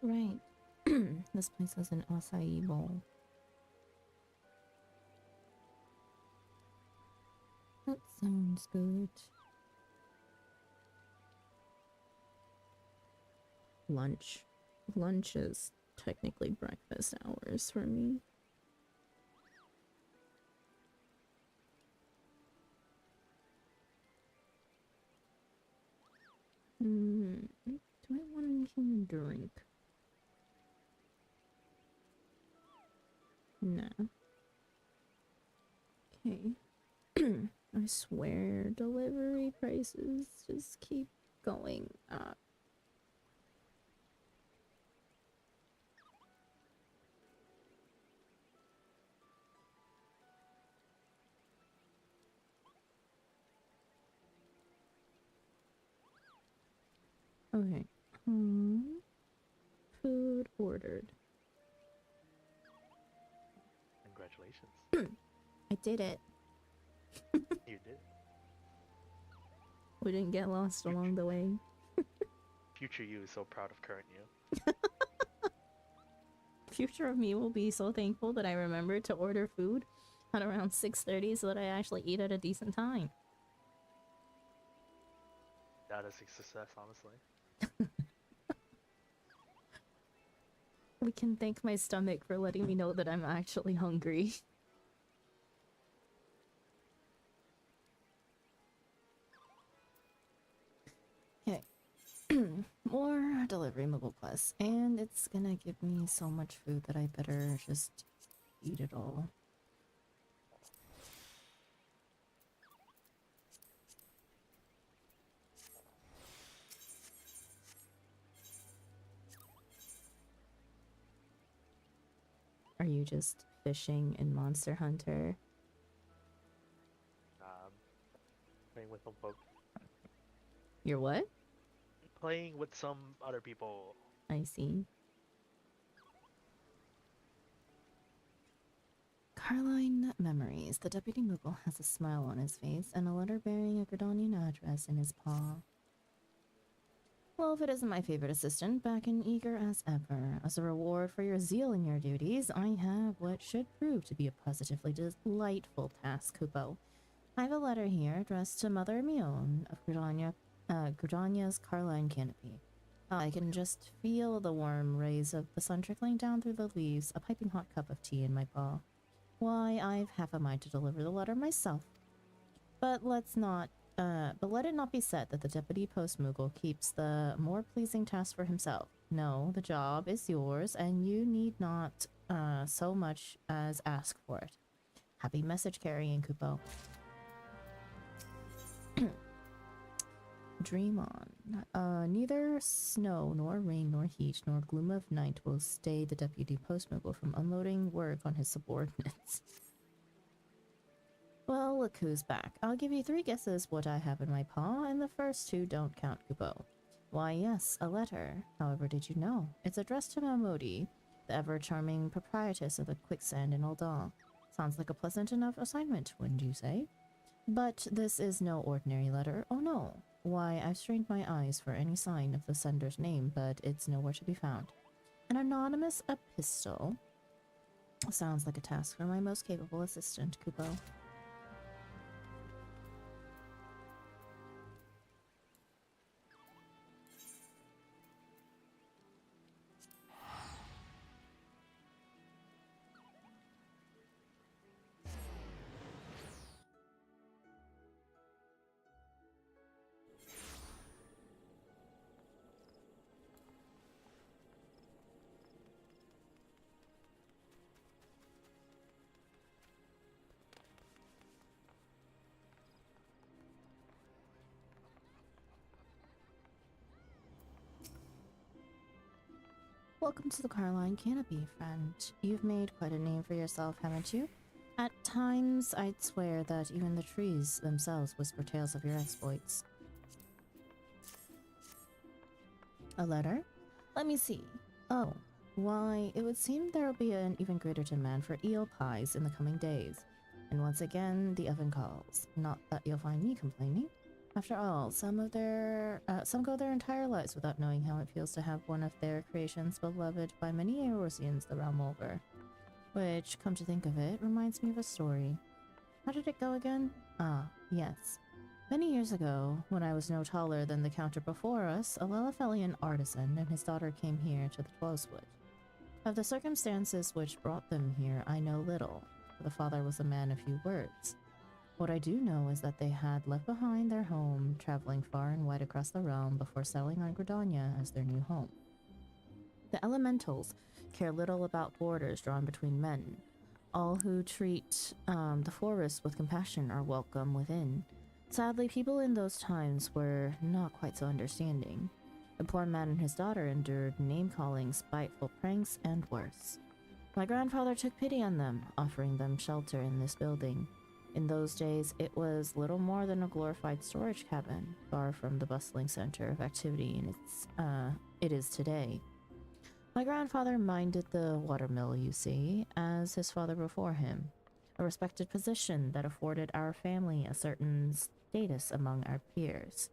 Right. This place has an acai bowl. That sounds good. Lunch. Lunch is technically breakfast hours for me. Do I want anything to drink? No. Okay. I swear delivery prices just keep going up. Okay. Food ordered. Congratulations. I did it. You did. We didn't get lost along the way. Future you is so proud of current you. Future of me will be so thankful that I remembered to order food at around 6:30 so that I actually eat at a decent time. That is a success, honestly. We can thank my stomach for letting me know that I'm actually hungry. Okay. More delivery mobile quests, and it's gonna give me so much food that I better just eat it all. Are you just fishing in Monster Hunter? Playing with some folks. You're what? Playing with some other people. I see. Carline Memories. The Deputy Moogle has a smile on his face and a letter bearing a Gridanian address in his paw. Well, if it isn't my favorite assistant, back and eager as ever. As a reward for your zeal in your duties, I have what should prove to be a positively delightful task, Kupo. I have a letter here addressed to Mother Mion of Gridania's Carline Canopy. I can just feel the warm rays of the sun trickling down through the leaves, a piping hot cup of tea in my paw. Why, I've half a mind to deliver the letter myself. But let it not be said that the Deputy Post Moogle keeps the more pleasing task for himself. No, the job is yours, and you need not so much as ask for it. Happy message carrying, Kupo. Dream on. Neither snow, nor rain, nor heat, nor gloom of night will stay the Deputy Post Moogle from unloading work on his subordinates. Well, look who's back. I'll give you 3 guesses what I have in my paw, and the first 2 don't count, Kupo. Why, yes, a letter. However, did you know? It's addressed to Mamodi, the ever-charming proprietress of the Quicksand in Ul'dah. Sounds like a pleasant enough assignment, wouldn't you say? But this is no ordinary letter. Oh no. Why, I've strained my eyes for any sign of the sender's name, but it's nowhere to be found. An anonymous epistle? Sounds like a task for my most capable assistant, Kupo. Welcome to the Carline Canopy, friend. You've made quite a name for yourself, haven't you? At times, I'd swear that even the trees themselves whisper tales of your exploits. A letter? Let me see. Oh, why, it would seem there'll be an even greater demand for eel pies in the coming days. And once again, the oven calls. Not that you'll find me complaining. After all, some go their entire lives without knowing how it feels to have one of their creations beloved by many Eorzeans the realm over. Which, come to think of it, reminds me of a story. How did it go again? Ah, yes. Many years ago, when I was no taller than the counter before us, a Lelafelian artisan and his daughter came here to the Twoswood. Of the circumstances which brought them here, I know little, for the father was a man of few words. What I do know is that they had left behind their home, traveling far and wide across the realm before settling on Gridania as their new home. The elementals care little about borders drawn between men. All who treat the forest with compassion are welcome within. Sadly, people in those times were not quite so understanding. The poor man and his daughter endured name-calling, spiteful pranks, and worse. My grandfather took pity on them, offering them shelter in this building. In those days, it was little more than a glorified storage cabin, far from the bustling center of activity it is today. My grandfather minded the watermill, you see, as his father before him, a respected position that afforded our family a certain status among our peers.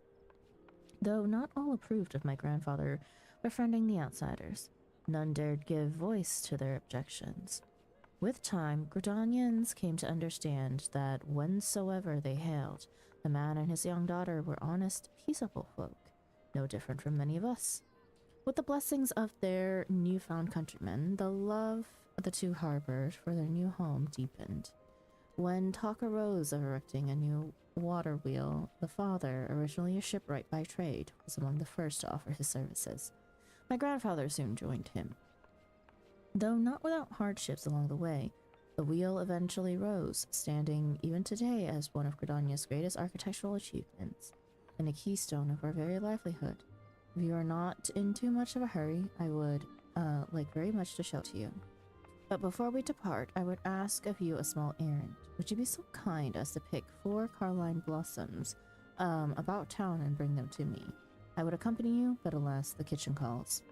Though not all approved of my grandfather befriending the outsiders, none dared give voice to their objections. With time, Gridanians came to understand that whensoever they hailed, the man and his young daughter were honest, peaceable folk, no different from many of us. With the blessings of their newfound countrymen, the love the two harbored for their new home deepened. When talk arose of erecting a new water wheel, the father, originally a shipwright by trade, was among the first to offer his services. My grandfather soon joined him. Though not without hardships along the way, the wheel eventually rose, standing even today as one of Gridania's greatest architectural achievements, and a keystone of our very livelihood. If you are not in too much of a hurry, I would like very much to show to you. But before we depart, I would ask of you a small errand. Would you be so kind as to pick 4 Carline blossoms about town and bring them to me? I would accompany you, but alas, the kitchen calls.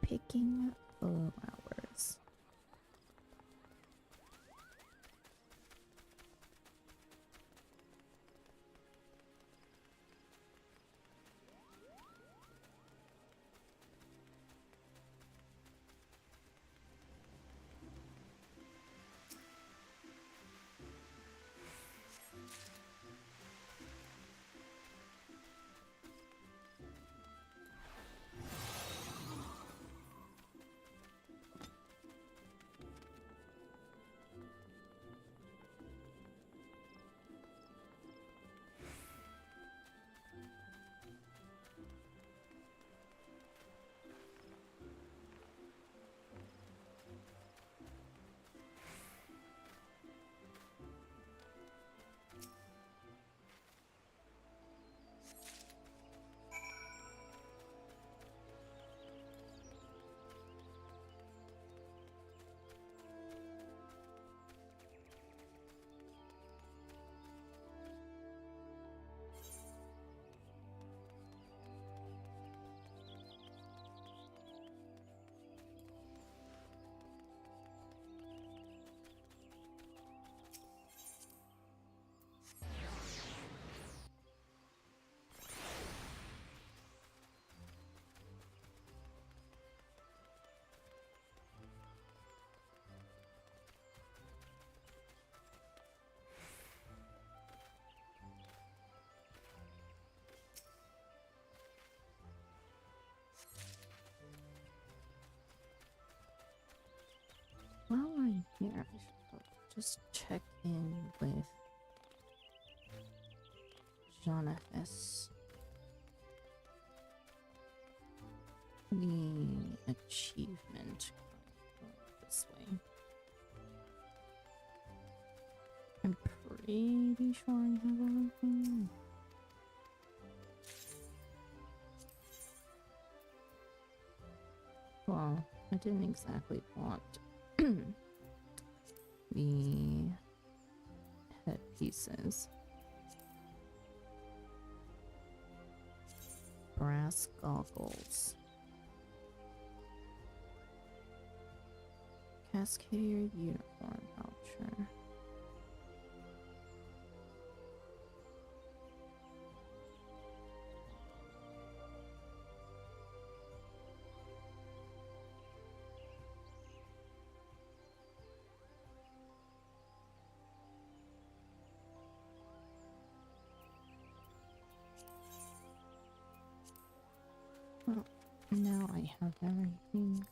Picking flowers. Here, I should just check in with Jonathan. The achievement this way. I'm pretty sure I have everything. Well, I didn't exactly want the headpieces. Brass goggles. Cascadier uniform voucher. Well, now I have everything.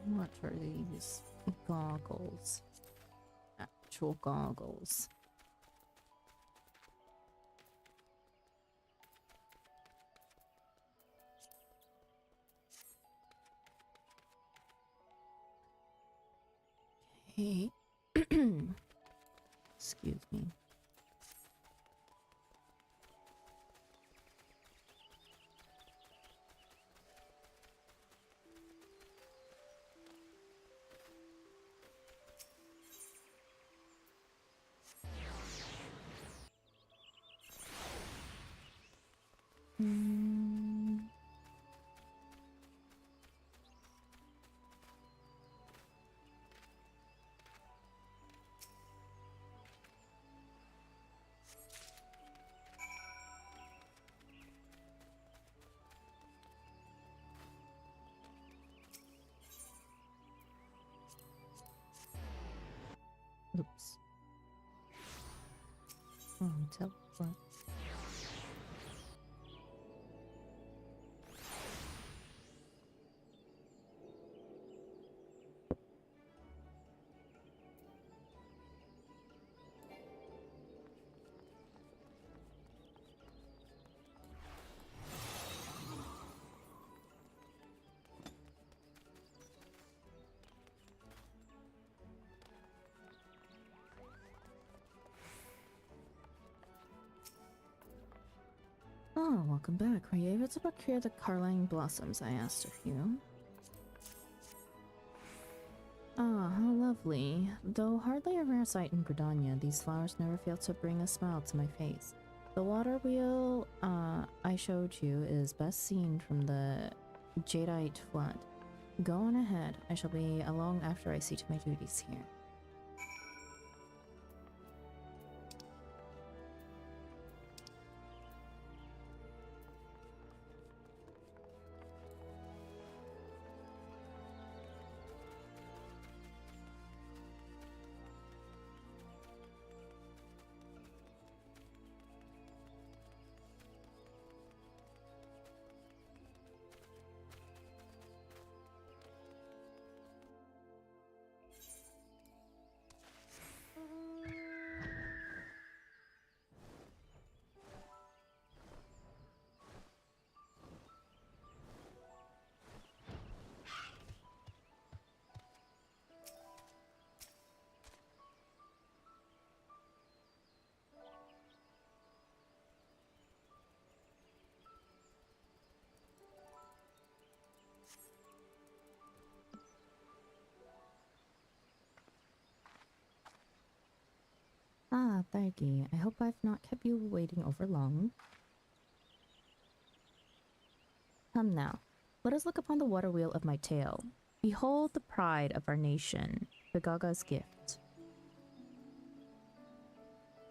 What are these goggles? Actual goggles. Okay. Excuse me. Oops. Oh, teleport. Oh, welcome back. Were you able to procure the Carline blossoms I asked of you? Ah, how lovely. Though hardly a rare sight in Gridania, these flowers never fail to bring a smile to my face. The water wheel I showed you is best seen from the jadeite flood. Go on ahead. I shall be along after I see to my duties here. Ah, Thargy, I hope I've not kept you waiting over long. Come now, let us look upon the water wheel of my tale. Behold the pride of our nation, the Gaga's gift.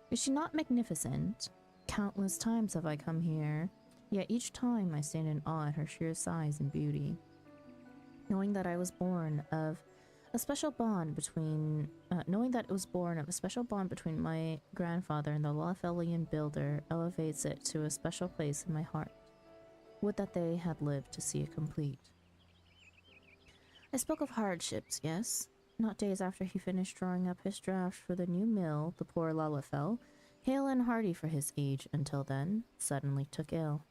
Is she not magnificent? Countless times have I come here, yet each time I stand in awe at her sheer size and beauty. Knowing that it was born of a special bond between my grandfather and the Lothelian builder elevates it to a special place in my heart. Would that they had lived to see it complete. I spoke of hardships, yes? Not days after he finished drawing up his draft for the new mill, the poor Lalafell, hale and hearty for his age until then, suddenly took ill.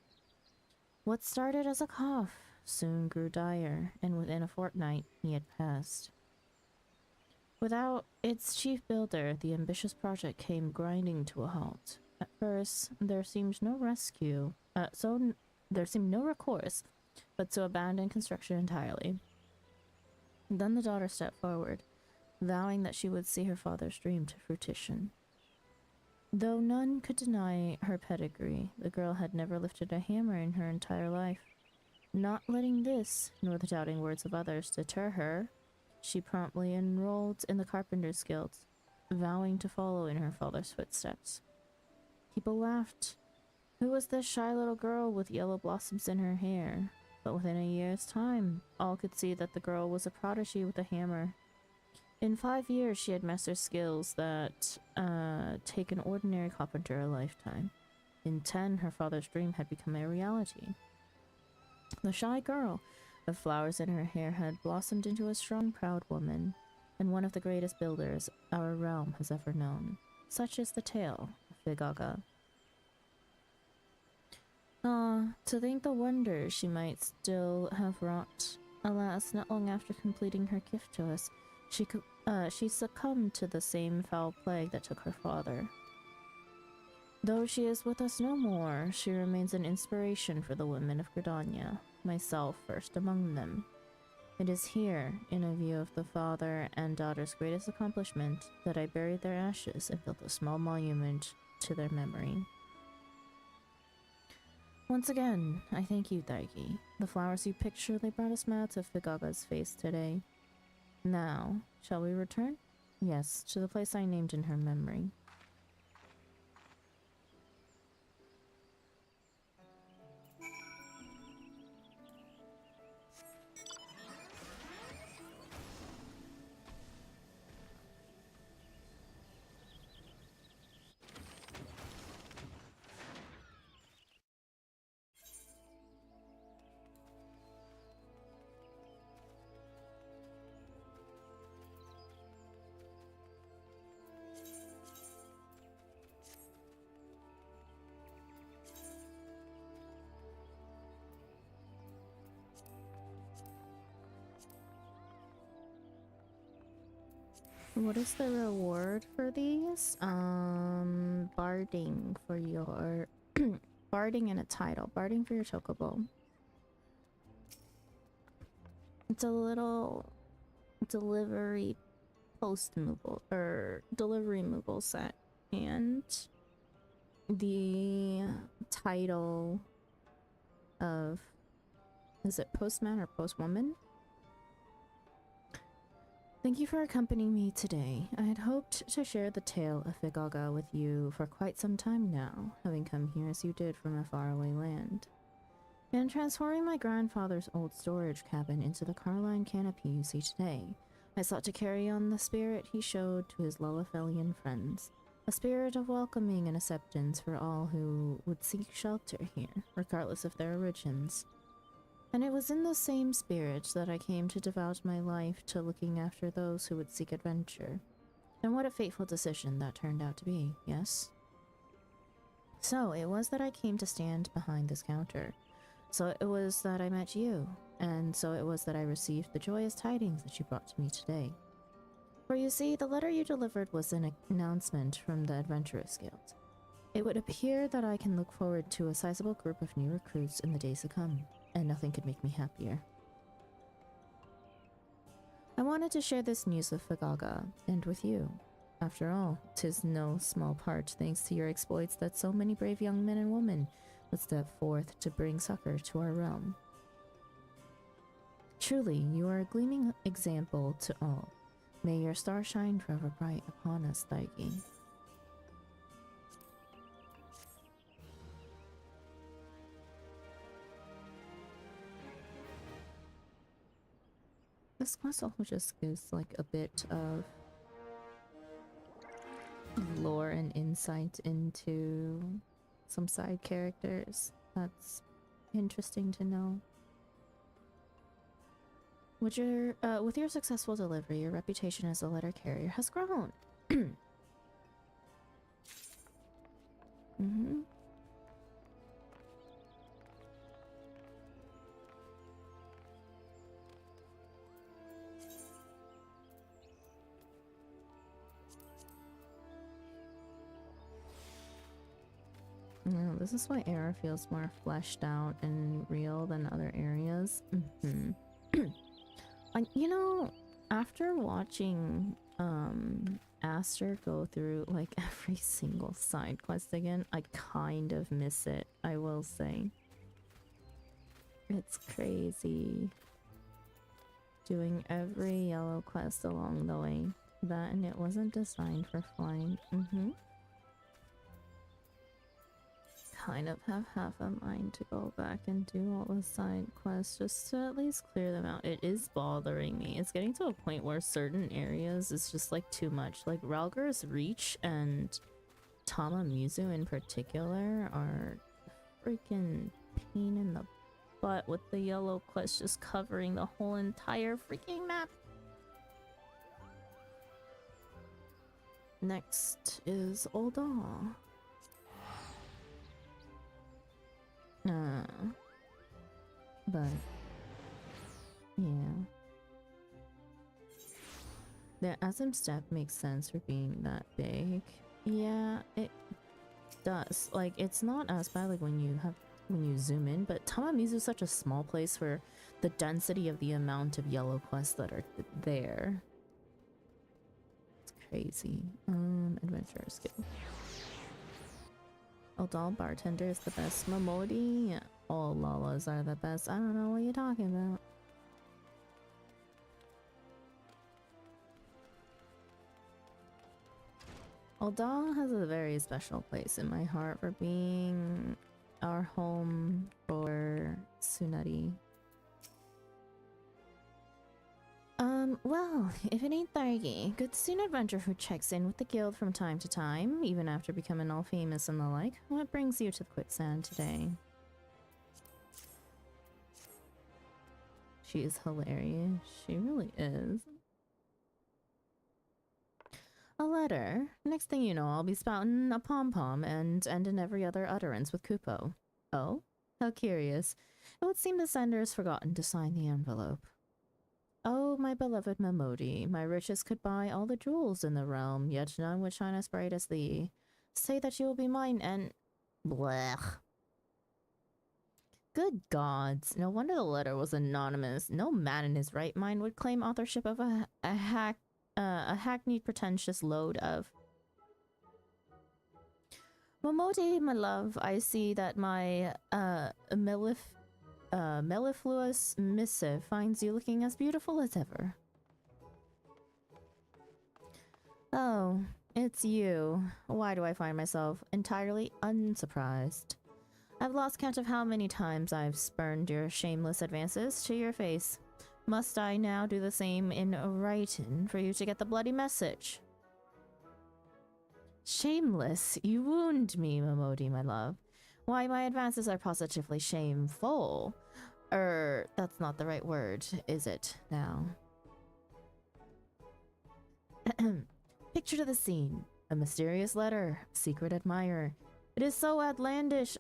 What started as a cough soon grew dire, and within a fortnight he had passed. Without its chief builder, the ambitious project came grinding to a halt. At first, there seemed no recourse but to abandon construction entirely. Then the daughter stepped forward, vowing that she would see her father's dream to fruition. Though none could deny her pedigree, the girl had never lifted a hammer in her entire life. Not letting this, nor the doubting words of others, deter her, she promptly enrolled in the Carpenter's Guild, vowing to follow in her father's footsteps. People laughed. Who was this shy little girl with yellow blossoms in her hair? But within a year's time, all could see that the girl was a prodigy with a hammer. In 5 years, she had mastered skills that take an ordinary carpenter a lifetime. In 10, her father's dream had become a reality. The shy girl, with flowers in her hair, had blossomed into a strong, proud woman, and one of the greatest builders our realm has ever known. Such is the tale of Vigaga. To think the wonders she might still have wrought. Alas, not long after completing her gift to us, she succumbed to the same foul plague that took her father. Though she is with us no more, she remains an inspiration for the women of Gridania, myself first among them. It is here, in a view of the father and daughter's greatest accomplishment, that I buried their ashes and built a small monument to their memory. Once again, I thank you, Daigi. The flowers you picked surely brought a smile to Figaga's face today. Now, shall we return? Yes, to the place I named in her memory. What is the reward for these? Barding for your... barding and a title. Barding for your chocobo. It's a little... delivery post movable, or delivery movable set. And... the title of... is it postman or postwoman? Thank you for accompanying me today. I had hoped to share the tale of Vigaga with you for quite some time now, having come here as you did from a faraway land. In transforming my grandfather's old storage cabin into the Carline canopy you see today, I sought to carry on the spirit he showed to his Lalafellian friends, a spirit of welcoming and acceptance for all who would seek shelter here, regardless of their origins. And it was in the same spirit that I came to devote my life to looking after those who would seek adventure. And what a fateful decision that turned out to be, yes? So it was that I came to stand behind this counter. So it was that I met you, and so it was that I received the joyous tidings that you brought to me today. For you see, the letter you delivered was an announcement from the Adventurers Guild. It would appear that I can look forward to a sizable group of new recruits in the days to come. And nothing could make me happier. I wanted to share this news with Vigaga, and with you. After all, 'tis no small part thanks to your exploits that so many brave young men and women would step forth to bring succor to our realm. Truly, you are a gleaming example to all. May your star shine forever bright upon us, Daigi. This quest also just gives like a bit of lore and insight into some side characters. That's interesting to know. With your successful delivery, your reputation as a letter carrier has grown. Mm-hmm. Yeah, this is why Era feels more fleshed out and real than other areas. Mm-hmm. You know, after watching Aster go through like every single side quest again, I kind of miss it, I will say. It's crazy. Doing every yellow quest along the way. That and it wasn't designed for flying. Mm-hmm. Kind of have half a mind to go back and do all the side quests just to at least clear them out. It is bothering me. It's getting to a point where certain areas is just like too much. Like Ralgar's Reach and Tamamuzu in particular are freaking pain in the butt with the yellow quest just covering the whole entire freaking map. Next is Ul'dah. But yeah, the Azim step makes sense for being that big. Yeah, it does. Like, it's not as bad like when you zoom in, but Tamamuzu is such a small place for the density of the amount of yellow quests that are there. It's crazy. Adventure skill. Ul'dah bartender is the best. Momodi, all Lalas are the best. I don't know what you're talking about. Ul'dah has a very special place in my heart for being our home for Tsunade. Well, if it ain't Thargi, good student adventurer who checks in with the guild from time to time, even after becoming all famous and the like, what brings you to the quicksand today? She is hilarious. She really is. A letter. Next thing you know, I'll be spouting a pom-pom and ending every other utterance with Kupo. Oh? How curious. It would seem the sender has forgotten to sign the envelope. Oh, my beloved Momodi, my riches could buy all the jewels in the realm, yet none would shine as bright as thee. Say that you will be mine and... blech. Good gods, no wonder the letter was anonymous. No man in his right mind would claim authorship of a hackneyed pretentious load of... Momodi, my love, I see that my mellifluous missive finds you looking as beautiful as ever. Oh, it's you. Why do I find myself entirely unsurprised? I've lost count of how many times I've spurned your shameless advances to your face. Must I now do the same in writing for you to get the bloody message? Shameless? You wound me, Momodi, my love. Why, my advances are positively shameful. That's not the right word, is it, now? Picture to the scene. A mysterious letter. Secret admirer. It is so outlandish.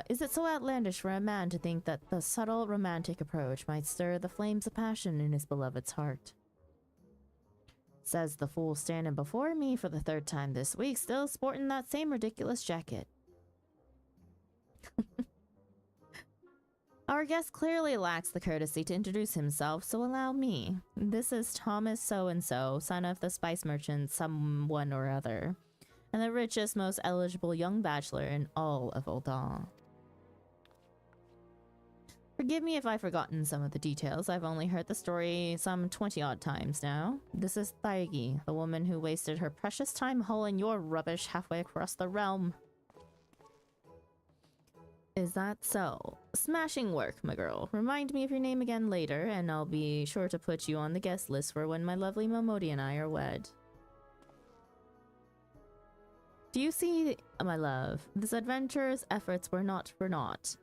Is it so outlandish for a man to think that the subtle romantic approach might stir the flames of passion in his beloved's heart? Says the fool standing before me for the third time this week, still sporting that same ridiculous jacket. Our guest clearly lacks the courtesy to introduce himself, so allow me. This is Thomas So-and-so, son of the spice merchant someone or other, and the richest, most eligible young bachelor in all of Ul'dah. Forgive me if I've forgotten some of the details. I've only heard the story some 20-odd times now. This is Thargi, the woman who wasted her precious time hauling your rubbish halfway across the realm. Is that so? Smashing work, my girl. Remind me of your name again later, and I'll be sure to put you on the guest list for when my lovely Momodi and I are wed. Do you see, my love? This adventurer's efforts were not for naught.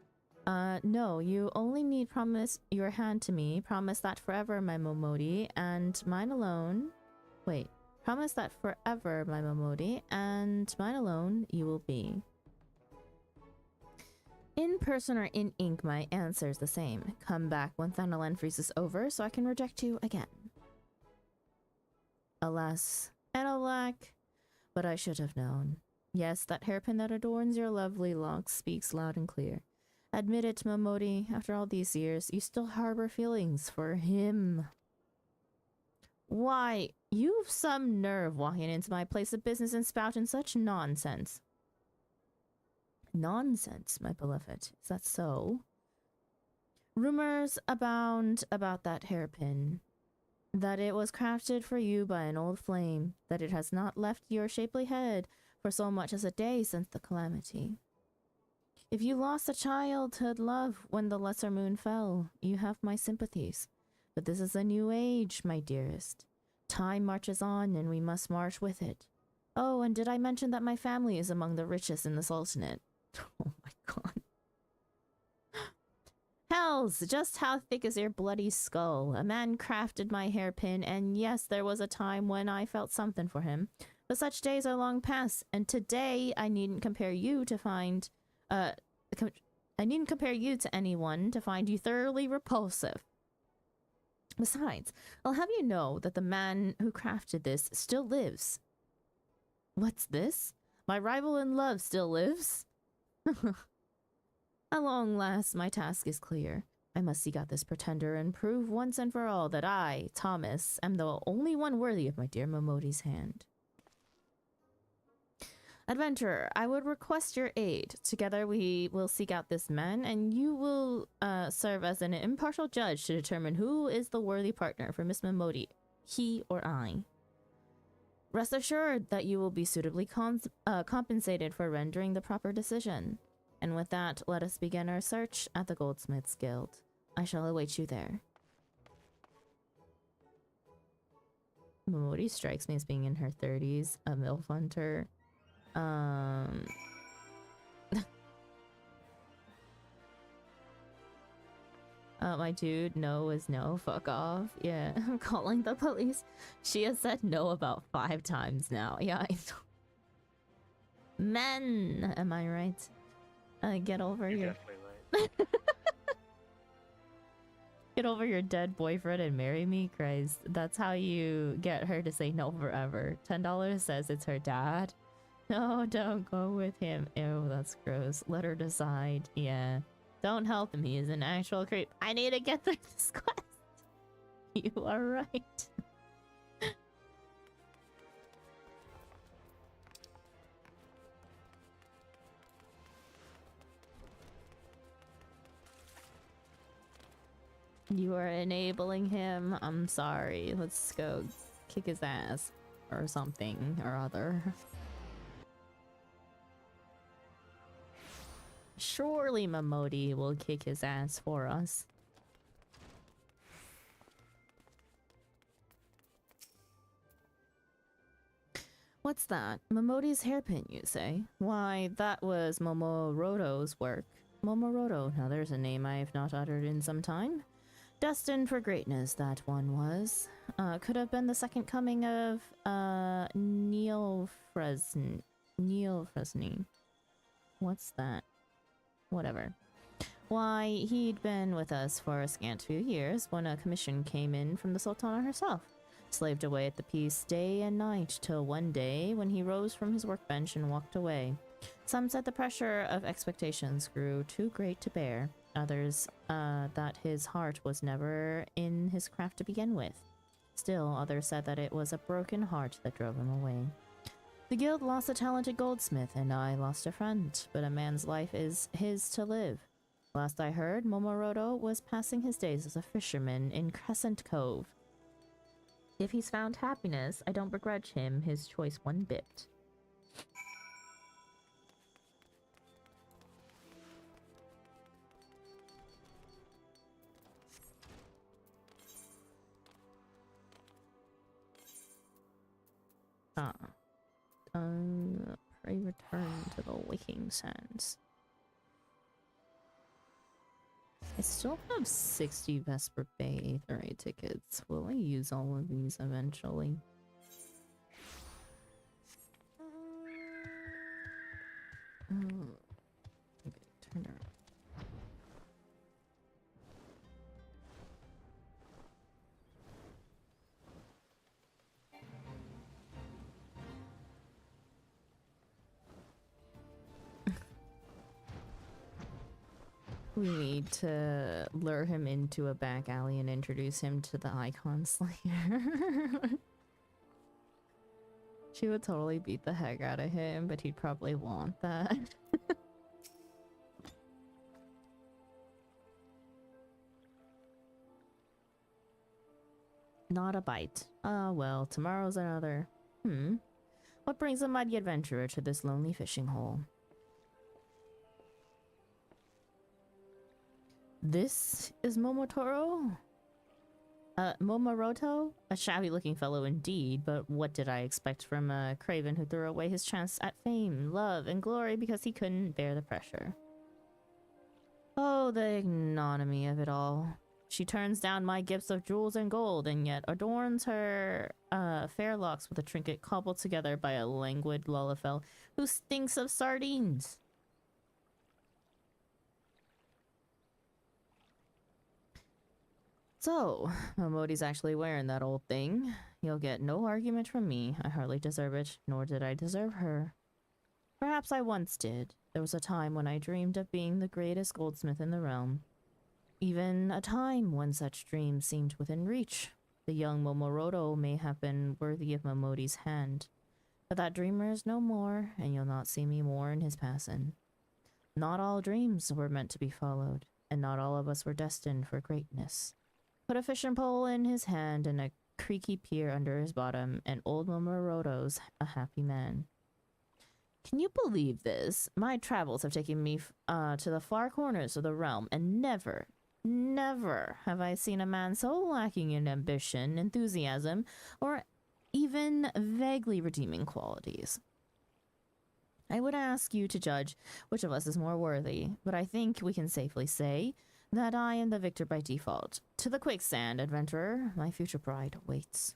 No, you only need promise your hand to me. Promise that forever, my Momodi, and mine alone. Wait. Promise that forever, my Momodi, and mine alone you will be. In person or in ink, my answer's the same. Come back when Thunderland freezes over so I can reject you again. Alas, and alack, but I should have known. Yes, that hairpin that adorns your lovely locks speaks loud and clear. Admit it, Momodi, after all these years, you still harbor feelings for him. Why, you've some nerve walking into my place of business and spouting such nonsense. Nonsense, my beloved. Is that so? Rumors abound about that hairpin. That it was crafted for you by an old flame. That it has not left your shapely head for so much as a day since the calamity. If you lost a childhood love when the lesser moon fell, you have my sympathies. But this is a new age, my dearest. Time marches on and we must march with it. Oh, and did I mention that my family is among the richest in the Sultanate? Oh my god. Hells, just how thick is your bloody skull? A man crafted my hairpin, and yes, there was a time when I felt something for him. But such days are long past, and today I needn't compare you to find... I needn't compare you to anyone to find you thoroughly repulsive. Besides, I'll have you know that the man who crafted this still lives. What's this? My rival in love still lives? At long last, my task is clear. I must seek out this pretender and prove once and for all that I, Thomas, am the only one worthy of my dear Momodi's hand. Adventurer, I would request your aid. Together we will seek out this man, and you will serve as an impartial judge to determine who is the worthy partner for Miss Momodi, he or I. Rest assured that you will be suitably compensated for rendering the proper decision. And with that, let us begin our search at the Goldsmiths Guild. I shall await you there. Momodi strikes me as being in her 30s, a MILF hunter. My dude, no is no. Fuck off. Yeah, I'm calling the police. She has said no about 5 times now. Yeah, I know. Men, am I right? Get over You're your... definitely right. Get over your dead boyfriend and marry me, Christ. That's how you get her to say no forever. $10 says it's her dad. No, don't go with him. Ew, that's gross. Let her decide. Yeah. Don't help him. He is an actual creep. I need to get through this quest. You are right. You are enabling him. I'm sorry. Let's go kick his ass. Or something or other. Surely Momodi will kick his ass for us. What's that? Momodi's hairpin, you say? Why, that was Momoroto's work. Momoroto, now there's a name I have not uttered in some time. Destined for greatness, that one was. Could have been the second coming of, Neil Fresney. What's that? Whatever. Why, he'd been with us for a scant few years when a commission came in from the Sultana herself. Slaved away at the piece day and night till one day when he rose from his workbench and walked away. Some said the pressure of expectations grew too great to bear. Others, that his heart was never in his craft to begin with. Still, others said that it was a broken heart that drove him away. The guild lost a talented goldsmith, and I lost a friend, but a man's life is his to live. Last I heard, Momoroto was passing his days as a fisherman in Crescent Cove. If he's found happiness, I don't begrudge him his choice one bit. Pray return to the waking sands. I still have 60 Vesper Bay Aetherite tickets. Will I use all of these eventually? Oh, okay, turn around. We need to lure him into a back alley and introduce him to the Icon Slayer. She would totally beat the heck out of him, but he'd probably want that. Not a bite. Ah, well, tomorrow's another. What brings a mighty adventurer to this lonely fishing hole? This is Momotaro? Momoroto? A shabby-looking fellow indeed, but what did I expect from a craven who threw away his chance at fame, love, and glory because he couldn't bear the pressure? Oh, the ignominy of it all. She turns down my gifts of jewels and gold, and yet adorns her fair locks with a trinket cobbled together by a languid lullafell who stinks of sardines. So, Momodi's actually wearing that old thing. You'll get no argument from me. I hardly deserve it, nor did I deserve her. Perhaps I once did. There was a time when I dreamed of being the greatest goldsmith in the realm. Even a time when such dreams seemed within reach. The young Momoroto may have been worthy of Momodi's hand. But that dreamer is no more, and you'll not see me more in his passing. Not all dreams were meant to be followed, and not all of us were destined for greatness. Put a fishing pole in his hand and a creaky pier under his bottom, and old Momoroto's a happy man. Can you believe this? My travels have taken me to the far corners of the realm, and never have I seen a man so lacking in ambition, enthusiasm, or even vaguely redeeming qualities. I would ask you to judge which of us is more worthy, but I think we can safely say that I am the victor by default. To the quicksand, adventurer. My future bride waits.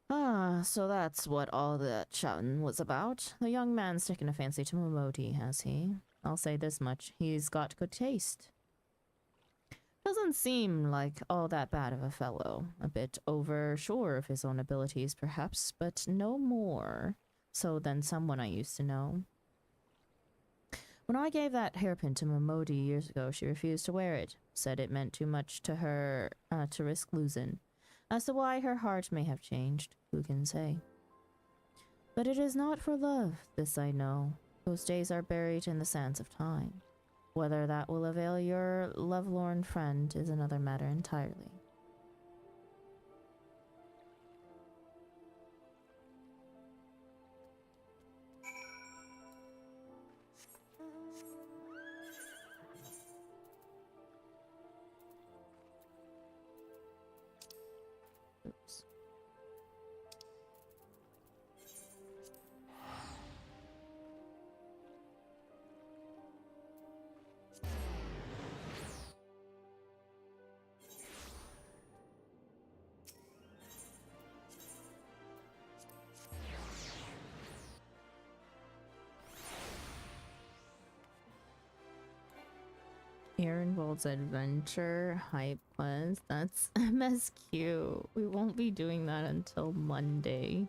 Ah, so that's what all that shouting was about. The young man's taken a fancy to Momoti, has he? I'll say this much. He's got good taste. Doesn't seem like all that bad of a fellow. A bit oversure of his own abilities, perhaps, but no more so than someone I used to know. When I gave that hairpin to Momodi years ago, she refused to wear it. Said it meant too much to her to risk losing. As to why her heart may have changed, who can say? But it is not for love, this I know. Those days are buried in the sands of time. Whether that will avail your lovelorn friend is another matter entirely. Oops. Aaronvold's adventure hype quest. That's MSQ. We won't be doing that until Monday.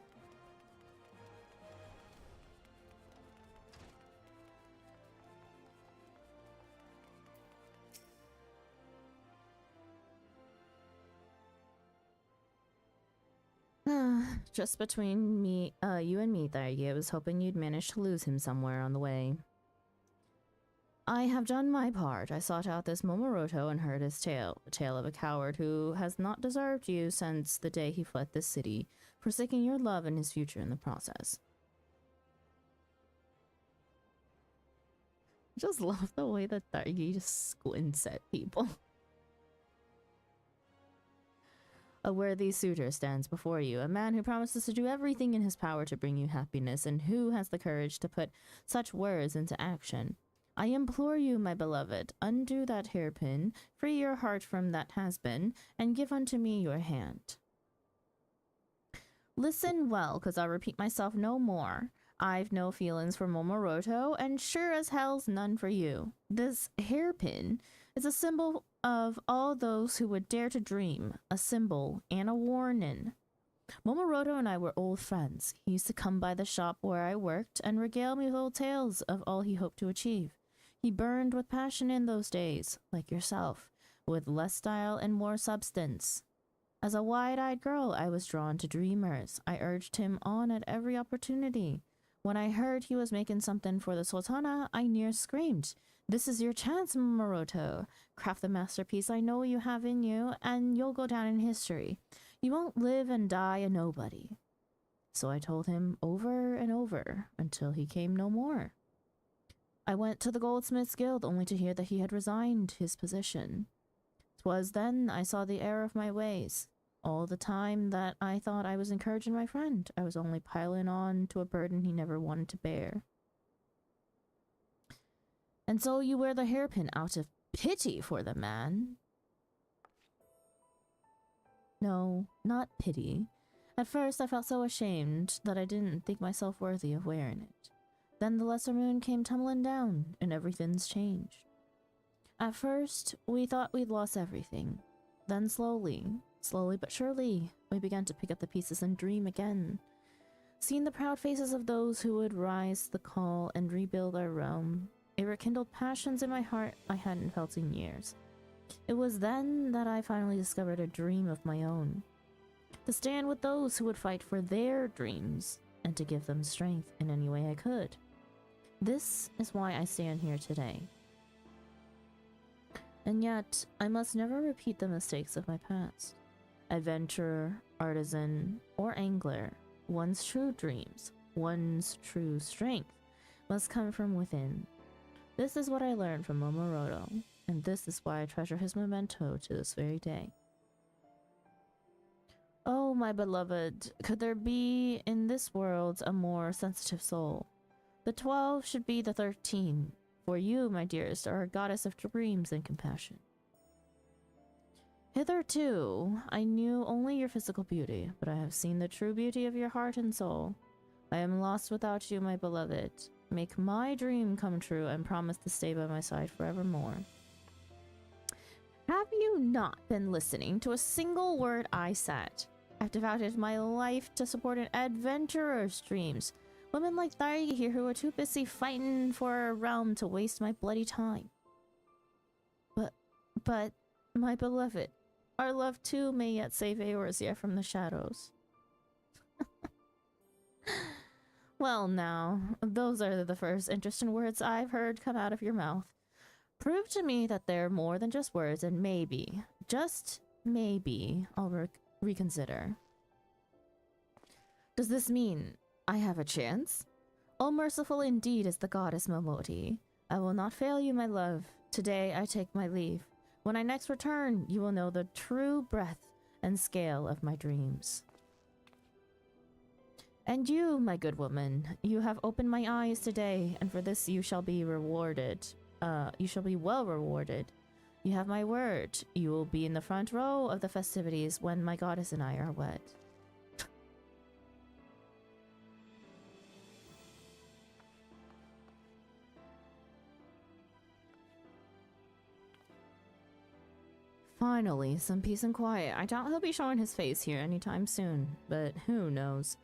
Just between me, you and me, Thargi, I was hoping you'd manage to lose him somewhere on the way. I have done my part. I sought out this Momoroto and heard his tale. The tale of a coward who has not deserved you since the day he fled this city, forsaking your love and his future in the process. I just love the way that Thargi just squints at people. A worthy suitor stands before you, a man who promises to do everything in his power to bring you happiness, and who has the courage to put such words into action. I implore you, my beloved, undo that hairpin, free your heart from that has-been, and give unto me your hand. Listen well, 'cause I'll repeat myself no more. I've no feelings for Momoroto, and sure as hell's none for you. This hairpin is a symbol of all those who would dare to dream, a symbol and a warning. Momoroto and I were old friends. He used to come by the shop where I worked and regale me with old tales of all he hoped to achieve. He burned with passion in those days, like yourself, with less style and more substance. As a wide-eyed girl, I was drawn to dreamers. I urged him on at every opportunity. When I heard he was making something for the Sultana, I near screamed, "This is your chance, Momoroto. Craft the masterpiece I know you have in you, and you'll go down in history. You won't live and die a nobody." So I told him over and over, until he came no more. I went to the Goldsmiths Guild only to hear that he had resigned his position. 'Twas then I saw the error of my ways. All the time that I thought I was encouraging my friend, I was only piling on to a burden he never wanted to bear. And so you wear the hairpin out of pity for the man? No, not pity. At first I felt so ashamed that I didn't think myself worthy of wearing it. Then the lesser moon came tumbling down, and everything's changed. At first, we thought we'd lost everything. Then slowly but surely, we began to pick up the pieces and dream again. Seeing the proud faces of those who would rise to the call and rebuild our realm, it rekindled passions in my heart I hadn't felt in years. It was then that I finally discovered a dream of my own. To stand with those who would fight for their dreams, and to give them strength in any way I could. This is why I stand here today. And yet, I must never repeat the mistakes of my past. Adventurer, artisan, or angler, one's true dreams, one's true strength, must come from within. This is what I learned from Momoroto, and this is why I treasure his memento to this very day. Oh, my beloved, could there be in this world a more sensitive soul? The 12 should be the 13, for you, my dearest, are a goddess of dreams and compassion. Hitherto, I knew only your physical beauty, but I have seen the true beauty of your heart and soul. I am lost without you, my beloved. Make my dream come true and promise to stay by my side forevermore. Have you not been listening to a single word I said? I've devoted my life to supporting adventurers' dreams. Women like Thaigi here who are too busy fighting for a realm to waste my bloody time. But, my beloved, our love too may yet save Eorzea from the shadows. Well now, those are the first interesting words I've heard come out of your mouth. Prove to me that they're more than just words, and maybe, just maybe, I'll reconsider. Does this mean I have a chance? Oh, merciful indeed is the goddess Momoti. I will not fail you, my love. Today I take my leave. When I next return, you will know the true breadth and scale of my dreams. And you, my good woman, you have opened my eyes today, and for this you shall be rewarded. You shall be well rewarded. You have my word. You will be in the front row of the festivities when my goddess and I are wed. Finally, some peace and quiet. I doubt he'll be showing his face here anytime soon, but who knows.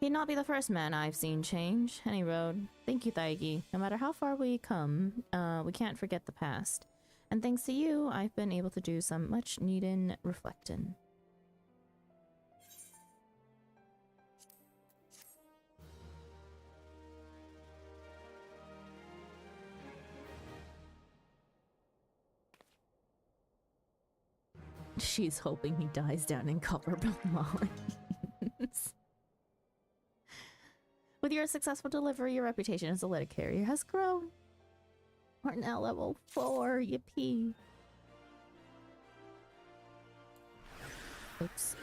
He'd not be the first man I've seen change. Any road. Thank you, Thaigi. No matter how far we come, we can't forget the past. And thanks to you, I've been able to do some much needed reflecting. She's hoping he dies down in Copperbelt Mines. With your successful delivery, your reputation as a letter carrier has grown. We're now level 4, yippee. Oops.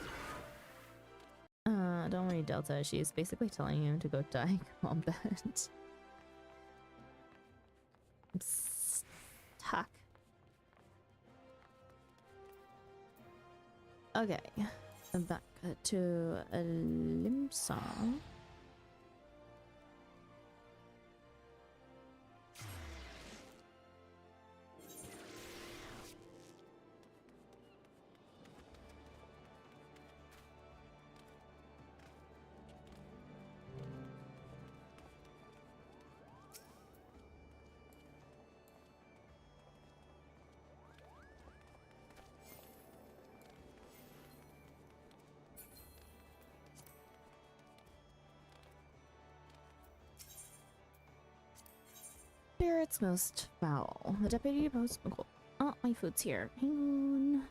Don't worry, Delta. She is basically telling you to go die in combat. I'm stuck. Okay. Back to Limsa. Spirits most foul. The deputy post. Oh, my food's here. Hang on.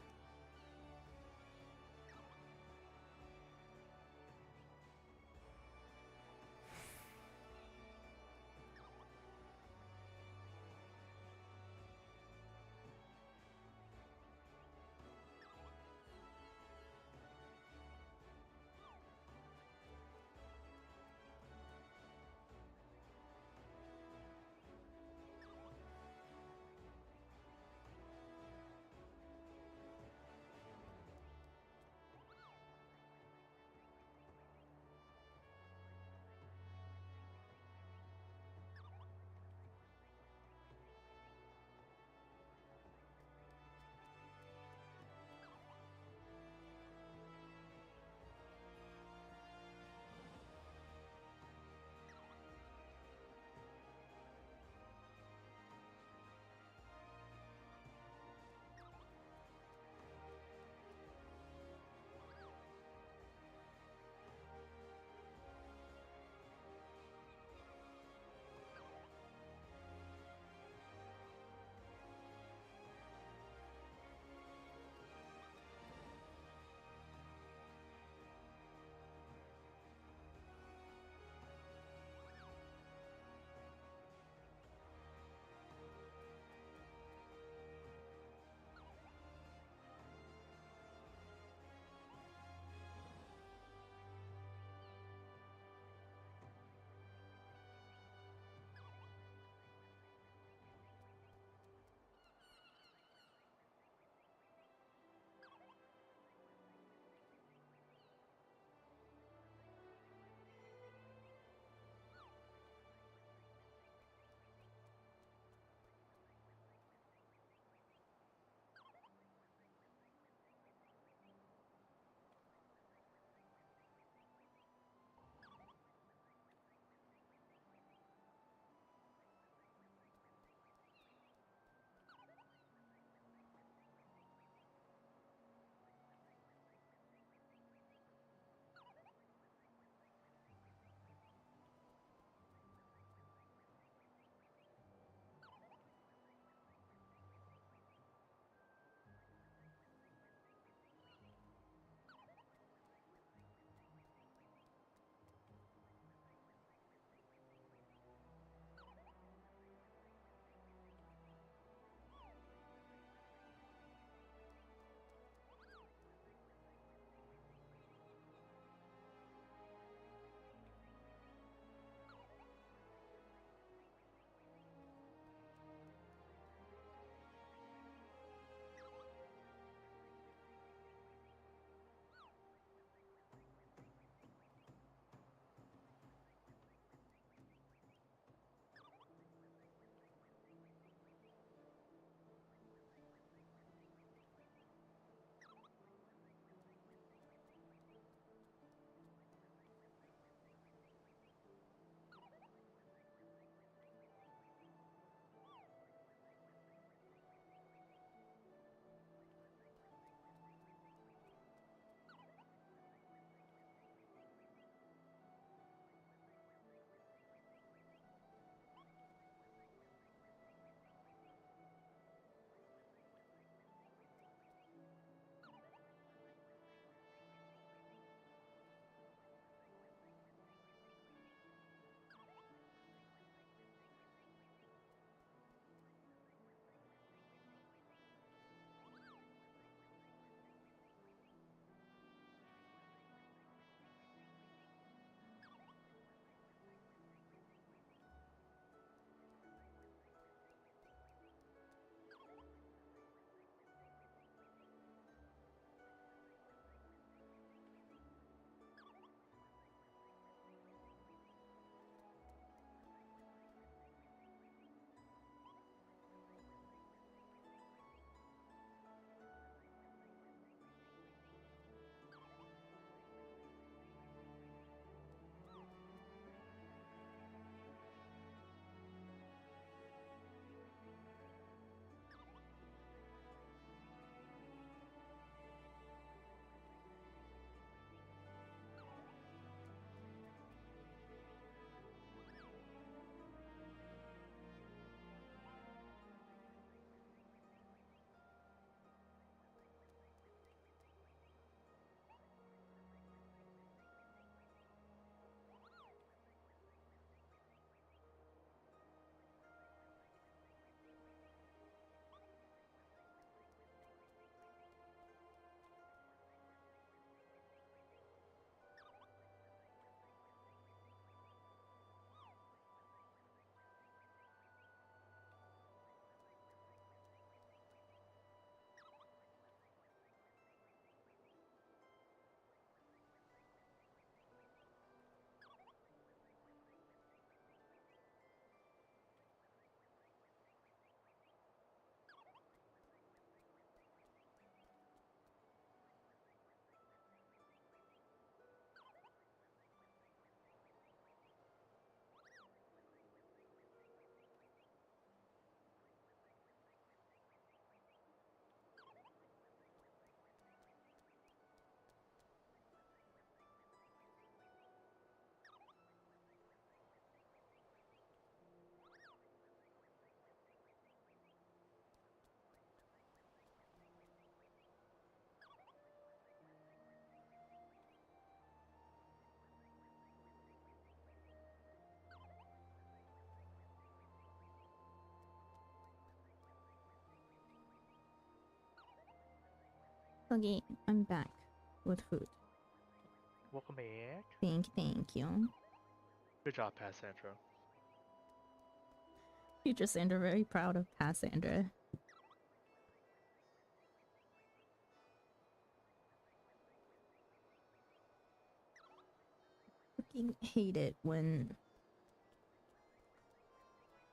Okay, I'm back with food. Welcome back. Thank you. Good job, Cassandra. Future Sandra, very proud of past Sandra. Fucking hate it when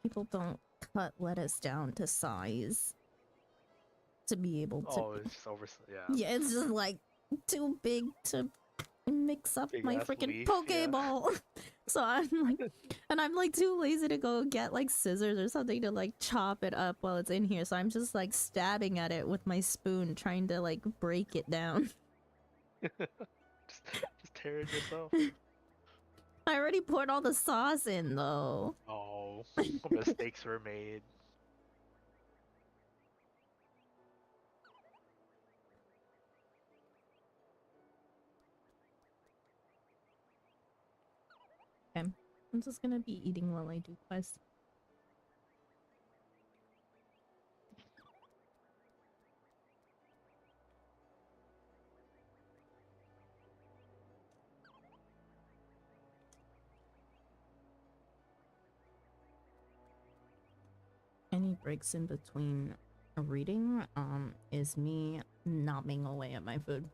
people don't cut lettuce down to size to be able to. Oh, it's just over. Yeah. Yeah, it's just like too big to mix up Big my ass freaking leaf, yeah. Pokeball. So I'm like, and I'm like too lazy to go get like scissors or something to like chop it up while it's in here. So I'm just like stabbing at it with my spoon, trying to like break it down. just tear it yourself. I already poured all the sauce in though. Oh, mistakes were made. Okay, I'm just gonna be eating while I do quest. Any breaks in between a reading is me nomming away at my food.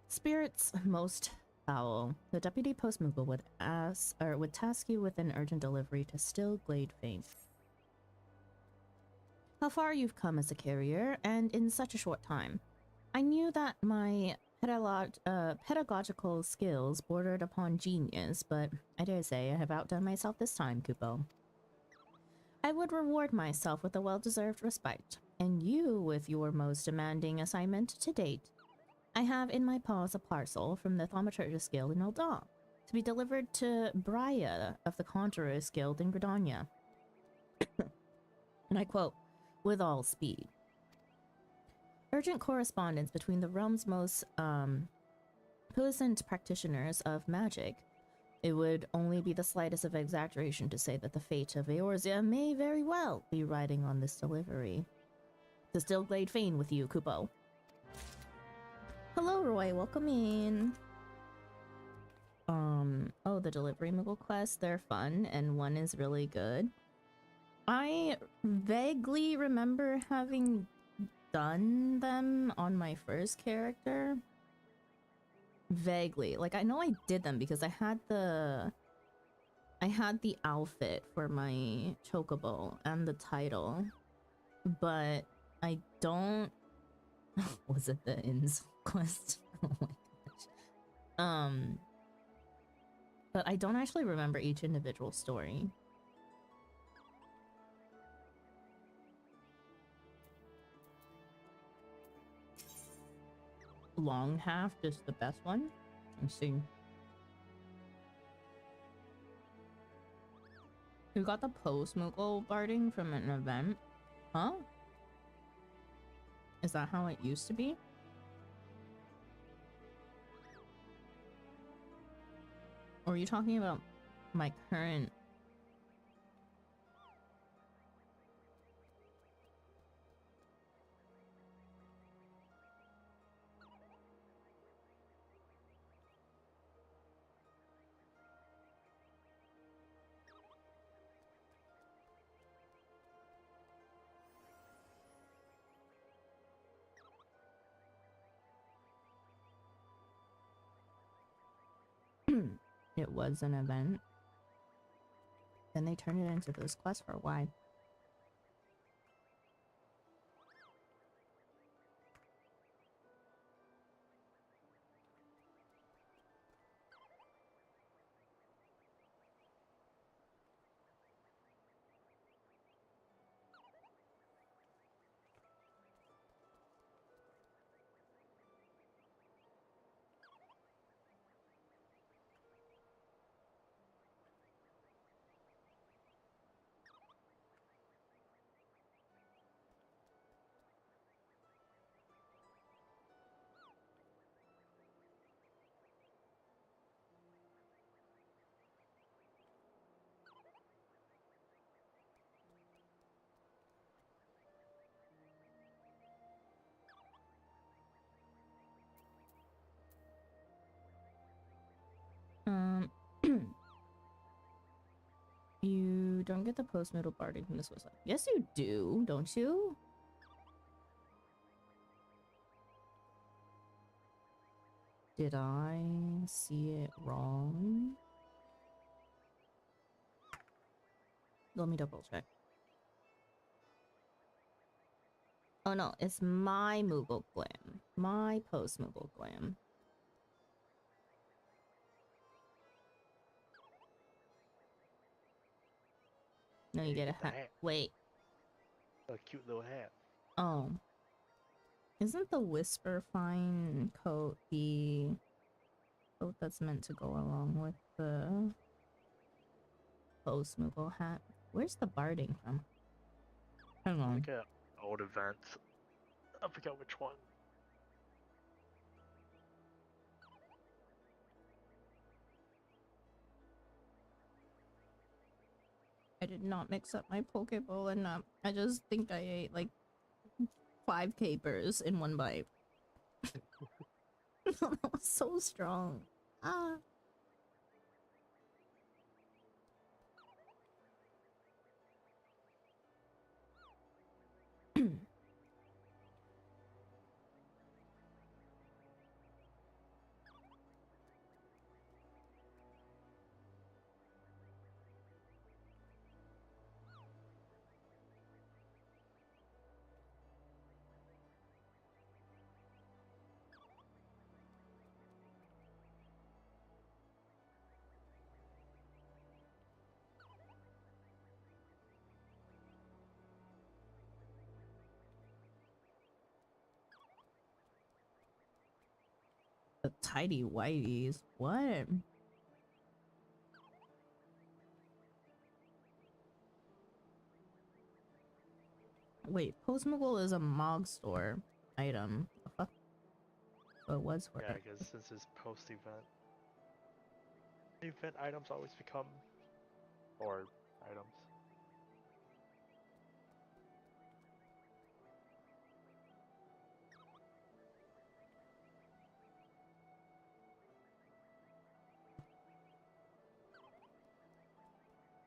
Spirits most foul. The deputy postmogul would task you with an urgent delivery to Still Glade Fane. How far you've come as a carrier, and in such a short time. I knew that my pedagogical skills bordered upon genius, but I dare say I have outdone myself this time, Kupo. I would reward myself with a well-deserved respite, and you with your most demanding assignment to date. I have in my paws a parcel from the Thaumaturgus Guild in Ul'dah, to be delivered to Brya of the Conjurers Guild in Gridania. And I quote, with all speed. Urgent correspondence between the realm's most puissant practitioners of magic. It would only be the slightest of exaggeration to say that the fate of Eorzea may very well be riding on this delivery. To Still Glade Fane with you, Kupo. Hello, Roy. Welcome in. Oh, the delivery Moogle quests, they're fun, and one is really good. I vaguely remember having done them on my first character. Vaguely. Like, I know I did them because I had the outfit for my chocobo and the title, but I don't... Was it the Inns quest? Oh my gosh. But I don't actually remember each individual story. Long half is the best one. Let's see. We got the post-Moogle barding from an event. Huh? Is that how it used to be? Or are you talking about my current... It was an event. Then they turned it into this quest for a while. Um, you don't get the post-middle barding from this website. Yes, you do, don't you? Did I see it wrong? Let me double check. Oh no, it's my Moogle Glam. My post-Moogle Glam. No, you get a the hat. Wait. A cute little hat. Oh. Isn't the Whisper Fine coat the coat that's meant to go along with the post-Moogle hat? Where's the barding from? Hang on. Look at old events. I forgot which one. I did not mix up my Pokeball enough. I just think I ate like 5 capers in one bite. That was so strong. Ah. The tidy whiteys. What? Wait, Postmogul is a Mog store item. The fuck? Oh, it was for Yeah, it. because since it's post-event, event items always become or items.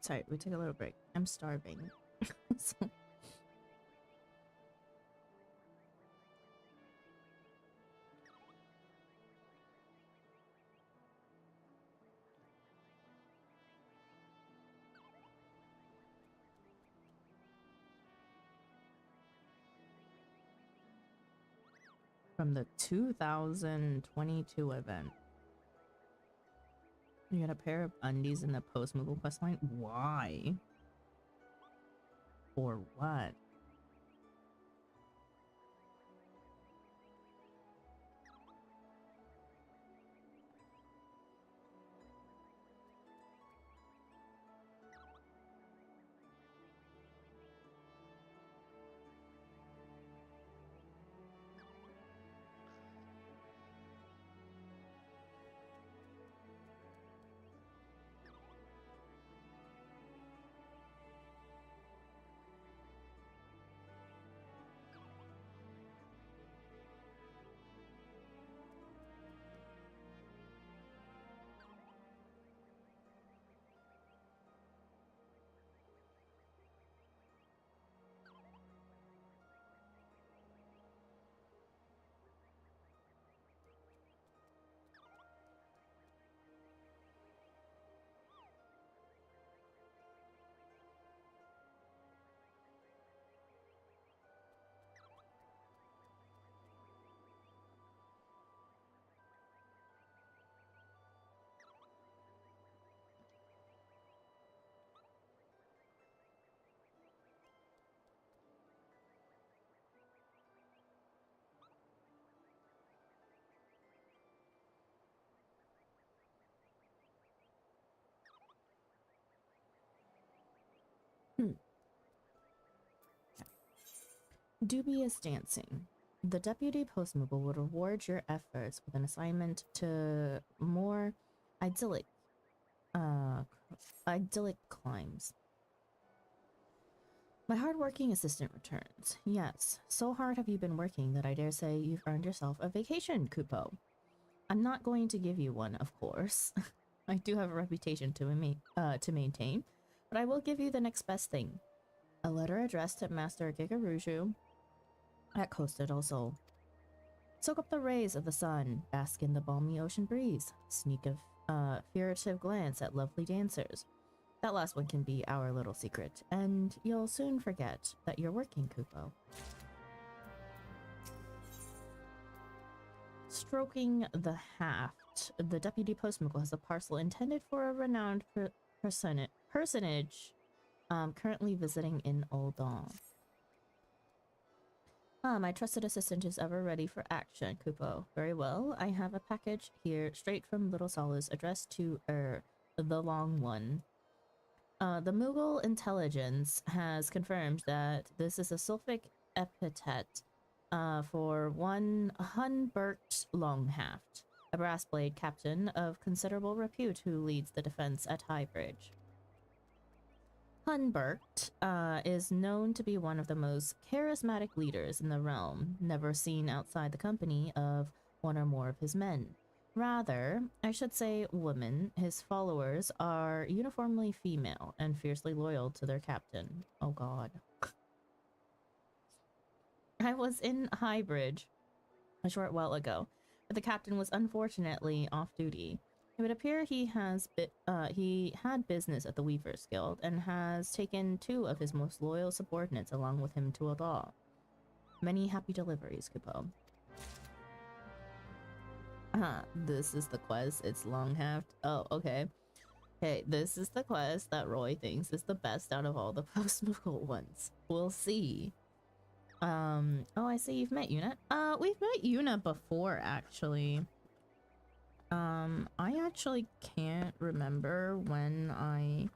Sorry, we took a little break. I'm starving. So- From the 2022 event. You got a pair of undies in the post-Moogle questline? Why? For what? Dubious dancing. The deputy postmobile will reward your efforts with an assignment to more idyllic, idyllic climbs. My hardworking assistant returns. Yes, so hard have you been working that I dare say you've earned yourself a vacation, Kupo. I'm not going to give you one, of course. I do have a reputation to maintain, but I will give you the next best thing. A letter addressed to Master Gigaruju at Costa del Sol. Soak up the rays of the sun, bask in the balmy ocean breeze, sneak a furtive glance at lovely dancers. That last one can be our little secret, and you'll soon forget that you're working, Kupo. Stroking the haft, the deputy postmaster has a parcel intended for a renowned personage currently visiting in Oldon. My trusted assistant is ever ready for action, Kupo. Very well, I have a package here straight from Little Solace addressed to, the Long One. The Mughal intelligence has confirmed that this is a sulfic epithet for one Hunbert Longhaft, a brass blade captain of considerable repute who leads the defense at Highbridge. Hunbert is known to be one of the most charismatic leaders in the realm, never seen outside the company of one or more of his men. Rather, I should say women, his followers are uniformly female and fiercely loyal to their captain. Oh god. I was in Highbridge a short while ago, but the captain was unfortunately off duty. It would appear he had business at the Weavers Guild and has taken 2 of his most loyal subordinates along with him to Odal. Many happy deliveries, Kupo. This is the quest. It's Longhaft. Oh, okay. Okay, this is the quest that Roy thinks is the best out of all the post-Mughal ones. We'll see. Oh, I see you've met Yuna. We've met Yuna before, actually. I actually can't remember when I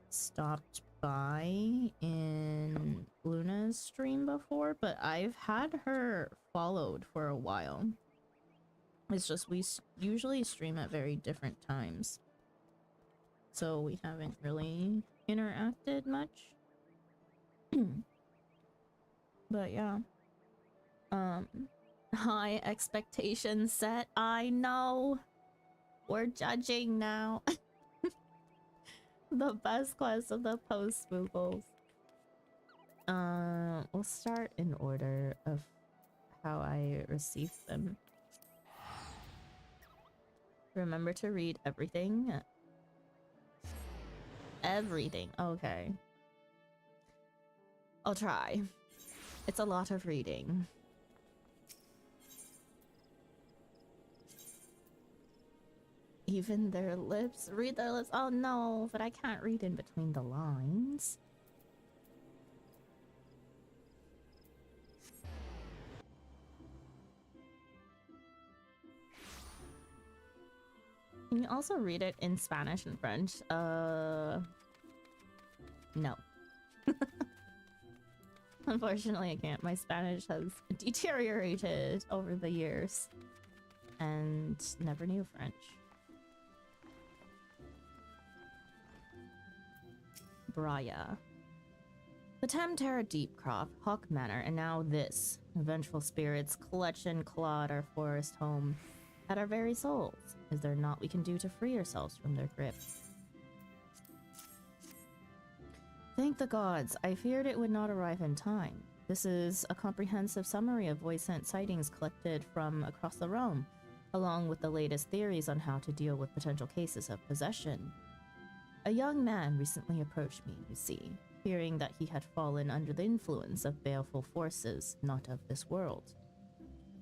stopped by in Luna's stream before, but I've had her followed for a while. It's just we usually stream at very different times, so we haven't really interacted much. But yeah. High expectations set. I know. We're judging now. The best quest of the post-Mughals. We'll start in order of how I received them. Remember to read everything. Everything. Okay. I'll try. It's a lot of reading. Even their lips. Read their lips. Oh no, but I can't read in between the lines. Can you also read it in Spanish and French? No. Unfortunately, I can't. My Spanish has deteriorated over the years. And never knew French. Braya. The Tamtara Deepcroft, Hawk Manor, and now this. Vengeful spirits clutch and clawed our forest home at our very souls. Is there naught we can do to free ourselves from their grip? Thank the gods, I feared it would not arrive in time. This is a comprehensive summary of voice-sent sightings collected from across the realm, along with the latest theories on how to deal with potential cases of possession. A young man recently approached me, you see, fearing that he had fallen under the influence of baleful forces not of this world.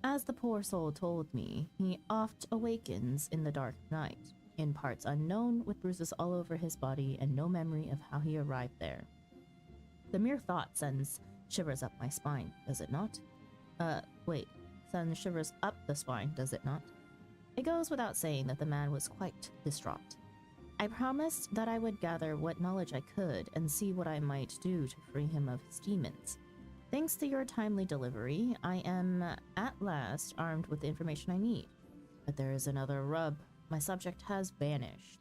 As the poor soul told me, he oft awakens in the dark night, in parts unknown, with bruises all over his body and no memory of how he arrived there. The mere thought sends shivers up my spine, does it not? Sends shivers up the spine, does it not? It goes without saying that the man was quite distraught. I promised that I would gather what knowledge I could and see what I might do to free him of his demons. Thanks to your timely delivery, I am at last armed with the information I need. But there is another rub. My subject has vanished.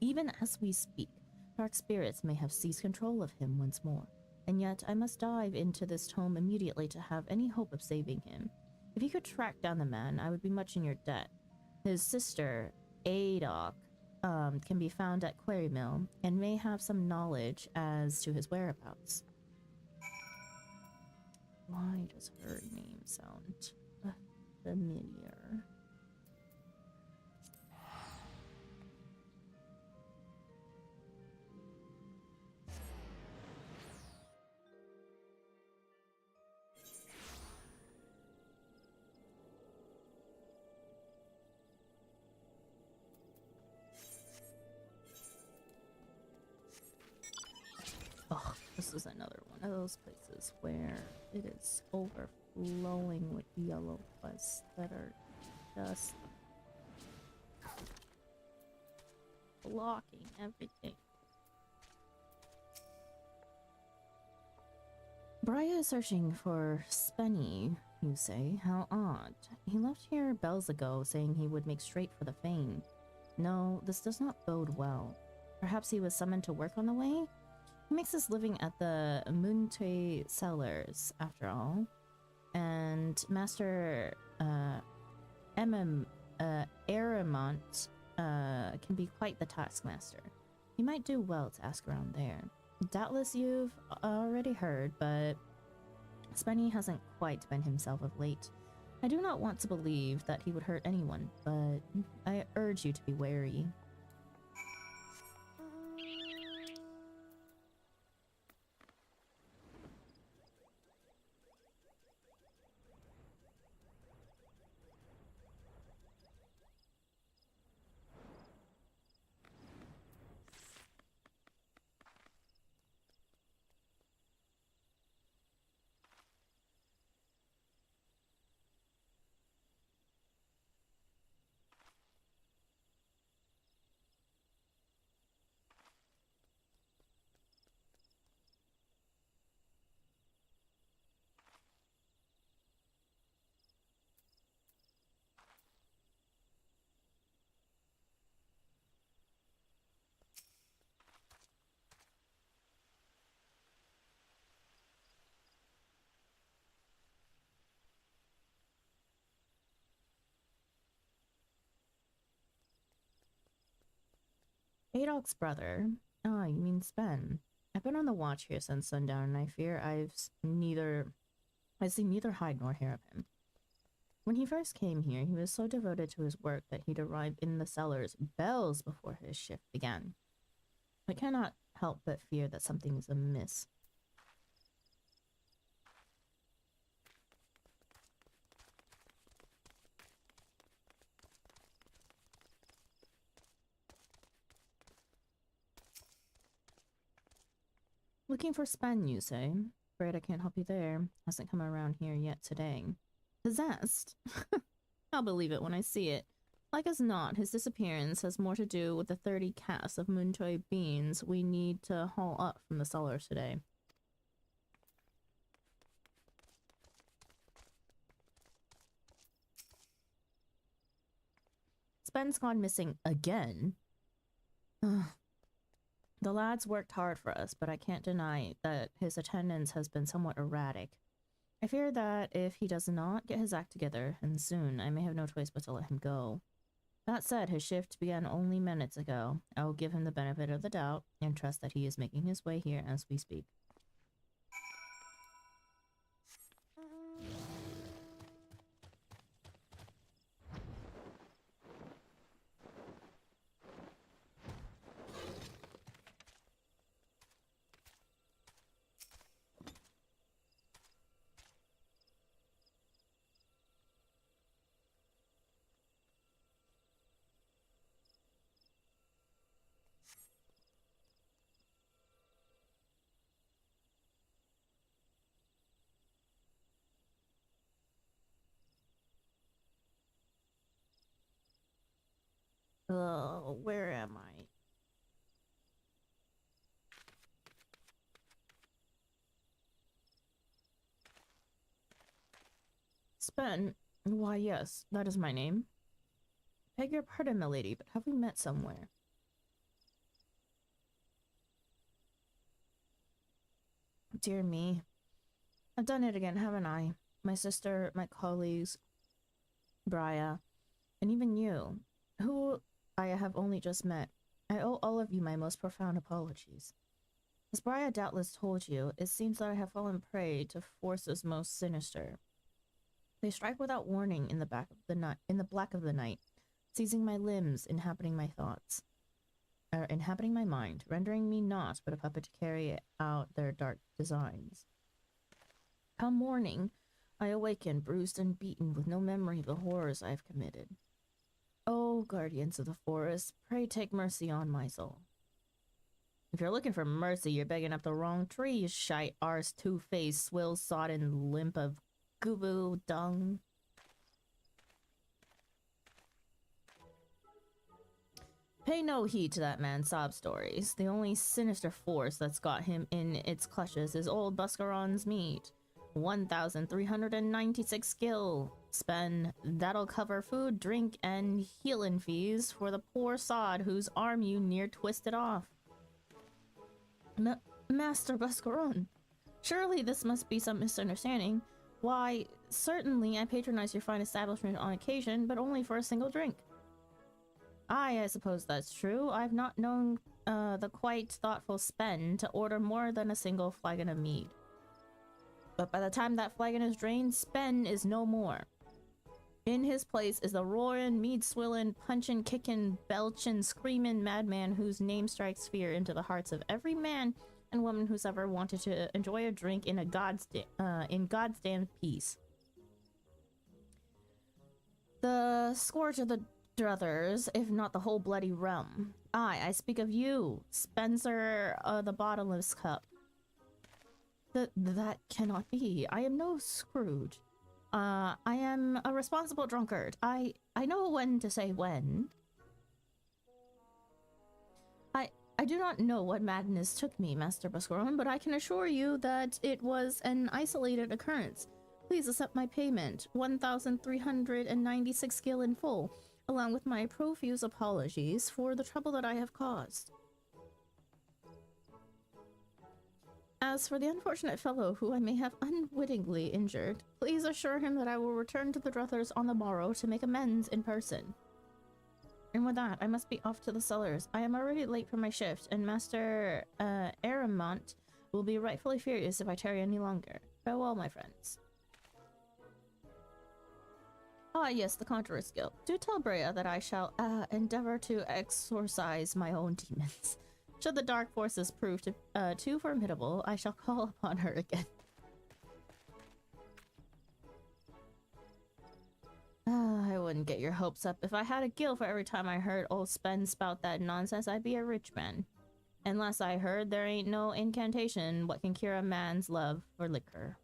Even as we speak, dark spirits may have seized control of him once more, and yet I must dive into this tome immediately to have any hope of saving him. If you could track down the man, I would be much in your debt. His sister, Adok can be found at Quarry Mill and may have some knowledge as to his whereabouts. Why does her name sound familiar? Oh, this is another one of those places where it is overflowing with yellow quests that are just blocking everything. Briar is searching for Spenny, you say. How odd. He left here bells ago saying he would make straight for the Fane. No, this does not bode well. Perhaps he was summoned to work on the way? He makes his living at the Munte cellars, after all. And Master Aramont can be quite the taskmaster. You might do well to ask around there. Doubtless you've already heard, but Spenny hasn't quite been himself of late. I do not want to believe that he would hurt anyone, but I urge you to be wary. Adolf's brother. Ah, you mean Sven. I've been on the watch here since sundown, and I fear I've seen neither hide nor hair of him. When he first came here, he was so devoted to his work that he'd arrive in the cellars bells before his shift began. I cannot help but fear that something's amiss. Looking for Spen, you say? Afraid I can't help you there. Hasn't come around here yet today. Possessed? I'll believe it when I see it. Like as not, his disappearance has more to do with the 30 casks of Muntoy beans we need to haul up from the cellars today. Spen's gone missing again? Ugh. The lad's worked hard for us, but I can't deny that his attendance has been somewhat erratic. I fear that if he does not get his act together, and soon, I may have no choice but to let him go. That said, his shift began only minutes ago. I will give him the benefit of the doubt, and trust that he is making his way here as we speak. Where am I? Spen? Why, yes, that is my name. Beg your pardon, milady, but have we met somewhere? Dear me. I've done it again, haven't I? My sister, my colleagues, Briar, and even you. Who I have only just met. I owe all of you my most profound apologies. As Briar doubtless told you, it seems that I have fallen prey to forces most sinister. They strike without warning in the black of the night, seizing my limbs, inhabiting my thoughts, inhabiting my mind, rendering me naught but a puppet to carry out their dark designs. Come morning, I awaken bruised and beaten with no memory of the horrors I have committed. O guardians of the forest, pray take mercy on my soul. If you're looking for mercy, you're begging up the wrong tree, you shite arse, two-faced, swill-sodden limp of goo dung. Pay no heed to that man's sob stories. The only sinister force that's got him in its clutches is old Buscaron's meat. 1,396 skill. Spend. That'll cover food, drink, and healing fees for the poor sod whose arm you near twisted off. Master Buscaron, surely this must be some misunderstanding. Why, certainly I patronize your fine establishment on occasion, but only for a single drink. I suppose that's true. I've not known the quite thoughtful Spen to order more than a single flagon of mead. But by the time that flagon is drained, Spen is no more. In his place is the roaring, mead-swilling, punchin', kicking, belching, screaming madman whose name strikes fear into the hearts of every man and woman who's ever wanted to enjoy a drink in God's damned peace. The scourge of the druthers, if not the whole bloody realm. I speak of you, Spencer of the Bottomless Cup. That cannot be. I am no Scrooge. I am a responsible drunkard. I know when to say when. I do not know what madness took me, Master Buscaron, but I can assure you that it was an isolated occurrence. Please accept my payment, 1,396 gil in full, along with my profuse apologies for the trouble that I have caused. As for the unfortunate fellow who I may have unwittingly injured, please assure him that I will return to the Druthers on the morrow to make amends in person. And with that, I must be off to the cellars. I am already late for my shift, and Master Aramont will be rightfully furious if I tarry any longer. Farewell, my friends. Ah, yes, the Conjurer's Guild. Do tell Brea that I shall endeavor to exorcise my own demons. Should the dark forces prove too formidable, I shall call upon her again. I wouldn't get your hopes up. If I had a gil for every time I heard old Spen spout that nonsense, I'd be a rich man. Unless I heard there ain't no incantation what can cure a man's love for liquor.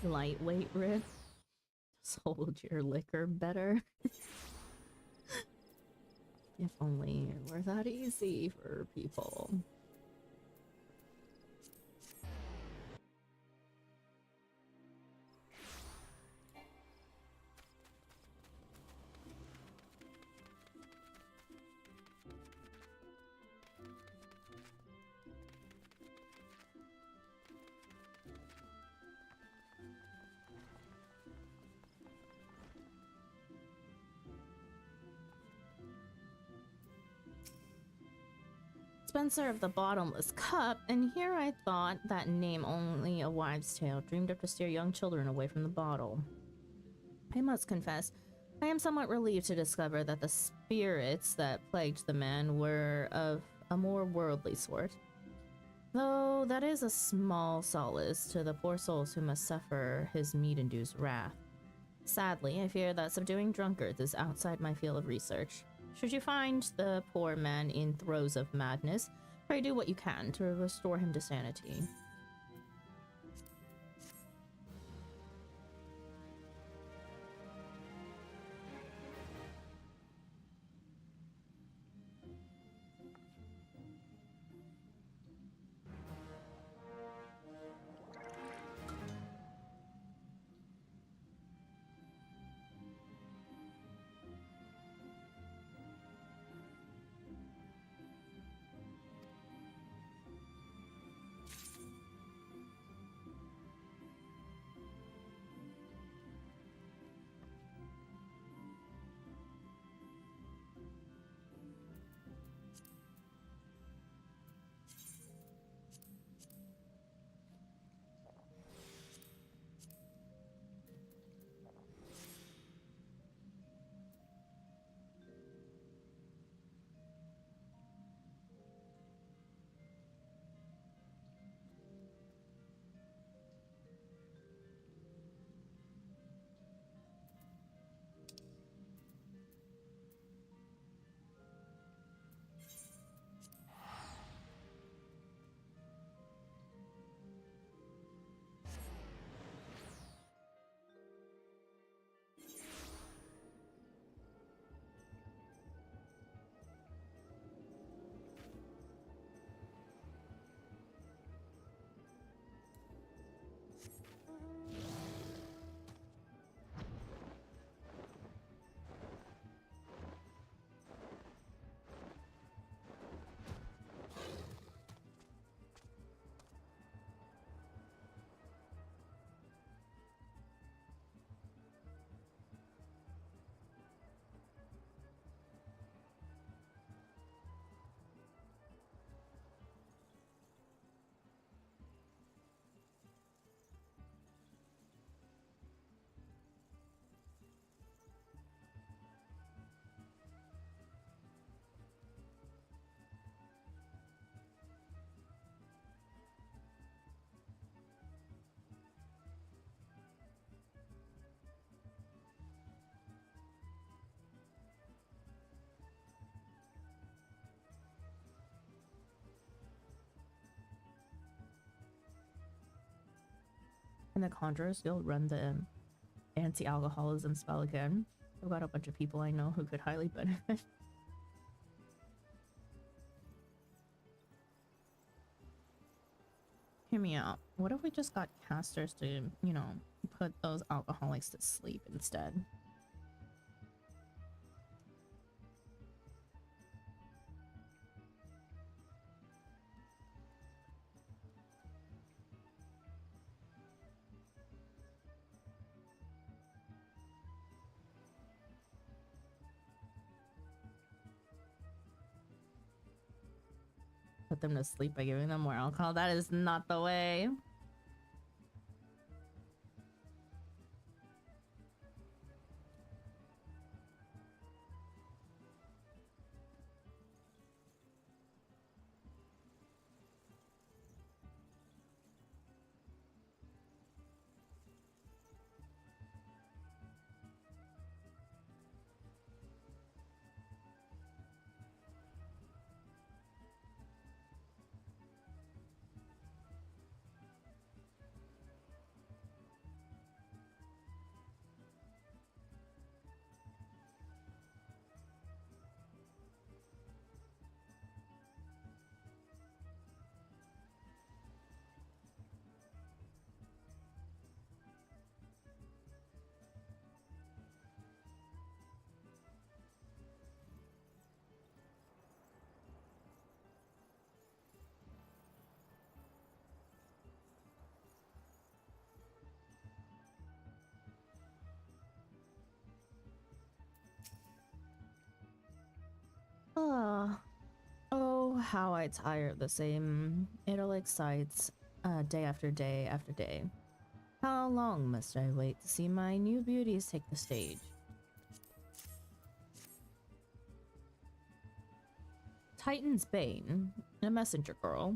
Lightweight Riff. Just hold your liquor better. If only it were that easy for people. Spencer of the Bottomless Cup, and here I thought that name only a wives' tale, dreamed up to steer young children away from the bottle. I must confess, I am somewhat relieved to discover that the spirits that plagued the man were of a more worldly sort. Though that is a small solace to the poor souls who must suffer his mead-induced wrath. Sadly, I fear that subduing drunkards is outside my field of research. Should you find the poor man in throes of madness, pray do what you can to restore him to sanity. And the Conjurers Guild run the anti-alcoholism spell again. I've got a bunch of people I know who could highly benefit. Hear me out. What if we just got casters to, you know, put those alcoholics to sleep instead? Put them to sleep by giving them more alcohol. That is not the way. Ah, oh, how I tire of the same idyllic sights, day after day after day. How long must I wait to see my new beauties take the stage? Titan's Bane, a messenger girl.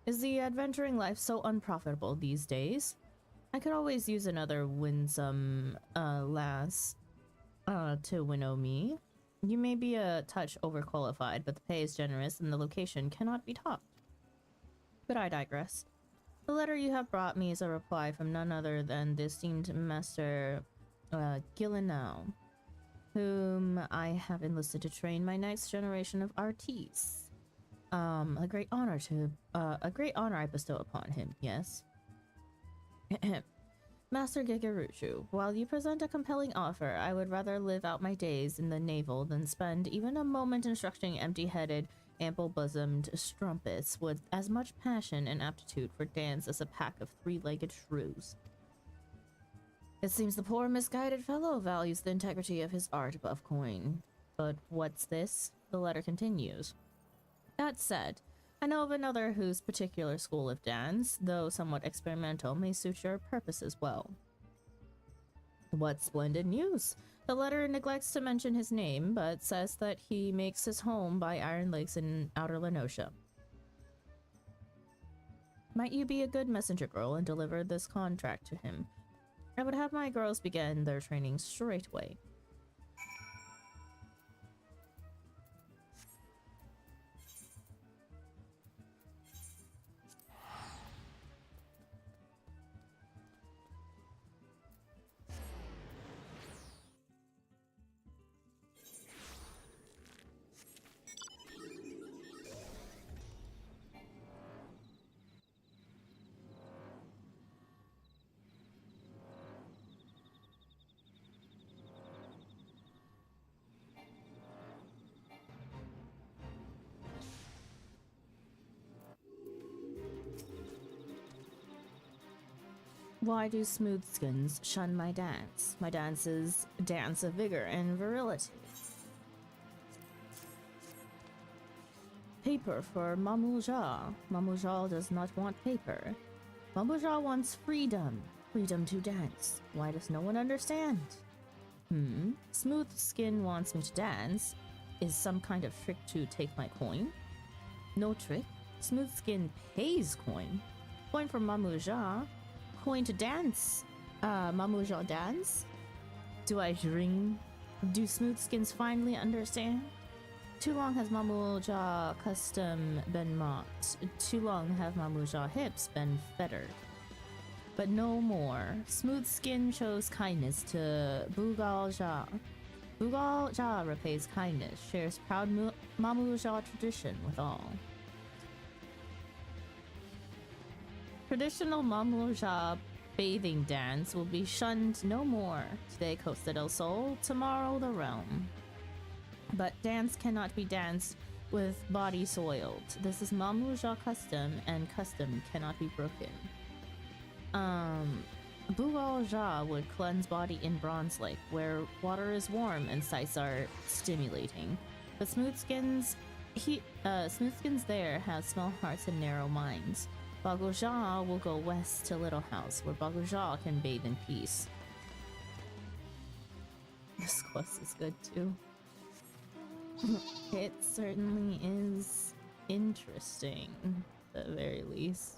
Is the adventuring life so unprofitable these days? I could always use another winsome, lass, to winnow me. You may be a touch overqualified, but the pay is generous and the location cannot be topped. But I digress. The letter you have brought me is a reply from none other than the esteemed Master Gillinau, whom I have enlisted to train my next generation of artistes. A great honor I bestow upon him, yes. Master Gigaruchu, while you present a compelling offer, I would rather live out my days in the navel than spend even a moment instructing empty-headed, ample-bosomed strumpets with as much passion and aptitude for dance as a pack of three-legged shrews. It seems the poor misguided fellow values the integrity of his art above coin. But what's this? The letter continues. That said, I know of another whose particular school of dance, though somewhat experimental, may suit your purpose as well. What splendid news! The letter neglects to mention his name, but says that he makes his home by Iron Lakes in Outer Lenosha. Might you be a good messenger girl and deliver this contract to him? I would have my girls begin their training straight away. Why do smoothskins shun my dance? My dance is dance of vigor and virility. Paper for Mamouja. Mamouja does not want paper. Mamouja wants freedom. Freedom to dance. Why does no one understand? Smoothskin wants me to dance. Is some kind of trick to take my coin? No trick. Smoothskin pays coin. Coin for Mamouja. Coin to dance. Mamouja dance? Do I ring? Do smoothskins finally understand? Too long has Mamouja custom been mocked. Too long have Mamouja hips been fettered. but no more. Smooth Skin shows kindness to Bugal Jia. Bugal Jia repays kindness, shares proud Mamu Jia tradition with all. Traditional Mamu Jia bathing dance will be shunned no more. Today Costa del Sol, tomorrow the realm. But dance cannot be danced with body soiled. This is Mamu Jia custom, and custom cannot be broken. Bugal Jia would cleanse body in Bronze Lake, where water is warm and sights are stimulating. But smoothskins there have small hearts and narrow minds. Bagu Jia will go west to Little House, where Bagu Jia can bathe in peace. This quest is good too. It certainly is interesting, at the very least.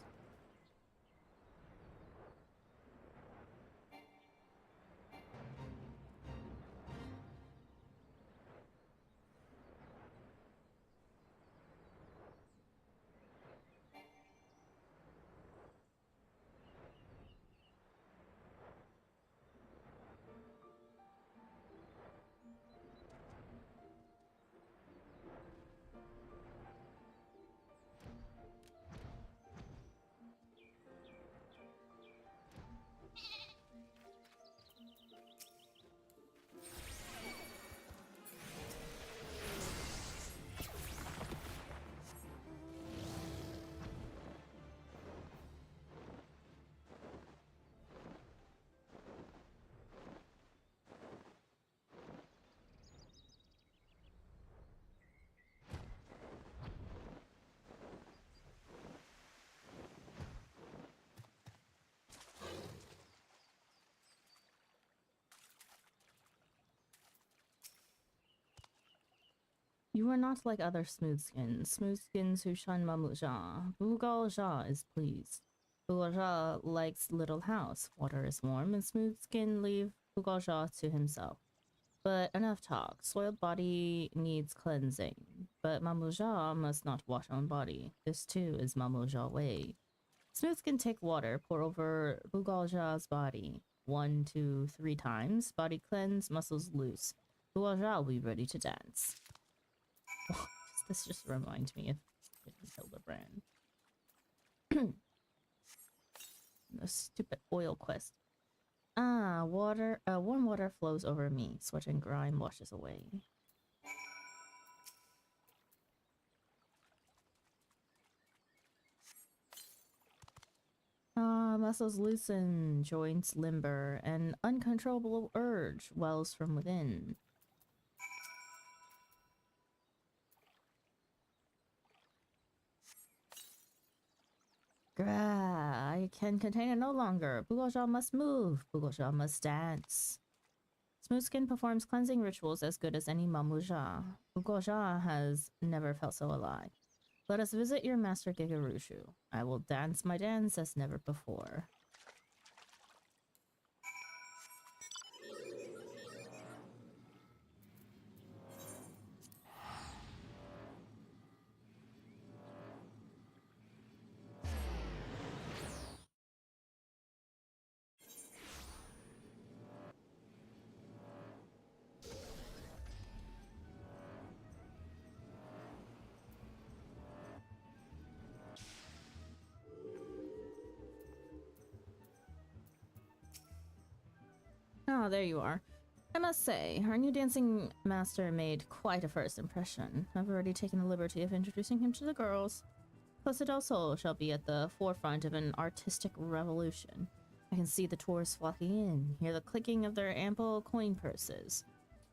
You are not like other smoothskins who shun Mamu Jia. Bugal Jia is pleased. Bugal Jia likes Little House. Water is warm, and Smoothskin leave Bugal Jia to himself. But enough talk. Soiled body needs cleansing. But Mamu Jia must not wash own body. This too is Mamu Jia way. Smoothskin take water, pour over Bugal Jia's body. 1, 2, 3 times. Body cleanse, muscles loose. Bugal Jia will be ready to dance. This just reminds me of Hildebrand. The stupid oil quest. Water. Warm water flows over me. Sweat and grime washes away. Muscles loosen, joints limber, an uncontrollable urge wells from within. Grah, I can contain it no longer. Bugal Jia must move. Bugal Jia must dance. Smoothskin performs cleansing rituals as good as any Mamu Jia. Bugal Jia has never felt so alive. Let us visit your master Gigarushu. I will dance my dance as never before. Oh, there you are. I must say, our new dancing master made quite a first impression. I've already taken the liberty of introducing him to the girls. Costa del Sol shall be at the forefront of an artistic revolution. I can see the tourists flocking in, hear the clicking of their ample coin purses.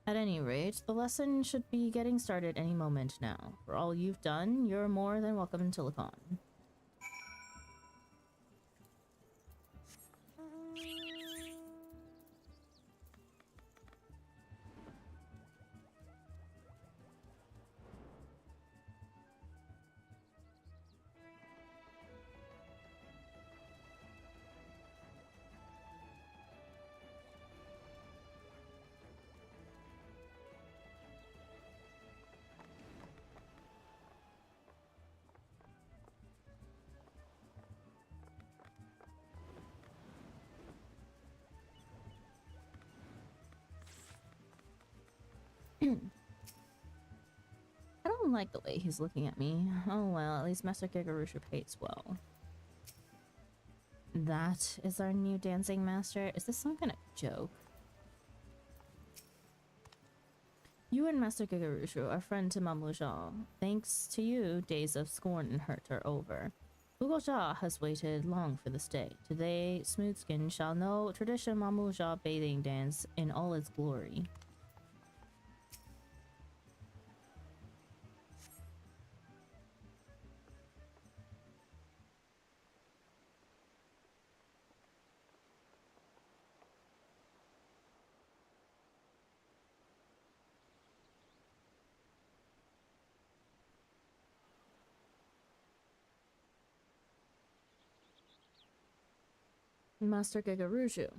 At any rate, the lesson should be getting started any moment now. For all you've done, you're more than welcome to look on. I don't like the way he's looking at me. Oh well, at least Master Gigarusha pays well. That is our new dancing master? Is this some kind of joke? You and Master Gigarusha are friend to Mamouja. Thanks to you, days of scorn and hurt are over. Ugoja has waited long for this day. Today, Smoothskin shall know traditional Mamouja bathing dance in all its glory. Master Gigarushu,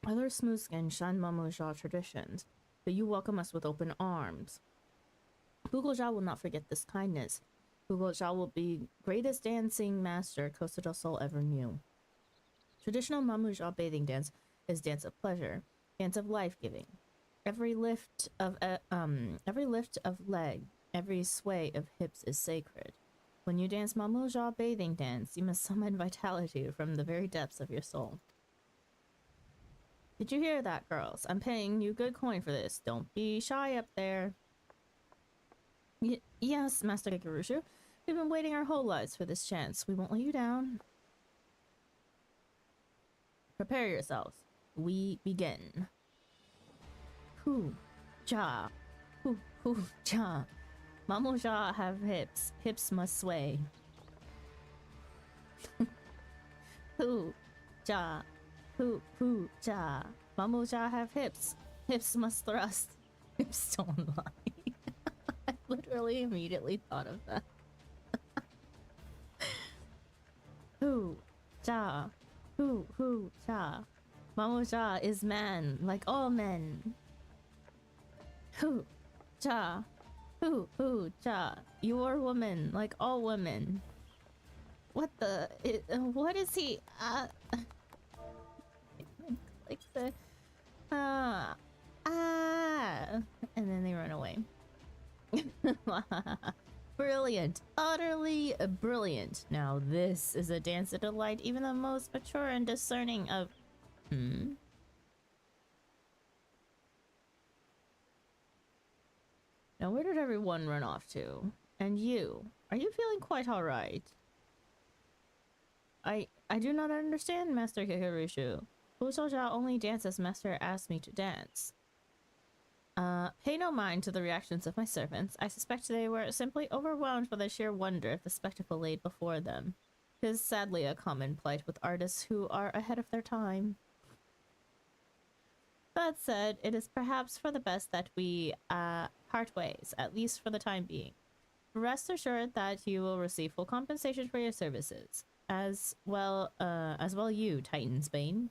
other Smoothskin shun Mamouja traditions, but you welcome us with open arms. Bugolja will not forget this kindness. Bugolja will be greatest dancing master Costa del Sol ever knew. Traditional Mamouja bathing dance is dance of pleasure, dance of life-giving. Every lift of leg, every sway of hips is sacred. When you dance Mamouja bathing dance, you must summon vitality from the very depths of your soul. Did you hear that, girls? I'm paying you good coin for this. Don't be shy up there. Yes, Master Gigarusha. We've been waiting our whole lives for this chance. We won't let you down. Prepare yourselves. We begin. Hoo-ja. Hoo-ja. Mamouja have hips. Hips must sway. Hoo-ja. Hoo-ja. Mamouja have hips. Hips must thrust. Hips don't lie. I literally immediately thought of that. Hoo-ja. Hoo-ja. Mamouja is man, like all men. Hoo-ja. Hoo-ja. You are woman, like all women. What the? What is he? Like the. And then they run away. Brilliant. Utterly brilliant. Now this is a dance to delight even the most mature and discerning of... Now where did everyone run off to? And you? Are you feeling quite alright? I do not understand, Master Gigarushu. Usoja only dances Master asked me to dance. Pay no mind to the reactions of my servants. I suspect they were simply overwhelmed by the sheer wonder of the spectacle laid before them. 'Tis sadly a common plight with artists who are ahead of their time. That said, it is perhaps for the best that we, part ways, at least for the time being. Rest assured that you will receive full compensation for your services. As well you, Titan's Bane.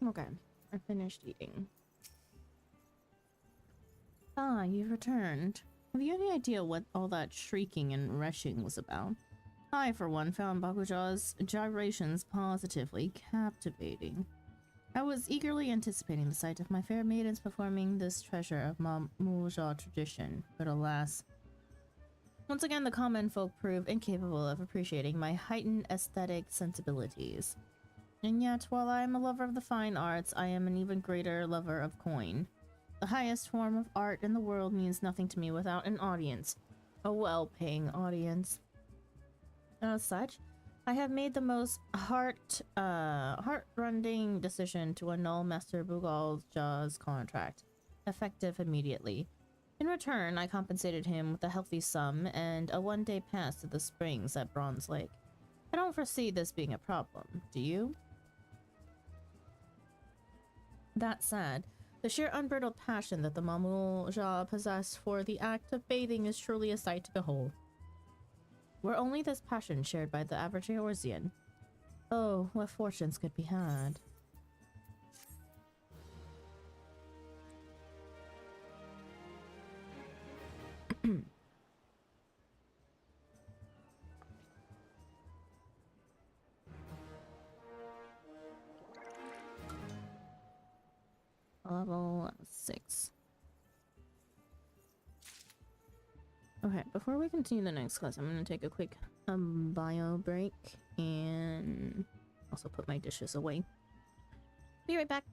Okay, I finished eating. Ah, you've returned. Have you any idea what all that shrieking and rushing was about? I, for one, found Bakuja's gyrations positively captivating. I was eagerly anticipating the sight of my fair maidens performing this treasure of Mamuja tradition, but alas. Once again, the common folk prove incapable of appreciating my heightened aesthetic sensibilities. And yet, while I am a lover of the fine arts, I am an even greater lover of coin. The highest form of art in the world means nothing to me without an audience. A well-paying audience. As such, I have made the most heart-rending decision to annul Master Bugalja's contract, effective immediately. In return, I compensated him with a healthy sum and a one-day pass to the springs at Bronze Lake. I don't foresee this being a problem, do you? That said, the sheer unbridled passion that the Mamuja possess for the act of bathing is truly a sight to behold. Were only this passion shared by the average Eorzean, oh, what fortunes could be had. Level 6. Okay, before we continue the next class, I'm gonna take a quick bio break and also put my dishes away. Be right back.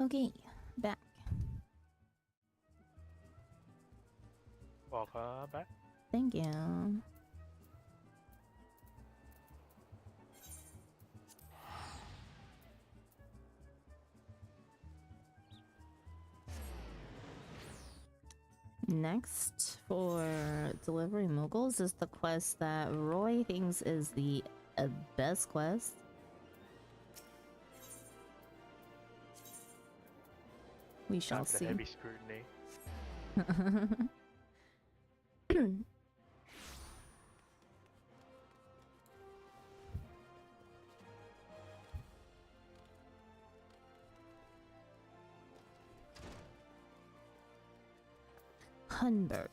Okay, back. Welcome back. Thank you. Next for Delivery Moguls is the quest that Roy thinks is the best quest. We shall Time for the see. heavy scrutiny. Humbert.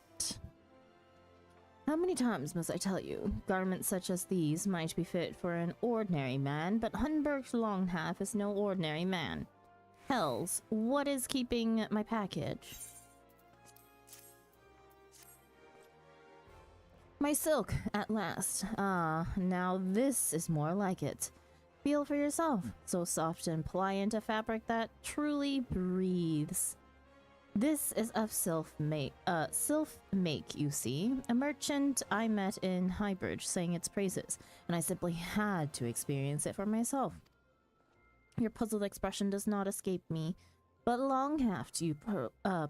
How many times must I tell you? Garments such as these might be fit for an ordinary man, but Humbert Longhalf is no ordinary man. Hells, what is keeping my package? My silk, at last. Ah, now this is more like it. Feel for yourself. So soft and pliant a fabric that truly breathes. This is of Sylph make, you see. A merchant I met in Highbridge sang its praises, and I simply had to experience it for myself. Your puzzled expression does not escape me, but Longhalf, do you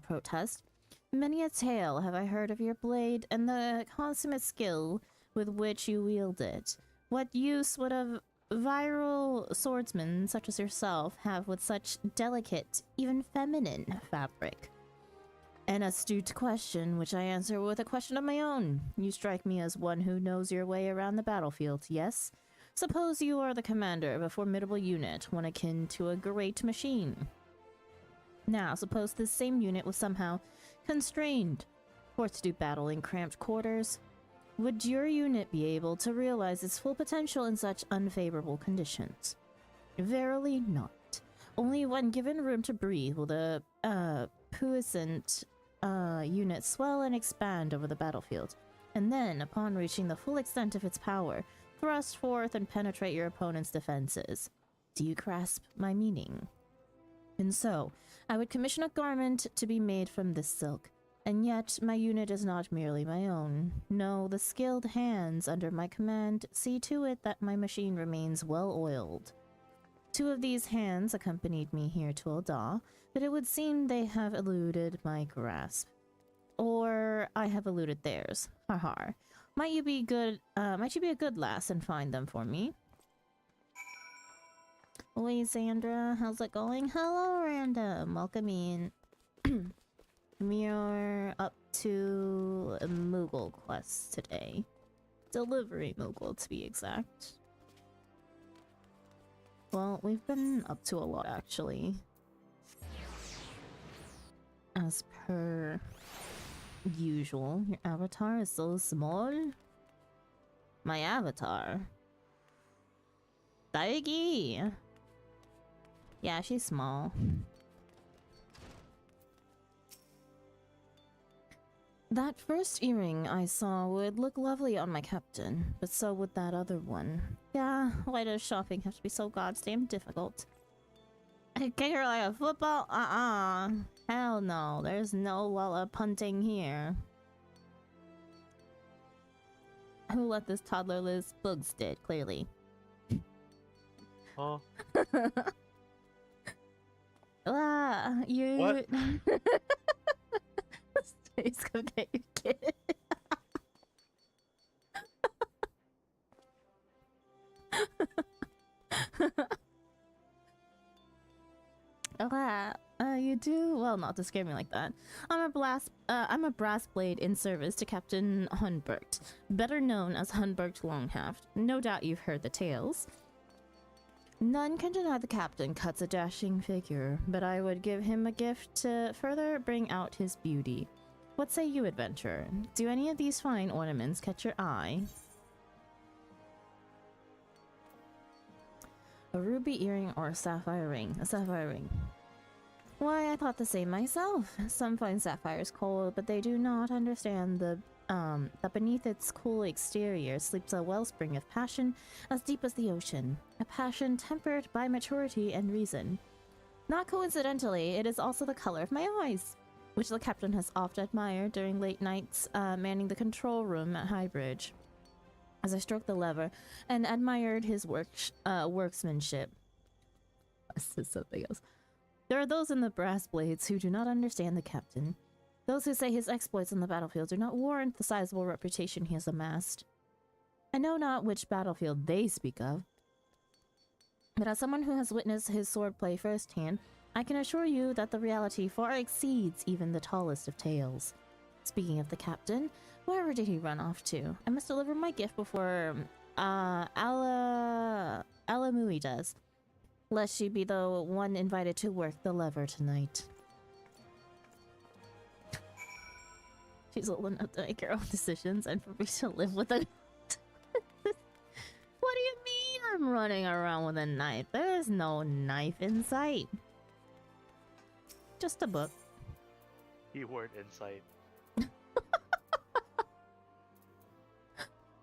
protest? Many a tale have I heard of your blade and the consummate skill with which you wield it. What use would a virile swordsman such as yourself have with such delicate, even feminine fabric? An astute question, which I answer with a question of my own. You strike me as one who knows your way around the battlefield, yes? Suppose you are the commander of a formidable unit, one akin to a great machine. Now, suppose this same unit was somehow constrained, forced to do battle in cramped quarters. Would your unit be able to realize its full potential in such unfavorable conditions? Verily not. Only when given room to breathe will the puissant unit swell and expand over the battlefield, and then, upon reaching the full extent of its power, thrust forth and penetrate your opponent's defenses. Do you grasp my meaning? And so, I would commission a garment to be made from this silk. And yet, my unit is not merely my own. No, the skilled hands under my command see to it that my machine remains well oiled. 2 of these hands accompanied me here to Ul'dah, but it would seem they have eluded my grasp. Or I have eluded theirs. Har har. Might you be a good lass and find them for me? Oi, Sandra, how's it going? Hello, Random. Welcome in. We're up to a Moogle quest today. Delivery Moogle, to be exact. Well, we've been up to a lot, actually. As per usual, your avatar is so small. My avatar. Daigi! Yeah, she's small. That first earring I saw would look lovely on my captain, but so would that other one. Yeah, why does shopping have to be so goddamn difficult? I kick her like a football? Hell no, there's no Walla punting here. Who let this toddler live? Bugs did, clearly. Oh. You... What? He's gonna get your kid. You do? Well, not to scare me like that. I'm a brass blade in service to Captain Humbert, better known as Humbert Longhalf. No doubt you've heard the tales. None can deny the captain cuts a dashing figure, but I would give him a gift to further bring out his beauty. What say you, adventurer? Do any of these fine ornaments catch your eye? A ruby earring or a sapphire ring? A sapphire ring. Why, I thought the same myself. Some find sapphires cold, but they do not understand that beneath its cool exterior sleeps a wellspring of passion as deep as the ocean. A passion tempered by maturity and reason. Not coincidentally, it is also the color of my eyes, which the captain has oft admired during late nights manning the control room at Highbridge. As I stroked the lever and admired his workmanship. This is something else. There are those in the brass blades who do not understand the captain. Those who say his exploits on the battlefield do not warrant the sizable reputation he has amassed. I know not which battlefield they speak of, but as someone who has witnessed his swordplay firsthand, I can assure you that the reality far exceeds even the tallest of tales. Speaking of the captain, wherever did he run off to? I must deliver my gift before Alamui does, lest she be the one invited to work the lever tonight. She's old enough to make her own decisions and for me to live with a... What do you mean I'm running around with a knife? There's no knife in sight. Just a book. Keyword insight.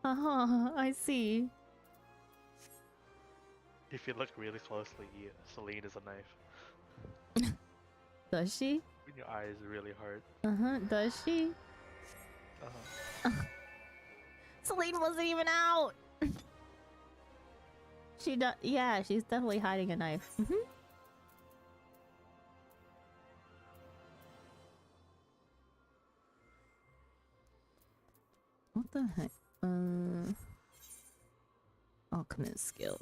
I see. If you look really closely, Celine is a knife. Does she? Your eye is really hard. Does she? Celine wasn't even out! Yeah, she's definitely hiding a knife. What the heck? Alchemist skill.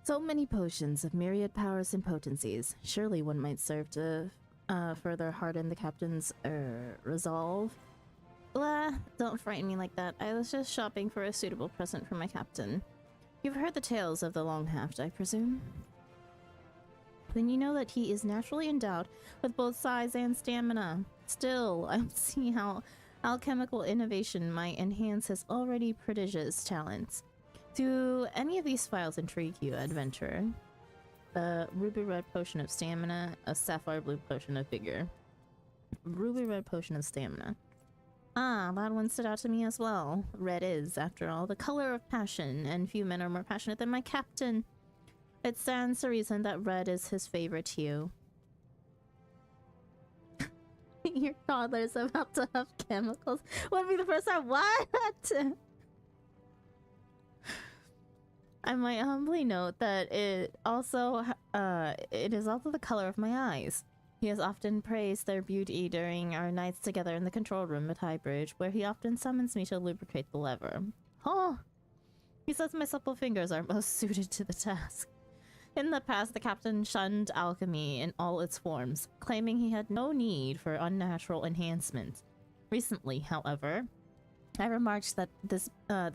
So many potions of myriad powers and potencies. Surely one might serve to further harden the captain's resolve. Blah, don't frighten me like that. I was just shopping for a suitable present for my captain. You've heard the tales of the Long Haft, I presume? Then you know that he is naturally endowed with both size and stamina. Still, I don't see how alchemical innovation might enhance his already prodigious talents. Do any of these files intrigue you, adventurer? A ruby red potion of stamina, a sapphire blue potion of vigor. Ruby red potion of stamina. Ah, that one stood out to me as well. Red is, after all, the color of passion, and few men are more passionate than my captain. It stands to reason that red is his favorite hue. Your toddler's about to have chemicals. Would be the first time. What? I might humbly note that it is also the color of my eyes. He has often praised their beauty during our nights together in the control room at Highbridge, where he often summons me to lubricate the lever. Huh! He says my supple fingers are most suited to the task. In the past, the captain shunned alchemy in all its forms, claiming he had no need for unnatural enhancement. Recently, however, I remarked that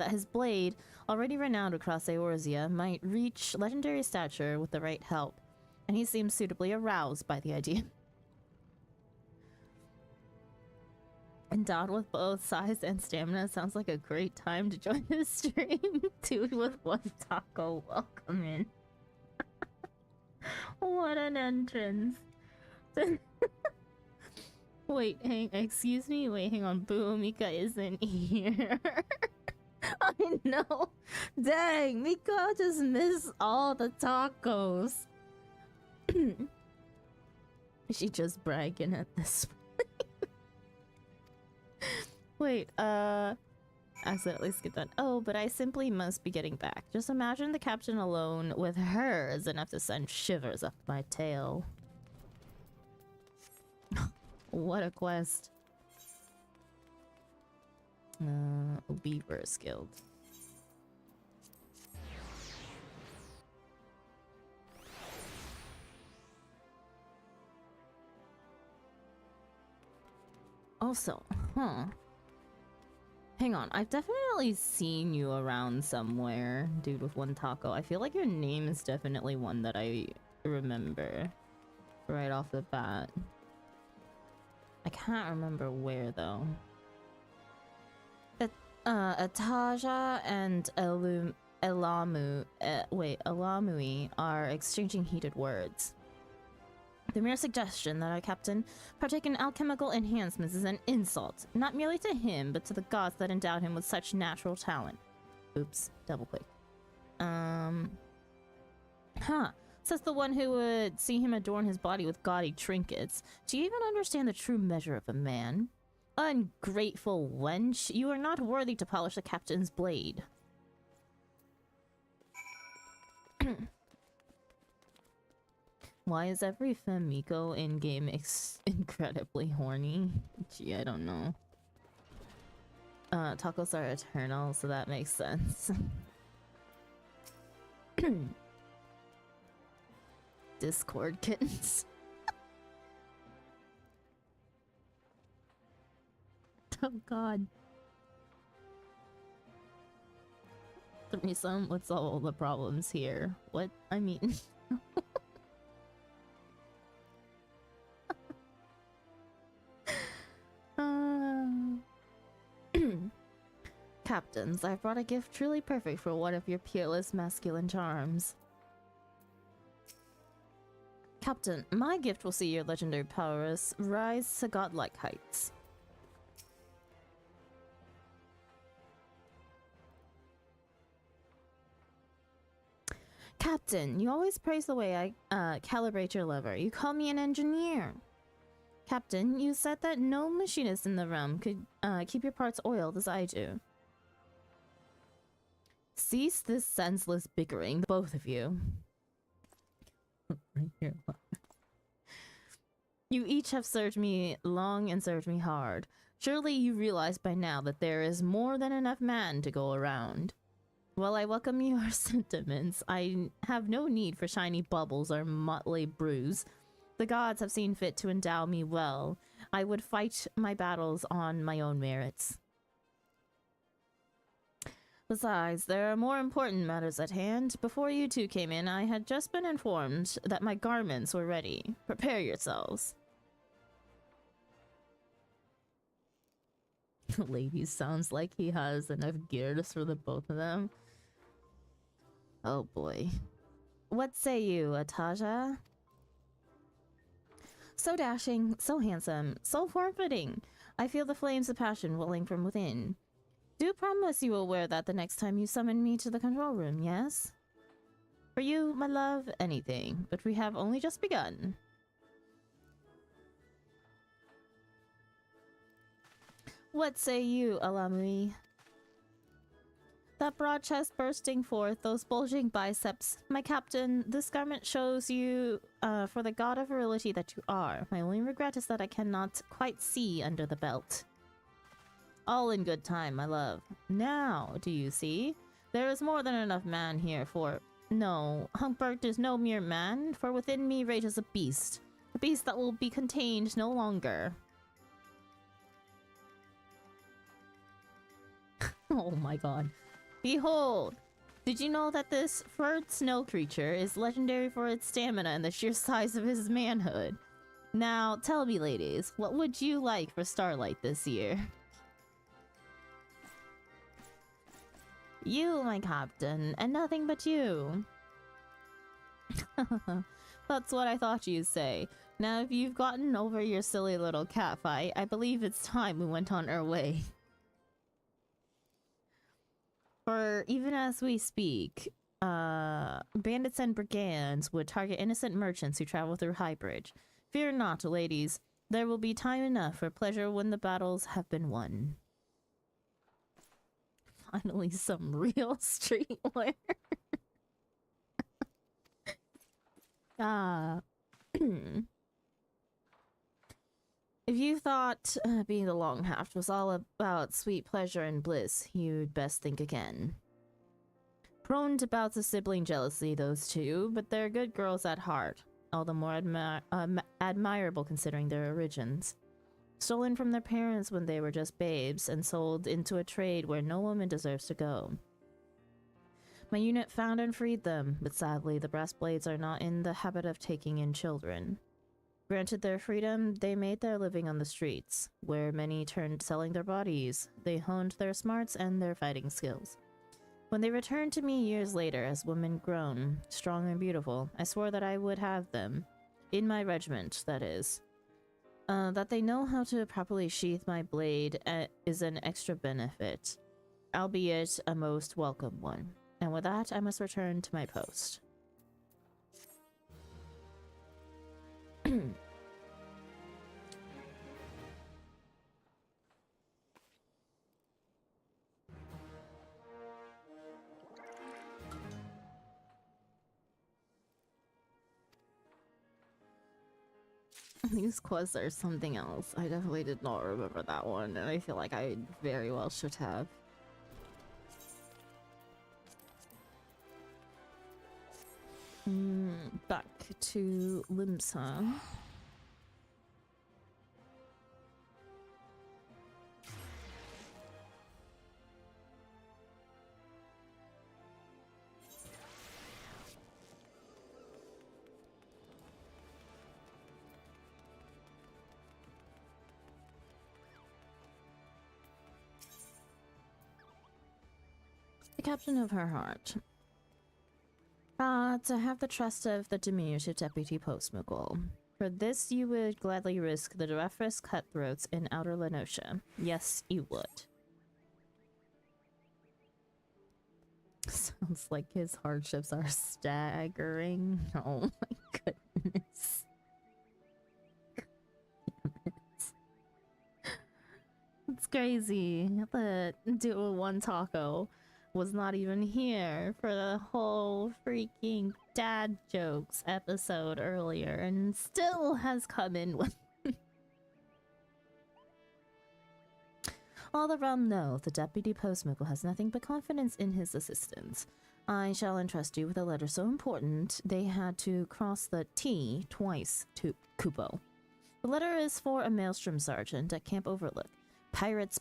his blade, already renowned across Eorzea, might reach legendary stature with the right help, and he seemed suitably aroused by the idea. Endowed with both size and stamina, sounds like a great time to join the stream. Dude with one taco, welcome in. What an entrance. Wait, excuse me? Wait, hang on. Boo, Mika isn't here. I know. Dang, Mika just missed all the tacos. She just bragging at this point. Wait, accidentally skipped on. Oh, but I simply must be getting back. Just imagine the captain alone with her is enough to send shivers up my tail. What a quest. Weaver's Guild. Also, hang on, I've definitely seen you around somewhere, dude with one taco. I feel like your name is definitely one that I remember right off the bat. I can't remember where though. Ataja and Elamui are exchanging heated words. The mere suggestion that our captain partake in alchemical enhancements is an insult, not merely to him, but to the gods that endowed him with such natural talent. Oops, double click. Says the one who would see him adorn his body with gaudy trinkets. Do you even understand the true measure of a man? Ungrateful wench, you are not worthy to polish the captain's blade. Why is every Femiko in-game incredibly horny? Gee, I don't know. Tacos are eternal, so that makes sense. Discord kittens. Oh god. Threesome, let's solve all the problems here. What? I mean... Captains, I've brought a gift truly perfect for one of your peerless masculine charms. Captain, my gift will see your legendary powers rise to godlike heights. Captain, you always praise the way I calibrate your lever. You call me an engineer. Captain, you said that no machinist in the realm could keep your parts oiled as I do. Cease this senseless bickering, both of you. Right here. You each have served me long and served me hard. Surely you realize by now that there is more than enough man to go around. While I welcome your sentiments, I have no need for shiny bubbles or motley brews. The gods have seen fit to endow me well. I would fight my battles on my own merits. Besides, there are more important matters at hand. Before you two came in, I had just been informed that my garments were ready. Prepare yourselves. Ladies, sounds like he has enough gears for the both of them. Oh boy. What say you, Ataja? So dashing, so handsome, so form-fitting. I feel the flames of passion welling from within. Do promise you will wear that the next time you summon me to the control room, yes? For you, my love, anything, but we have only just begun. What say you, Alamui? That broad chest bursting forth, those bulging biceps. My captain, this garment shows you for the god of virility that you are. My only regret is that I cannot quite see under the belt. All in good time, my love. Now, do you see? There is more than enough man here for... No, Hunkberg is no mere man, for within me rages a beast that will be contained no longer. Oh my god. Behold! Did you know that this furred snow creature is legendary for its stamina and the sheer size of his manhood? Now, tell me, ladies, what would you like for Starlight this year? You, my captain, and nothing but you. That's what I thought you'd say. Now, if you've gotten over your silly little catfight, I believe it's time we went on our way. For even as we speak, bandits and brigands would target innocent merchants who travel through Highbridge. Fear not, ladies. There will be time enough for pleasure when the battles have been won. Finally, some real streetwear. If you thought being the Longhaft was all about sweet pleasure and bliss, you'd best think again. Prone to bouts of sibling jealousy, those two, but they're good girls at heart, all the more admirable considering their origins. Stolen from their parents when they were just babes and sold into a trade where no woman deserves to go. My unit found and freed them, but sadly the brass blades are not in the habit of taking in children. Granted their freedom, they made their living on the streets, where many turned selling their bodies. They honed their smarts and their fighting skills. When they returned to me years later as women grown, strong and beautiful, I swore that I would have them. in my regiment, that is. That they know how to properly sheath my blade is an extra benefit, albeit a most welcome one. And with that, I must return to my post. These quests are something else. I definitely did not remember that one, and I feel like I very well should have. Back to Limsa. The captain of her heart. To have the trust of the diminutive deputy postmogul. For this you would gladly risk the roughest cutthroats in outer Lenosha. Yes, you would. Sounds like his hardships are staggering. Oh my goodness. It's crazy. The Duo 1 Taco was not even here for the whole freaking dad jokes episode earlier and still has come in with all the realm know the deputy postmogul has nothing but confidence in his assistants. I shall entrust you with a letter so important they had to cross the T twice to Kupo. The letter is for a maelstrom sergeant at Camp Overlook. Pirates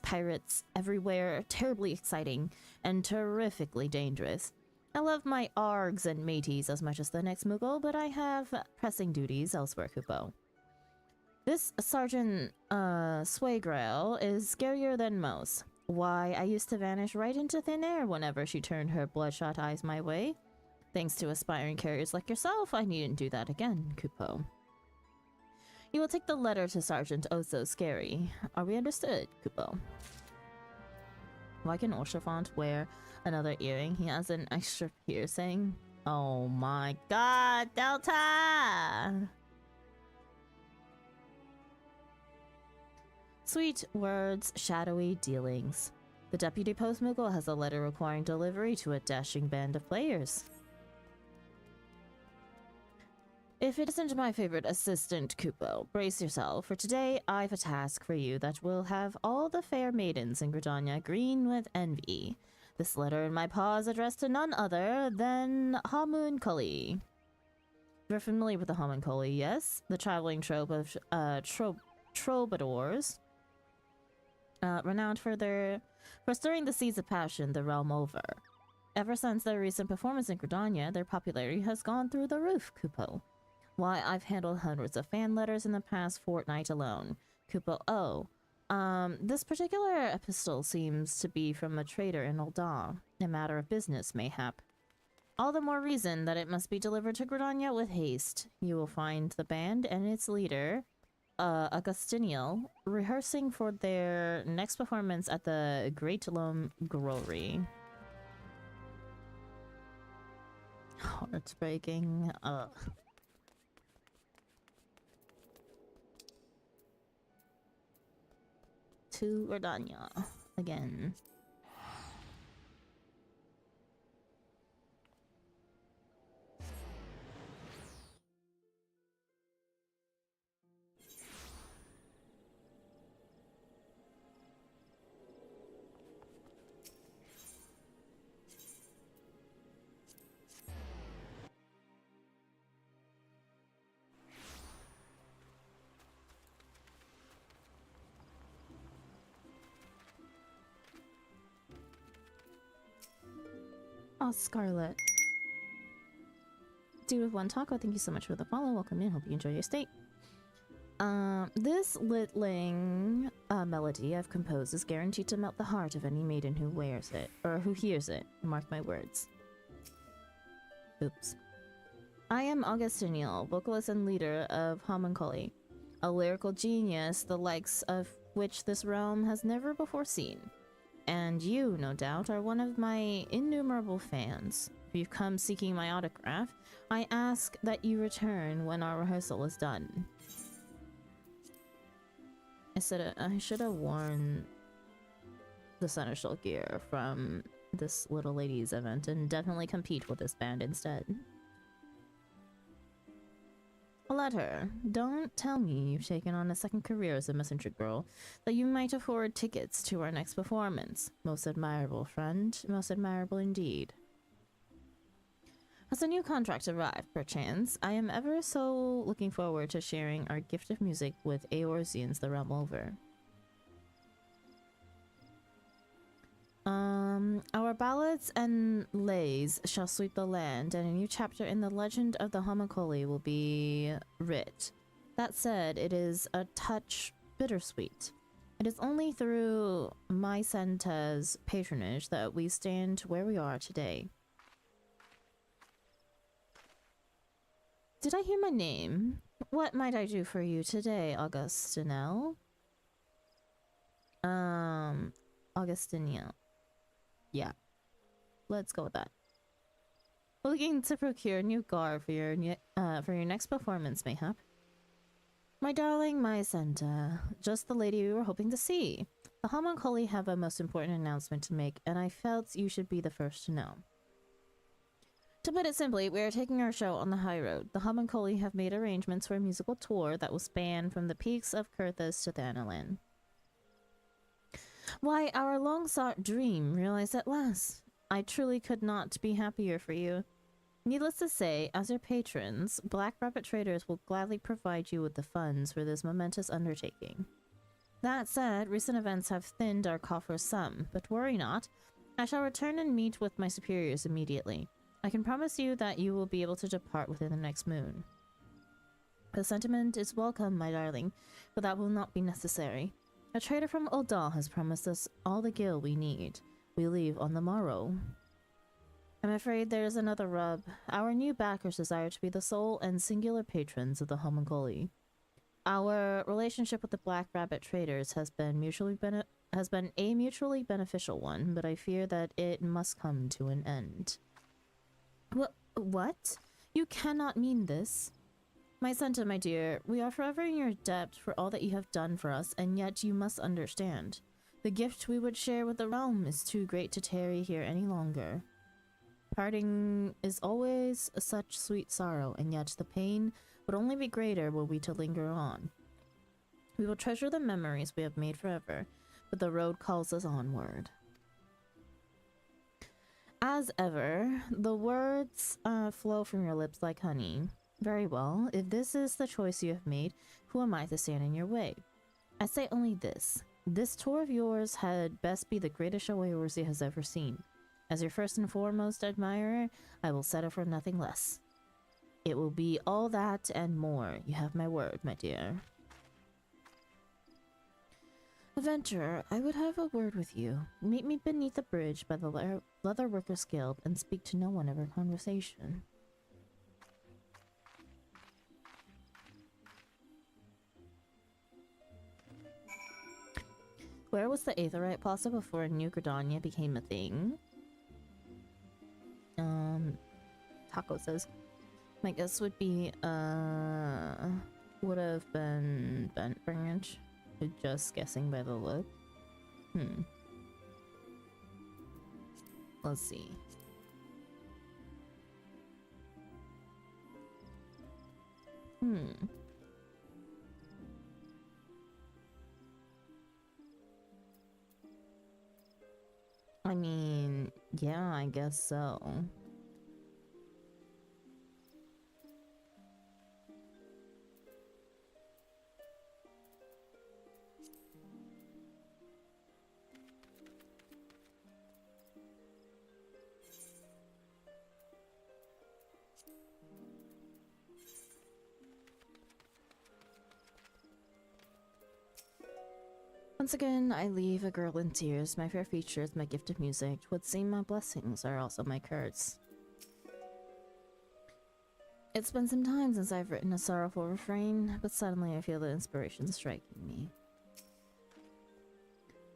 everywhere, terribly exciting, and terrifically dangerous. I love my args and mateys as much as the next Moogle, but I have pressing duties elsewhere, Kupo. This Sergeant, Swaygrail is scarier than most. Why, I used to vanish right into thin air whenever she turned her bloodshot eyes my way. Thanks to aspiring carriers like yourself, I needn't do that again, Kupo. You will take the letter to Sergeant Oh So Scary. Are we understood, Kupo? Why can Orshafont wear another earring? He has an extra piercing. Oh my god, Delta! Sweet words, shadowy dealings. The deputy postmogul has a letter requiring delivery to a dashing band of players. If it isn't my favorite assistant, Kupo, brace yourself, for today I've a task for you that will have all the fair maidens in Gridania green with envy. This letter in my paw is addressed to none other than Homunculi. You're familiar with the Homunculi, yes? The traveling trope of troubadours, renowned for stirring the seas of passion the realm over. Ever since their recent performance in Gridania, their popularity has gone through the roof, Kupo. Why, I've handled hundreds of fan letters in the past fortnight alone. Kupo, oh. This particular epistle seems to be from a trader in Ul'dah. A matter of business, mayhap. All the more reason that it must be delivered to Gridania with haste. You will find the band and its leader, Augustiniel, rehearsing for their next performance at the Great Loam Growry. Heartbreaking. To Gridania again. Oh, Scarlet. Dude with one taco, thank you so much for the follow. Welcome in. Hope you enjoy your stay. This littling melody I've composed is guaranteed to melt the heart of any maiden who wears it, or who hears it. Mark my words. Oops. I am Augustiniel, vocalist and leader of Homunculi, a lyrical genius the likes of which this realm has never before seen. And you, no doubt, are one of my innumerable fans. If you've come seeking my autograph, I ask that you return when our rehearsal is done. I should have worn the Seneschal gear from this little ladies event and definitely compete with this band instead. A letter. Don't tell me you've taken on a second career as a messenger girl, that you might afford tickets to our next performance. Most admirable, friend. Most admirable indeed. Has a new contract arrived, perchance? I am ever so looking forward to sharing our gift of music with Eorzeans the realm over. Our ballads and lays shall sweep the land, and a new chapter in the legend of the Homunculi will be writ. That said, it is a touch bittersweet. It is only through my Senta's patronage that we stand where we are today. Did I hear my name? What might I do for you today, Augustinel? Augustiniel. Yeah. Let's go with that. Looking to procure new garb for your next performance, mayhap. My darling, my Senta, just the lady we were hoping to see. The Homunculi have a most important announcement to make, and I felt you should be the first to know. To put it simply, we are taking our show on the high road. The Homunculi have made arrangements for a musical tour that will span from the peaks of Kurthus to Thanalan. Why, our long-sought dream realized at last. I truly could not be happier for you. Needless to say, as your patrons, Black Rabbit Traders will gladly provide you with the funds for this momentous undertaking. That said, recent events have thinned our coffers some, but worry not. I shall return and meet with my superiors immediately. I can promise you that you will be able to depart within the next moon. The sentiment is welcome, my darling, but that will not be necessary. A trader from Ul'dah has promised us all the gil we need. We leave on the morrow. I'm afraid there is another rub. Our new backers desire to be the sole and singular patrons of the Homunculi. Our relationship with the Black Rabbit Traders has been a mutually beneficial one, but I fear that it must come to an end. What? You cannot mean this. My Senta, my dear, we are forever in your debt for all that you have done for us, and yet you must understand. The gift we would share with the realm is too great to tarry here any longer. Parting is always such sweet sorrow, and yet the pain would only be greater were we to linger on. We will treasure the memories we have made forever, but the road calls us onward. As ever, the words flow from your lips like honey. Very well, if this is the choice you have made, who am I to stand in your way? I say only this. This tour of yours had best be the greatest show Eorzea has ever seen. As your first and foremost admirer, I will settle for nothing less. It will be all that and more. You have my word, my dear. Adventurer, I would have a word with you. Meet me beneath the bridge by the Leather Workers Guild and speak to no one of our conversation. Where was the Aetherite Plaza before New Gridania became a thing? Taco says, my guess would be, would have been Bent Branch. Just guessing by the look. Let's see. I mean, yeah, I guess so. Once again, I leave a girl in tears. My fair features, my gift of music. Would seem my blessings are also my curse. It's been some time since I've written a sorrowful refrain, but suddenly I feel the inspiration striking me.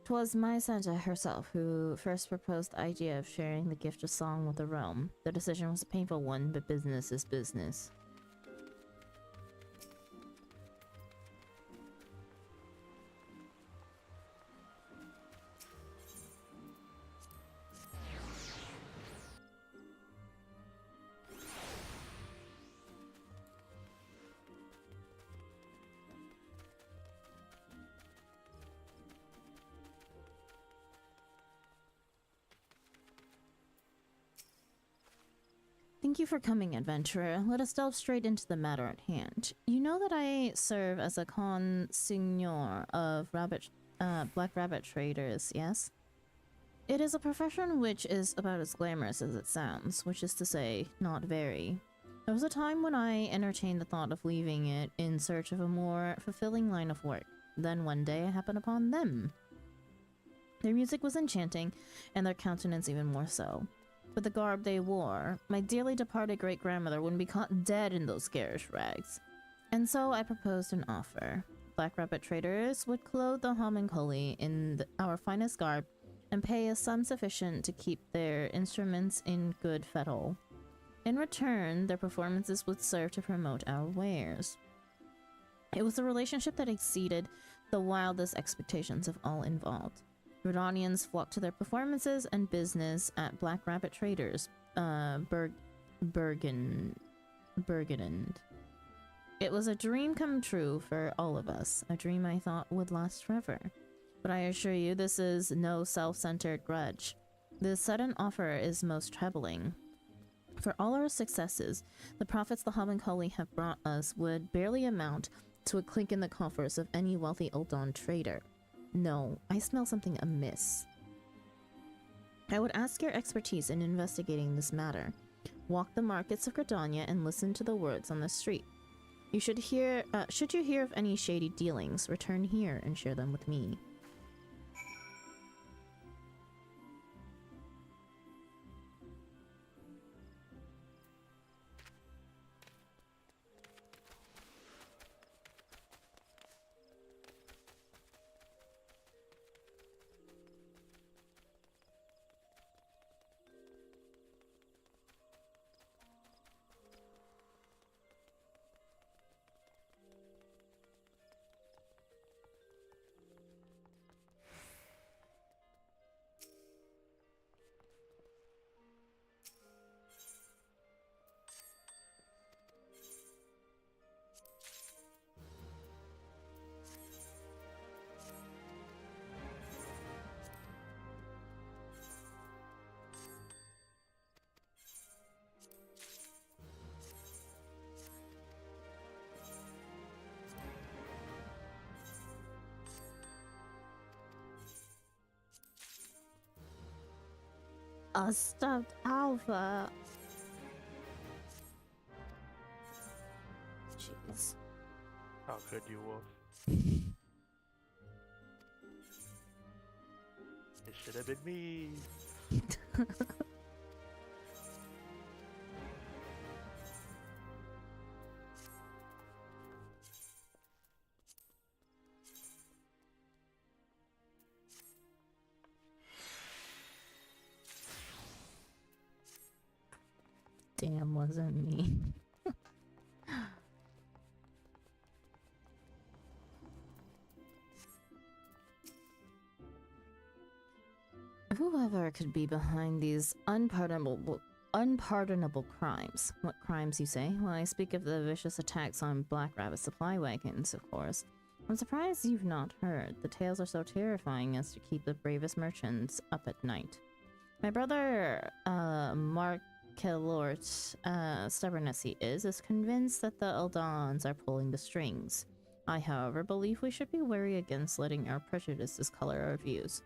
'Twas my Santa herself who first proposed the idea of sharing the gift of song with the realm. The decision was a painful one, but business is business. Thank you for coming, adventurer. Let us delve straight into the matter at hand. You know that I serve as a consignor of black rabbit traders, yes? It is a profession which is about as glamorous as it sounds, which is to say, not very. There was a time when I entertained the thought of leaving it in search of a more fulfilling line of work. Then one day I happened upon them. Their music was enchanting, and their countenance even more so. With the garb they wore, my dearly departed great-grandmother wouldn't be caught dead in those garish rags. And so I proposed an offer. Black Rabbit traders would clothe the homunculi in our finest garb and pay a sum sufficient to keep their instruments in good fettle. In return, their performances would serve to promote our wares. It was a relationship that exceeded the wildest expectations of all involved. Redonians flocked to their performances and business at Black Rabbit Traders, Bergenland. It was a dream come true for all of us, a dream I thought would last forever. But I assure you, this is no self-centered grudge. This sudden offer is most troubling. For all our successes, the profits the homunculi have brought us would barely amount to a clink in the coffers of any wealthy Uldon trader. No, I smell something amiss. I would ask your expertise in investigating this matter. Walk the markets of Gridania and listen to the words on the street. You should you hear of any shady dealings, return here and share them with me. A stuffed alpha. Jeez. How could you, Wolf? It should have been me. Damn, wasn't me. Whoever could be behind these unpardonable crimes. What crimes, you say? Well, I speak of the vicious attacks on Black Rabbit supply wagons, of course. I'm surprised you've not heard. The tales are so terrifying as to keep the bravest merchants up at night. My brother, Mark Kelort, stubborn as he is convinced that the Eldons are pulling the strings. I, however, believe we should be wary against letting our prejudices color our views.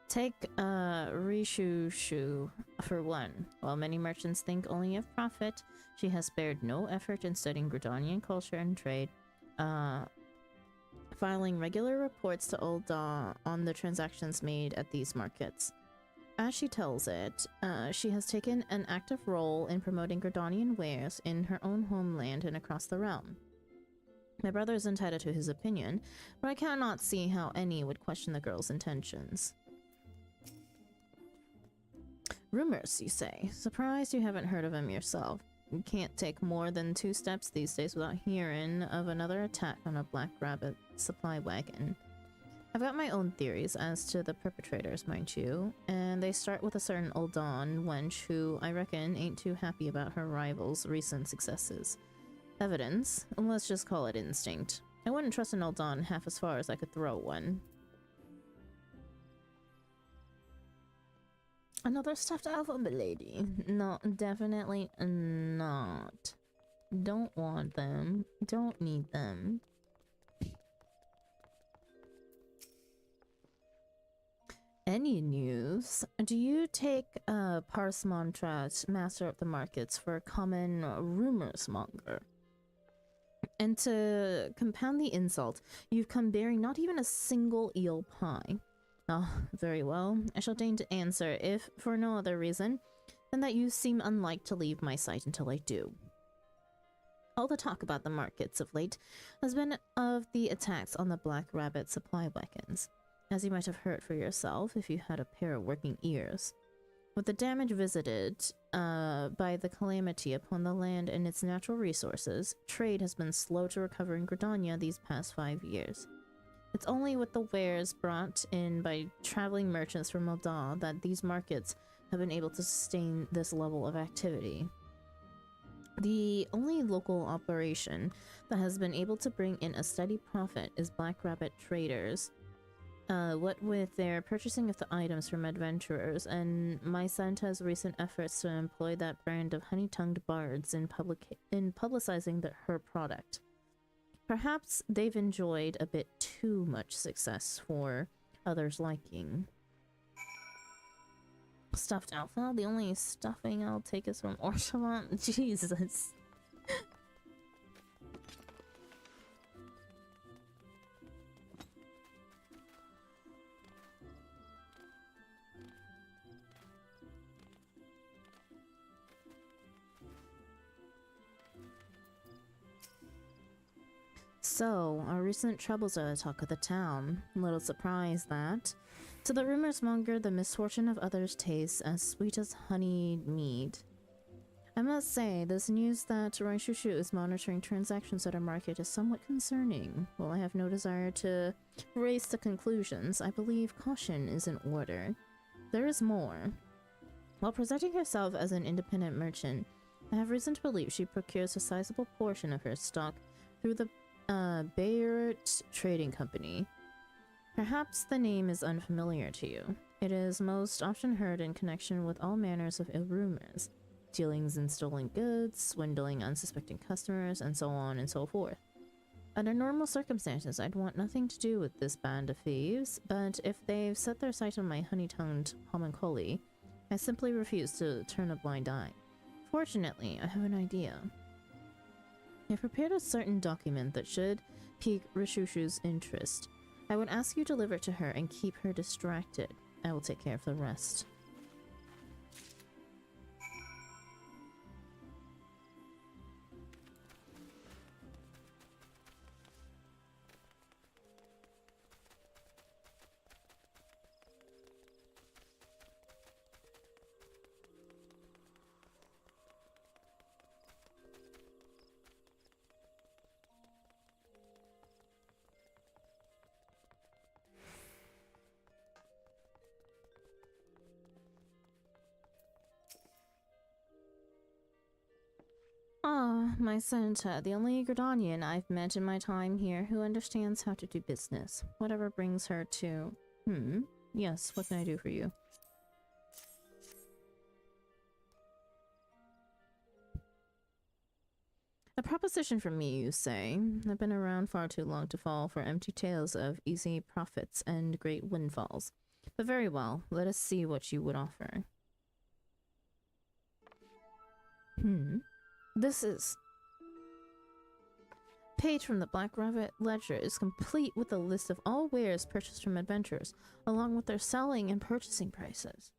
Take Rishu for one. While many merchants think only of profit, she has spared no effort in studying Gridanian culture and trade, filing regular reports to Uldon on the transactions made at these markets. As she tells it, she has taken an active role in promoting Gordonian wares in her own homeland and across the realm. My brother is entitled to his opinion, but I cannot see how any would question the girl's intentions. Rumors, you say? Surprised you haven't heard of them yourself. You can't take more than 2 steps these days without hearing of another attack on a Black Rabbit supply wagon. I've got my own theories as to the perpetrators, mind you, and they start with a certain Uldan wench who I reckon ain't too happy about her rival's recent successes. Evidence? Let's just call it instinct. I wouldn't trust an Uldan half as far as I could throw one. Another stuffed alpha, milady? No, definitely not. Don't want them. Don't need them. Any news? Do you take Parsmontrat, master of the markets, for a common rumors monger? And to compound the insult, you've come bearing not even a single eel pie. Oh, very well. I shall deign to answer, if for no other reason than that you seem unlike to leave my sight until I do. All the talk about the markets of late has been of the attacks on the Black Rabbit supply wagons, as you might have heard for yourself if you had a pair of working ears. With the damage visited by the calamity upon the land and its natural resources, trade has been slow to recover in Gridania these past 5 years. It's only with the wares brought in by traveling merchants from Moldau that these markets have been able to sustain this level of activity. The only local operation that has been able to bring in a steady profit is Black Rabbit Traders. What with their purchasing of the items from adventurers and my Santa's recent efforts to employ that brand of honey-tongued bards in publicizing her product. Perhaps they've enjoyed a bit too much success for others' liking. Stuffed alpha? The only stuffing I'll take is from Orchevant? Jesus. So, our recent troubles are the talk of the town. Little surprise that, to the rumors monger, the misfortune of others tastes as sweet as honeyed mead. I must say, this news that Raishushu is monitoring transactions at our market is somewhat concerning. While I have no desire to race to conclusions, I believe caution is in order. There is more. While presenting herself as an independent merchant, I have reason to believe she procures a sizable portion of her stock through the Bayert Trading Company. Perhaps the name is unfamiliar to you. It is most often heard in connection with all manners of ill rumors, dealings in stolen goods, swindling unsuspecting customers, and so on and so forth. Under normal circumstances, I'd want nothing to do with this band of thieves, but if they've set their sight on my honey-tongued homunculi, I simply refuse to turn a blind eye. Fortunately, I have an idea. I've prepared a certain document that should pique Rishushu's interest. I would ask you to deliver it to her and keep her distracted. I will take care of the rest. Ah, my Santa, the only Gridanian I've met in my time here who understands how to do business. Whatever brings her to... Yes, what can I do for you? A proposition from me, you say? I've been around far too long to fall for empty tales of easy profits and great windfalls. But very well, let us see what you would offer. This is... Page from the Black Rabbit Ledger is complete with a list of all wares purchased from adventurers, along with their selling and purchasing prices.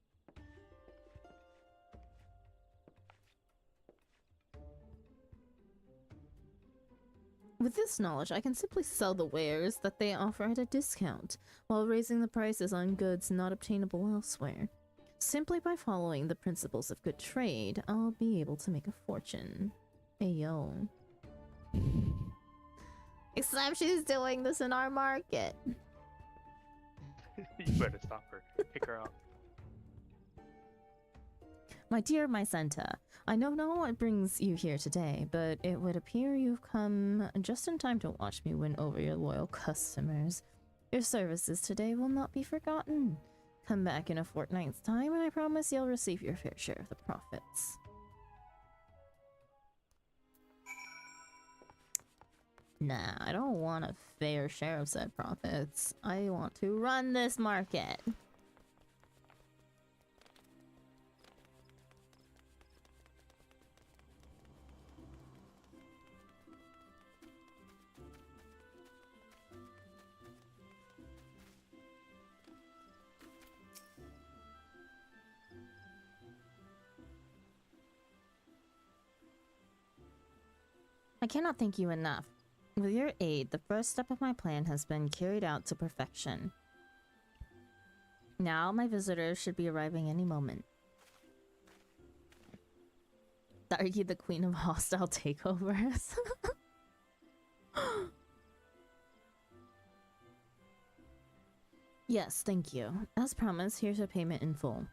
With this knowledge, I can simply sell the wares that they offer at a discount, while raising the prices on goods not obtainable elsewhere. Simply by following the principles of good trade, I'll be able to make a fortune. Ayo. Except she's doing this in our market. You better stop her. Kick her out. My dear Mycenta, I know not what brings you here today, but it would appear you've come just in time to watch me win over your loyal customers. Your services today will not be forgotten. Come back in a fortnight's time and I promise you'll receive your fair share of the profits. Nah, I don't want a fair share of said profits. I want to run this market. I cannot thank you enough. With your aid, the first step of my plan has been carried out to perfection. Now my visitors should be arriving any moment. Are you the queen of hostile takeovers? Yes, thank you. As promised, here's your payment in full.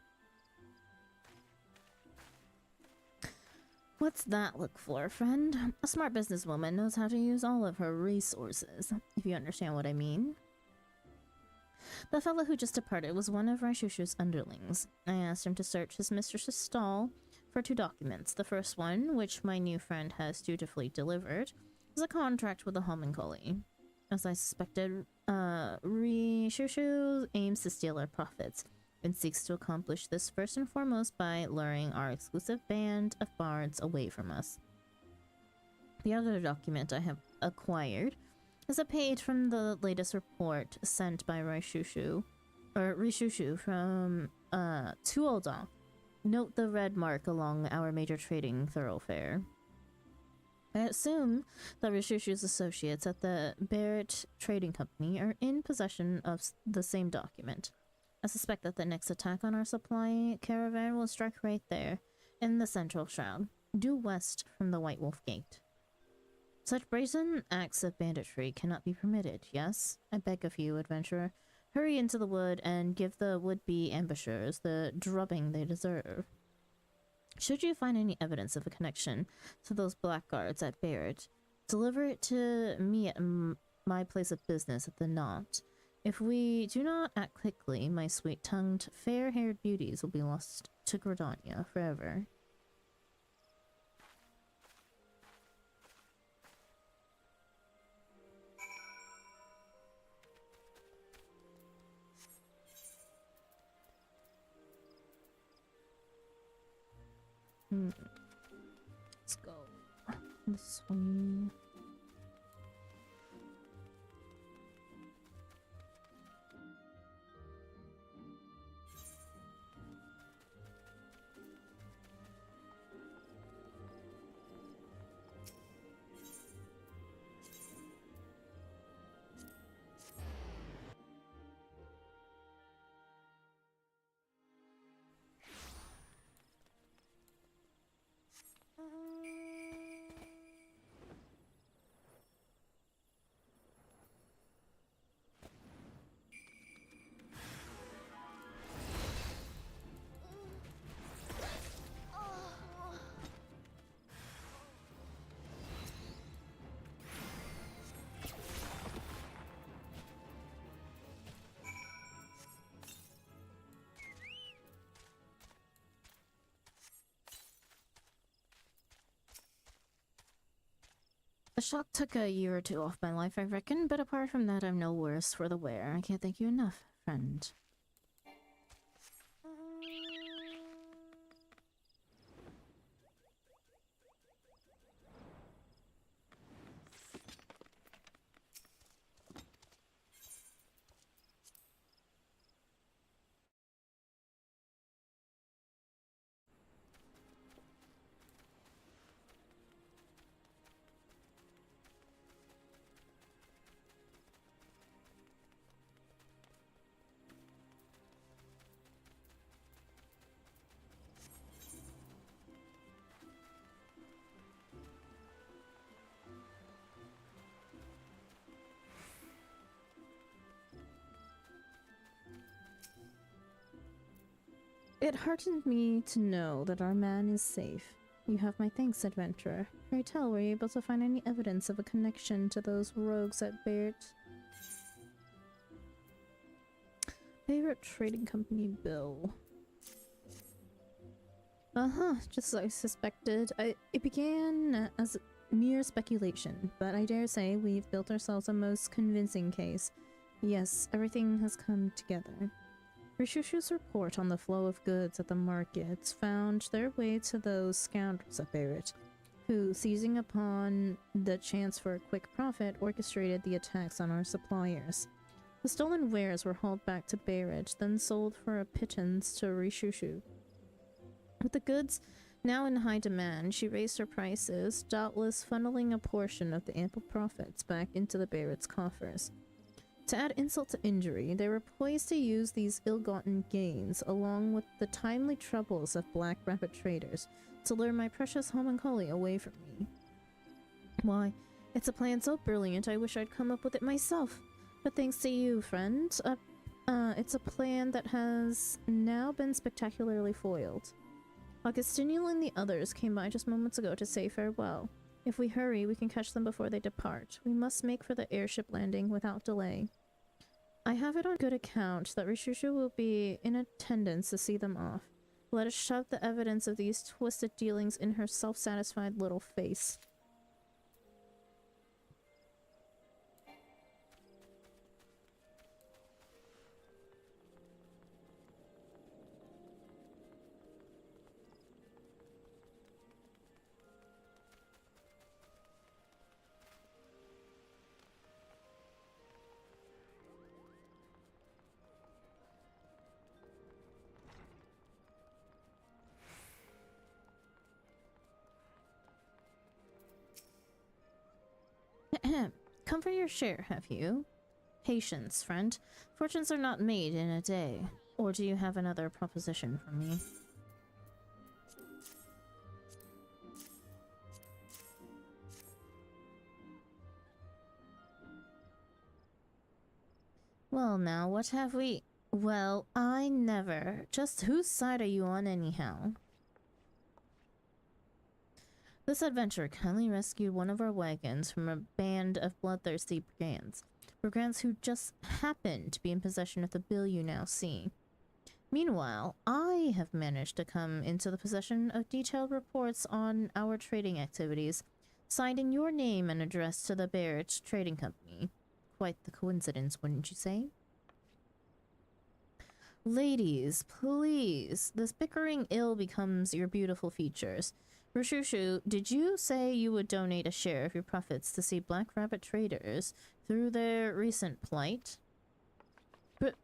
What's that look for, friend? A smart businesswoman knows how to use all of her resources, if you understand what I mean. The fellow who just departed was one of Raishushu's underlings. I asked him to search his mistress's stall for 2 documents. The first one, which my new friend has dutifully delivered, is a contract with the homunculi. As I suspected, Raishushu aims to steal our profits, and seeks to accomplish this first and foremost by luring our exclusive band of bards away from us. The other document I have acquired is a page from the latest report sent by Raishushu from Tuolda. Note the red mark along our major trading thoroughfare. I assume that Raishushu's associates at the Barrett Trading Company are in possession of the same document. I suspect that the next attack on our supply caravan will strike right there, in the central shroud, due west from the White Wolf Gate. Such brazen acts of banditry cannot be permitted, yes? I beg of you, adventurer, hurry into the wood and give the would-be ambushers the drubbing they deserve. Should you find any evidence of a connection to those blackguards at Barrett, deliver it to me at my place of business at the Knot. If we do not act quickly, my sweet-tongued, fair-haired beauties will be lost to Gridania forever. Let's go this way. The shock took a year or 2 off my life, I reckon, but apart from that, I'm no worse for the wear. I can't thank you enough, friend. It heartened me to know that our man is safe. You have my thanks, adventurer. Pray tell, were you able to find any evidence of a connection to those rogues at Barrett? Barrett Trading Company bill. Just as I suspected. It began as mere speculation, but I dare say we've built ourselves a most convincing case. Yes, everything has come together. Rishushu's report on the flow of goods at the markets found their way to those scoundrels at Barrett, who, seizing upon the chance for a quick profit, orchestrated the attacks on our suppliers. The stolen wares were hauled back to Barrett, then sold for a pittance to Rishushu. With the goods now in high demand, she raised her prices, doubtless funneling a portion of the ample profits back into the Barrett's coffers. To add insult to injury, they were poised to use these ill-gotten gains, along with the timely troubles of black rabbit traders, to lure my precious homunculi away from me. Why, it's a plan so brilliant I wish I'd come up with it myself. But thanks to you, friend, it's a plan that has now been spectacularly foiled. Augustinian and the others came by just moments ago to say farewell. If we hurry, we can catch them before they depart. We must make for the airship landing without delay. I have it on good account that Rishushu will be in attendance to see them off. Let us shove the evidence of these twisted dealings in her self-satisfied little face. Come for your share, have you? Patience, friend. Fortunes are not made in a day. Or do you have another proposition for me? Well now, what have we... Well, I never. Just whose side are you on anyhow? This adventurer kindly rescued one of our wagons from a band of bloodthirsty brigands who just happened to be in possession of the bill you now see. Meanwhile, I have managed to come into the possession of detailed reports on our trading activities, signed in your name and addressed to the Barrett Trading Company. Quite the coincidence, wouldn't you say? Ladies, please, this bickering ill becomes your beautiful features. Rishushu, did you say you would donate a share of your profits to see Black Rabbit traders through their recent plight?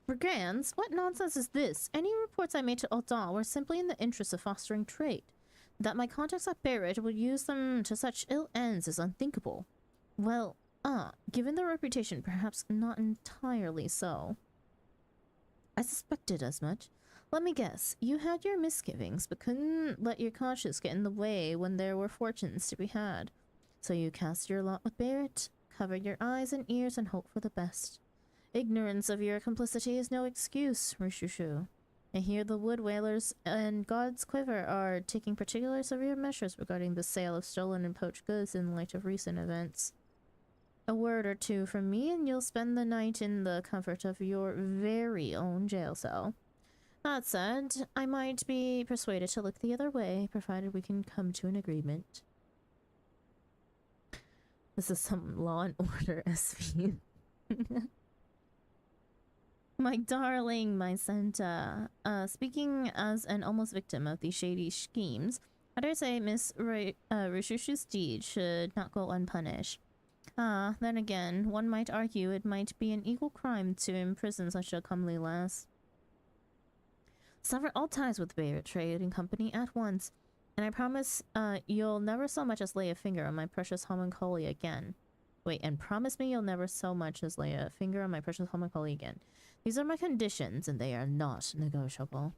Brigands? What nonsense is this? Any reports I made to Aldan were simply in the interest of fostering trade. That my contacts at Barrett would use them to such ill ends is unthinkable. Well, given their reputation, perhaps not entirely so. I suspected as much. Let me guess, you had your misgivings, but couldn't let your conscience get in the way when there were fortunes to be had. So you cast your lot with Barrett, covered your eyes and ears, and hoped for the best. Ignorance of your complicity is no excuse, Rishushu. I hear the wood whalers and God's Quiver are taking particular severe measures regarding the sale of stolen and poached goods in light of recent events. A word or two from me and you'll spend the night in the comfort of your very own jail cell. That said, I might be persuaded to look the other way, provided we can come to an agreement. This is some Law and Order SV. My darling, my Santa. Speaking as an almost victim of these shady schemes, I dare say Miss Rishushu's deed should not go unpunished. Then again, one might argue it might be an equal crime to imprison such a comely lass. Sever all ties with the Barrett Trading Company at once, and I promise you'll never so much as lay a finger on my precious homunculi again. Wait, and promise me you'll never so much as lay a finger on my precious homunculi again. These are my conditions, and they are not negotiable.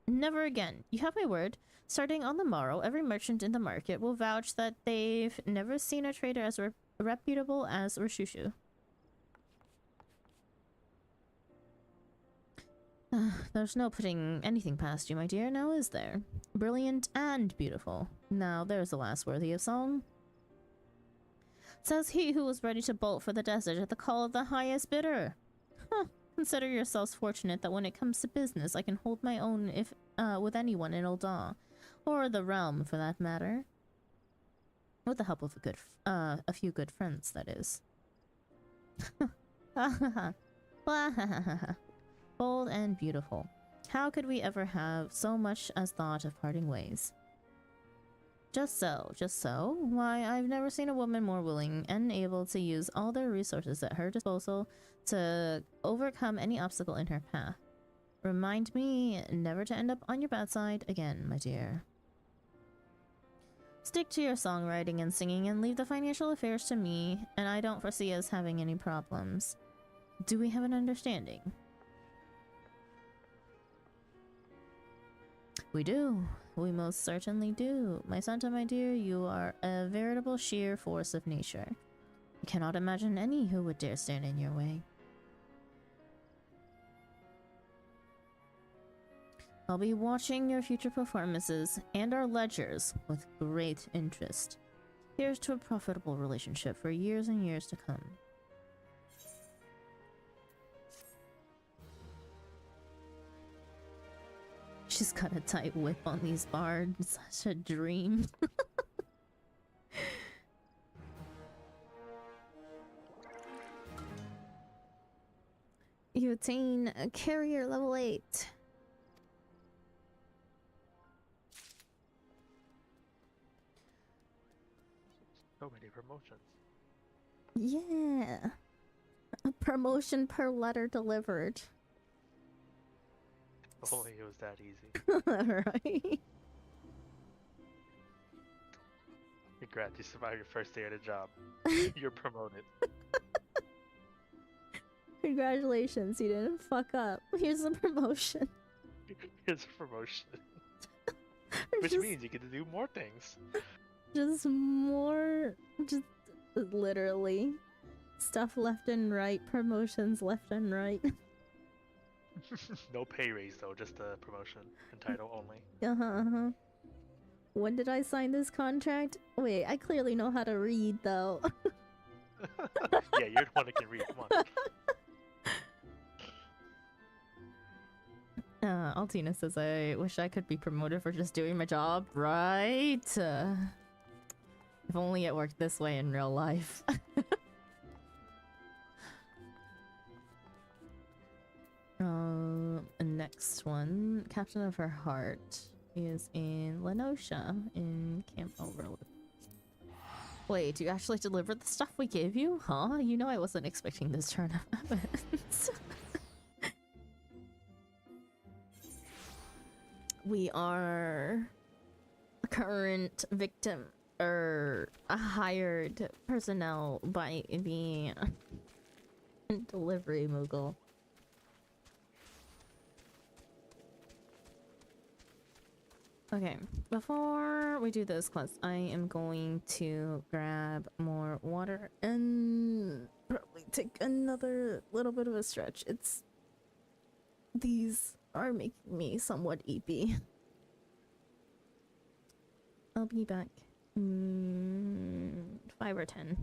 Never again. You have my word. Starting on the morrow, every merchant in the market will vouch that they've never seen a trader as reputable as Rishushu. There's no putting anything past you, my dear, now is there? Brilliant and beautiful. Now there's the last worthy of song. Says he who was ready to bolt for the desert at the call of the highest bidder. Huh. Consider yourselves fortunate that when it comes to business, I can hold my own if with anyone in Ul'dah, or the realm for that matter. With the help of a few good friends, that is. Bold and beautiful. How could we ever have so much as thought of parting ways? Just so, just so. Why, I've never seen a woman more willing and able to use all their resources at her disposal to overcome any obstacle in her path. Remind me never to end up on your bad side again, my dear. Stick to your songwriting and singing and leave the financial affairs to me, and I don't foresee us having any problems. Do we have an understanding? We do. We most certainly do. My Santa, my dear, you are a veritable sheer force of nature. I cannot imagine any who would dare stand in your way. I'll be watching your future performances and our ledgers with great interest. Here's to a profitable relationship for years and years to come. She's got a tight whip on these bards. Such a dream. You attain a carrier level 8. So many promotions. Yeah. A promotion per letter delivered. If only it was that easy. Right? Congrats, you survived your first day at a job. You're promoted. Congratulations, you didn't fuck up. Here's a promotion. Here's a promotion. Which Just- means you get to do more things. Just more, just literally stuff left and right, promotions left and right. No pay raise though, just a promotion and title only. Uh-huh. When did I sign this contract? Wait, I clearly know how to read though. Yeah, you're the one that can read. Come on. Altina says, I wish I could be promoted for just doing my job, right? If only it worked this way in real life. Next one, Captain of Her Heart, is in Lenosha in Camp Overlook. Wait, you actually delivered the stuff we gave you? Huh? You know I wasn't expecting this turn of events. We are a current victim, or a hired personnel by the delivery Moogle. Okay, before we do this quest, I am going to grab more water and probably take another little bit of a stretch. These are making me somewhat eepy. I'll be back in 5 or 10.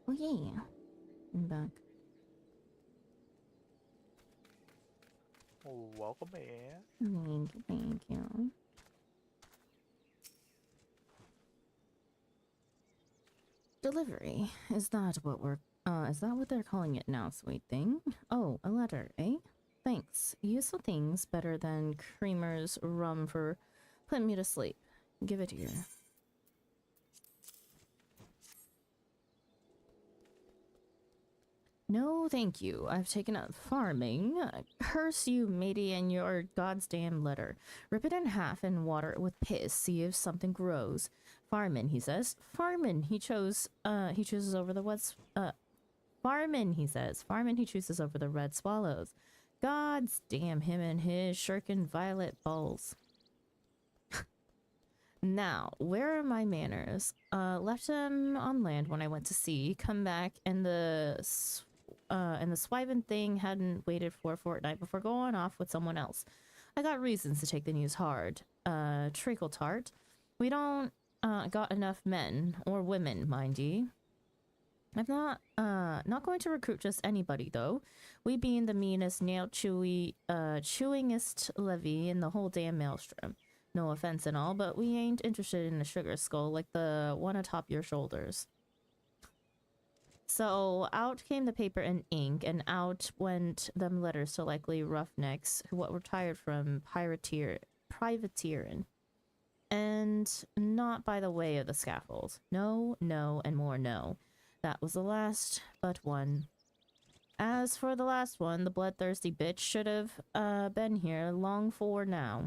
Oh yeah. I'm back. Oh, welcome in. Thank you. Delivery. Is that what they're calling it now, sweet thing? Oh, a letter, eh? Thanks. Useful things better than Creamer's rum for putting me to sleep. Give it here. No, thank you. I've taken up farming. Curse you, matey, and your goddamn letter. Rip it in half and water it with piss. See if something grows. Farmin', he says. Farmin', he chooses over the Farmin', he says. Farmin', he chooses over the red swallows. God's damn him and his shirkin' violet balls. Now, where are my manners? Left him on land when I went to sea. Come back, and the swivin' thing hadn't waited for a fortnight before going off with someone else. I got reasons to take the news hard. Treacle tart. We don't got enough men or women, mind ye. I'm not going to recruit just anybody though. We being the meanest, chewingest levy in the whole damn maelstrom. No offense and all, but we ain't interested in a sugar skull like the one atop your shoulders. So out came the paper and ink, and out went them letters to likely roughnecks who what were tired from privateering. And not by the way of the scaffold. No, no, and more no. That was the last but one. As for the last one, the bloodthirsty bitch should have been here long fore now.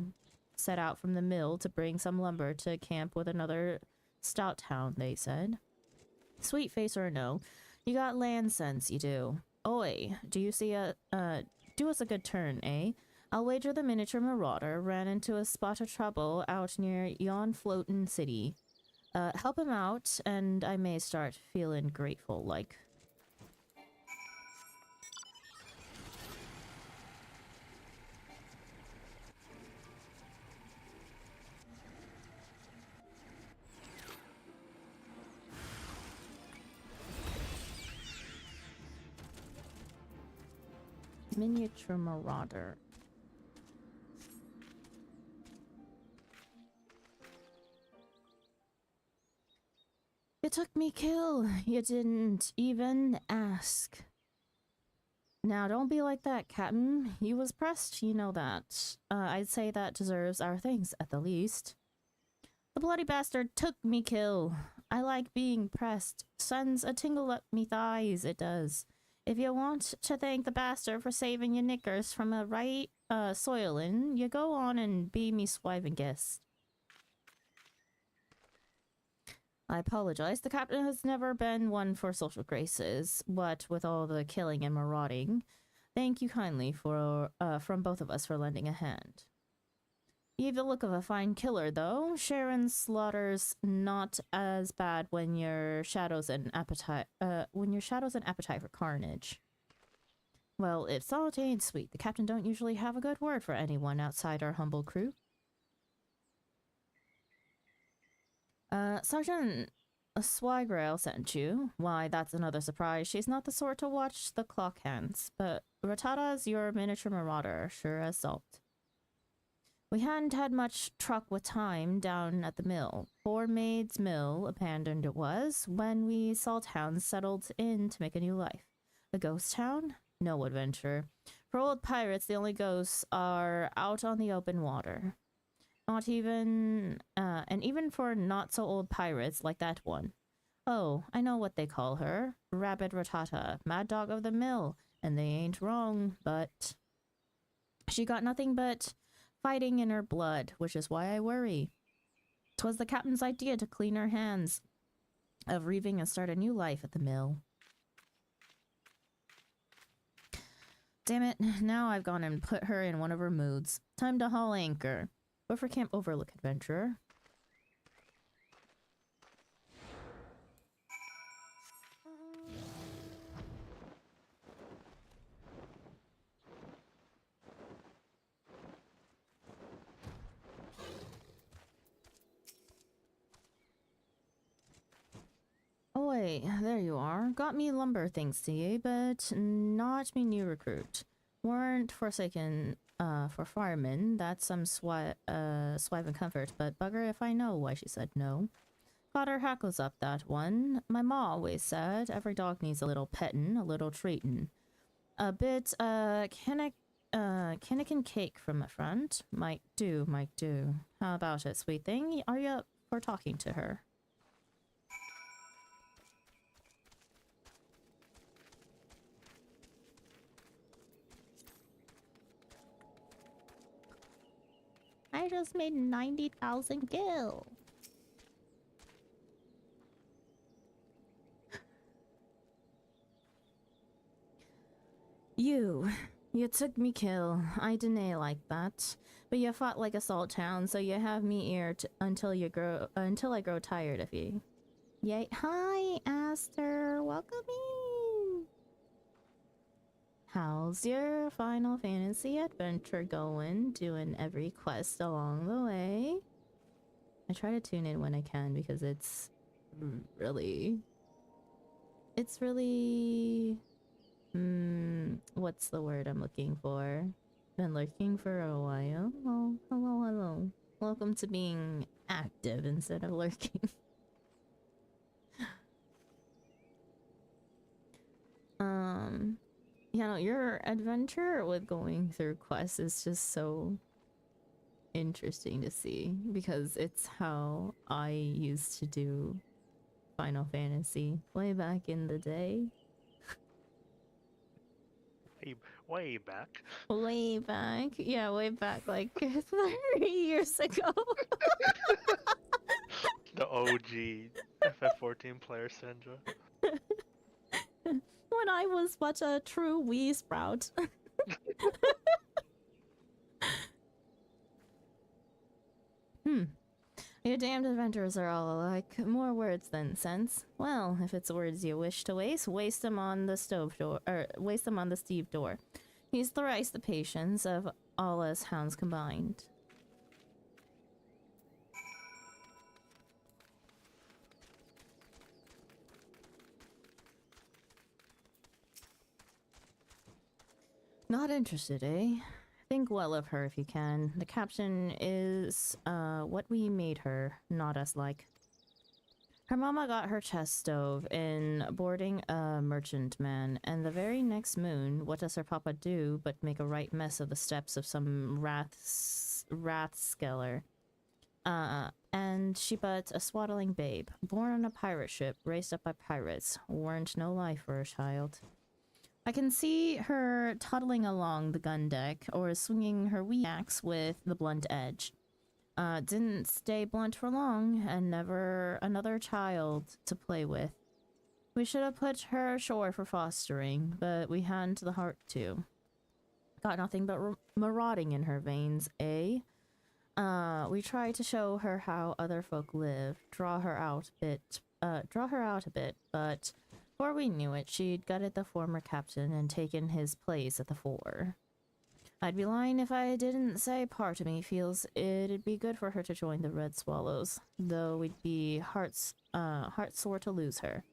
Set out from the mill to bring some lumber to camp with another stout hound, they said. Sweet face or no, you got land sense, you do. Oi, do us a good turn, eh? I'll wager the miniature marauder ran into a spot of trouble out near yon floatin' city. Help him out, and I may start feeling grateful like. Miniature marauder. It took me kill. You didn't even ask. Now, don't be like that, Captain. You was pressed, you know that. I'd say that deserves our thanks, at the least. The bloody bastard took me kill. I like being pressed. Sends a tingle up me thighs, it does. If you want to thank the bastard for saving your knickers from a right soilin', you go on and be me swiving guest. I apologize. The captain has never been one for social graces, what with all the killing and marauding. Thank you kindly for from both of us for lending a hand. You've the look of a fine killer, though. Sharon's slaughter's not as bad when your shadows an appetite for carnage. Well, if salt ain't sweet, the captain don't usually have a good word for anyone outside our humble crew. Sergeant Swigrail sent you. Why, that's another surprise. She's not the sort to watch the clock hands, but Ratata's your miniature marauder, sure as salt. We hadn't had much truck with time down at the mill. Poor Maid's Mill, abandoned it was, when we salt hounds settled in to make a new life. A ghost town? No adventure. For old pirates, the only ghosts are out on the open water. Not even, and even for not-so-old pirates like that one. Oh, I know what they call her. Rabid Ratata, mad dog of the mill, and they ain't wrong, but... She got nothing but fighting in her blood, which is why I worry. 'Twas the captain's idea to clean her hands of reaving and start a new life at the mill. Damn it, now I've gone and put her in one of her moods. Time to haul anchor. Go for Camp Overlook, adventurer. Oi, Hey, there you are. Got me lumber thanks to you, but not me new recruit. Weren't forsaken for firemen. That's some swive and comfort, but bugger if I know why she said no. Got her hackles up, that one. My ma always said every dog needs a little pettin', a little treatin'. A bit, Kinnikin cake from the front. Might do, might do. How about it, sweet thing? Are you up for talking to her? I just made 90,000 gil. You took me kill. I deny like that. But you fought like a salt hound, so you have me eared until I grow tired of you. Yay. Hi, Aster. Welcome in. How's your Final Fantasy adventure going? Doing every quest along the way? I try to tune in when I can because it's really... what's the word I'm looking for? Been lurking for a while. Oh, hello, hello. Welcome to being active instead of lurking. You know, your adventure with going through quests is just so interesting to see because it's how I used to do Final Fantasy way back in the day. Way back. Way back? Yeah, way back like 30 years ago. The OG FF14 player, Sandra. When I was but a true Wii sprout. Your damned adventures are all alike. More words than sense. Well, if it's words you wish to waste them on the stove door, or waste them on the Steve door. He's thrice the patience of all us hounds combined. Not interested, eh? Think well of her if you can. The captain is, what we made her, not us like. Her mama got her chest stove in boarding a merchantman, and the very next moon, what does her papa do but make a right mess of the steps of some rathskeller? And she but a swaddling babe, born on a pirate ship, raised up by pirates. Weren't no life for a child. I can see her toddling along the gun deck, or swinging her wee axe with the blunt edge. Didn't stay blunt for long, and never another child to play with. We should have put her ashore for fostering, but we hadn't the heart to. Got nothing but marauding in her veins, eh? We tried to show her how other folk live, draw her out a bit, but... before we knew it, she'd gutted the former captain and taken his place at the fore. I'd be lying if I didn't say part of me feels it'd be good for her to join the Red Swallows, though we'd be heart sore to lose her.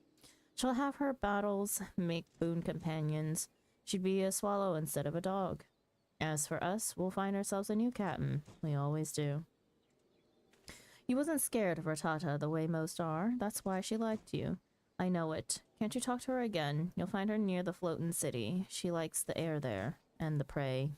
She'll have her battles, make boon companions. She'd be a swallow instead of a dog. As for us, we'll find ourselves a new captain. We always do. You wasn't scared of Ratata the way most are. That's why she liked you. I know it. Can't you talk to her again? You'll find her near the floatin' city. She likes the air there, and the prey.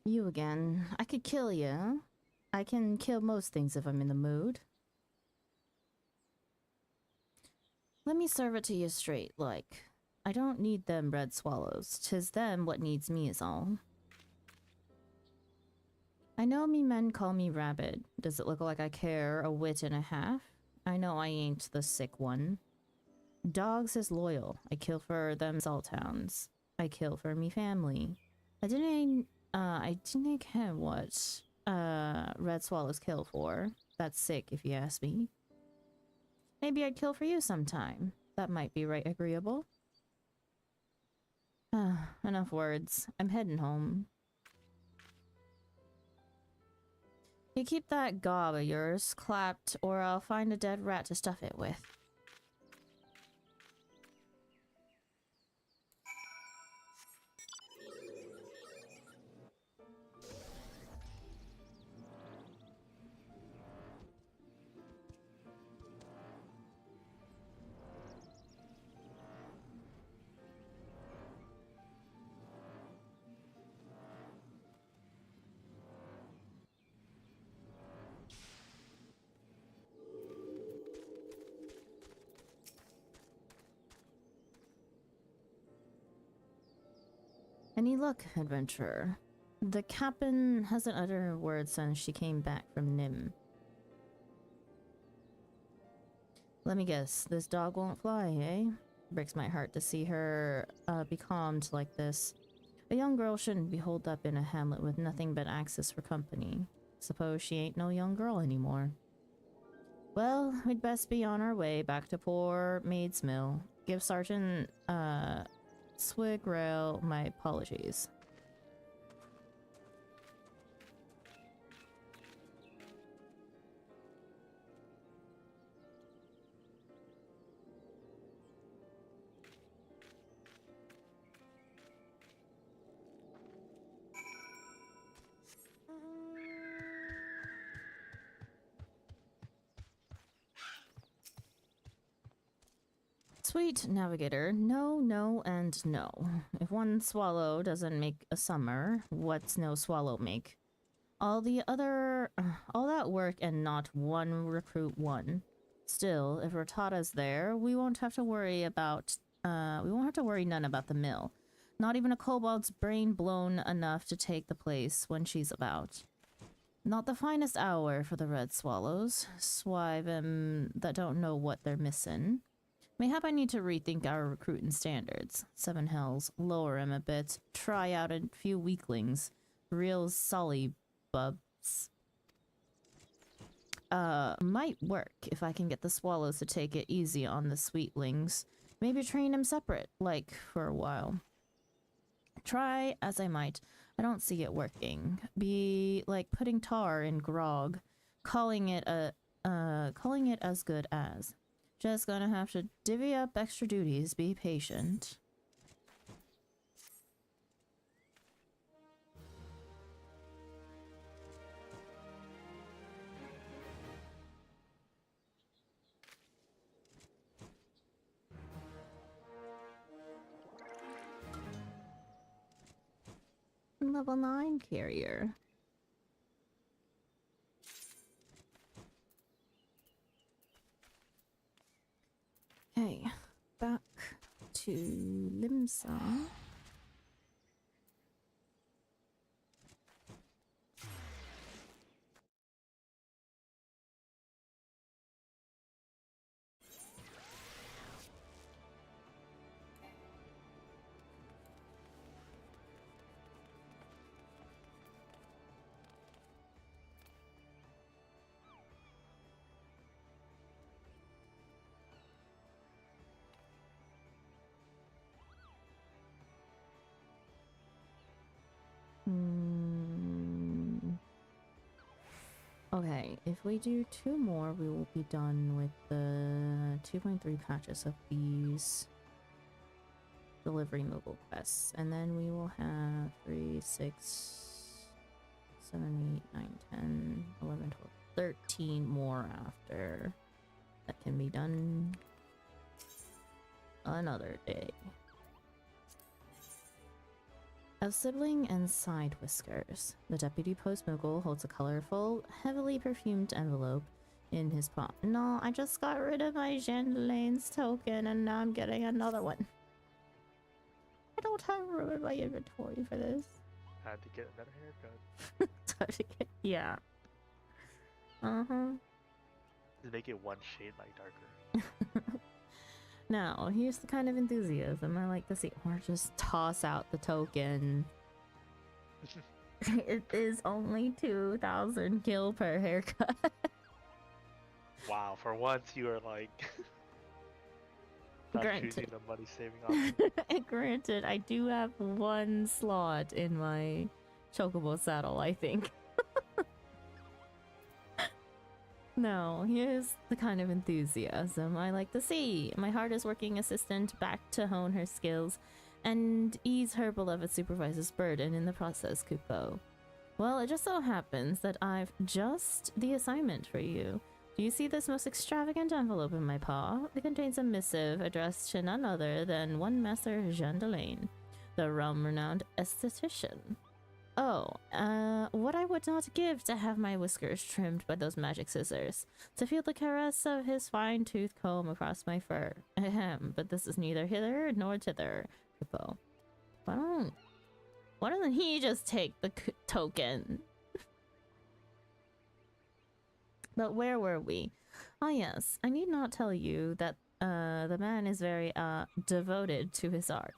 You again. I could kill you. I can kill most things if I'm in the mood. Let me serve it to you straight, like, I don't need them red swallows. 'Tis them what needs me is all. I know me men call me rabid. Does it look like I care a whit and a half? I know I ain't the sick one. Dogs is loyal. I kill for them salt hounds. I kill for me family. I didn't care what red swallows kill for. That's sick if you ask me. Maybe I'd kill for you sometime. That might be right agreeable. Enough words. I'm heading home. You keep that gob of yours clapped, or I'll find a dead rat to stuff it with. Any luck, adventurer? The captain hasn't uttered a word since she came back from Nim. Let me guess, this dog won't fly, eh? Breaks my heart to see her be calmed like this. A young girl shouldn't be holed up in a hamlet with nothing but axes for company. Suppose she ain't no young girl anymore. Well, we'd best be on our way back to poor Maid's Mill. Give Sergeant, Swigrail my apologies. Sweet navigator, no, no, and no. If one swallow doesn't make a summer, what's no swallow make? All that work and not one recruit won. Still, if Rattata's there, we won't have to worry none about the mill. Not even a kobold's brain blown enough to take the place when she's about. Not the finest hour for the red swallows. Swive 'em that don't know what they're missing. Mayhap I need to rethink our recruiting standards. Seven hells, lower 'em a bit, try out a few weaklings. Real solly bubs. Might work if I can get the swallows to take it easy on the sweetlings. Maybe train them separate, like, for a while. Try as I might, I don't see it working. Be like putting tar in grog, calling it as good as. Just gonna have to divvy up extra duties, be patient. Level 9 carrier. Okay, back to Limsa. Okay, if we do 2 more, we will be done with the 2.3 patches of these delivery mobile quests. And then we will have 3, 6, 7, 8, 9, 10, 11, 12, 13 more after. That can be done another day. A sibling and side whiskers. The deputy postmogul holds a colorful, heavily perfumed envelope in his palm. No, I just got rid of my Jandalane's token and now I'm getting another one. I don't have room in my inventory for this. Had to get another haircut. Yeah. Just make it one shade like darker. Now, here's the kind of enthusiasm I like to see. Or just toss out the token. It is only 2,000 gil per haircut. Wow, for once you are like not Granted. choosing the money saving option. Granted, I do have one slot in my chocobo saddle, I think. No, here's the kind of enthusiasm I like to see. My hardest working assistant back to hone her skills and ease her beloved supervisor's burden in the process, Kupo. Well, it just so happens that I've just the assignment for you. Do you see this most extravagant envelope in my paw? It contains a missive addressed to none other than one Master Jandalane, the realm-renowned esthetician. Oh, what I would not give to have my whiskers trimmed by those magic scissors, to feel the caress of his fine-toothed comb across my fur. Ahem, but this is neither hither nor thither, Hippo. Why doesn't he just take the token? But where were we? Ah yes, I need not tell you that the man is very devoted to his art.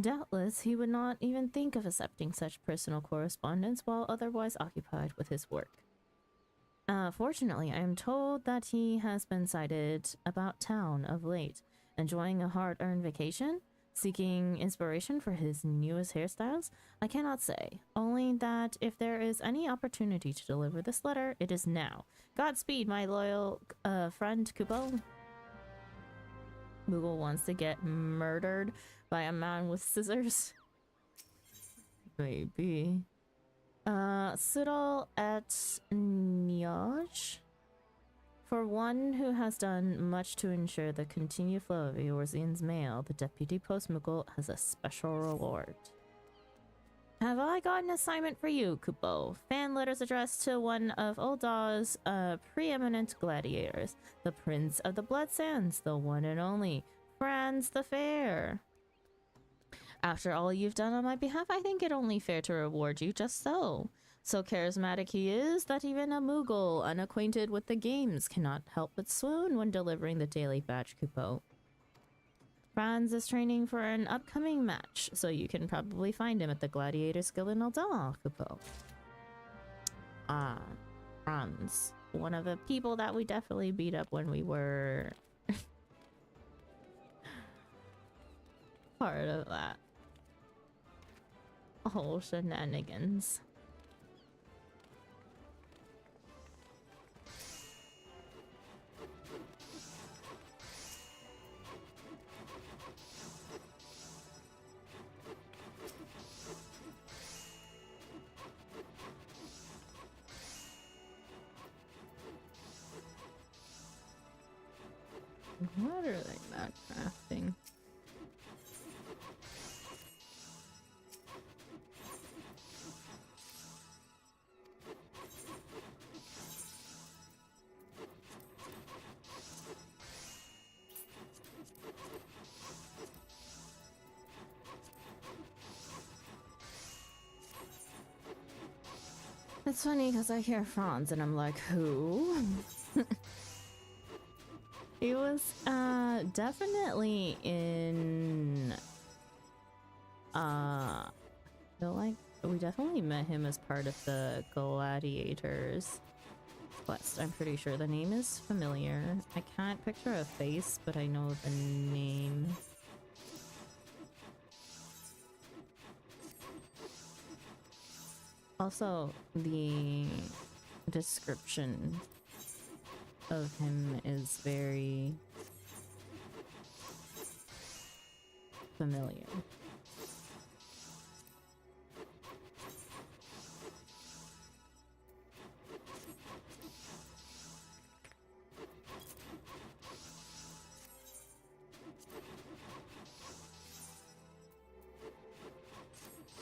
Doubtless he would not even think of accepting such personal correspondence while otherwise occupied with his work. Fortunately, I am told that he has been sighted about town of late, enjoying a hard-earned vacation, seeking inspiration for his newest hairstyles. I cannot say, only that if there is any opportunity to deliver this letter, it is now. Godspeed, my loyal friend Kupo. Moogle wants to get murdered by a man with scissors. Maybe. Sudal et Niaj. For one who has done much to ensure the continued flow of Eorzean's mail, the deputy postmogul has a special reward. Have I got an assignment for you, Kupo? Fan letters addressed to one of Ulda's preeminent gladiators, the Prince of the Blood Sands, the one and only Franz the Fair. After all you've done on my behalf, I think it only fair to reward you just so. So charismatic he is that even a Moogle unacquainted with the games cannot help but swoon when delivering the daily badge, Kupo. Franz is training for an upcoming match, so you can probably find him at the Gladiators Guild in Ulda, Kupo. Franz. One of the people that we definitely beat up when we were part of that whole shenanigans. What are they about crafting? It's funny because I hear Franz and I'm like, who? He was definitely in I feel like we definitely met him as part of the Gladiators quest. I'm pretty sure the name is familiar. I can't picture a face, but I know the name. Also, the description of him is very familiar.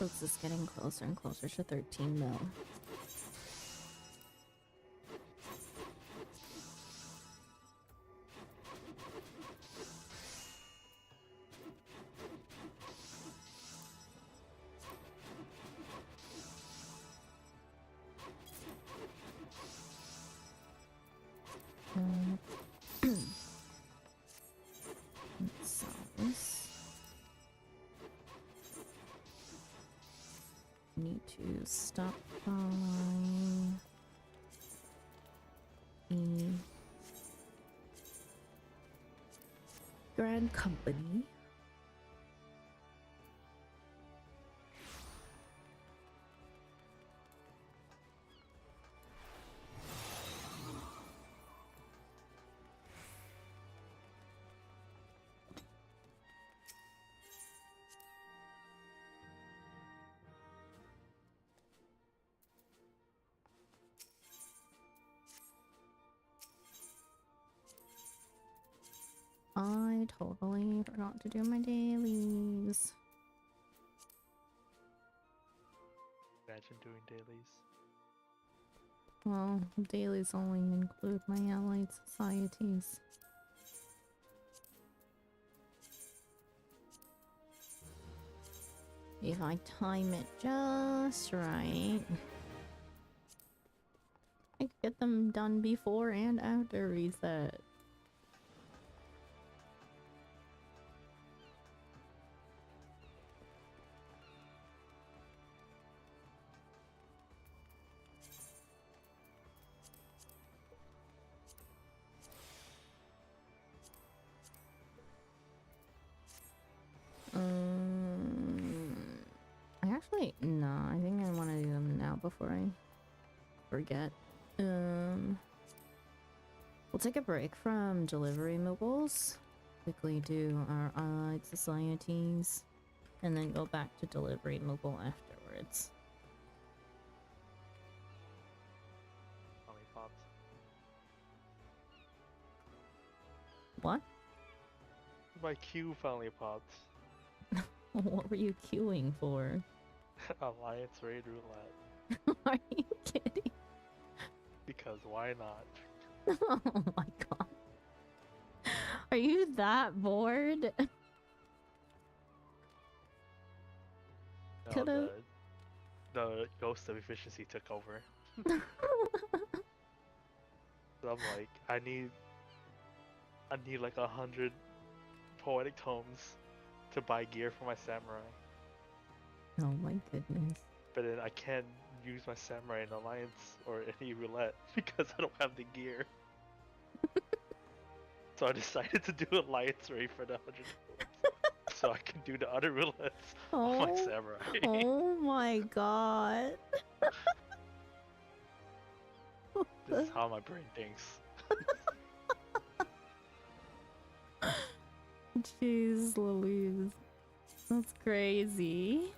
This is getting closer and closer to 13 mil. Need to stop by the Grand Company. I totally forgot to do my dailies. Imagine doing dailies. Well, dailies only include my allied societies. If I time it just right, I could get them done before and after reset. No, I think I want to do them now before I forget. We'll take a break from delivery mobiles, quickly do our allied societies, and then go back to delivery mobile afterwards. How many pops? What? My queue finally popped. What were you queuing for? Alliance Raid Roulette. Are you kidding? Because why not? Oh my god. Are you that bored? No, Could've- the ghost of efficiency took over. So I'm like, I need like 100 poetic tomes to buy gear for my samurai. Oh my goodness. But then I can't use my samurai in alliance or any roulette because I don't have the gear. So I decided to do alliance raid for the 100 tomes so I can do the other roulettes on my samurai. Oh my god. This is how my brain thinks. Jeez Louise. That's crazy.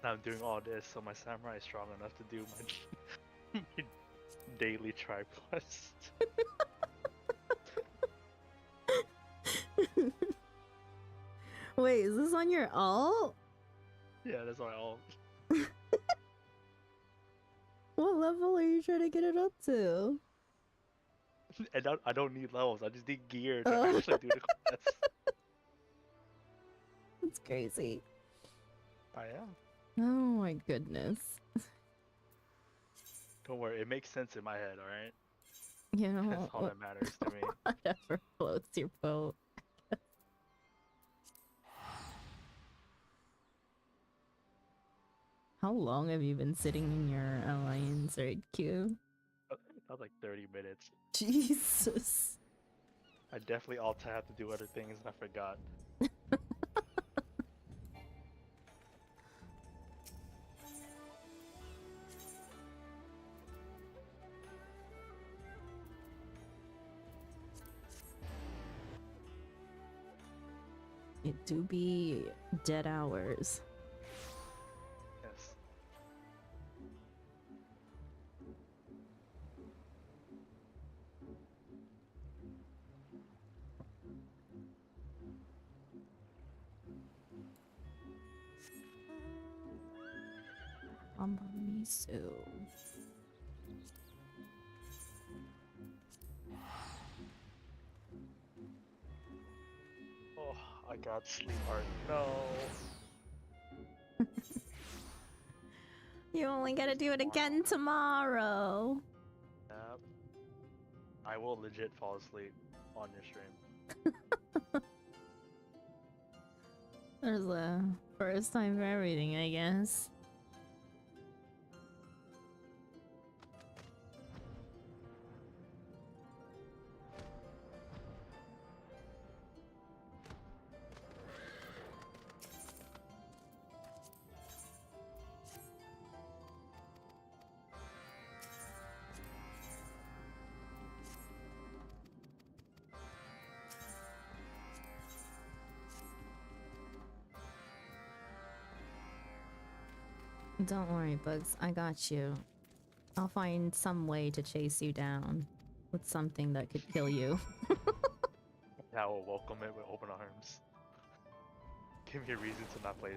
I'm doing all this so my samurai is strong enough to do my, my daily tribe quest. Wait, is this on your alt? Yeah, that's my all. What level are you trying to get it up to? And I don't need levels, I just need gear to Oh. actually do the quest. That's crazy. I am. Oh my goodness. Don't worry, it makes sense in my head, alright? You know, That's all that matters to me. whatever floats your boat. How long have you been sitting in your alliance raid queue? That was like 30 minutes. Jesus. I definitely also have to do other things and I forgot. It do be dead hours. Yes. So Oh, I got sleep art. No. you only gotta do it again tomorrow. Yep. I will legit fall asleep on your stream. There's a first time for everything, I guess. Don't worry, Bugs. I got you. I'll find some way to chase you down with something that could kill you. I will welcome it with open arms. Give me a reason to not play.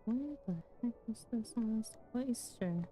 Where the heck is this last oyster?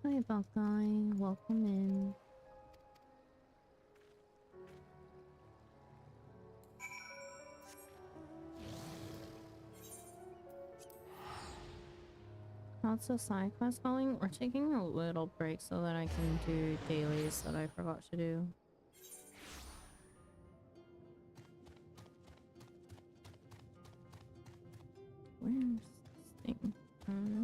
Hi, Buckeye. Welcome in. lots of side quests going. We're taking a little break so that I can do dailies that I forgot to do. Where's this thing?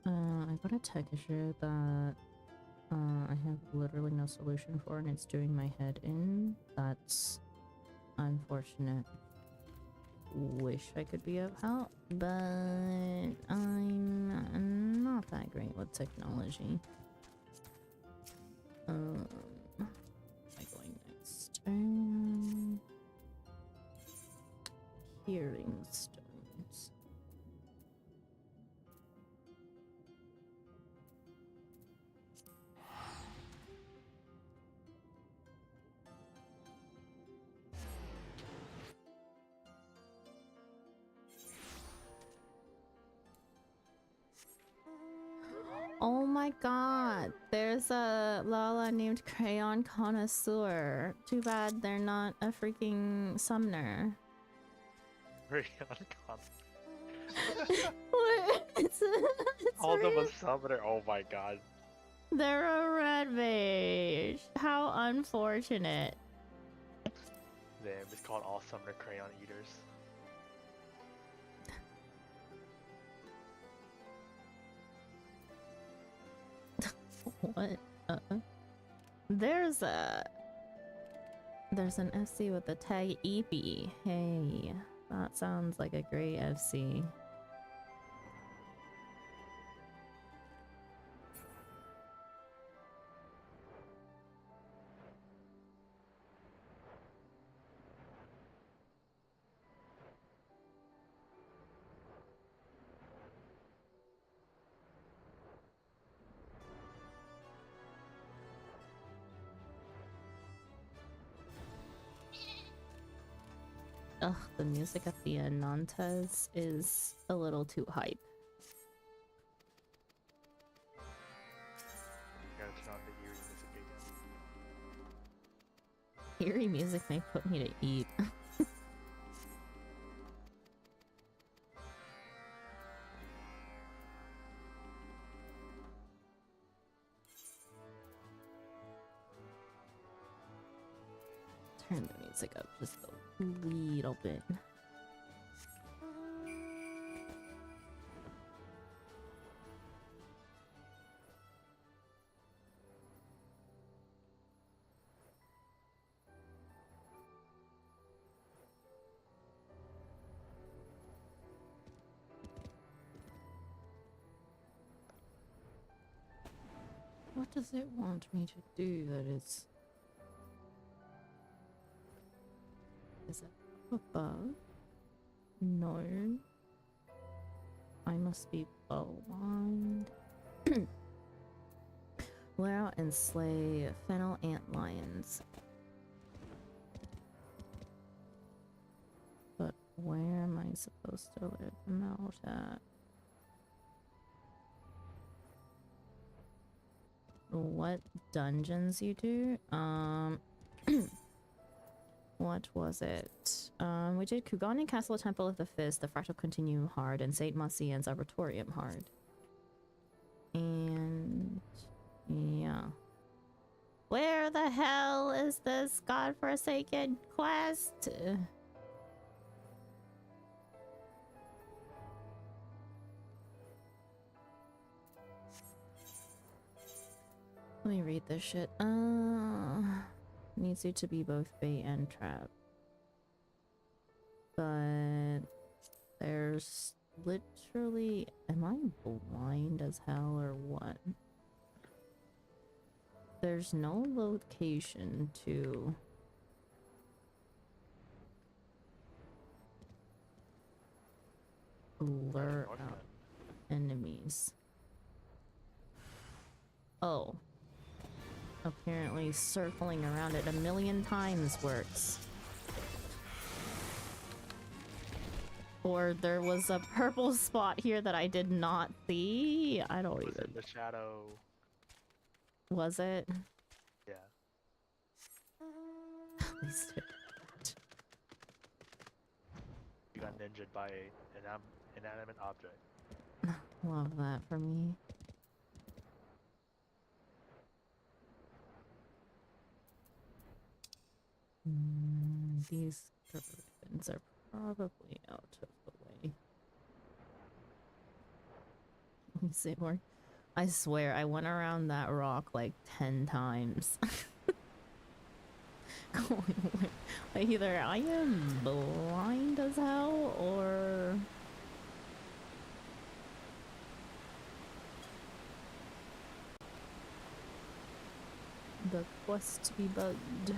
I got a tech issue that I have literally no solution for, and it's doing my head in. That's unfortunate. Wish I could be of help, but I'm not that great with technology. Am I going next? Hearing stones. Oh my god, there's a Lala named Crayon Connoisseur. Too bad they're not a freaking summoner. Very uncommon. What? It's All of them a real. summoner. Oh my god. They're a red mage. How unfortunate. Damn, it's called all summoner crayon eaters. What? There's an FC with the tag EP. Hey, that sounds like a great FC. Ugh, the music at the end, Nantes, is a little too hype. You gotta turn on the eerie music again. Eerie music may put me to eat. Turn the music up just a little bit. What does it want me to do that is... Is it up above? No. I must be blind. Wear out and slay fennel ant lions. But where am I supposed to live them out at? What dungeons you do? What was it? We did Kugani Castle, Temple of the Fist, the Fractal Continuum hard, and Saint Marcian's Arboretum hard. And yeah. Where the hell is this godforsaken quest? Let me read this shit. Needs you to be both bait and trap. But there's literally, am I blind as hell or what? There's no location to lure North out end. enemies. Oh. Apparently circling around it a million times works. Or there was a purple spot here that I did not see. I don't It was even. in the shadow. Was it? Yeah. Please do. You got ninja'd by an inanimate object. Love that for me. These griffins are probably out of the way. Let me see more. I swear, I went around that rock like 10 times. Either I am blind as hell or the quest to be bugged.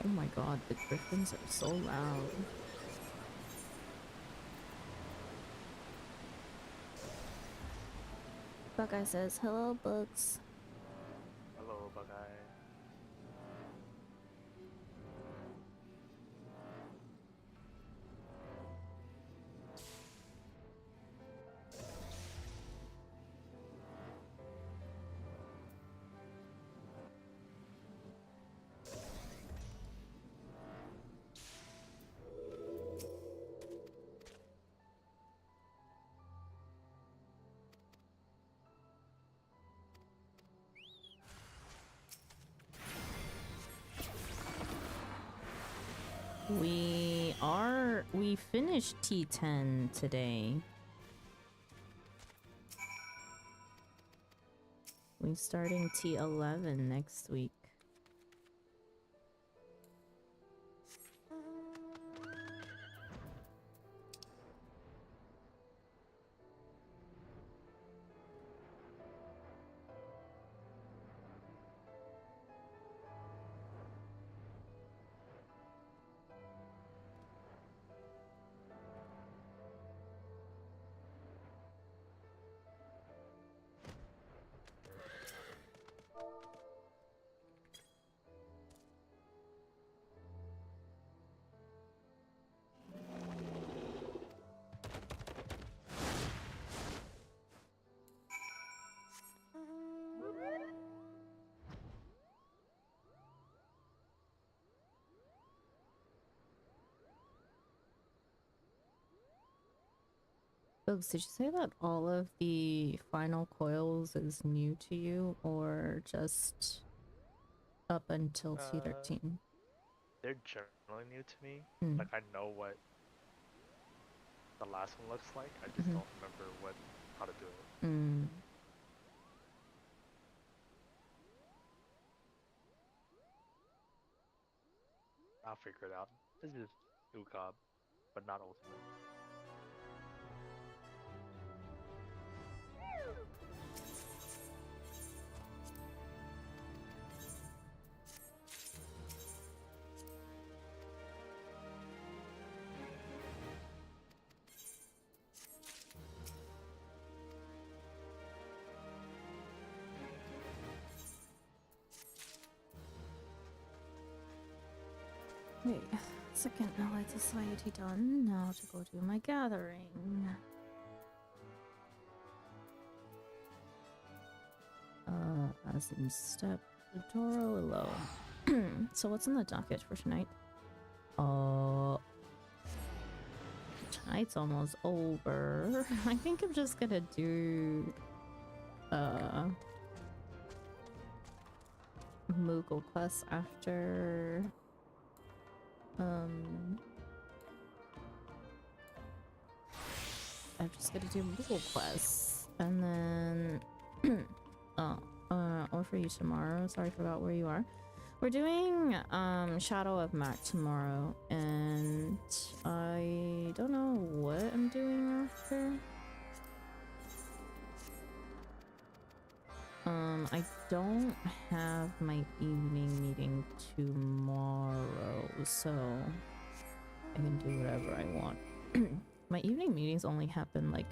Oh my god, the griffins are so loud. Buckeye says, hello, books. Hello, Buckeye. We finished T10 today. We're starting T11 next week. Folks, did you say that all of the final coils is new to you, or just up until T13? They're generally new to me. Mm. Like, I know what the last one looks like. I just don't remember how to do it. Mm. I'll figure it out. This is UCOB, but not ultimate. Wait, second allied society done. Now to go do my gathering. As in step Toro low. So what's in the docket for tonight? Tonight's almost over. I think I'm just gonna do Moogle quest after I'm just gonna do Google quests and then or for you tomorrow. Sorry, I forgot where you are. We're doing Shadow of Mac tomorrow, and I don't know what I'm doing after. I don't have my evening meeting tomorrow, so I can do whatever I want. My evening meetings only happen like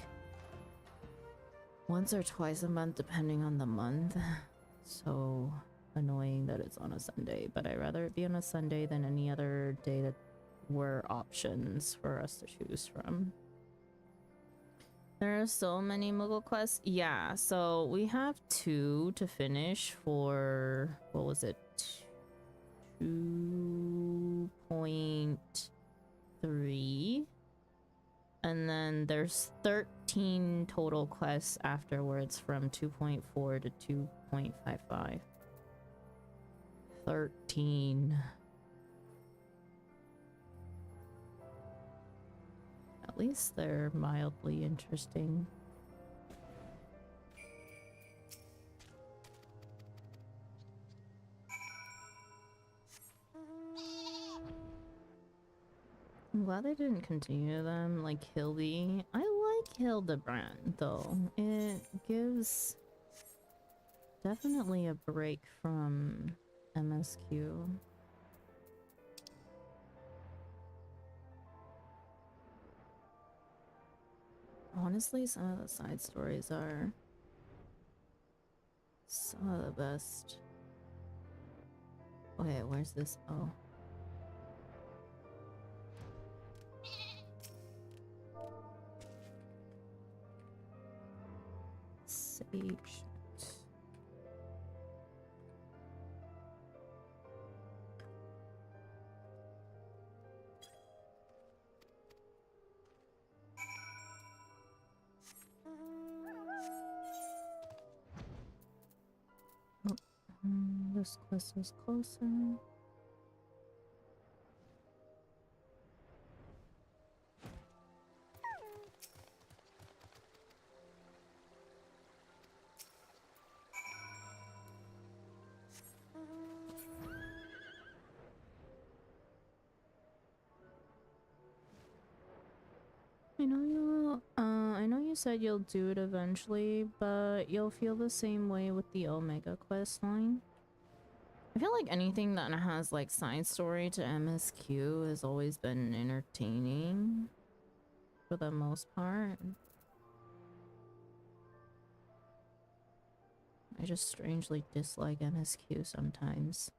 once or twice a month, depending on the month. So annoying that it's on a Sunday, but I'd rather it be on a Sunday than any other day that were options for us to choose from. There are so many Moogle quests. Yeah, so we have 2 to finish for, what was it? 2.3. And then there's 13 total quests afterwards from 2.4 to 2.55. 13. At least they're mildly interesting. I'm glad they didn't continue them like Hildy. I like Hildebrand though. It gives definitely a break from MSQ. Honestly, some of the side stories are some of the best. Okay, where's this? Oh. Sage. This quest is closer. I know you said you'll do it eventually, but you'll feel the same way with the Omega quest line. I feel like anything that has like side story to MSQ has always been entertaining for the most part. I just strangely dislike MSQ sometimes.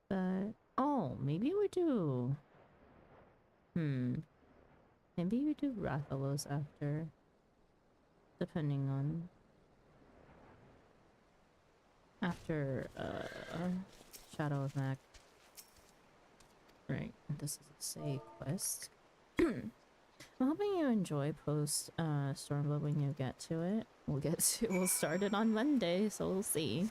But oh, maybe we do. Maybe we do Rathalos after, depending on after Shadow of Mac. Right, this is a say quest. I'm hoping you enjoy post Stormblood when you get to it. We'll start it on Monday, so we'll see.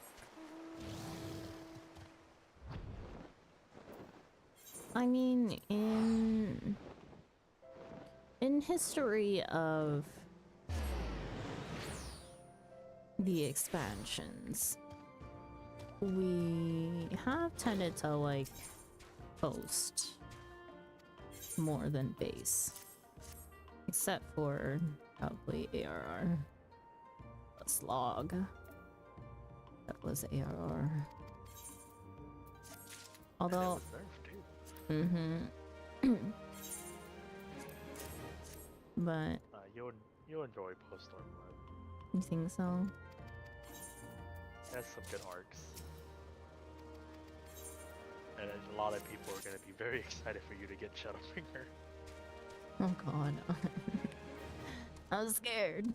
I mean, in history of the expansions, we have tended to like post more than base, except for probably ARR. A slog. That was ARR. Although, but you'll enjoy post Stormblood. you think so? That's some good arcs. And a lot of people are going to be very excited for you to get Shadowbringer. Oh god. I'm scared.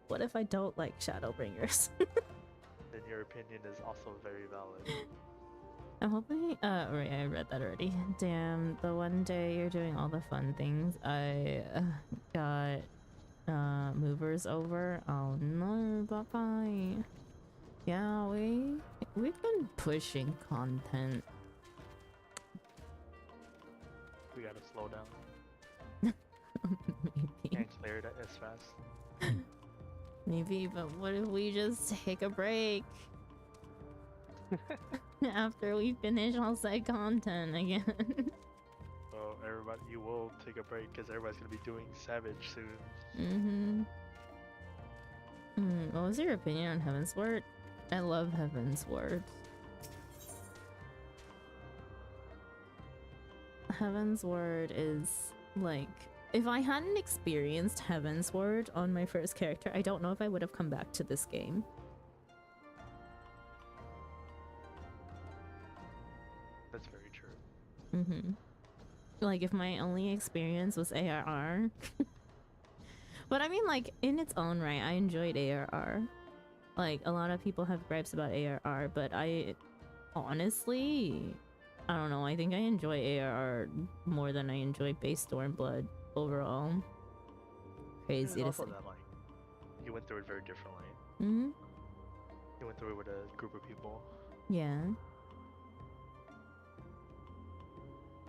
What if I don't like Shadowbringers? Then your opinion is also very valid. I'm hoping, right, I read that already. Damn, the one day you're doing all the fun things, I got movers over. Oh no, bye-bye. Yeah, we've been pushing content. We gotta slow down. Maybe. Can't clear it as fast. Maybe, but what if we just take a break? After we finish all said content again. Well, everybody, you will take a break because everybody's gonna be doing Savage soon. What was your opinion on Heaven's Word? I love Heaven's Word. Heaven's Word is like, if I hadn't experienced Heaven's Word on my first character, I don't know if I would have come back to this game. That's very true. Like if my only experience was ARR. But I mean, like, in its own right, I enjoyed ARR. Like, a lot of people have gripes about ARR, but I honestly, I don't know, I think I enjoy ARR more than I enjoy base Stormblood overall. Crazy to also say. that, like, you went through it very differently. You went through it with a group of people. Yeah.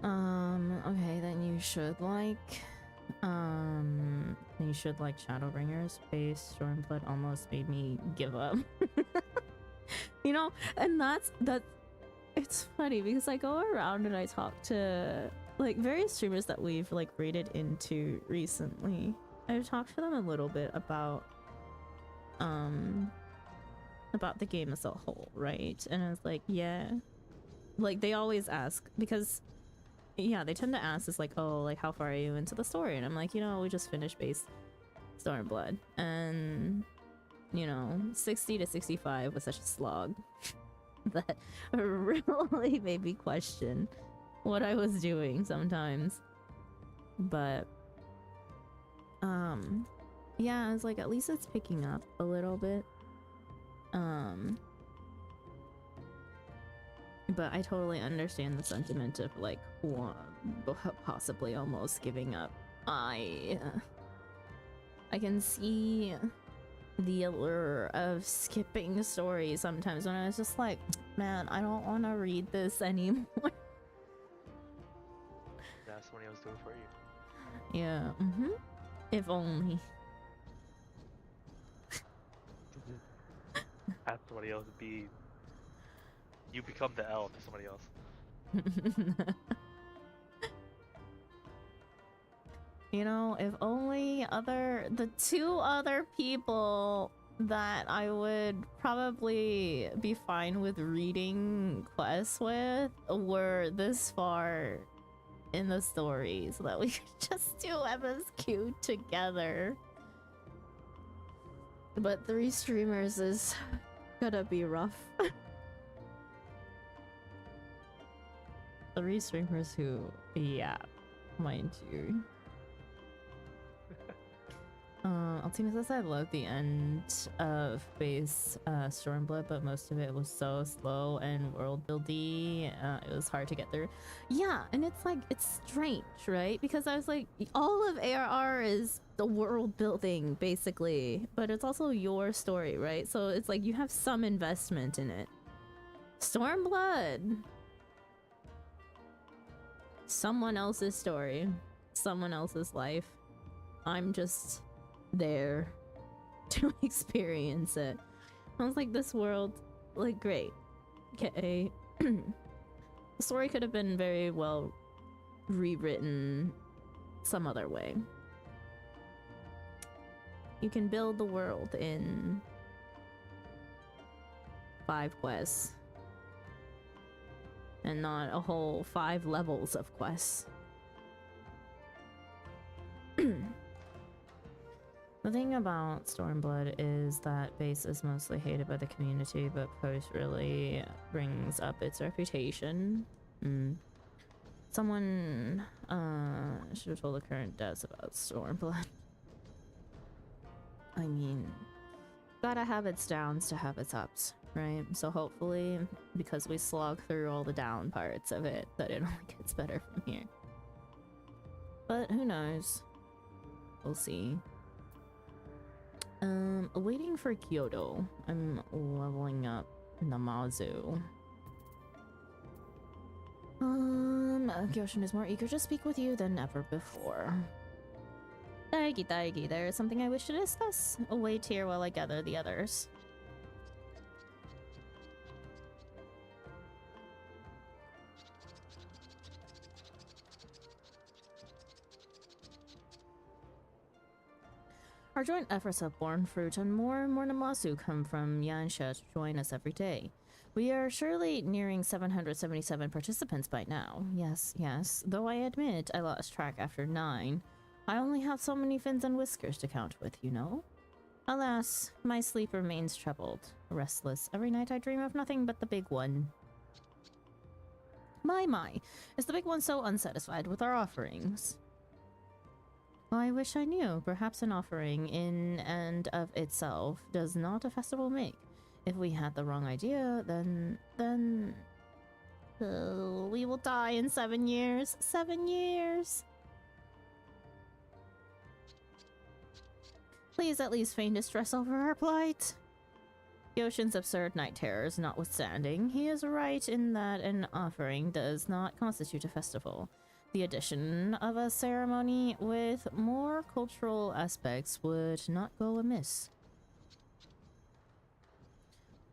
Okay, then you should like Shadowbringers. Base Stormblood almost made me give up. You know, and that's it's funny because I go around and I talk to like various streamers that we've like raided into recently. I've talked to them a little bit about the game as a whole, right? And I was like, yeah, like they always ask because yeah, they tend to ask us like, oh, like how far are you into the story? And I'm like, you know, we just finished base Stormblood, and you know, 60 to 65 was such a slog that really made me question what I was doing sometimes. But yeah, I was like, at least it's picking up a little bit. But I totally understand the sentiment of like possibly almost giving up. I can see the allure of skipping stories sometimes when I was just like, man, I don't want to read this anymore. That's somebody else do it for you. Yeah, if only. Have somebody else be. You become the L to somebody else. You know, if only the two other people that I would probably be fine with reading quests with were this far in the story so that we could just do MSQ together. But 3 streamers is gonna be rough. 3 streamers who, yeah, mind you. Ultima says I love the end of base Stormblood, but most of it was so slow and world buildy. It was hard to get through. Yeah, and it's like, it's strange, right? Because I was like, all of ARR is the world building, basically, but it's also your story, right? So it's like you have some investment in it. Stormblood, someone else's story, someone else's life. I'm just there to experience it. I was like, this world, like, great. Okay. The story could have been very well rewritten some other way. You can build the world in 5 quests and not a whole 5 levels of quests. The thing about Stormblood is that base is mostly hated by the community, but post really brings up its reputation. Someone should have told the current devs about Stormblood. I mean, gotta have its downs to have its ups, right? So hopefully, because we slog through all the down parts of it, that it only gets better from here. But who knows? We'll see. Waiting for Kyoto. I'm leveling up Namazu. Gyoshin is more eager to speak with you than ever before. Daigi, there is something I wish to discuss. Wait here while I gather the others. Our joint efforts have borne fruit, and more Namasu come from Yansha to join us every day. We are surely nearing 777 participants by now. Yes. Though I admit I lost track after 9. I only have so many fins and whiskers to count with, you know? Alas, my sleep remains troubled, restless. Every night I dream of nothing but the big one. My, is the big one so unsatisfied with our offerings? I wish I knew. Perhaps an offering in and of itself does not a festival make. If we had the wrong idea, then we will die in 7 years. 7 years! Please at least feign distress over our plight. Yoshin's absurd night terrors notwithstanding, he is right in that an offering does not constitute a festival. The addition of a ceremony with more cultural aspects would not go amiss.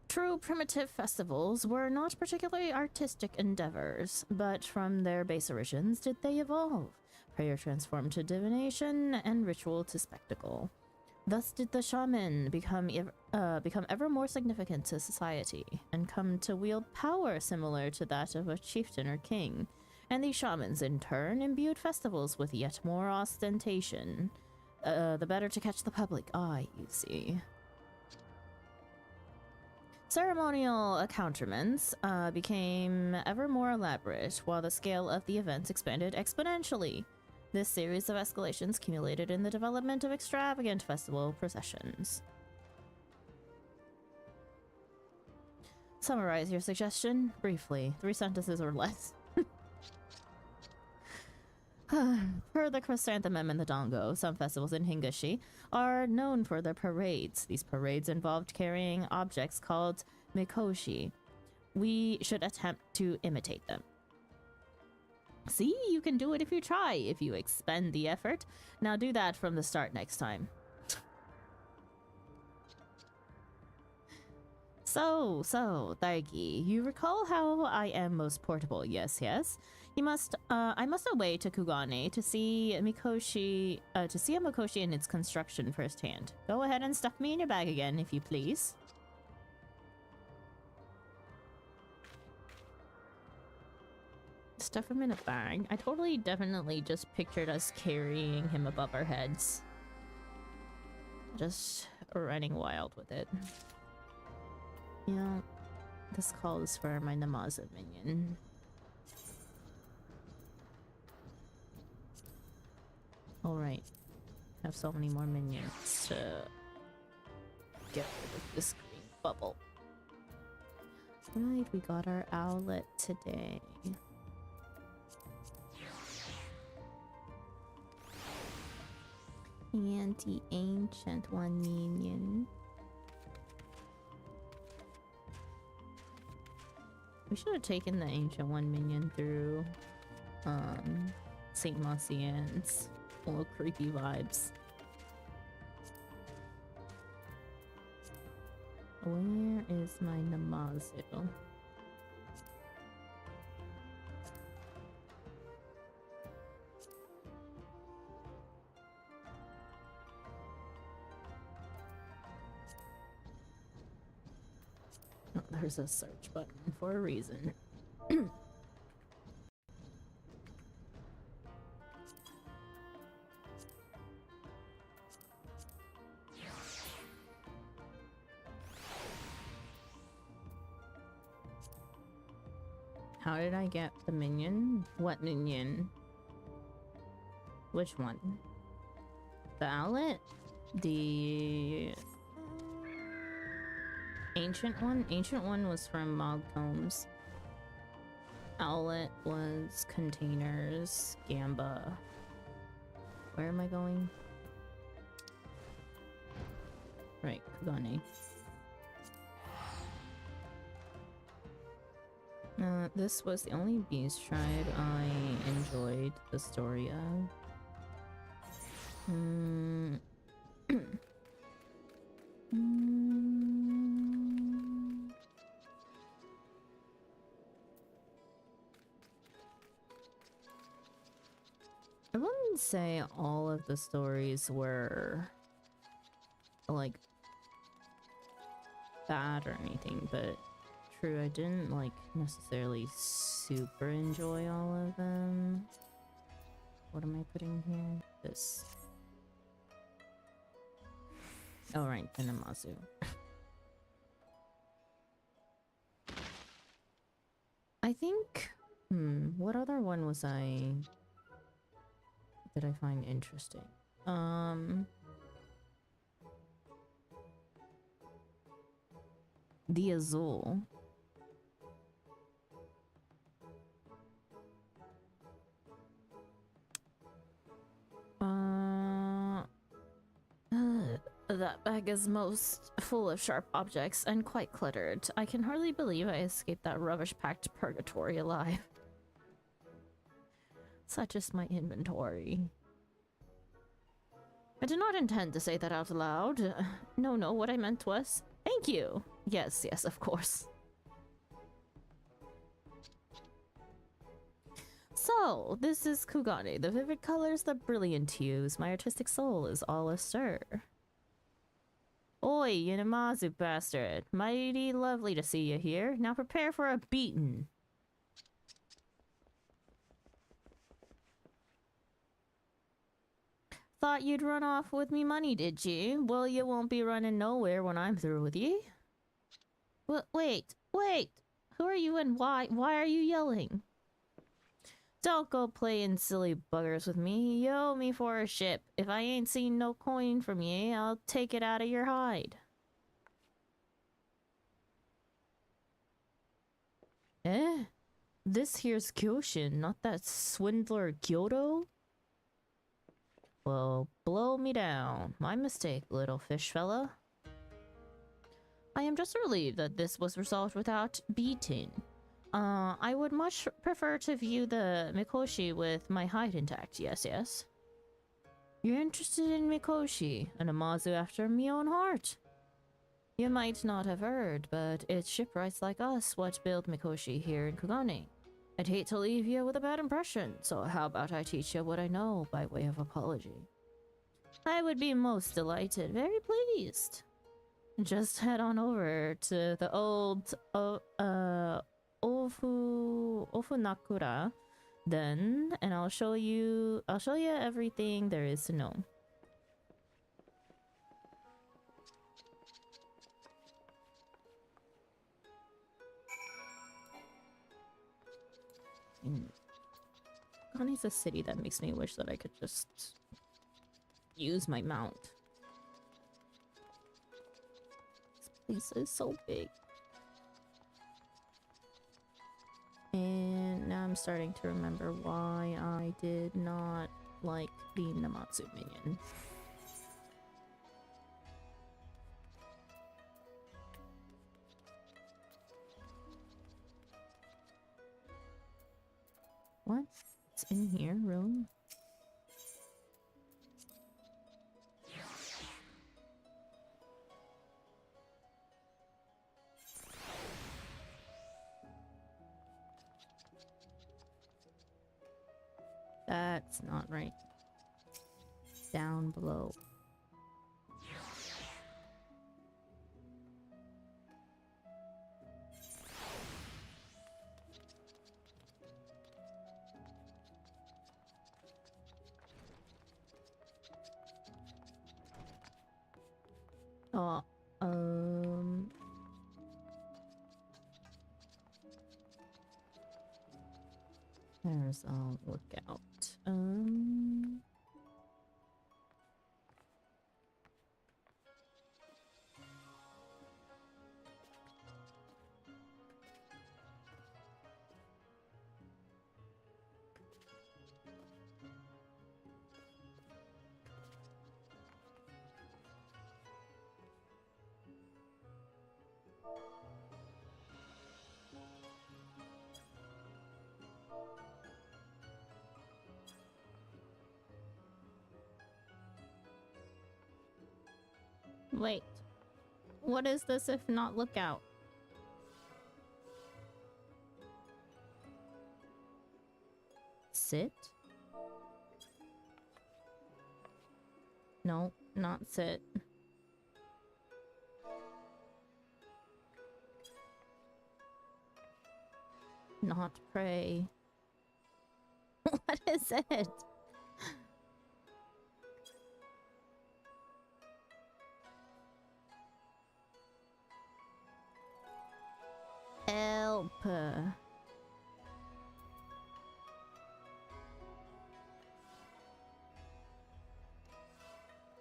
True primitive festivals were not particularly artistic endeavors, but from their base origins did they evolve. Prayer transformed to divination and ritual to spectacle. Thus did the shaman become ever more significant to society, and come to wield power similar to that of a chieftain or king. And these shamans, in turn, imbued festivals with yet more ostentation. The better to catch the public eye, you see. Ceremonial accoutrements became ever more elaborate, while the scale of the events expanded exponentially. This series of escalations culminated in the development of extravagant festival processions. Summarize your suggestion briefly, 3 sentences or less. Per the chrysanthemum and the dango, some festivals in Hingashi are known for their parades. These parades involved carrying objects called mikoshi. We should attempt to imitate them. See, you can do it if you try, if you expend the effort. Now do that from the start next time. So, Daigi, you recall how I am most portable, yes? I must away to Kugane to see a Mikoshi in its construction firsthand. Go ahead and stuff me in your bag again, if you please. Stuff him in a bag? I definitely just pictured us carrying him above our heads. Just running wild with it. Yeah, this calls for my Namaza minion. Alright. Have so many more minions to get rid of this green bubble. Right, we got our owlet today. Anti-ancient one minion. We should have taken the ancient one minion through St. Marcian's. A little creepy vibes. Where is my Namazu? Oh, there's a search button for a reason. How did I get the minion? What minion? Which one? The owlet? The ancient one? Ancient one was from Mogcombs. Owlet was containers. Gamba. Where am I going? Right, Kugane. This was the only beast tribe I enjoyed the story of. I wouldn't say all of the stories were like bad or anything, but true, I didn't like necessarily super enjoy all of them. What am I putting here? This. Oh right, Inamazu. I think what other one was did I find interesting? The Azul. That bag is most full of sharp objects and quite cluttered. I can hardly believe I escaped that rubbish-packed purgatory alive. Such is my inventory. I did not intend to say that out loud. No, what I meant was, thank you. Yes, of course. So, this is Kugane, the vivid colors, the brilliant hues. My artistic soul is all astir. Oi, Inamazu bastard. Mighty lovely to see you here. Now prepare for a beating. Thought you'd run off with me money, did you? Well, you won't be running nowhere when I'm through with you. Wait. Who are you and why are you yelling? Don't go playing silly buggers with me. You owe me for a ship. If I ain't seen no coin from ye, I'll take it out of your hide. This here's Kyoshin, not that swindler Kyoto? Well, blow me down. My mistake, little fish fella. I am just relieved that this was resolved without beating. I would much prefer to view the Mikoshi with my hide intact, yes. You're interested in Mikoshi, an Amazu after me own heart. You might not have heard, but it's shipwrights like us what build Mikoshi here in Kugane. I'd hate to leave you with a bad impression, so how about I teach you what I know by way of apology? I would be most delighted, very pleased. Just head on over to the old, Ofunakura, then, and I'll show you everything there is to know. Kane's a city that makes me wish that I could just use my mount. This place is so big. And now I'm starting to remember why I did not like being Namatsu minion. What? It's in here, really? That's not right. Down below. Oh, there's a lookout. Wait. What is this if not lookout? Sit? No, not sit. Not pray. What is it? Help.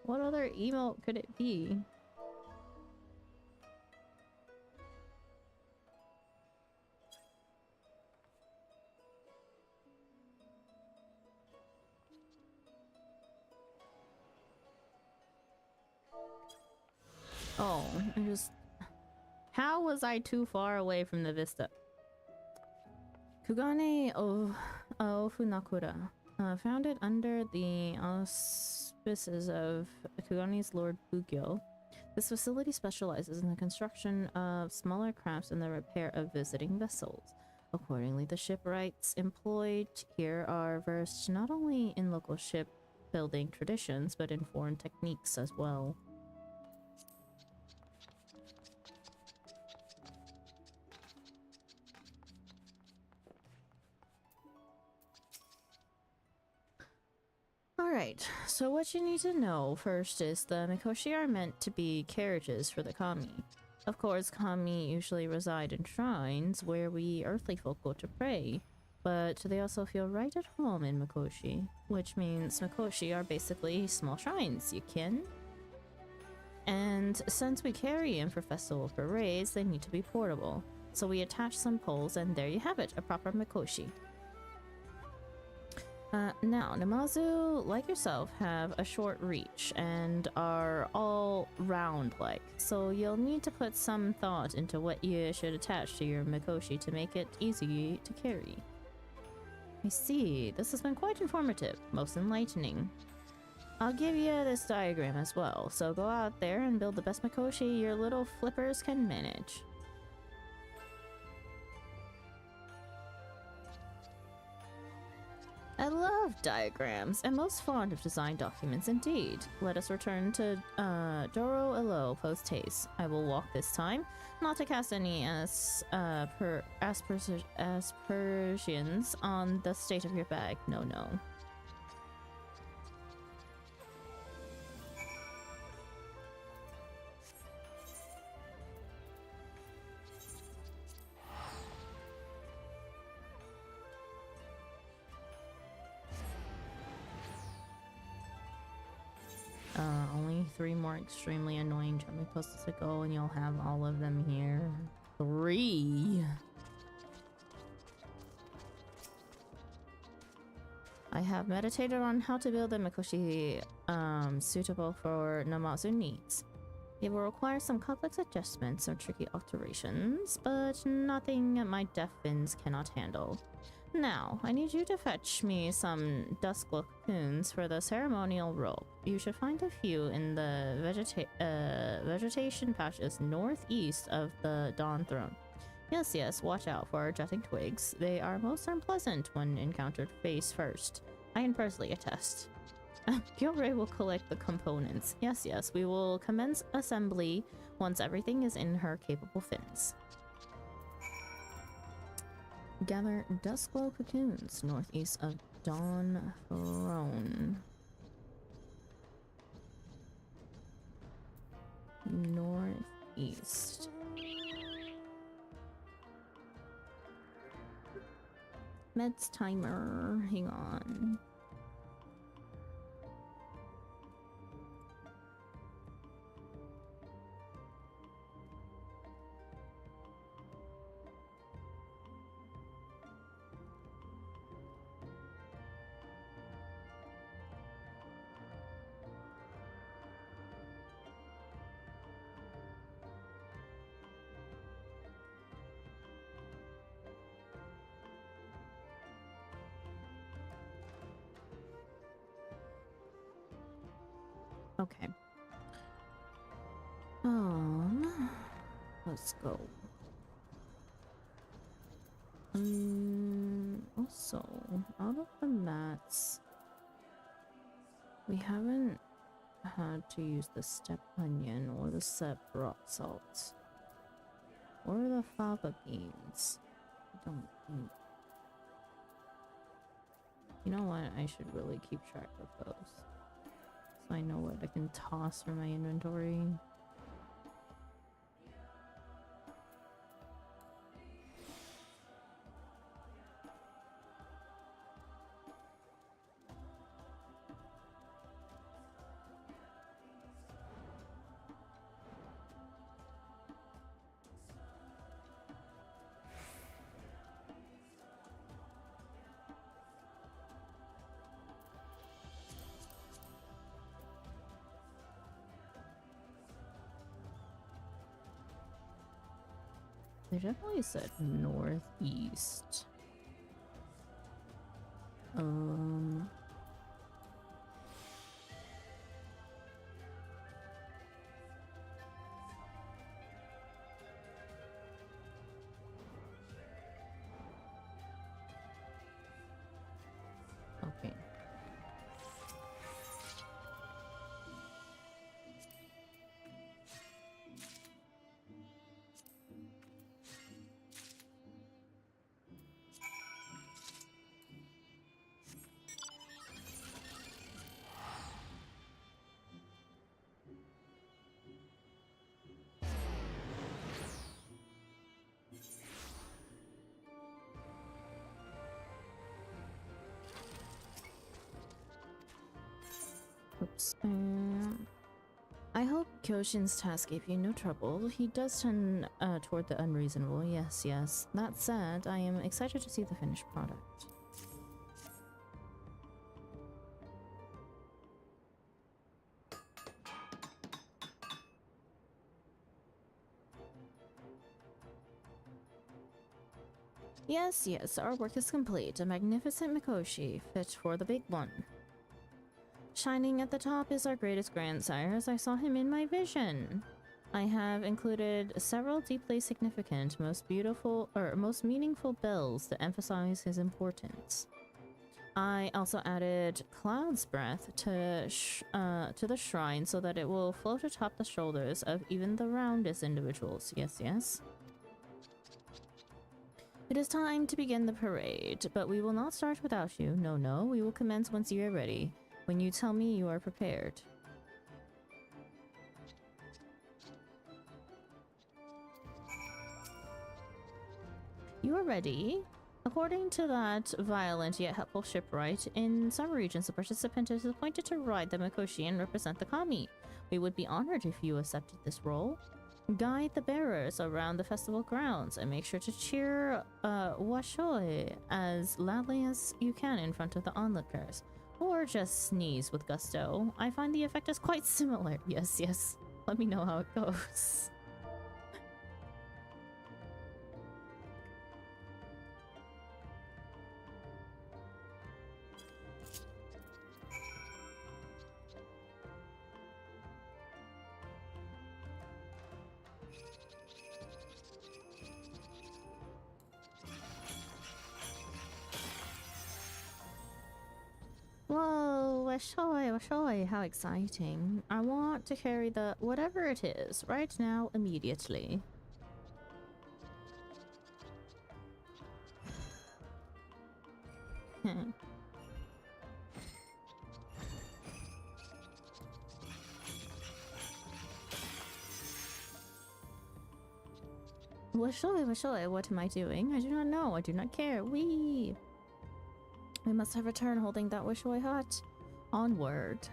What other emote could it be? Oh, I just... How was I too far away from the vista? Kugane Ofunakura, founded under the auspices of Kugane's Lord Bugyo. This facility specializes in the construction of smaller crafts and the repair of visiting vessels. Accordingly, the shipwrights employed here are versed not only in local shipbuilding traditions, but in foreign techniques as well. Alright, so what you need to know first is the Mikoshi are meant to be carriages for the kami. Of course, kami usually reside in shrines where we earthly folk go to pray, but they also feel right at home in Mikoshi, which means Mikoshi are basically small shrines, you kin? And since we carry them for festival parades, they need to be portable. So we attach some poles and there you have it, a proper Mikoshi. Now, Namazu, like yourself, have a short reach and are all round-like, so you'll need to put some thought into what you should attach to your Mikoshi to make it easy to carry. I see. This has been quite informative, most enlightening. I'll give you this diagram as well, so go out there and build the best Mikoshi your little flippers can manage. I love diagrams, and most fond of design documents indeed. Let us return to Doro Elo post haste. I will walk this time, not to cast any aspersions on the state of your bag. No. Only 3 more extremely annoying jumping posts to go, and you'll have all of them here. 3! I have meditated on how to build a Mikoshi suitable for Namazu needs. It will require some complex adjustments or tricky alterations, but nothing my deaf fins cannot handle. Now, I need you to fetch me some duskglow cocoons for the ceremonial rope. You should find a few in the vegetation patches northeast of the Dawn Throne. Yes, watch out for jutting twigs. They are most unpleasant when encountered face first. I can personally attest. Gilray will collect the components. Yes, we will commence assembly once everything is in her capable fins. Gather duskglow cocoons northeast of Dawn Throne. Northeast. Meds timer. Hang on. Okay. Let's go. Also, out of the mats, we haven't had to use the step onion or the step rock salt or the fava beans. I don't think. You know what? I should really keep track of those, so I know what I can toss from my inventory. They definitely said northeast. Okay. Oops. I hope Kyoshin's task gave you no trouble. He does tend toward the unreasonable. Yes, yes. That said, I am excited to see the finished product. Yes, yes, our work is complete. A magnificent Mikoshi, fit for the big one. Shining at the top is our greatest grandsire, as I saw him in my vision. I have included several deeply significant, most meaningful bells that emphasize his importance. I also added Cloud's Breath to the shrine so that it will float atop the shoulders of even the roundest individuals. Yes, yes. It is time to begin the parade, but we will not start without you. No, no, we will commence once you are ready. When you tell me you are prepared. You are ready? According to that violent yet helpful shipwright, in some regions the participant is appointed to ride the Mikoshi and represent the kami. We would be honored if you accepted this role. Guide the bearers around the festival grounds and make sure to cheer Washoi as loudly as you can in front of the onlookers. Or just sneeze with gusto. I find the effect is quite similar. Yes, yes. Let me know how it goes. Whoa, Washoi, how exciting. I want to carry the whatever it is right now, immediately. Washoi, what am I doing? I do not know, I do not care. We must have returned holding that Washoi hut. Onward.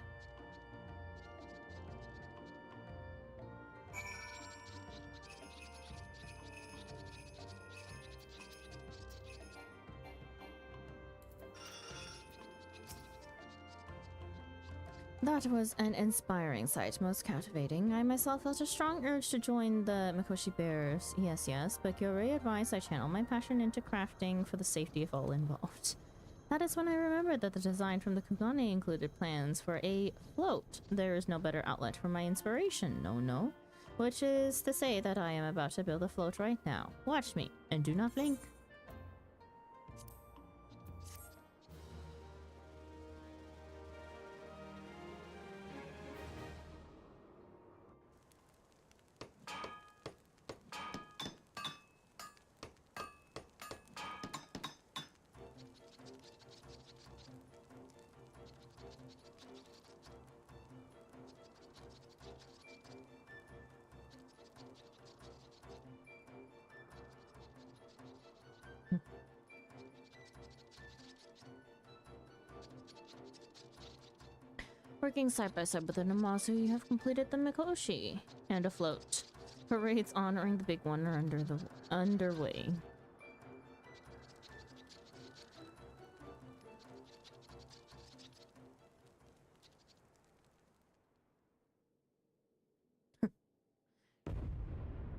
That was an inspiring sight, most captivating. I myself felt a strong urge to join the Mikoshi bearers. Yes, yes, but Yorei advised I channel my passion into crafting for the safety of all involved. That is when I remembered that the design from the Kugane included plans for a float. There is no better outlet for my inspiration, no. Which is to say that I am about to build a float right now. Watch me, and do not blink. Working side by side with the Namazu, you have completed the Mikoshi and a float. Parades honoring the big one are underway.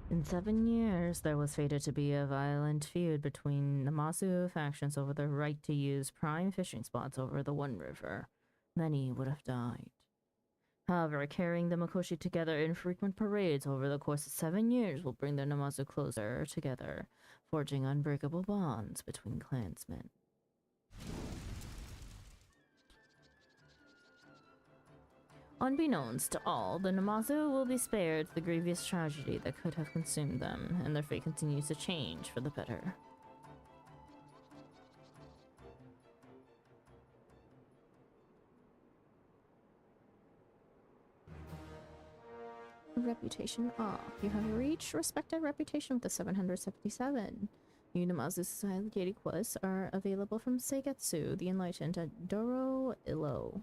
In 7 years, there was fated to be a violent feud between Namazu factions over the right to use prime fishing spots over the One River. Many would have died. However, carrying the Mikoshi together in frequent parades over the course of 7 years will bring the Namazu closer together, forging unbreakable bonds between clansmen. Unbeknownst to all, the Namazu will be spared the grievous tragedy that could have consumed them, and their fate continues to change for the better. Reputation off. You have reached respected reputation with the 777. New Namazu Society quests are available from Seigetsu, the Enlightened, at Doro Illo.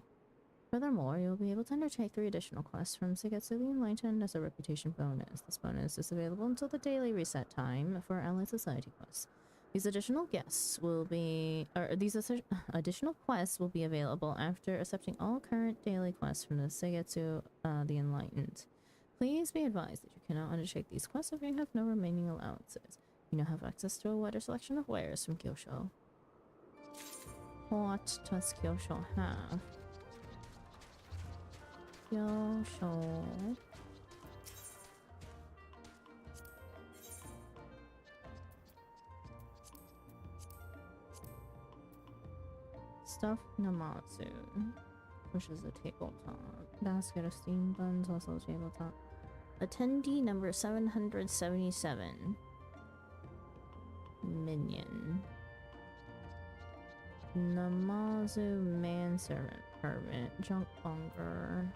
Furthermore, you'll be able to undertake 3 additional quests from Seigetsu the Enlightened as a reputation bonus. This bonus is available until the daily reset time for Allied Society quests. These additional quests will be available after accepting all current daily quests from the Seigetsu the Enlightened. Please be advised that you cannot undertake these quests if you have no remaining allowances. You now have access to a wider selection of wares from Kyosho. What does Kyosho have? Kyosho. Stuffed Namazu, which is a tabletop. Basket of steam buns, also a tabletop. Attendee number 777. Minion. Namazu manservant permit. Junk bunker.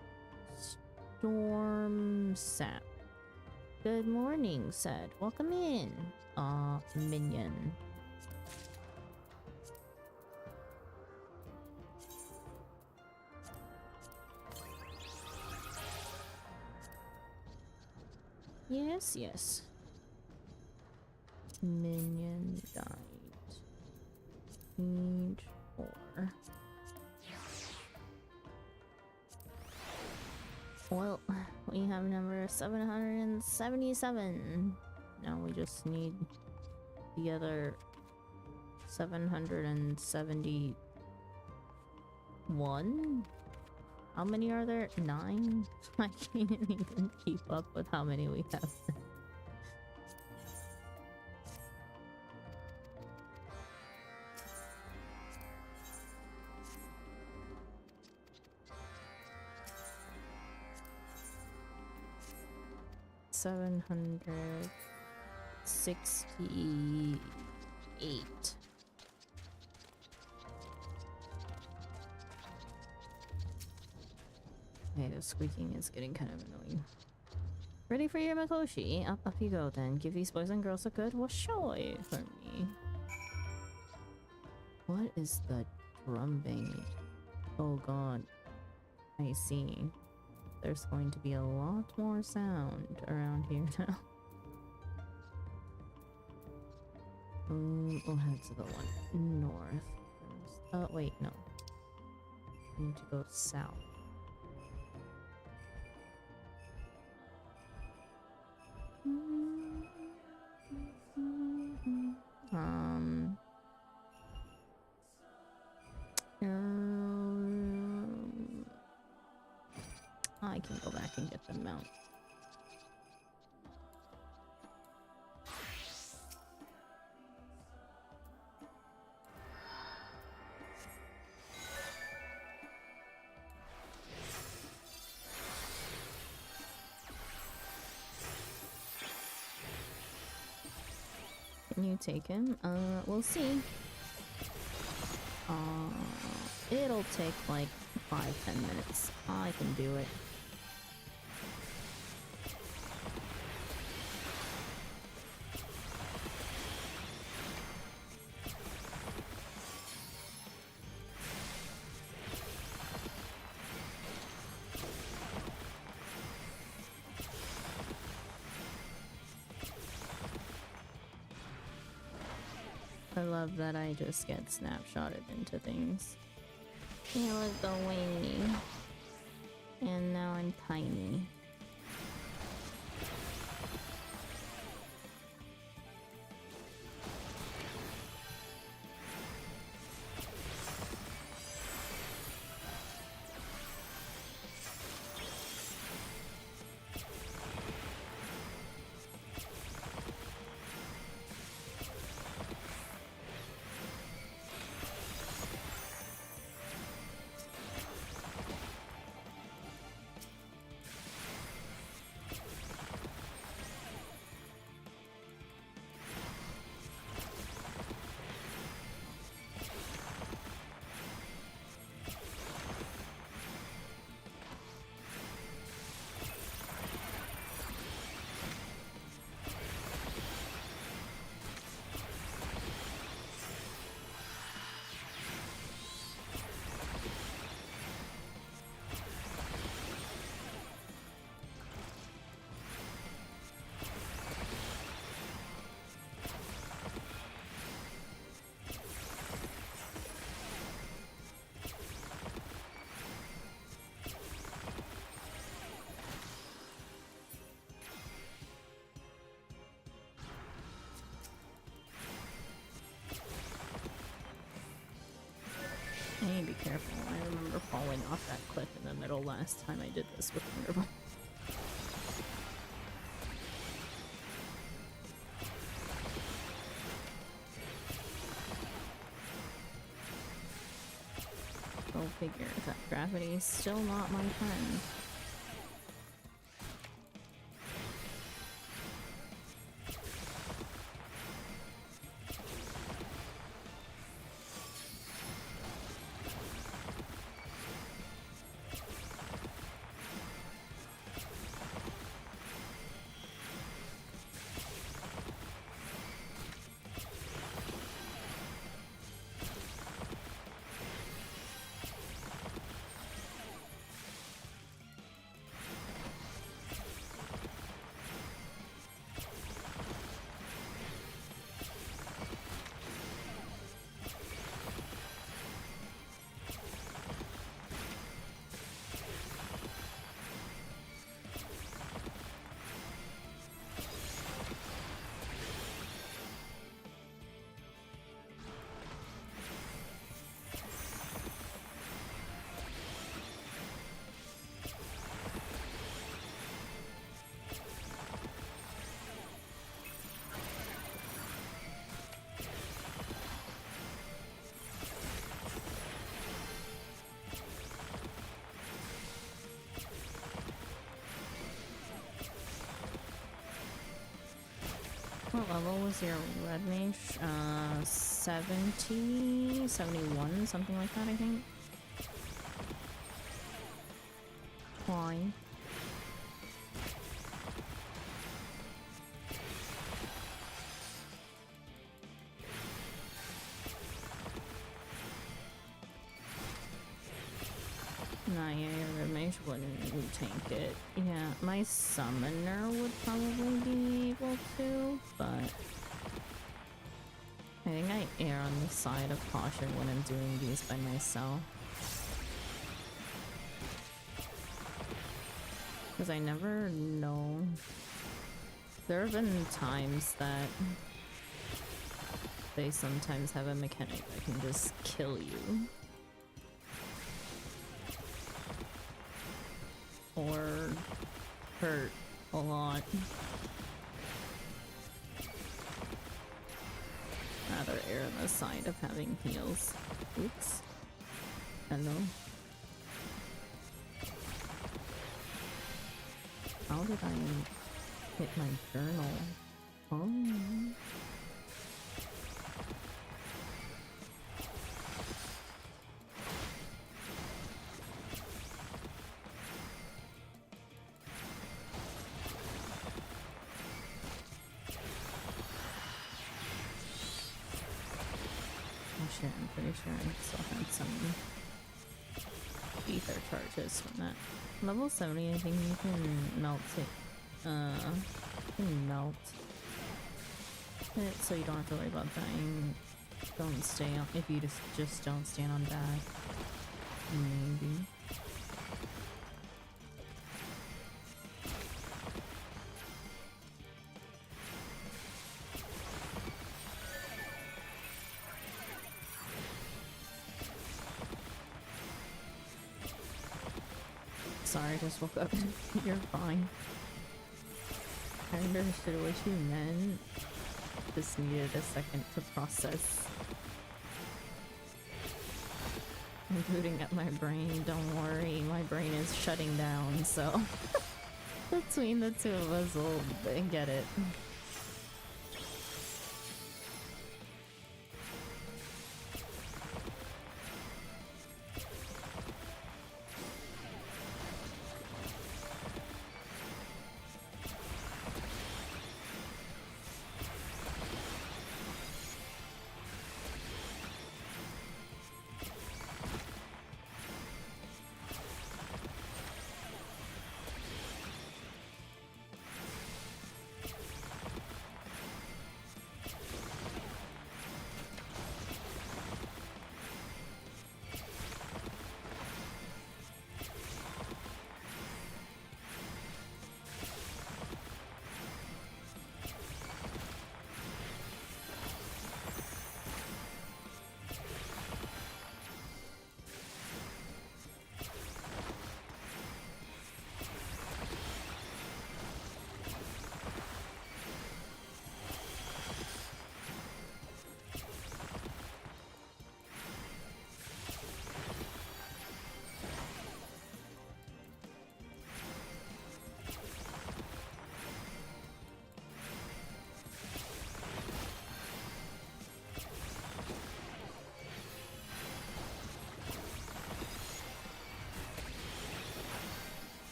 Storm sap. Good morning, said. Welcome in. Minion. Yes, yes. Minion died. Page 4. Well, we have number 777. Now we just need the other 771. How many are there? 9? I can't even keep up with how many we have. $768. Okay, the squeaking is getting kind of annoying. Ready for your Mikoshi? Up you go then. Give these boys and girls a good washoy for me. What is the drum banging? Oh god. I see. There's going to be a lot more sound around here now. We'll head to the one north first. Wait, no. I need to go south. I can go back and get the mount. Can you take him? We'll see. It'll take like 5-10 minutes. I can do it. I love that I just get snapshotted into things. Hey, look away. And now I'm tiny. I need to be careful. I remember falling off that cliff in the middle last time I did this with Thunderbolt. Go figure, that gravity's still not my friend. What level was your red mage? 70, 71, something like that, I think. Fine. Nah, yeah, your red mage wouldn't tank it. Yeah, my summoner would probably be able to, but I think I err on the side of caution when I'm doing these by myself. Because I never know. There have been times that they sometimes have a mechanic that can just kill you. Or hurt a lot. Rather err on the side of having heals. Oops. Hello. How did I hit my journal? Oh. shit, I'm pretty sure I still had some ether charges from that. Level 70, I think you can melt it. You can melt it so you don't have to worry about dying. Don't stay on, if you just don't stand on back. Maybe. Sorry, I just woke up. You're fine. I understood what you meant. Just needed a second to process. I'm booting up my brain, don't worry. My brain is shutting down, so... Between the two of us, we'll get it.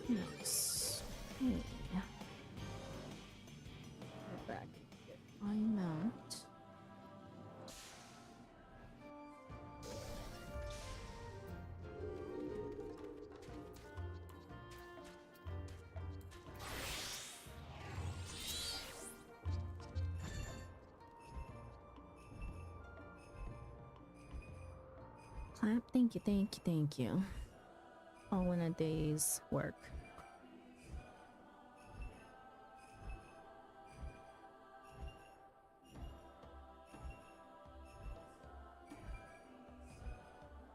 Nice. Hey. Go back and get my mount. Clap, thank you, thank you, thank you. All in a day's work.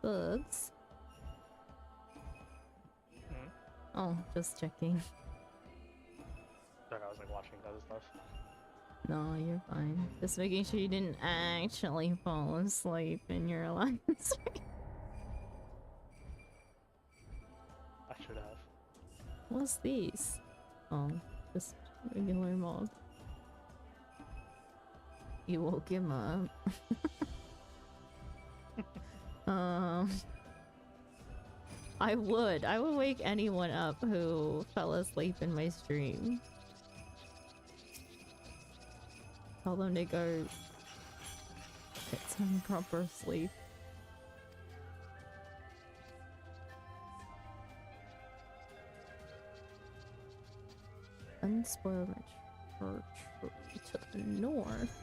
Bugs. Oh, just checking. Sorry, I was like watching other stuff. No, you're fine. Just making sure you didn't actually fall asleep in your alliance. I should have. What's these? Oh, just regular mob. You woke him up. I would wake anyone up who fell asleep in my stream. Tell them to go get some proper sleep. Unspoiled church to the north.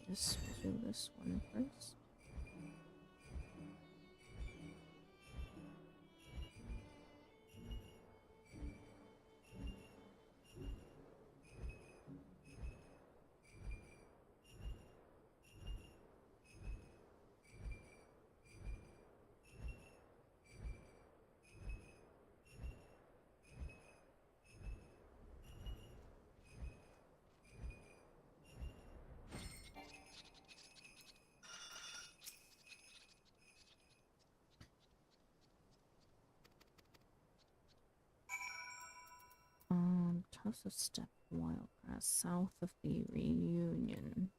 Yes, we'll do this one first. Tufts of steppe wildgrass south of the reunion.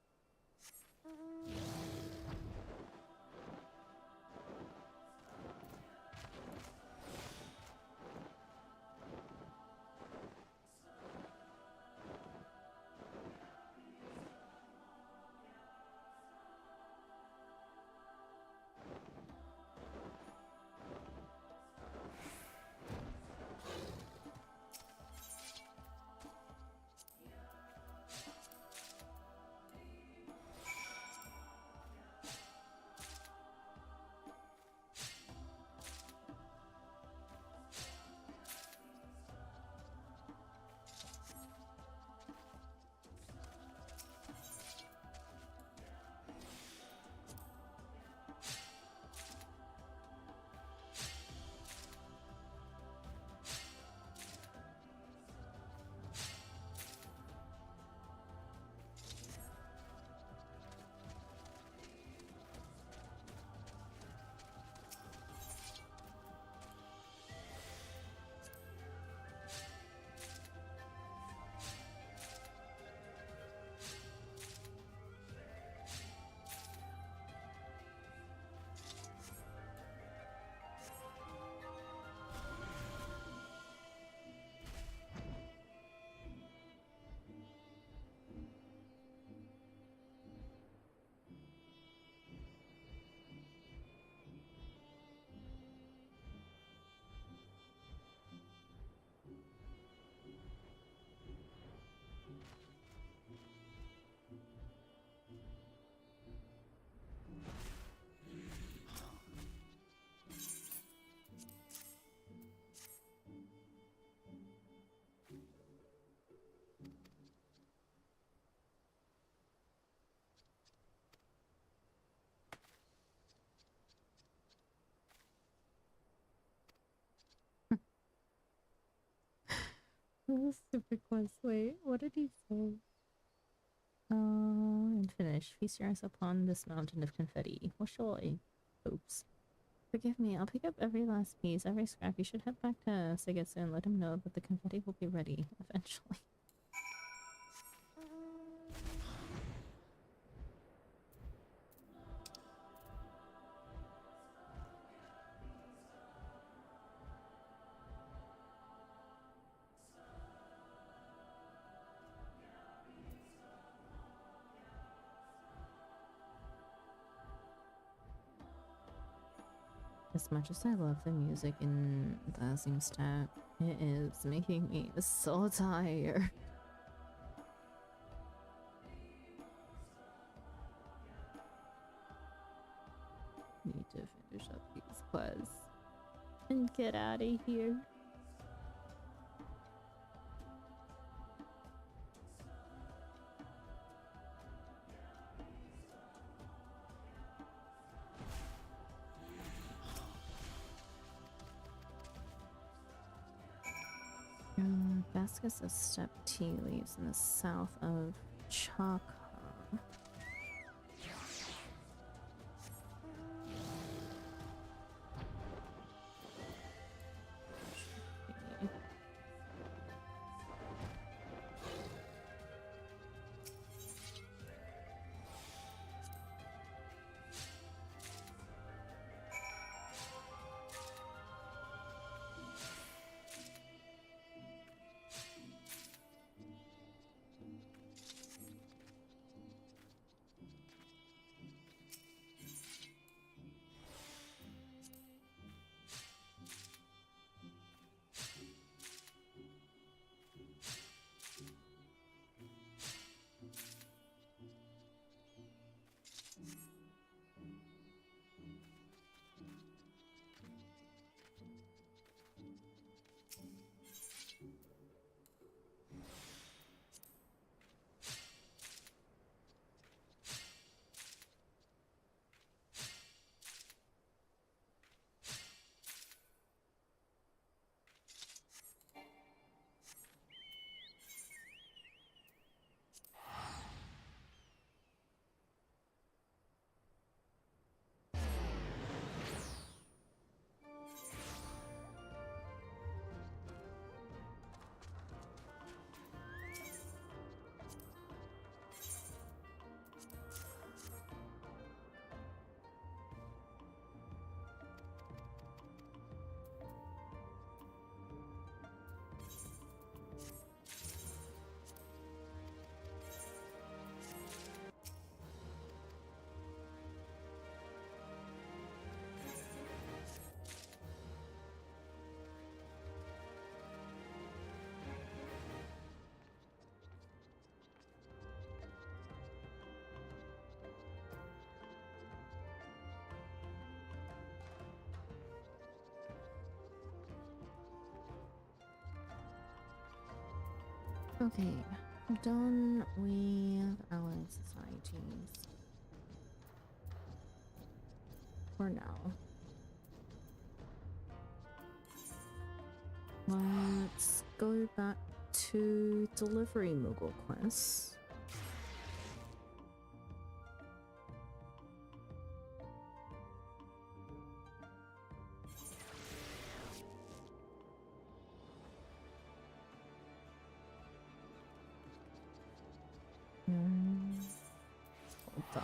Super quest. Wait, what did he say? And finish. Feast your eyes upon this mountain of confetti. What shall I? Oops. Forgive me, I'll pick up every last piece, every scrap. You should head back to Sigetsu and let him know that the confetti will be ready eventually. As much as I love the music in the Azimstat, it is making me so tired. Need to finish up these quests and get out of here. Baskets of steppe tea leaves in the south of Chaka. Okay, done with allied societies. For now. Let's go back to delivery Moogle quests. Hold on.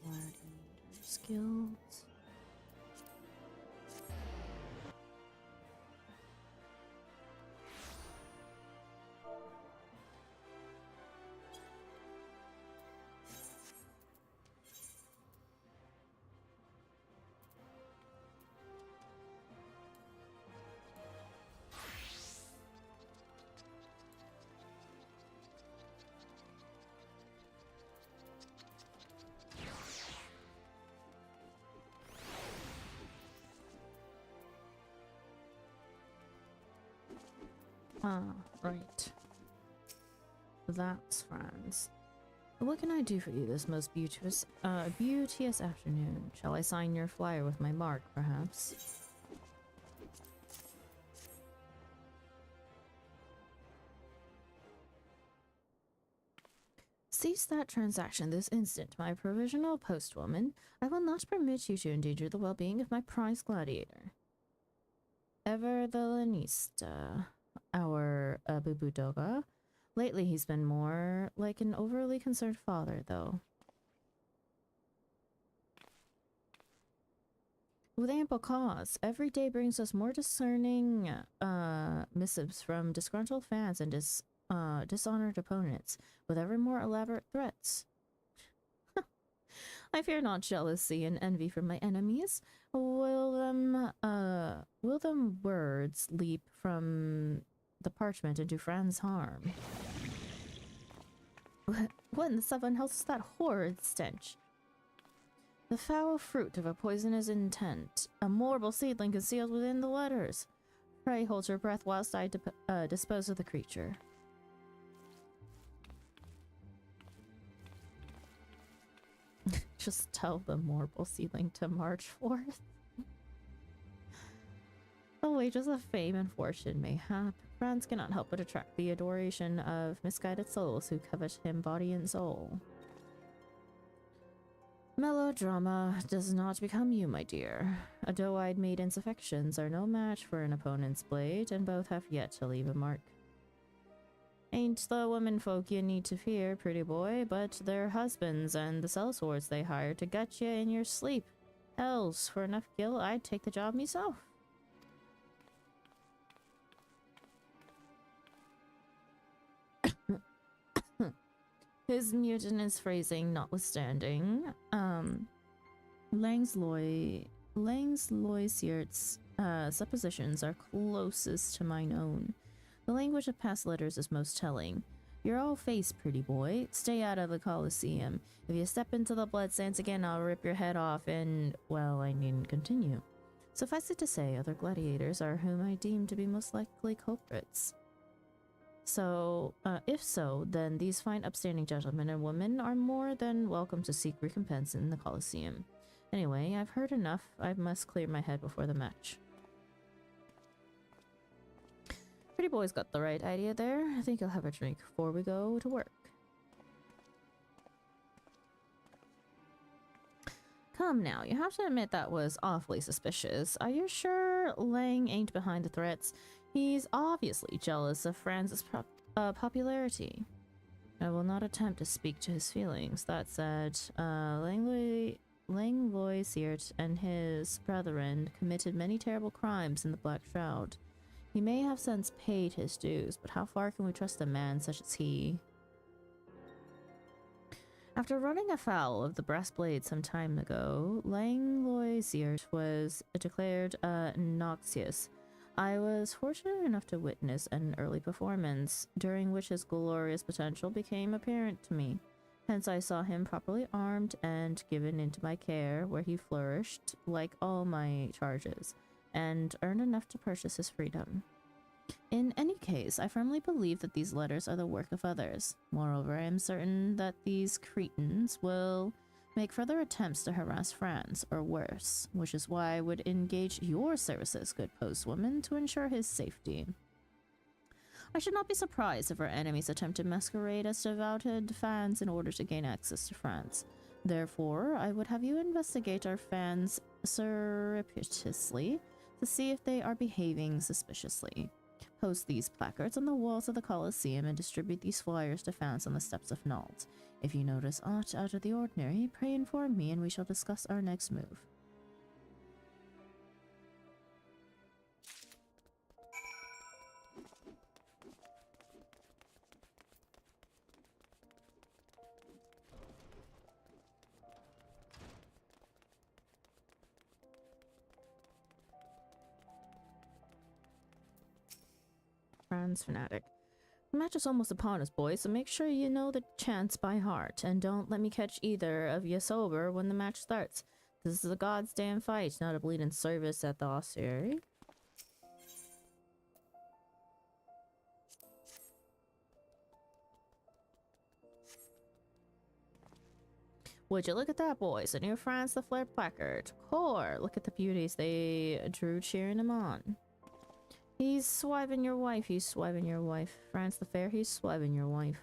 Gladiator skills. Ah, right. That's France. What can I do for you this most beauteous afternoon? Shall I sign your flyer with my mark, perhaps? Cease that transaction this instant, my provisional postwoman. I will not permit you to endanger the well-being of my prize gladiator. Ever the Lanista, our Bubu Doga. Lately he's been more like an overly concerned father, though. With ample cause, every day brings us more discerning missives from disgruntled fans and dishonored opponents, with ever more elaborate threats. I fear not jealousy and envy from my enemies. Will them words leap from the parchment into Fran's harm? What in the seven hells is that horrid stench? The foul fruit of a poisonous intent, a mortal seedling concealed within the letters. Pray hold your breath whilst I dispose of the creature. Just tell the mortal seedling to march forth. The wages of fame and fortune, mayhap. France cannot help but attract the adoration of misguided souls who covet him body and soul. Melodrama does not become you, my dear. A doe-eyed maiden's affections are no match for an opponent's blade, and both have yet to leave a mark. Ain't the womenfolk you need to fear, pretty boy, but their husbands and the sellswords they hire to gut you in your sleep. Hells, for enough gil, I'd take the job myself. His mutinous phrasing notwithstanding, Langlois Siert's suppositions are closest to mine own. The language of past letters is most telling. You're all face, pretty boy. Stay out of the Colosseum. If you step into the blood sands again, I'll rip your head off and, well, I needn't continue. Suffice it to say, other gladiators are whom I deem to be most likely culprits. So, if so, then these fine upstanding gentlemen and women are more than welcome to seek recompense in the Colosseum. Anyway, I've heard enough. I must clear my head before the match. Pretty boy's got the right idea there. I think I'll have a drink before we go to work. Come now, you have to admit that was awfully suspicious. Are you sure Lang ain't behind the threats? He's obviously jealous of Fran's popularity. I will not attempt to speak to his feelings. That said, Langlois Siert and his brethren committed many terrible crimes in the Black Shroud. He may have since paid his dues, but how far can we trust a man such as he? After running afoul of the breastblade some time ago, Langlois Siert was declared noxious. I was fortunate enough to witness an early performance, during which his glorious potential became apparent to me. Hence I saw him properly armed and given into my care, where he flourished like all my charges, and earned enough to purchase his freedom. In any case, I firmly believe that these letters are the work of others. Moreover, I am certain that these cretins will make further attempts to harass France, or worse, which is why I would engage your services, good postwoman, to ensure his safety. I should not be surprised if our enemies attempt to masquerade as devoted fans in order to gain access to France. Therefore, I would have you investigate our fans surreptitiously to see if they are behaving suspiciously. Post these placards on the walls of the Colosseum and distribute these flyers to fans on the steps of Nalt. If you notice aught out of the ordinary, pray inform me and we shall discuss our next move. France fanatic. The match is almost upon us, boys, so make sure you know the chants by heart, and don't let me catch either of you sober when the match starts. This is a god's damn fight, not a bleeding service at the ossuary. Would you look at that, boys? A new France the Flare placard. Core, look at the beauties they drew cheering him on. He's swiping your wife, he's swiping your wife. France the Fair, he's swiping your wife.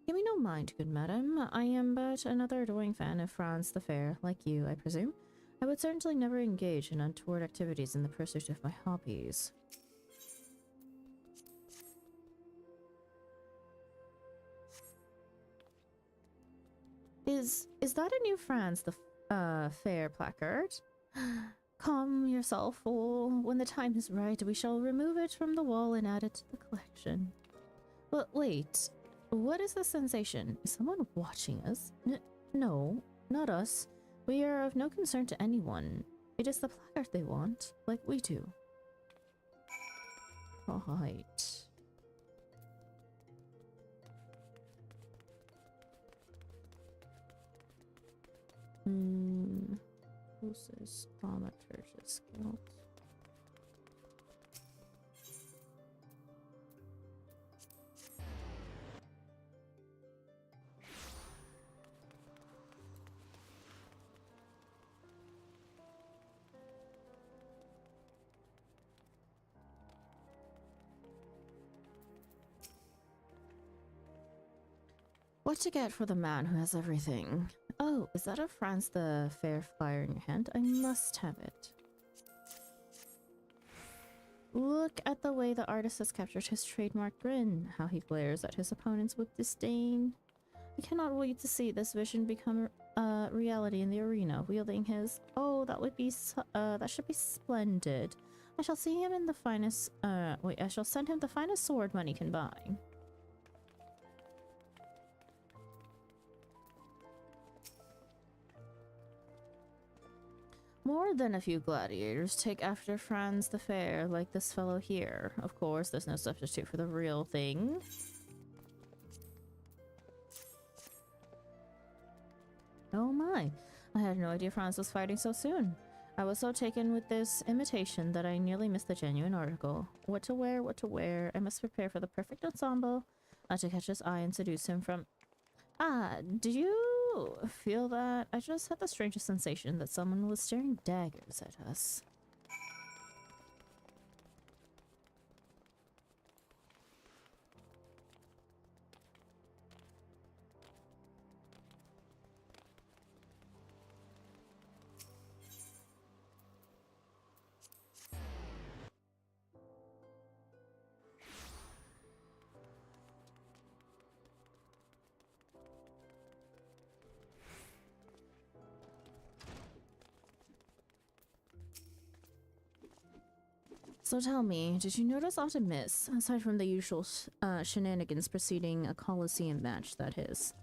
Give me no mind, good madam. I am but another adoring fan of France the Fair, like you, I presume. I would certainly never engage in untoward activities in the pursuit of my hobbies. Is that a new France the Fair placard? Calm yourself, fool. When the time is right, we shall remove it from the wall and add it to the collection. But wait, what is the sensation? Is someone watching us? No, not us. We are of no concern to anyone. It is the placard they want, like we do. Right. Closest thaumaturgist guild. What to get for the man who has everything? Oh, is that a France the Fair flyer in your hand? I must have it. Look at the way the artist has captured his trademark grin, how he glares at his opponents with disdain. I cannot wait to see this vision become reality in the arena, wielding his... Oh, that would be... that should be splendid. I shall see him in the finest... I shall send him the finest sword money can buy. More than a few gladiators take after Franz the Fair, like this fellow here. Of course, there's no substitute for the real thing. Oh my, I had no idea Franz was fighting so soon. I was so taken with this imitation that I nearly missed the genuine article. What to wear, what to wear. I must prepare for the perfect ensemble to catch his eye and seduce him from... Ah, did you feel that? I just had the strangest sensation that someone was staring daggers at us. So tell me, did you notice aught amiss, aside from the usual shenanigans preceding a Colosseum match, that is?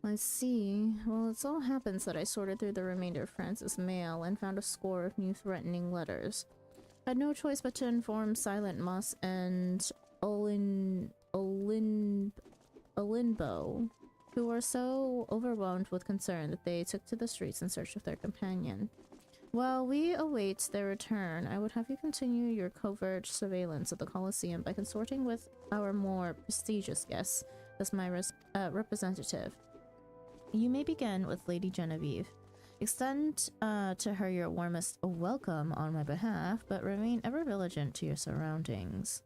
I see. Well, it so happens that I sorted through the remainder of France's mail and found a score of new threatening letters. Had no choice but to inform Silent Moss and Olinbo, who were so overwhelmed with concern that they took to the streets in search of their companion. While we await their return, I would have you continue your covert surveillance of the Colosseum by consorting with our more prestigious guests as my representative. You may begin with Lady Genevieve. Extend to her your warmest welcome on my behalf, but remain ever vigilant to your surroundings.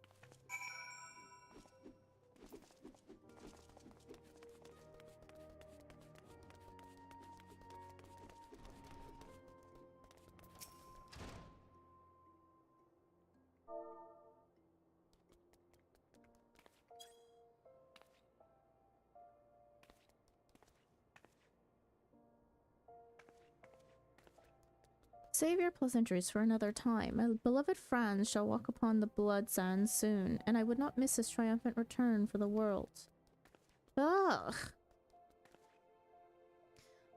Save your pleasantries for another time. My beloved Franz shall walk upon the blood sands soon, and I would not miss his triumphant return for the world. Ugh!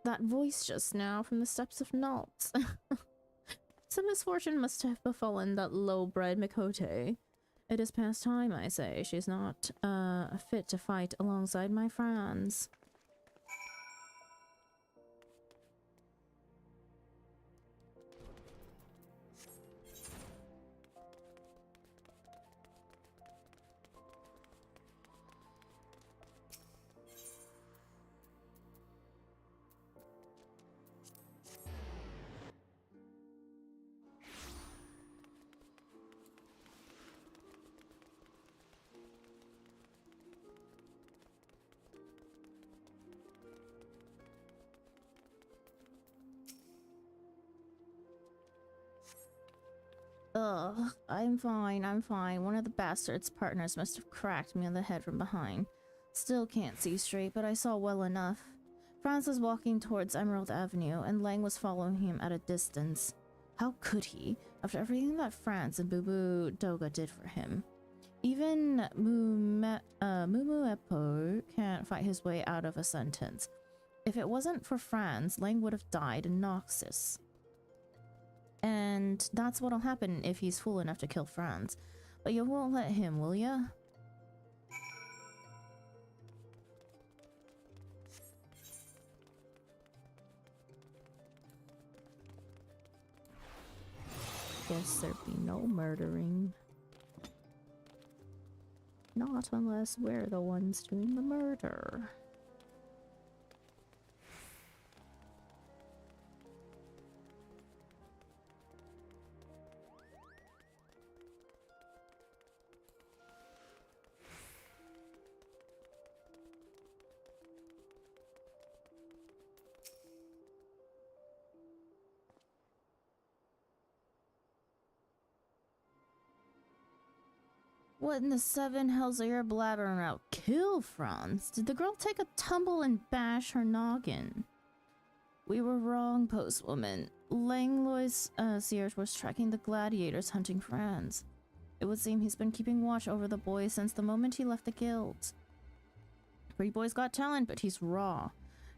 That voice just now from the steps of Nault. Some misfortune must have befallen that low-bred Mikote. It is past time, I say. She's not fit to fight alongside my Franz. Ugh, I'm fine, I'm fine. One of the bastard's partners must have cracked me on the head from behind. Still can't see straight, but I saw well enough. Franz was walking towards Emerald Avenue, and Lang was following him at a distance. How could he, after everything that Franz and Boo Doga did for him? Even Mumu Eppo can't fight his way out of a sentence. If it wasn't for Franz, Lang would have died in Noxus. And that's what'll happen if he's fool enough to kill Franz. But you won't let him, will ya? Guess there'd be no murdering. Not unless we're the ones doing the murder. What in the seven hells are you blabbering about? Kill Franz? Did the girl take a tumble and bash her noggin? We were wrong, postwoman. Langlois Sears was tracking the gladiators hunting Franz. It would seem he's been keeping watch over the boy since the moment he left the guild. Pretty boy's got talent, but he's raw.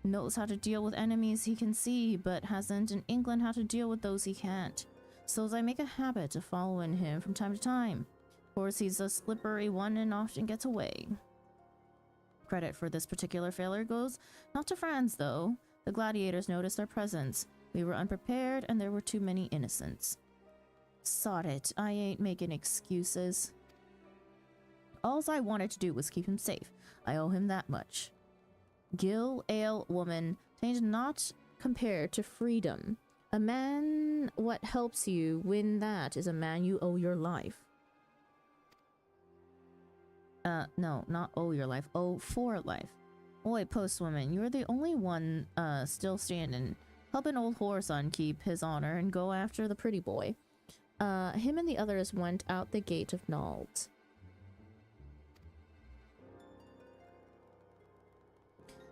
Knows how to deal with enemies he can see, but hasn't an inkling how to deal with those he can't. So I make a habit of following him from time to time. Of course, he's a slippery one and often gets away. Credit for this particular failure goes not to Franz, though. The gladiators noticed our presence. We were unprepared, and there were too many innocents. Sod it, I ain't making excuses. Alls I wanted to do was keep him safe. I owe him that much. Gil, ale, woman, tain't not compared to freedom. A man what helps you win that is a man you owe your life. No, not owe your life, owe for life. Oi, postwoman, you're the only one, still standing. Help an old whoreson keep his honor and go after the pretty boy. Him and the others went out the gate of Nault.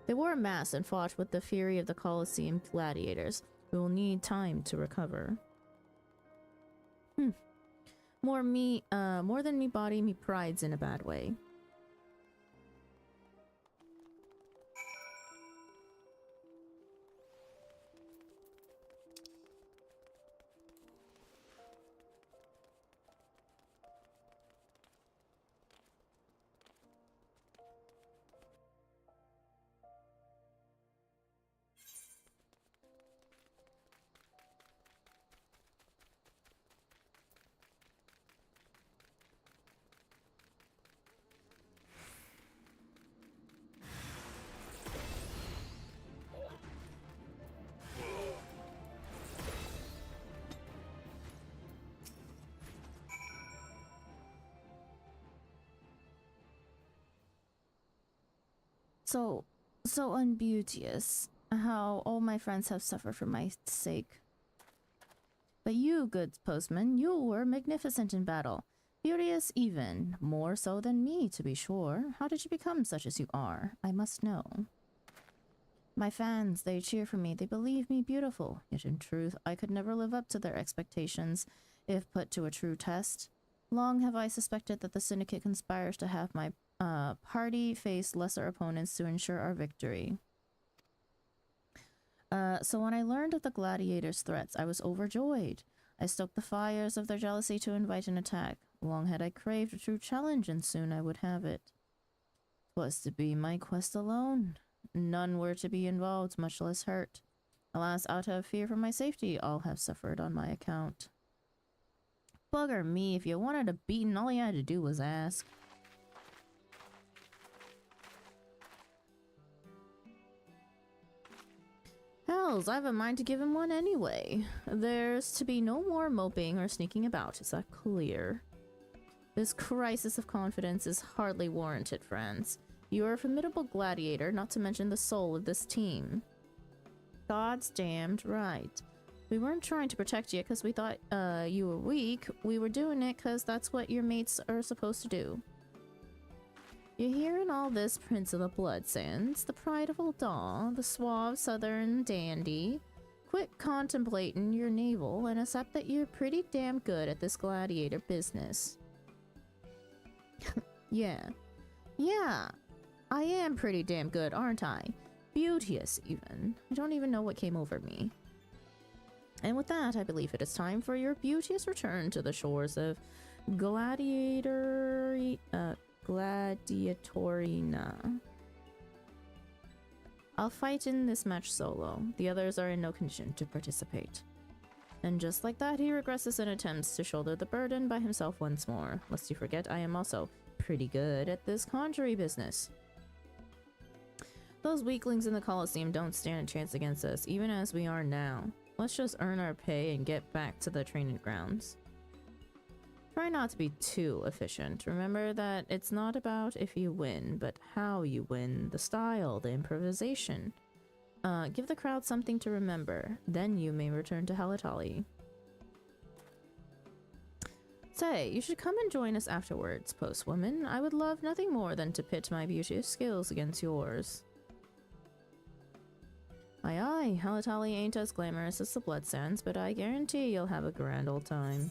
They wore a mask and fought with the fury of the Colosseum gladiators. We will need time to recover. More than me body, me pride's in a bad way. so unbeauteous. How all my friends have suffered for my sake. But you, good postman, you were magnificent in battle. Beauteous even, more so than me, to be sure. How did you become such as you are? I must know. My fans, they cheer for me, they believe me beautiful. Yet in truth, I could never live up to their expectations, if put to a true test. Long have I suspected that the Syndicate conspires to have my party face lesser opponents to ensure our victory. So when I learned of the gladiators' threats, I was overjoyed. I stoked the fires of their jealousy to invite an attack. Long had I craved a true challenge, and soon I would have it. 'Twas to be my quest alone. None were to be involved, much less hurt. Alas, out of fear for my safety, all have suffered on my account. Bugger me, if you wanted a beating, all you had to do was ask. Hells, I've a mind to give him one anyway. There's to be no more moping or sneaking about, is that clear? This crisis of confidence is hardly warranted, friends. You are a formidable gladiator, not to mention the soul of this team. God's damned right. We weren't trying to protect you because we thought you were weak. We were doing it because that's what your mates are supposed to do. You hearing all this, Prince of the Blood Sands, the pride of Old Daw, the suave southern dandy? Quit contemplating your navel and accept that you're pretty damn good at this gladiator business. Yeah, I am pretty damn good, aren't I? Beauteous, even. I don't even know what came over me. And with that, I believe it is time for your beauteous return to the shores of Gladiatorina. I'll fight in this match solo. The others are in no condition to participate. And just like that, he regresses and attempts to shoulder the burden by himself once more. Lest you forget, I am also pretty good at this conjuring business. Those weaklings in the Colosseum don't stand a chance against us, even as we are now. Let's just earn our pay and get back to the training grounds. Try not to be too efficient. Remember that it's not about if you win, but how you win, the style, the improvisation. Give the crowd something to remember, then you may return to Halatali. Say, you should come and join us afterwards, postwoman. I would love nothing more than to pit my beauteous skills against yours. Aye aye, Halatali ain't as glamorous as the Blood Sands, but I guarantee you'll have a grand old time.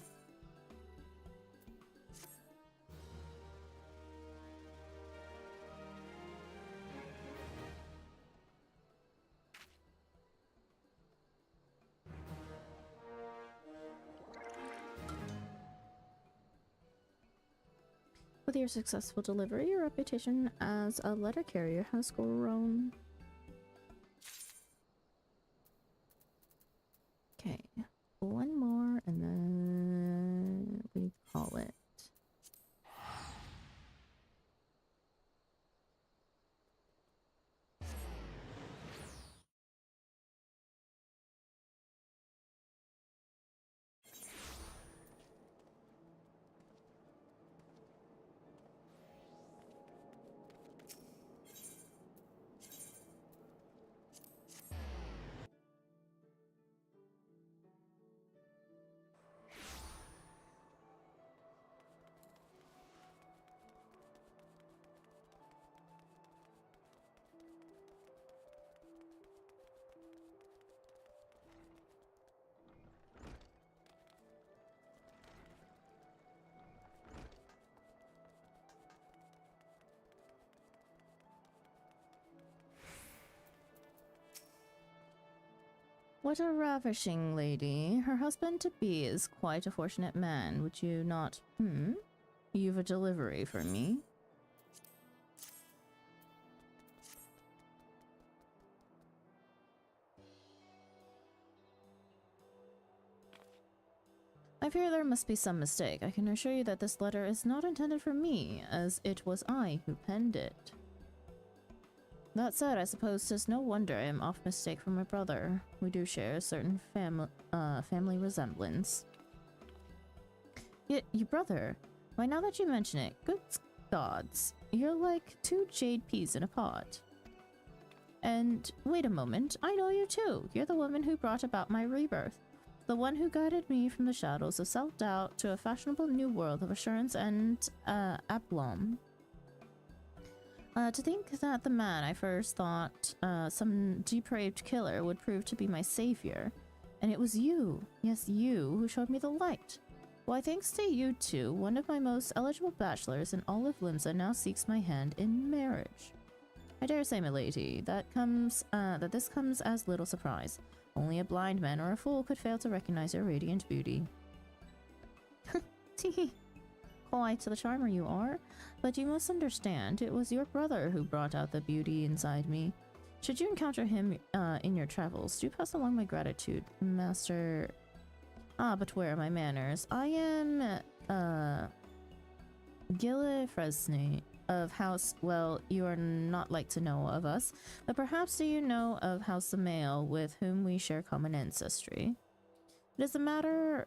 With your successful delivery, your reputation as a letter carrier has grown. Okay, one more and then we call it. What a ravishing lady. Her husband-to-be is quite a fortunate man. Would you not... You've a delivery for me? I fear there must be some mistake. I can assure you that this letter is not intended for me, as it was I who penned it. That said, I suppose 'tis no wonder I am off mistake from my brother. We do share a certain family resemblance. Yet, your brother? Why, now that you mention it, good gods, you're like two jade peas in a pot. And wait a moment, I know you too. You're the woman who brought about my rebirth. The one who guided me from the shadows of self-doubt to a fashionable new world of assurance and aplomb. To think that the man I first thought some depraved killer would prove to be my savior. And it was you, yes you, who showed me the light. Why, thanks to you two, one of my most eligible bachelors in all of Limsa now seeks my hand in marriage. I dare say, milady, that this comes as little surprise. Only a blind man or a fool could fail to recognize your radiant beauty. Tee. Quite the charmer you are, but you must understand, it was your brother who brought out the beauty inside me. Should you encounter him in your travels, do pass along my gratitude, Master... Ah, but where are my manners? I am, Gille Fresney of House... Well, you are not like to know of us, but perhaps do you know of House the Male, with whom we share common ancestry? It is a matter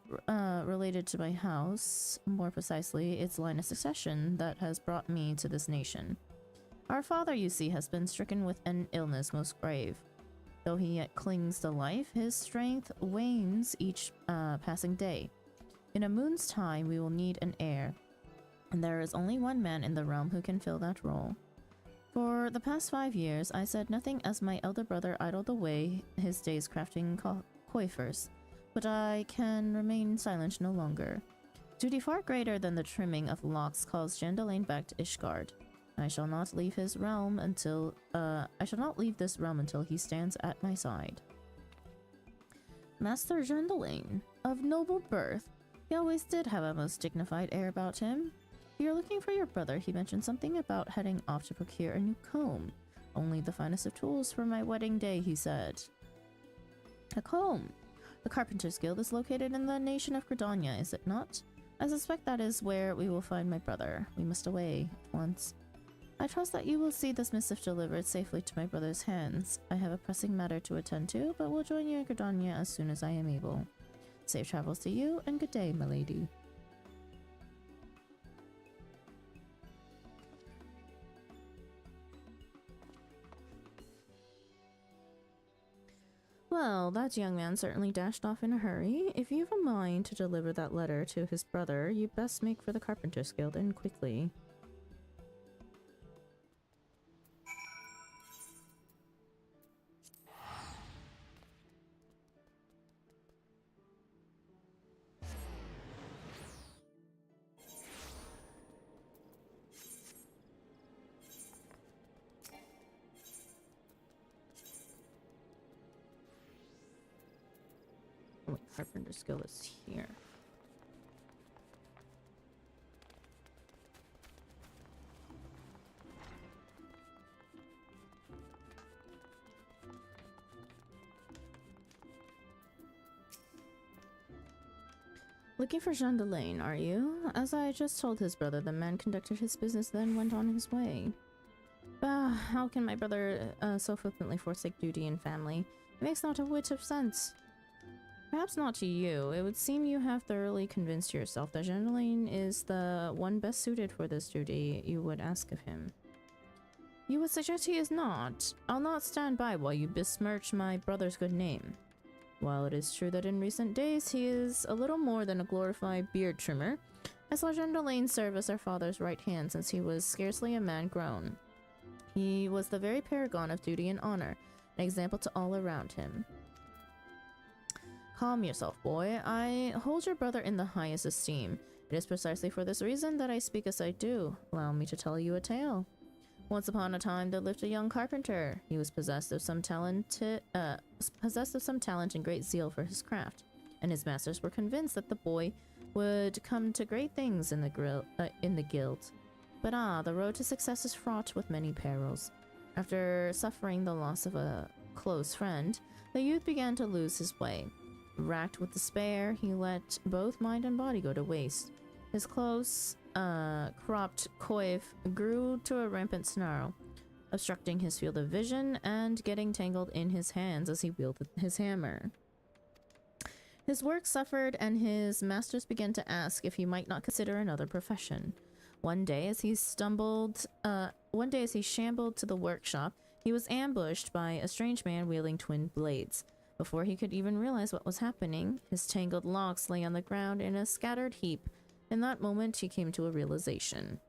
related to my house, more precisely its line of succession, that has brought me to this nation. Our father, you see, has been stricken with an illness most grave. Though he yet clings to life, his strength wanes each passing day. In a moon's time, we will need an heir, and there is only one man in the realm who can fill that role. For the past 5 years, I said nothing as my elder brother idled away his days crafting coiffers. But I can remain silent no longer. Duty far greater than the trimming of locks calls Jandalane back to Ishgard. I shall not leave this realm until he stands at my side. Master Jandalane, of noble birth, he always did have a most dignified air about him. If you're looking for your brother, he mentioned something about heading off to procure a new comb. Only the finest of tools for my wedding day, he said. A comb? The Carpenters Guild is located in the nation of Gridania, is it not? I suspect that is where we will find my brother. We must away at once. I trust that you will see this missive delivered safely to my brother's hands. I have a pressing matter to attend to, but will join you in Gridania as soon as I am able. Safe travels to you, and good day, my lady. Well, that young man certainly dashed off in a hurry. If you've a mind to deliver that letter to his brother, you best make for the Carpenters Guild, and quickly. Oh, Carpenter's Guild is here. Looking for Jandalane, are you? As I just told his brother, the man conducted his business, then went on his way. How can my brother so flippantly forsake duty and family? It makes not a whit of sense. Perhaps not to you. It would seem you have thoroughly convinced yourself that Jandalane is the one best suited for this duty you would ask of him. You would suggest he is not. I'll not stand by while you besmirch my brother's good name. While it is true that in recent days he is a little more than a glorified beard trimmer, I saw Jandalane serve as our father's right hand since he was scarcely a man grown. He was the very paragon of duty and honor, an example to all around him. Calm yourself, boy. I hold your brother in the highest esteem. It is precisely for this reason that I speak as I do. Allow me to tell you a tale. Once upon a time, there lived a young carpenter. He was possessed of some talent and great zeal for his craft, and his masters were convinced that the boy would come to great things in the guild. But the road to success is fraught with many perils. After suffering the loss of a close friend, the youth began to lose his way. Racked with despair, he let both mind and body go to waste. His close, cropped coif grew to a rampant snarl, obstructing his field of vision and getting tangled in his hands as he wielded his hammer. His work suffered, and his masters began to ask if he might not consider another profession. One day as he shambled to the workshop, He was ambushed by a strange man wielding twin blades. Before he could even realize what was happening, his tangled locks lay on the ground in a scattered heap. In that moment, he came to a realization.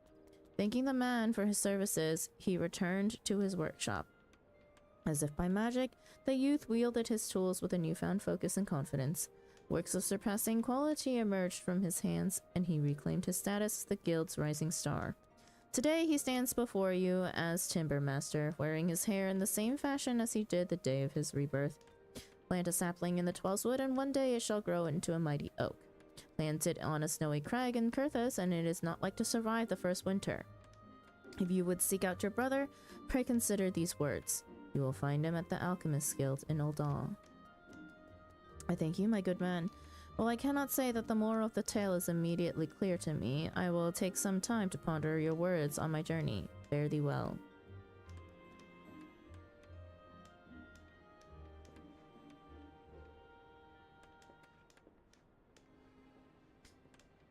Thanking the man for his services, he returned to his workshop. As if by magic, the youth wielded his tools with a newfound focus and confidence. Works of surpassing quality emerged from his hands, and he reclaimed his status as the guild's rising star. Today he stands before you as Timber Master, wearing his hair in the same fashion as he did the day of his rebirth. Plant a sapling in the 12's wood, and one day it shall grow into a mighty oak. Plant it on a snowy crag in Kurthus, and it is not like to survive the first winter. If you would seek out your brother, pray consider these words. You will find him at the Alchemist's Guild in Ul'dah. I thank you, my good man. While I cannot say that the moral of the tale is immediately clear to me, I will take some time to ponder your words on my journey. Fare thee well.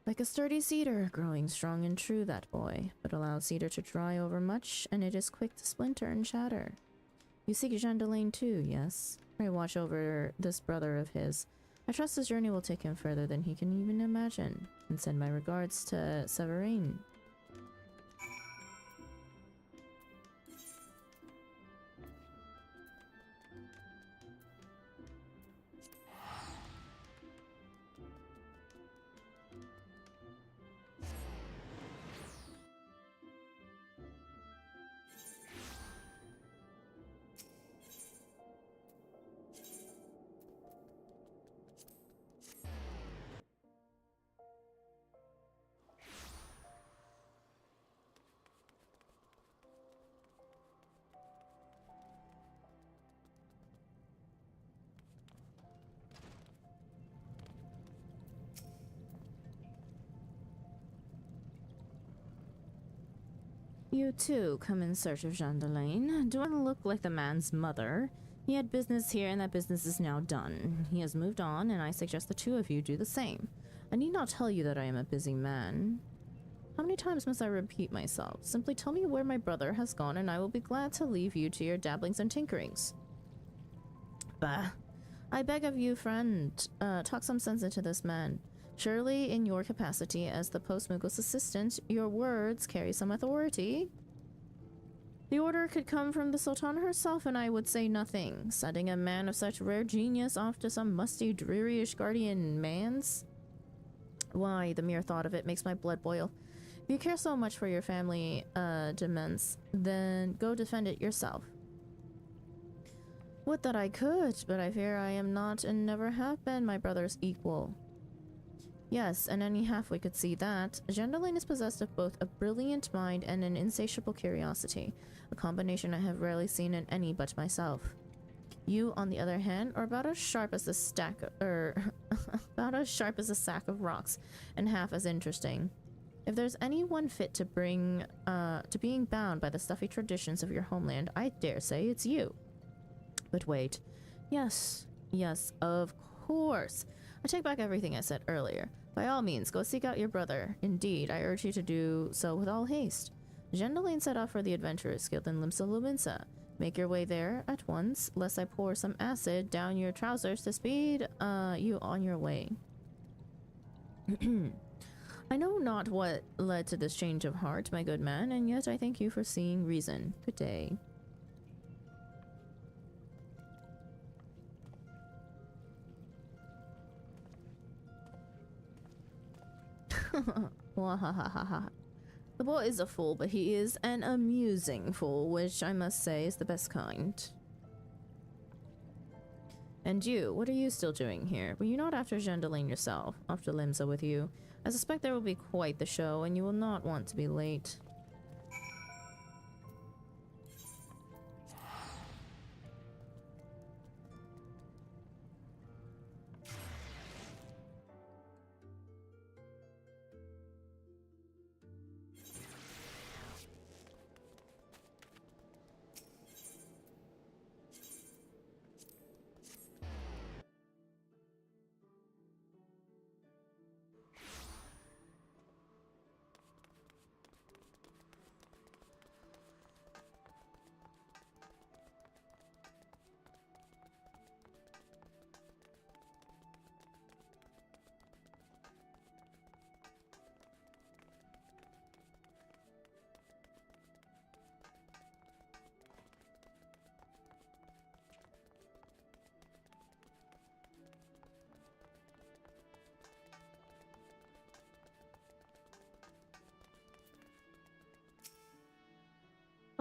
Like a sturdy cedar, growing strong and true, that boy, but allow cedar to dry over much, and it is quick to splinter and shatter. You seek Jean too, yes? Pray watch over this brother of his. I trust his journey will take him further than he can even imagine, and send my regards to Severine. You too come in search of Jean Delaine. Do I look like the man's mother? He had business here, and that business is now done. He has moved on, and I suggest the two of you do the same. I need not tell you that I am a busy man. How many times must I repeat myself? Simply tell me where my brother has gone, and I will be glad to leave you to your dabblings and tinkerings. Bah. I beg of you, friend, talk some sense into this man. Surely, in your capacity as the Post-Mugos assistant, your words carry some authority. The order could come from the Sultan herself, and I would say nothing. Sending a man of such rare genius off to some musty, dreary Ishgardian manse? Why, the mere thought of it makes my blood boil. If you care so much for your family, demence, then go defend it yourself. Would that I could, but I fear I am not and never have been my brother's equal. Yes, and any halfway could see that. Gwendoline is possessed of both a brilliant mind and an insatiable curiosity, a combination I have rarely seen in any but myself. You, on the other hand, are about as sharp as a sack of rocks, and half as interesting. If there's anyone fit to being bound by the stuffy traditions of your homeland, I dare say it's you. But wait. Yes, of course. I take back everything I said earlier. By all means, go seek out your brother. Indeed, I urge you to do so with all haste. Gwendoline set off for the Adventurers Guild in Limsa Luminsa. Make your way there at once, lest I pour some acid down your trousers to speed you on your way. I know not what led to this change of heart, my good man, and yet I thank you for seeing reason. Good day. Wahahaha. The boy is a fool, but he is an amusing fool, which I must say is the best kind. And you, what are you still doing here? Were you not after Gwendoline yourself? Off to Limsa with you. I suspect there will be quite the show, and you will not want to be late.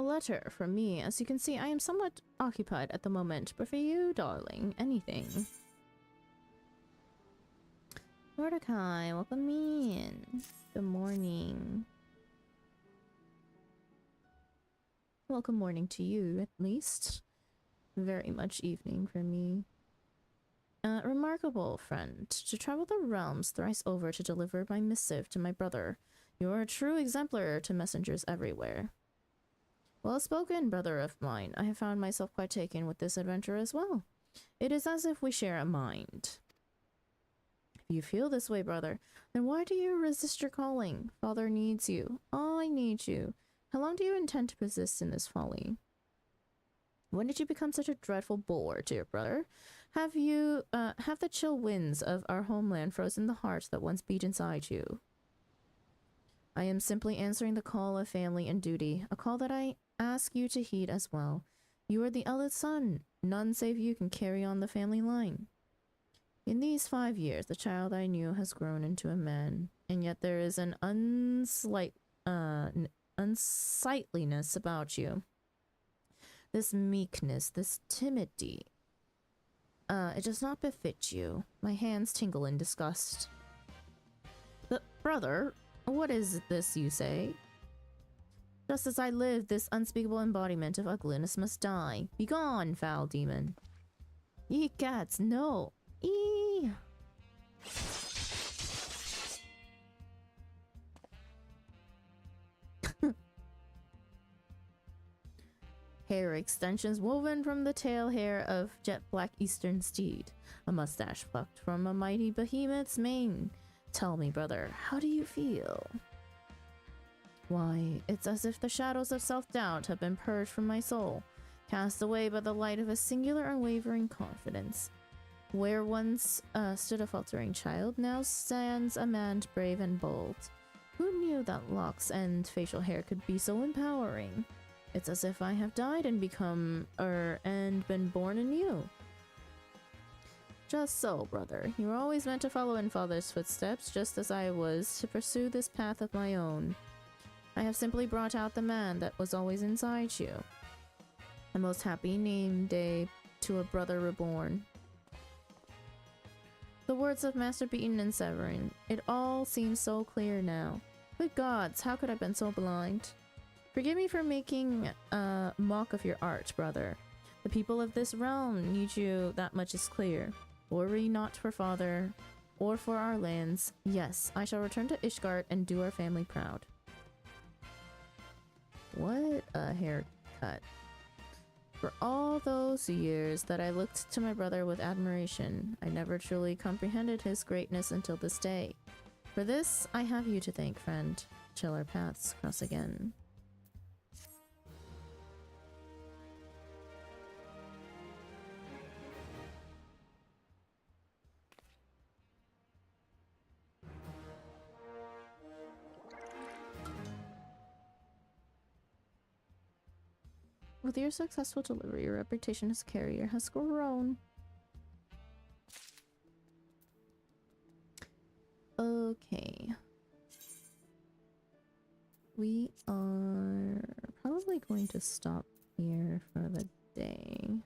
letter from me. As you can see, I am somewhat occupied at the moment, but for you, darling, anything. Mordecai, welcome in. Good morning. Welcome morning to you, at least. Very much evening for me. Remarkable, friend. To travel the realms thrice over to deliver my missive to my brother. You are a true exemplar to messengers everywhere. Well spoken, brother of mine. I have found myself quite taken with this adventure as well. It is as if we share a mind. If you feel this way, brother, then why do you resist your calling? Father needs you. I need you. How long do you intend to persist in this folly? When did you become such a dreadful bore, dear brother? Have the chill winds of our homeland frozen the heart that once beat inside you? I am simply answering the call of family and duty, a call that I ask you to heed as well. You are the eldest son. None save you can carry on the family line. In these 5 years, the child I knew has grown into a man, and yet there is an unsightliness about you. This meekness, this timidity. It does not befit you. My hands tingle in disgust. But, brother, what is this you say? Just as I live, this unspeakable embodiment of ugliness must die. Begone, foul demon. Ye cats, no. Eee. Hair extensions woven from the tail hair of jet black eastern steed. A mustache plucked from a mighty behemoth's mane. Tell me, brother, how do you feel? Why, it's as if the shadows of self-doubt have been purged from my soul, cast away by the light of a singular unwavering confidence. Where once stood a faltering child, now stands a man brave and bold. Who knew that locks and facial hair could be so empowering? It's as if I have died and and been born anew. Just so, brother. You were always meant to follow in father's footsteps, just as I was to pursue this path of my own. I have simply brought out the man that was always inside you. A most happy name day to a brother reborn. The words of Master Beaton and Severin. It all seems so clear now. Good gods, how could I have been so blind? Forgive me for making mock of your art, brother. The people of this realm need you, that much is clear. Worry not for father, or for our lands. Yes, I shall return to Ishgard and do our family proud. What a haircut. For all those years that I looked to my brother with admiration, I never truly comprehended his greatness until this day. For this, I have you to thank, friend. Till our paths cross again. With your successful delivery, your reputation as a carrier has grown. Okay. We are probably going to stop here for the day.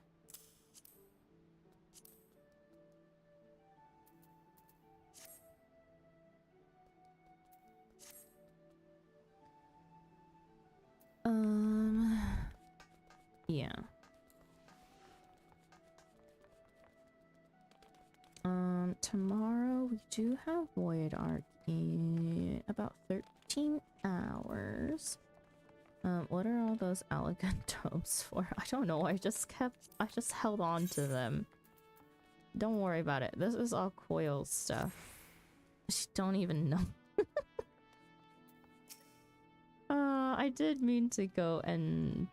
Yeah. Tomorrow we do have Void Arc in about 13 hours. What are all those elegant tubes for? I don't know, I just held on to them. Don't worry about it. This is all Coil stuff. I don't even know. I did mean to go and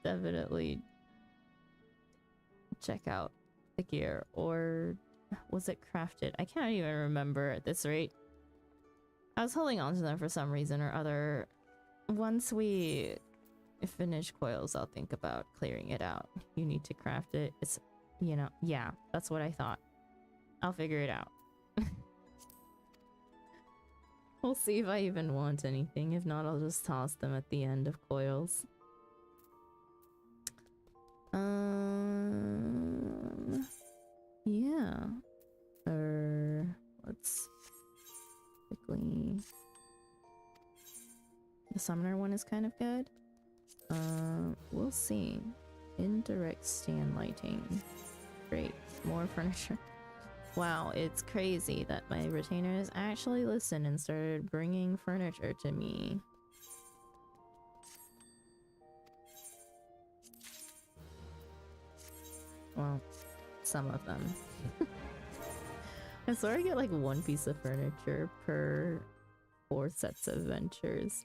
definitely check out the gear, or was it crafted? I can't even remember at this rate. I was holding on to them for some reason or other. Once we finish Coils, I'll think about clearing it out. You need to craft it. It's, you know, yeah, that's what I thought. I'll figure it out. We'll see if I even want anything. If not, I'll just toss them at the end of coils. Yeah. Let's quickly. The summoner one is kind of good. We'll see. Indirect stand lighting. Great. More furniture. Wow, it's crazy that my retainers actually listened and started bringing furniture to me. Well, some of them. I swear I get like one piece of furniture per 4 sets of ventures.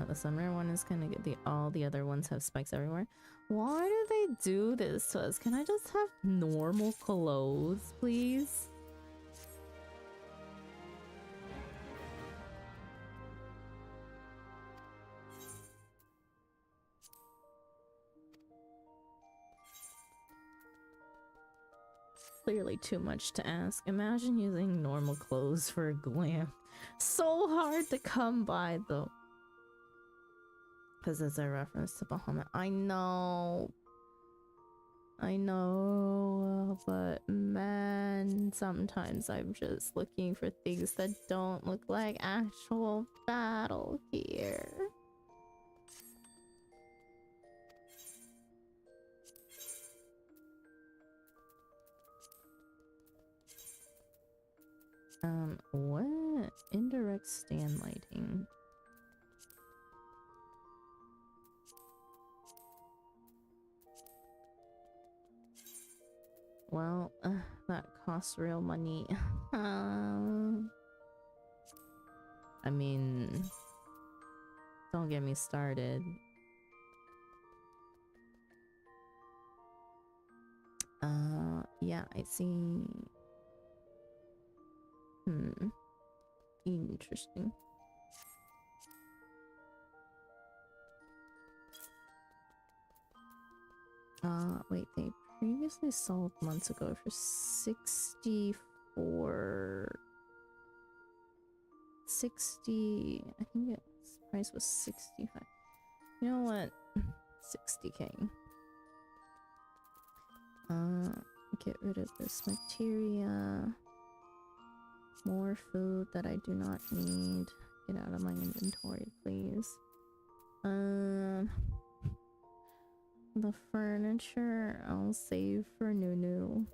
The summoner one is kind of good. All the other ones have spikes everywhere. Why do they do this to us? Can I just have normal clothes, please? Clearly too much to ask. Imagine using normal clothes for a glam. So hard to come by though. Because it's a reference to Bahamut. I know, but man, sometimes I'm just looking for things that don't look like actual battle gear. What? Indirect stand lighting. Well, that costs real money. I mean, don't get me started. Yeah, I see. Interesting. Wait, they previously sold months ago for 64. 60. I think its price was 65. You know what? 60k. Get rid of this materia. More food that I do not need. Get out of my inventory, please. The furniture I'll save for Nunu.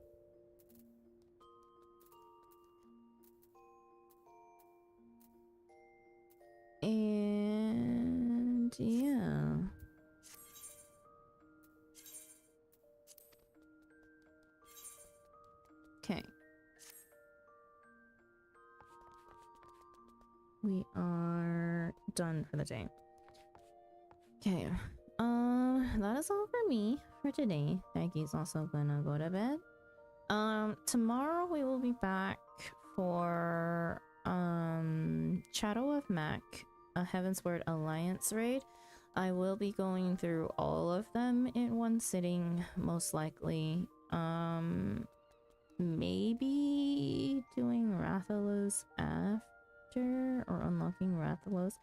And yeah. Okay. We are done for the day. Okay. That is all for me for today. Maggie's also gonna go to bed. Tomorrow we will be back for Shadow of Mac, a Heaven's Word Alliance raid. I will be going through all of them in one sitting, most likely. Maybe doing Rathalos after, or unlocking Rathalos.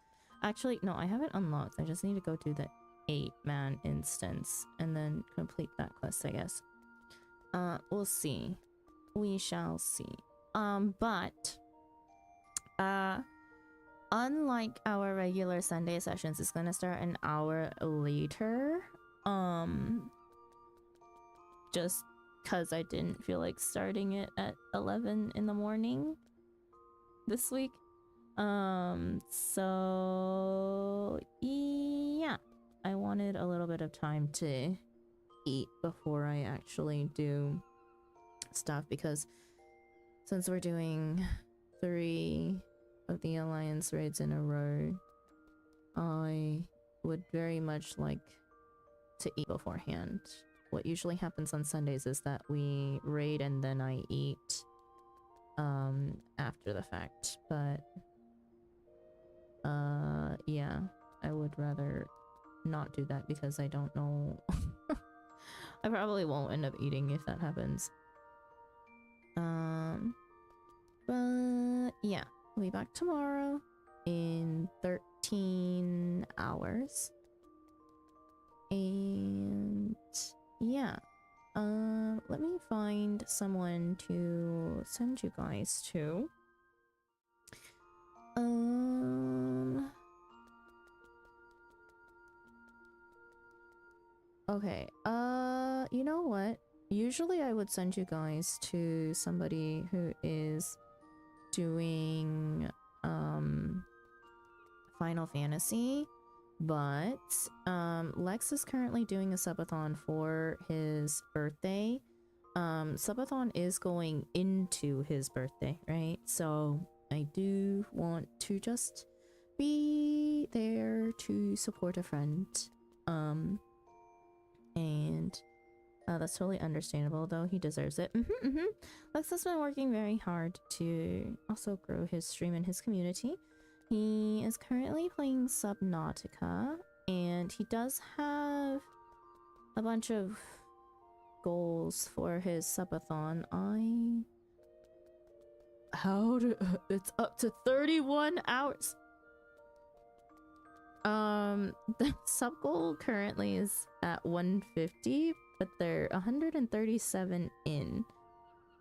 Actually, no, I have it unlocked. I just need to go do the 8-man instance and then complete that quest, I guess. We'll see. We shall see. But unlike our regular Sunday sessions, it's gonna start an hour later. Just because I didn't feel like starting it at 11 in the morning this week. So yeah, I wanted a little bit of time to eat before I actually do stuff, because since we're doing 3 of the Alliance raids in a row, I would very much like to eat beforehand. What usually happens on Sundays is that we raid and then I eat after the fact, but yeah, I would rather not do that because I don't know I probably won't end up eating if that happens. But yeah, we'll be back tomorrow in 13 hours. And yeah, let me find someone to send you guys to. Okay, you know what? Usually I would send you guys to somebody who is doing, Final Fantasy, but, Lex is currently doing a subathon for his birthday. Subathon is going into his birthday, right? So I do want to just be there to support a friend. And that's totally understandable, though he deserves it. Lex has been working very hard to also grow his stream and his community. He is currently playing Subnautica, and he does have a bunch of goals for his subathon. It's up to 31 hours. The sub goal currently is at 150, but they're 137 in.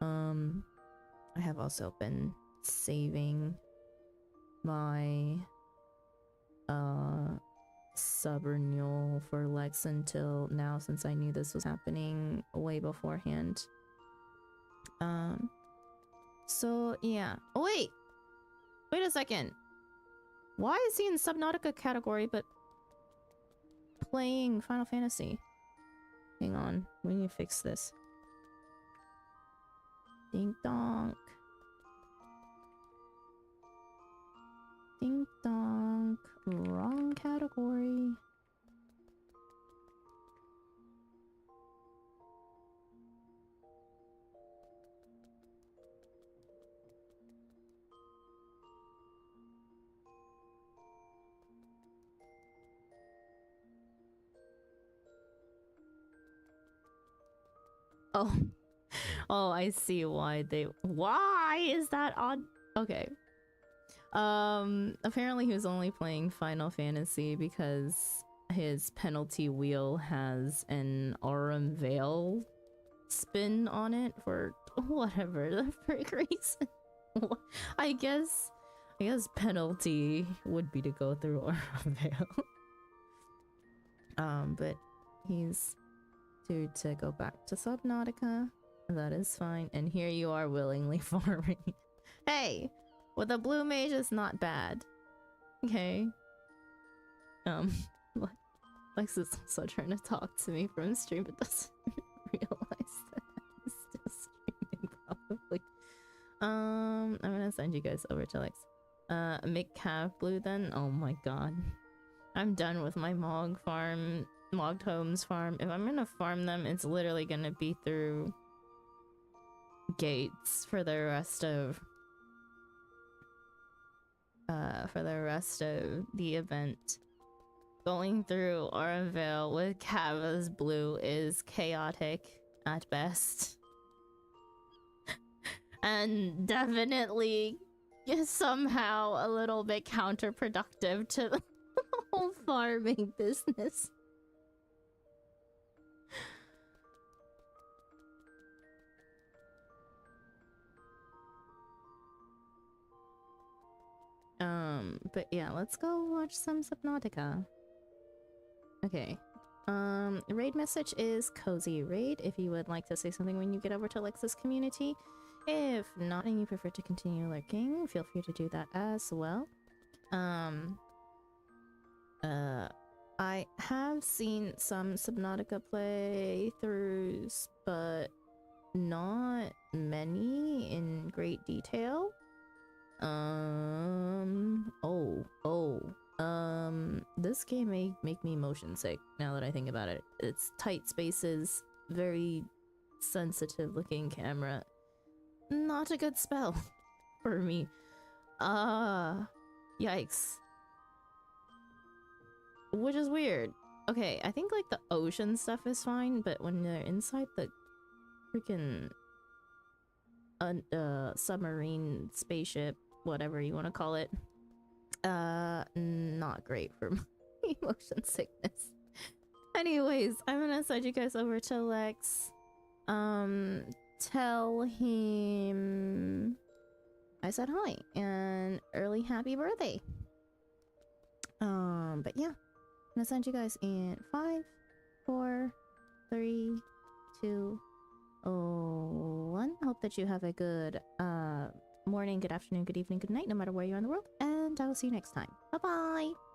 I have also been saving my sub renewal for Lex until now, since I knew this was happening way beforehand. So yeah. Oh wait a second. Why is he in Subnautica category but playing Final Fantasy? Hang on, we need to fix this. Ding donk. Ding donk. Wrong category. Oh, I see why is that odd? Okay. Apparently he was only playing Final Fantasy because his penalty wheel has an Aurum Veil spin on it for whatever the frick reason. I guess penalty would be to go through Aurum Veil. But he's due to go back to Subnautica. That is fine. And here you are willingly farming. Hey! With a blue mage is not bad. Okay. Lex is also trying to talk to me from stream, but doesn't realize that I'm still streaming, probably. I'm gonna send you guys over to Lex. Make Cav blue then? Oh my god. I'm done with my Mogged Homes farm. If I'm gonna farm them, it's literally gonna be through gates for the rest of the event. Going through Aurum with Kava's blue is chaotic at best. And definitely somehow a little bit counterproductive to the whole farming business. But yeah, let's go watch some Subnautica. Okay. Raid message is Cozy Raid if you would like to say something when you get over to Lex's community. If not and you prefer to continue lurking, feel free to do that as well. I have seen some Subnautica playthroughs, but not many in great detail. This game may make me motion sick now that I think about it. It's tight spaces, very sensitive looking camera. Not a good spell for me. Yikes. Which is weird, Okay, I think like the ocean stuff is fine, but when they're inside the freaking submarine spaceship, whatever you want to call it, not great for my motion sickness. Anyways, I'm gonna send you guys over to Lex. Tell him I said hi and early happy birthday. But yeah, I'm gonna send you guys in 5, 4, 3, 2, 1. Hope that you have a good morning, good afternoon, good evening, good night, no matter where you are in the world, and I will see you next time. Bye bye.